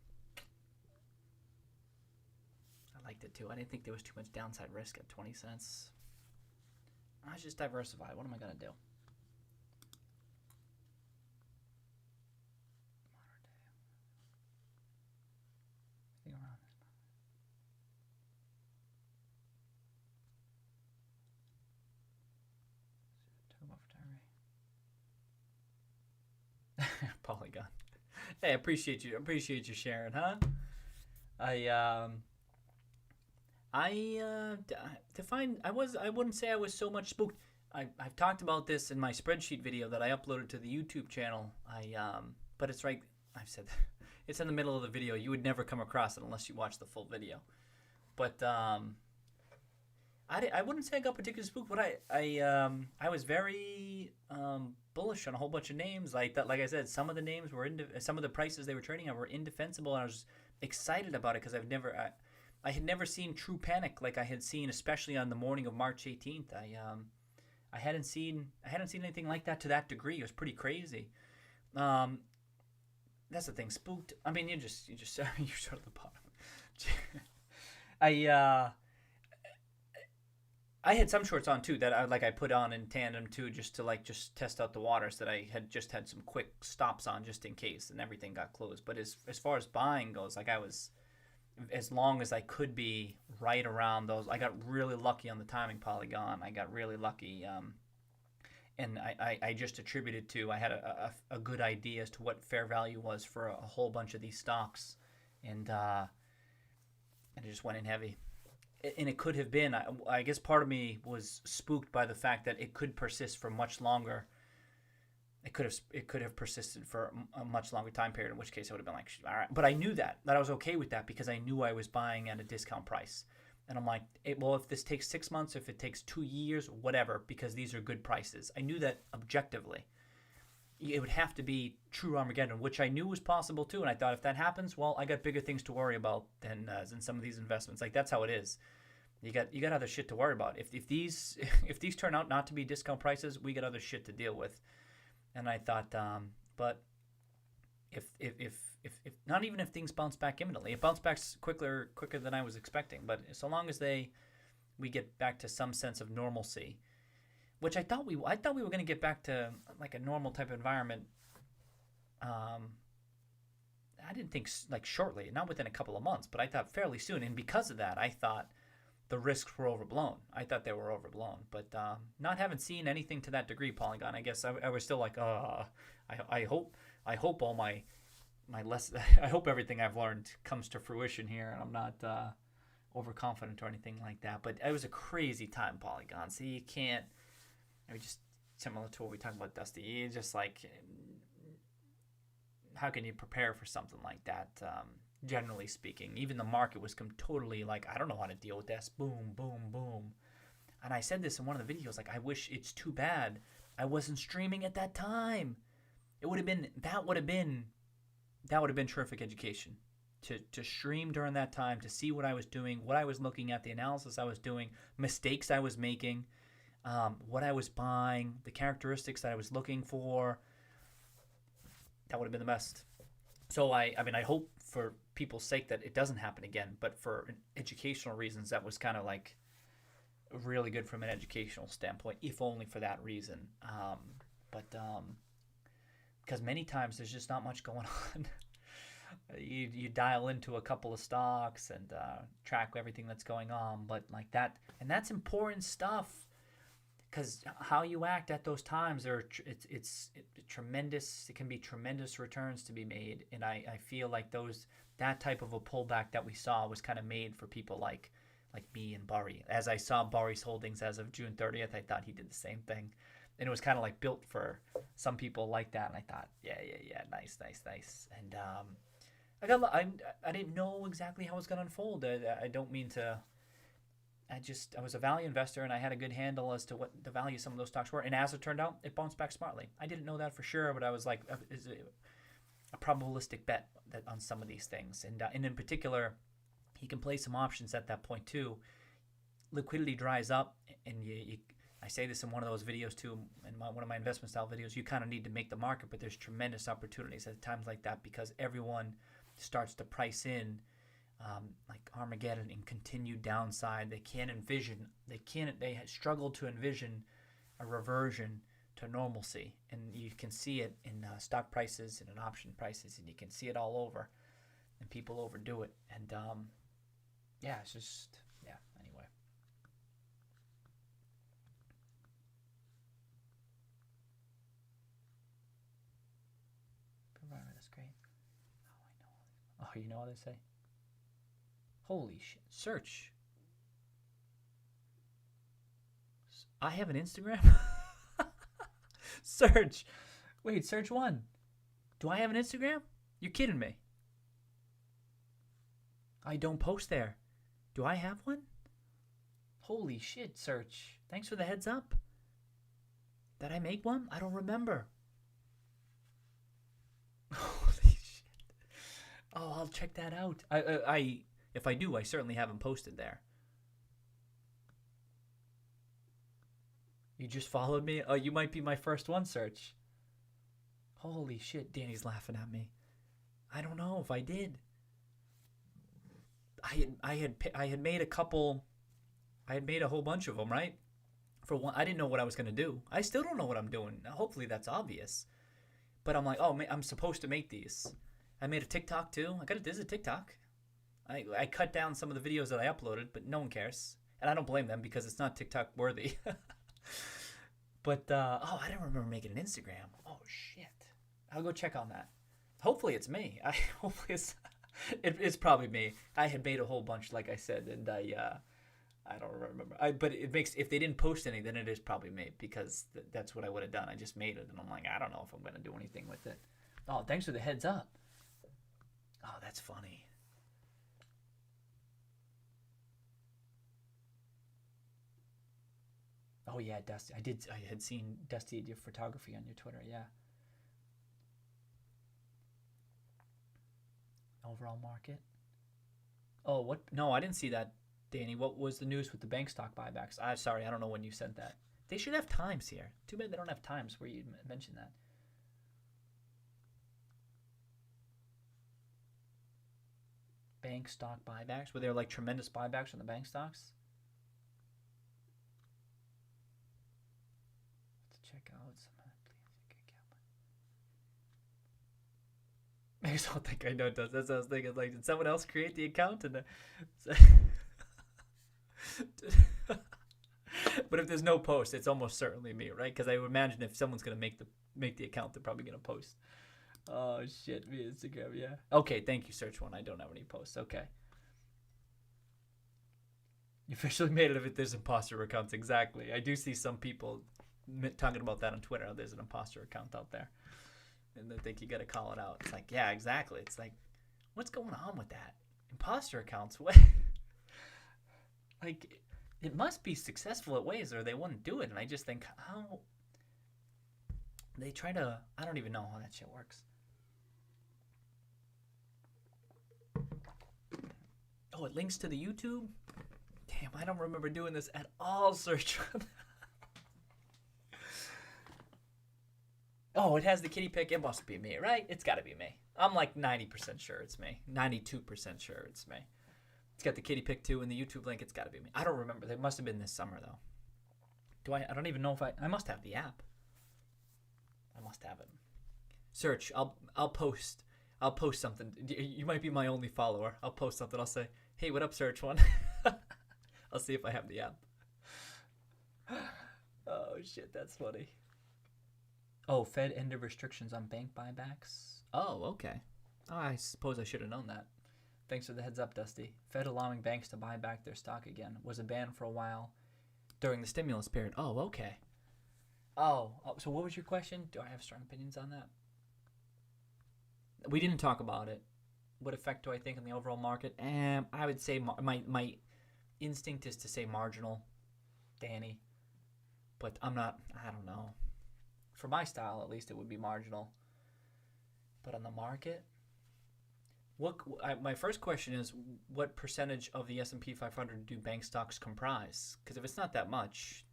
S1: I liked it too. I didn't think there was too much downside risk at 20 cents. I was just diversified. What am I going to do? Modern day. Anything around this? Polygon. Hey, appreciate you sharing, huh? I wouldn't say I was so much spooked. I've talked about this in my spreadsheet video that I uploaded to the YouTube channel. But it's right. I've said it's in the middle of the video. You would never come across it unless you watch the full video. But I wouldn't say I got particularly spooked, but I was very bullish on a whole bunch of names. Like I said, some of the names were some of the prices they were trading at were indefensible, and I was excited about it because I had never seen true panic like I had seen, especially on the morning of March 18th. I hadn't seen anything like that to that degree. It was pretty crazy. That's the thing, spooked. I mean, you're sort of the bottom. I had some shorts on too that I put on in tandem too, just to test out the waters, that I had just had some quick stops on just in case, and everything got closed. But as far as buying goes, I was as long as I could be right around those. I got really lucky on the timing, Polygon. I got really lucky, and I just attributed to I had a good idea as to what fair value was for a whole bunch of these stocks, and I just went in heavy. And it could have been, I guess part of me was spooked by the fact that it could persist for much longer. It could have persisted for a much longer time period, in which case I would have been like, all right. But I knew that I was okay with that because I knew I was buying at a discount price. And I'm like, well, if this takes 6 months, if it takes 2 years, whatever, because these are good prices. I knew that objectively. It would have to be true Armageddon, which I knew was possible too. And I thought if that happens, well, I got bigger things to worry about than some of these investments. Like, that's how it is. You got other shit to worry about. If these turn out not to be discount prices, we got other shit to deal with. And I thought, but if not even if things bounce back imminently, it bounced back quicker than I was expecting. But so long as we get back to some sense of normalcy, which I thought we were going to get back to like a normal type of environment. I didn't think like shortly, not within a couple of months, but I thought fairly soon. And because of that, I thought the risks were overblown. I thought they were overblown, but not having seen anything to that degree, Polygon. I guess I was still like, I hope all my lessons, I hope everything I've learned comes to fruition here, and I'm not overconfident or anything like that. But it was a crazy time, Polygon. So you can't. I mean, just similar to what we talked about, Dusty. You just like, how can you prepare for something like that? Generally speaking, even the market was totally like, I don't know how to deal with this. Boom, boom, boom. And I said this in one of the videos, like, I wish, it's too bad I wasn't streaming at that time. That would have been terrific education to stream during that time, to see what I was doing, what I was looking at, the analysis I was doing, mistakes I was making, what I was buying, the characteristics that I was looking for. That would have been the best. So I mean, I hope for people's sake that it doesn't happen again, but for educational reasons, that was kind of like really good from an educational standpoint, if only for that reason. Because many times there's just not much going on. You dial into a couple of stocks and track everything that's going on, but like that, and that's important stuff. Because how you act at those times, it's tremendous. It can be tremendous returns to be made, and I feel like that type of a pullback that we saw was kind of made for people like like me and Bari. As I saw Bari's holdings as of June 30th, I thought he did the same thing. And it was kind of like built for some people like that. And I thought, yeah, nice. And I didn't know exactly how it was going to unfold. I don't mean to. I was a value investor and I had a good handle as to what the value of some of those stocks were. And as it turned out, it bounced back smartly. I didn't know that for sure, but I was like, is it a probabilistic bet that on some of these things. And in particular, you can play some options at that point too. Liquidity dries up, and I say this in one of those videos too, in one of my investment style videos. You kind of need to make the market, but there's tremendous opportunities at times like that because everyone starts to price in like Armageddon and continued downside. They struggle to envision a reversion to normalcy, and you can see it in stock prices and in option prices, and you can see it all over, and people overdo it, and it's just anyway. That's great. Oh, I know. Oh, you know what they say? Holy shit! Search. I have an Instagram. Search. Wait, search one. Do I have an Instagram? You're kidding me. I don't post there. Do I have one? Holy shit, Search. Thanks for the heads up. Did I make one? I don't remember. Holy shit. Oh, I'll check that out. If I do, I certainly haven't posted there. You just followed me? Oh, you might be my first one, Search. Holy shit, Danny's laughing at me. I don't know if I did. I had made a couple. I had made a whole bunch of them, right? For one, I didn't know what I was gonna do. I still don't know what I'm doing. Hopefully that's obvious. But I'm like, oh, I'm supposed to make these. I made a TikTok too. There's a TikTok. I cut down some of the videos that I uploaded, but no one cares, and I don't blame them because it's not TikTok worthy. But I don't remember making an Instagram. Oh shit! I'll go check on that. Hopefully it's me. Hopefully it's probably me. I had made a whole bunch, like I said, and I don't remember. But it makes, if they didn't post any, then it is probably me because that's what I would have done. I just made it, and I'm like, I don't know if I'm gonna do anything with it. Oh, thanks for the heads up. Oh, that's funny. Oh yeah, Dusty. I had seen Dusty your photography on your Twitter. Yeah. Overall market. Oh, what? No, I didn't see that, Danny. What was the news with the bank stock buybacks? I'm sorry, I don't know when you sent that. They should have times here. Too bad they don't have times where you mention that. Bank stock buybacks? Were there like tremendous buybacks on the bank stocks? Check out some. I don't think I know it does. That's what I was thinking. Like, did someone else create the account? But if there's no post, it's almost certainly me, right? Because I would imagine if someone's gonna make the account, they're probably gonna post. Oh shit, me Instagram, yeah. Okay, thank you, Search One. I don't have any posts. Okay. You officially made it if there's imposter accounts. Exactly. I do see some people talking about that on Twitter. There's an imposter account out there, and they think you got to call it out. It's like, yeah, exactly. It's like, what's going on with that? Imposter accounts? What? Like, it must be successful at ways, or they wouldn't do it. And I just think, how they try to. I don't even know how that shit works. Oh, it links to the YouTube. Damn, I don't remember doing this at all. Search. Oh, it has the kitty pic. It must be me, right? It's got to be me. I'm like 90% sure it's me. 92% sure it's me. It's got the kitty pic too in the YouTube link. It's got to be me. I don't remember. It must have been this summer though. I don't even know if I must have the app. I must have it. Search. I'll post. I'll post something. You might be my only follower. I'll post something. I'll say, hey, what up, Search One? I'll see if I have the app. Oh shit, that's funny. Oh, Fed ended restrictions on bank buybacks. Oh, okay. Oh, I suppose I should have known that. Thanks for the heads up, Dusty. Fed allowing banks to buy back their stock again. Was a ban for a while during the stimulus period. Oh, okay. Oh, so what was your question? Do I have strong opinions on that? We didn't talk about it. What effect do I think on the overall market? I would say my instinct is to say marginal, Danny. But I don't know. For my style, at least, it would be marginal. But on the market, my first question is, what percentage of the S&P 500 do bank stocks comprise? Because if it's not that much,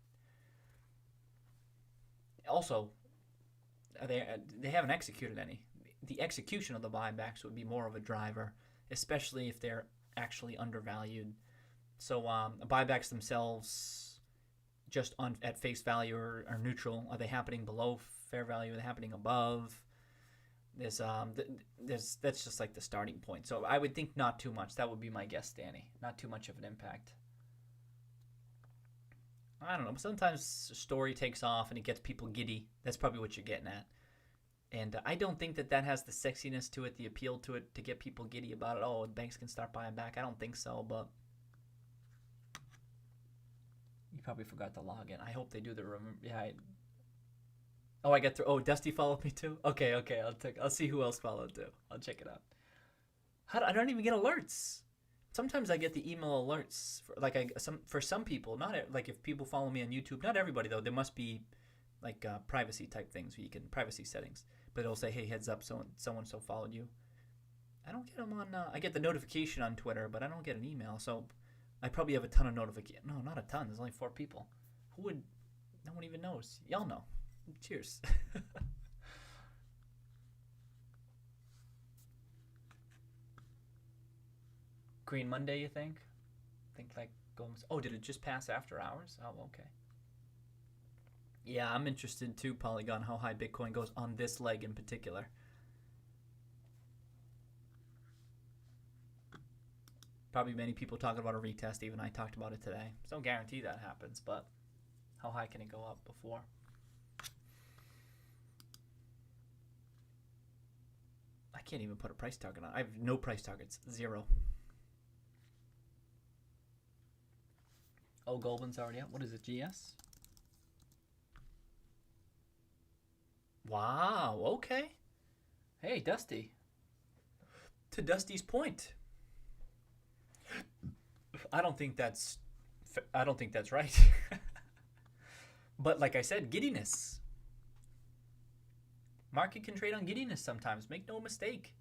S1: also, they haven't executed any. The execution of the buybacks would be more of a driver, especially if they're actually undervalued. So buybacks themselves, just at face value, are neutral. Are they happening below fair value? Are they happening above? That's just like the starting point. So I would think not too much. That would be my guess, Danny. Not too much of an impact. I don't know. Sometimes a story takes off and it gets people giddy. That's probably what you're getting at. And I don't think that has the sexiness to it, the appeal to it, to get people giddy about it. Oh, banks can start buying back. I don't think so, but you probably forgot to log in. I hope they do the I got through. Oh, Dusty followed me too? Okay. I'll see who else followed too. I'll check it out. I don't even get alerts. Sometimes I get the email alerts for some people. Not like if people follow me on YouTube. Not everybody though. There must be like privacy type things where you can privacy settings. But it'll say, hey, heads up, so and so followed you. I don't get them on. I get the notification on Twitter, but I don't get an email. So I probably have a ton of notifications. No, not a ton. There's only 4 people. No one even knows. Y'all know. Cheers. Green Monday, you think? Oh, did it just pass after hours? Oh, okay. Yeah, I'm interested too, Polygon, how high Bitcoin goes on this leg in particular. Probably many people talking about a retest. Even I talked about it today. There's no guarantee that happens, but how high can it go up before? I can't even put a price target on. I have no price targets. 0. Oh, Goldman's already up. What is it, GS? Wow, okay. Hey, Dusty. To Dusty's point. I don't think that's right. But like I said, giddiness. Market can trade on giddiness sometimes. Make no mistake.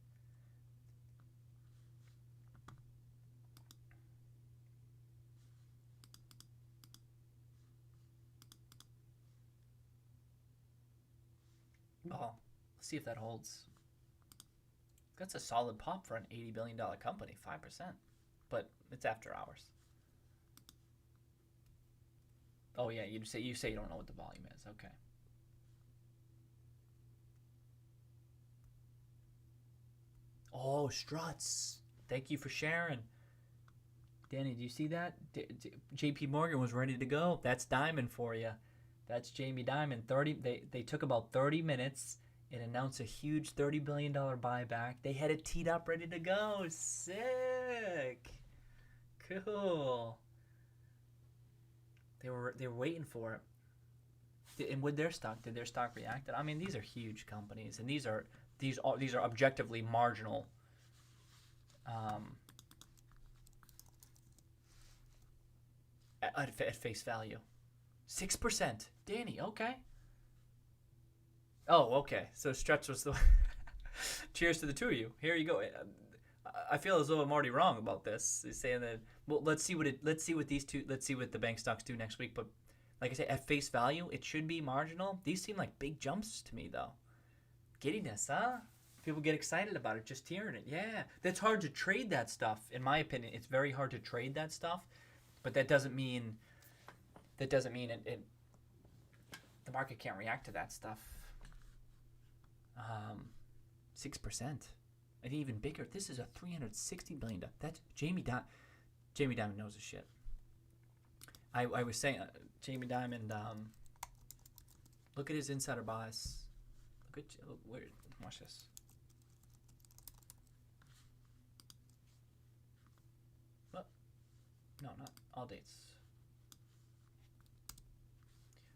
S1: Oh, let's see if that holds. That's a solid pop for an $80 billion company, 5%. But it's after hours. Oh yeah, you say you don't know what the volume is. Okay. Oh, struts. Thank you for sharing. Danny, do you see that? JP Morgan was ready to go. That's Diamond for you. That's Jamie Dimon. They took about 30 minutes and announced a huge $30 billion buyback. They had it teed up, ready to go. Sick. Cool. They were waiting for it. And with their stock, did their stock react? I mean, these are huge companies, and these are objectively marginal. At face value. 6%. Danny, okay. Oh, okay. So Stretch was the cheers to the two of you. Here you go. I feel as though I'm already wrong about this. He's saying that, well, let's see what the bank stocks do next week. But like I say, at face value, it should be marginal. These seem like big jumps to me, though. Giddiness, huh? People get excited about it just hearing it. Yeah, that's hard to trade that stuff. In my opinion, it's very hard to trade that stuff. But that doesn't mean it the market can't react to that stuff. 6%. I think even bigger. This is a $360 billion. That's Jamie Dimon knows his shit. I was saying, Jamie Dimon. Look at his insider buys. Watch this. All dates.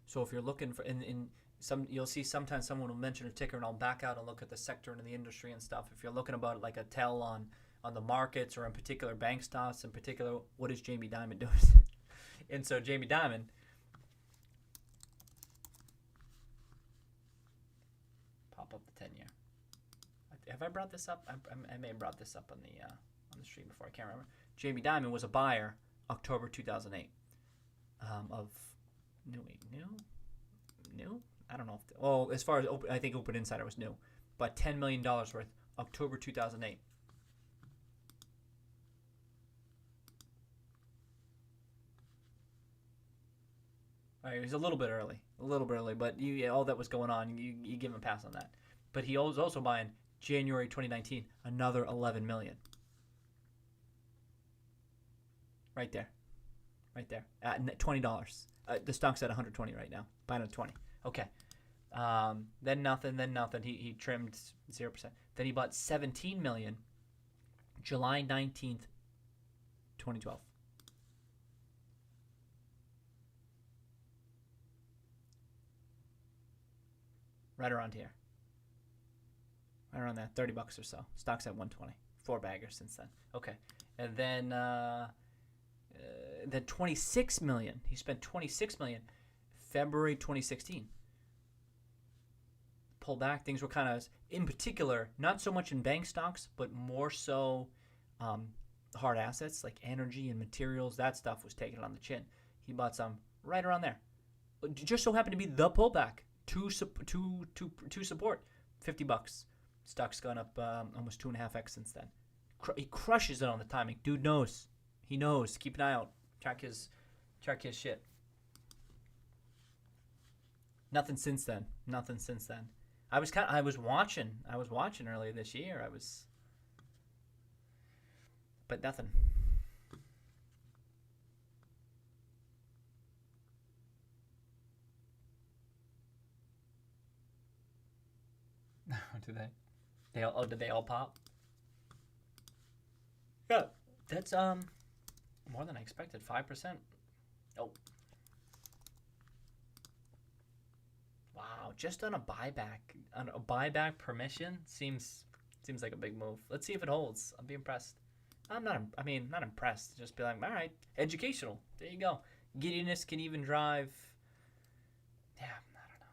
S1: So if you're looking for in some, you'll see sometimes someone will mention a ticker, and I'll back out and look at the sector and the industry and stuff. If you're looking about like a tell on the markets or in particular bank stocks, in particular, what is Jamie Dimon doing? And so Jamie Dimon, pop up the 10-year. Have I brought this up? I may have brought this up on the stream before. I can't remember. Jamie Dimon was a buyer October 2008 of new. I don't know if as far as I think Open Insider was new, but $10 million worth October 2008. All right, it was a little bit early, but all that was going on, you give him a pass on that. But he was also buying January 2019 another $11 million. Right there, at $20. The stock's at $120 right now. Buying at $20. Okay. Then nothing. He trimmed 0%. Then he bought $17 million, July 19th, 2012. Right around here. Right around that, $30 or so. Stock's at 120. 4 baggers since then. Okay. And then 26 million. He spent 26 million February 2016. Pull back. Things were kind of, in particular, not so much in bank stocks, but more so hard assets like energy and materials. That stuff was taken on the chin. He bought some right around there. It just so happened to be the pullback to support. $50. Stock's gone up almost 2.5x since then. He crushes it on the timing. Dude knows. He knows. Keep an eye out. Check his shit. Nothing since then. I was watching earlier this year. But nothing. Do they? Did they all pop? Yeah, that's more than I expected. 5%. Oh. Wow, just on a buyback permission seems like a big move. Let's see if it holds. I'll be impressed. Not impressed. Just be like, all right, educational. There you go. Giddiness can even drive. Yeah, I don't know.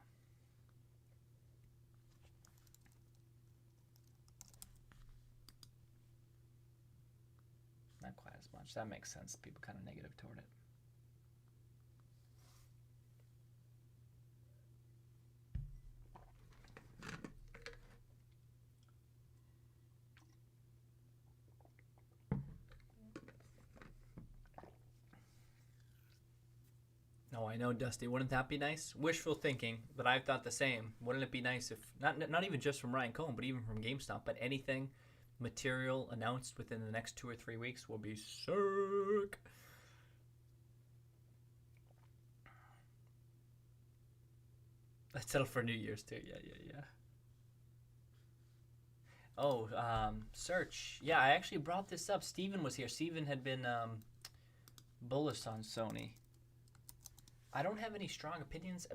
S1: Not quite as much. That makes sense. People kind of negative toward it. Oh, I know, Dusty. Wouldn't that be nice? Wishful thinking, but I've thought the same. Wouldn't it be nice if, not even just from Ryan Cohen, but even from GameStop, but anything material announced within the next 2 or 3 weeks will be sick. Let's settle for New Year's too. Yeah. Oh, search. Yeah, I actually brought this up. Steven was here. Steven had been bullish on Sony. I don't have any strong opinions.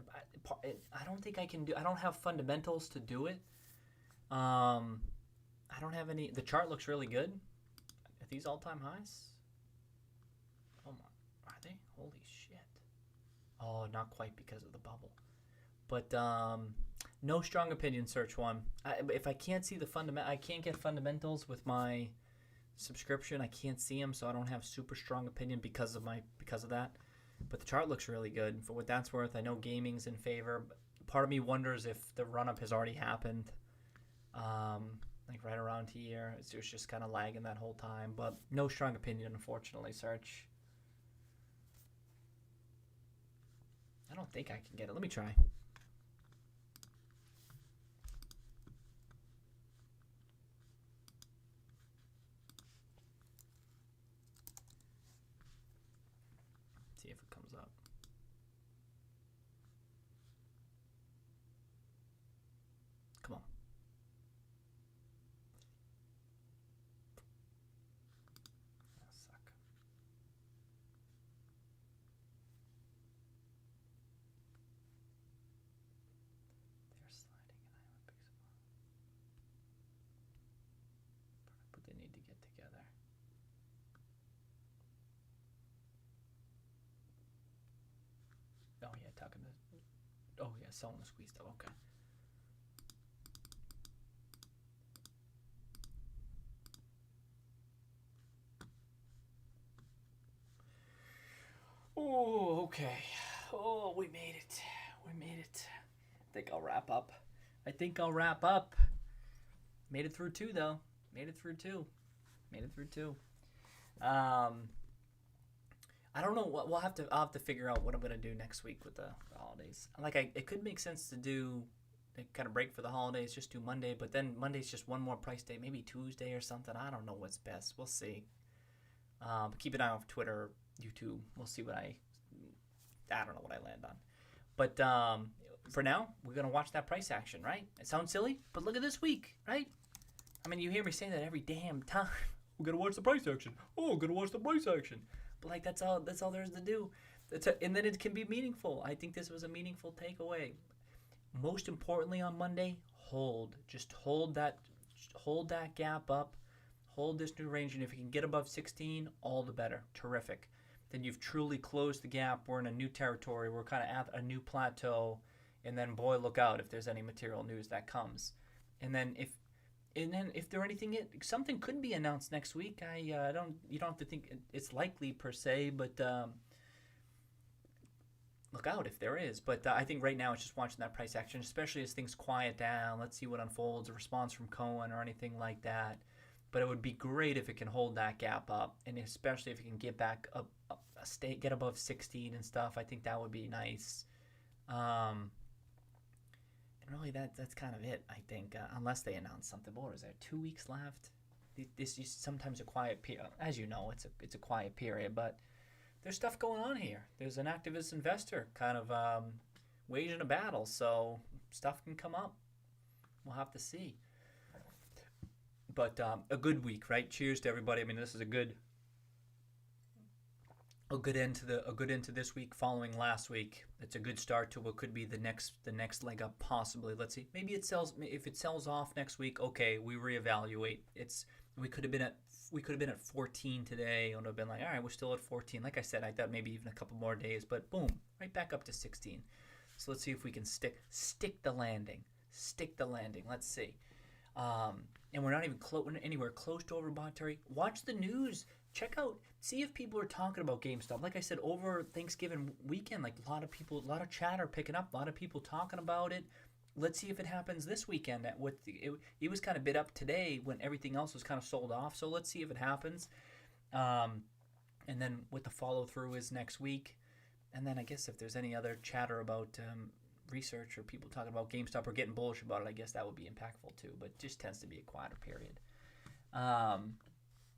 S1: I don't think I can do. I don't have fundamentals to do it. I don't have any. The chart looks really good. Are these all-time highs? Oh my, are they? Holy shit! Oh, not quite because of the bubble. But no strong opinion. Search one. If I can't see the I can't get fundamentals with my subscription. I can't see them, so I don't have super strong opinion because of that. But the chart looks really good. For what that's worth, I know gaming's in favor. But part of me wonders if the run-up has already happened. Like right around here. It was just kind of lagging that whole time. But no strong opinion, unfortunately, Search. I don't think I can get it. Let me try. See if it comes up. Come on. Oh, suck. get together. Oh yeah, talking to. Oh yeah, selling the squeeze stuff. Okay. Oh, okay. Oh, we made it. We made it. I think I'll wrap up. Made it through two, though. Made it through two. I don't know what I'll have to figure out what I'm gonna do next week with the holidays. Like, it could make sense to do kind of break for the holidays, just do Monday, but then Monday's just one more price day, maybe Tuesday or something. I don't know what's best. We'll see. But keep an eye on Twitter, YouTube. We'll see what I don't know what I land on. But for now, we're going to watch that price action, right? It sounds silly, but look at this week, right? I mean, you hear me say that every damn time. We're going to watch the price action. Oh, we're going to watch the price action. But, like, that's all there is to do. And then it can be meaningful. I think this was a meaningful takeaway. Most importantly on Monday, hold. Just hold that gap up. Hold this new range, and if you can get above 16, all the better. Terrific. Then you've truly closed the gap. We're in a new territory. We're kind of at a new plateau. And then, boy, look out if there's any material news that comes. And then if there anything, something could be announced next week. You don't have to think it's likely per se, but look out if there is. But I think right now it's just watching that price action, especially as things quiet down. Let's see what unfolds, a response from Cohen or anything like that. But it would be great if it can hold that gap up, and especially if it can get back up get above 16 and stuff. I think that would be nice. And really, that's kind of it, I think, unless they announce something. What is there, 2 weeks left? This is sometimes a quiet period. As you know, it's a quiet period, but there's stuff going on here. There's an activist investor kind of waging a battle, so stuff can come up. We'll have to see. But a good week, right? Cheers to everybody. I mean, this is a good end to this week following last week. It's a good start to what could be the next leg up possibly. Let's see. Maybe it sells. If it sells off next week, okay, we reevaluate. We could have been at 14 today. It would have been like, all right, we're still at 14. Like I said, I thought maybe even a couple more days, but boom, right back up to 16. So let's see if we can stick the landing. Let's see. And we're not even anywhere close to overbought, Terry. Watch the news. Check out, see if people are talking about GameStop. Like I said, over Thanksgiving weekend, like a lot of chatter picking up, a lot of people talking about it. Let's see if it happens this weekend. It was kind of bid up today when everything else was kind of sold off. So let's see if it happens. And then what the follow through is next week. And then I guess if there's any other chatter about research or people talking about GameStop or getting bullish about it, I guess that would be impactful too, but it just tends to be a quieter period.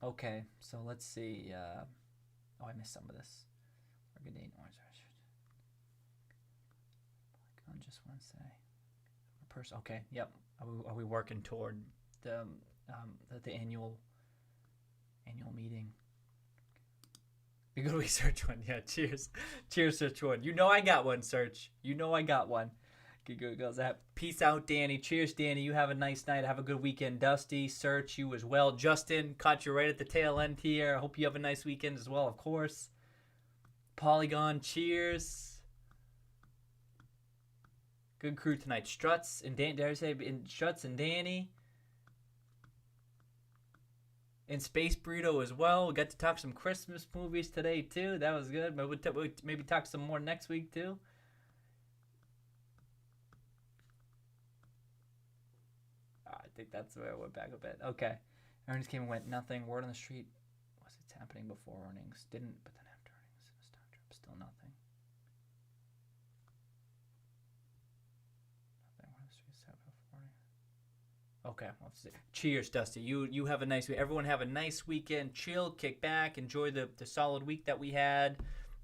S1: Okay, so let's see. I missed some of this. Just want to say. Okay, yep. Are we working toward the annual meeting? A good research one, yeah. Cheers, search one. You know I got one, search. You know I got one. Good goes that. Peace out, Danny. Cheers, Danny. You have a nice night. Have a good weekend, Dusty. Search you as well. Justin, caught you right at the tail end here. I hope you have a nice weekend as well, of course. Polygon, cheers. Good crew tonight. Struts and Dan. Did I say Struts and Danny? And Space Burrito as well. We got to talk some Christmas movies today too. That was good. But we'll maybe talk some more next week too. I think that's where I went back a bit. Okay. Earnings came and went. Nothing. Word on the street was it's happening before earnings. Didn't, but then after earnings, stock drop. Still nothing. Okay, let's see. Cheers, Dusty. You have a nice week. Everyone have a nice weekend. Chill, kick back, enjoy the solid week that we had,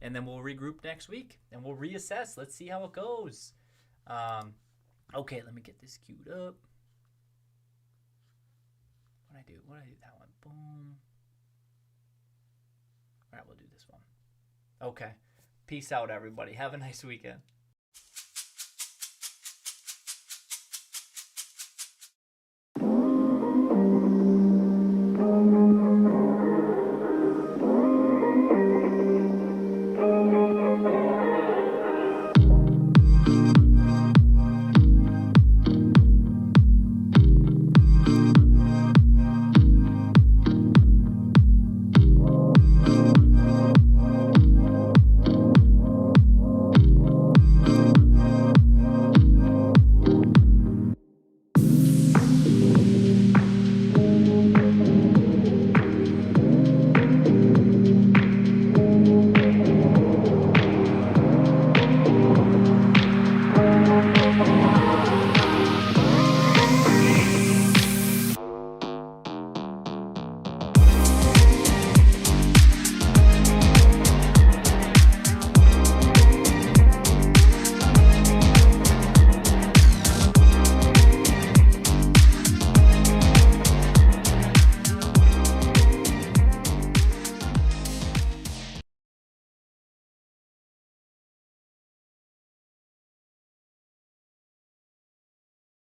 S1: and then we'll regroup next week and we'll reassess. Let's see how it goes. Okay, let me get this queued up. What do I do? That one. Boom. All right, we'll do this one. Okay. Peace out, everybody. Have a nice weekend.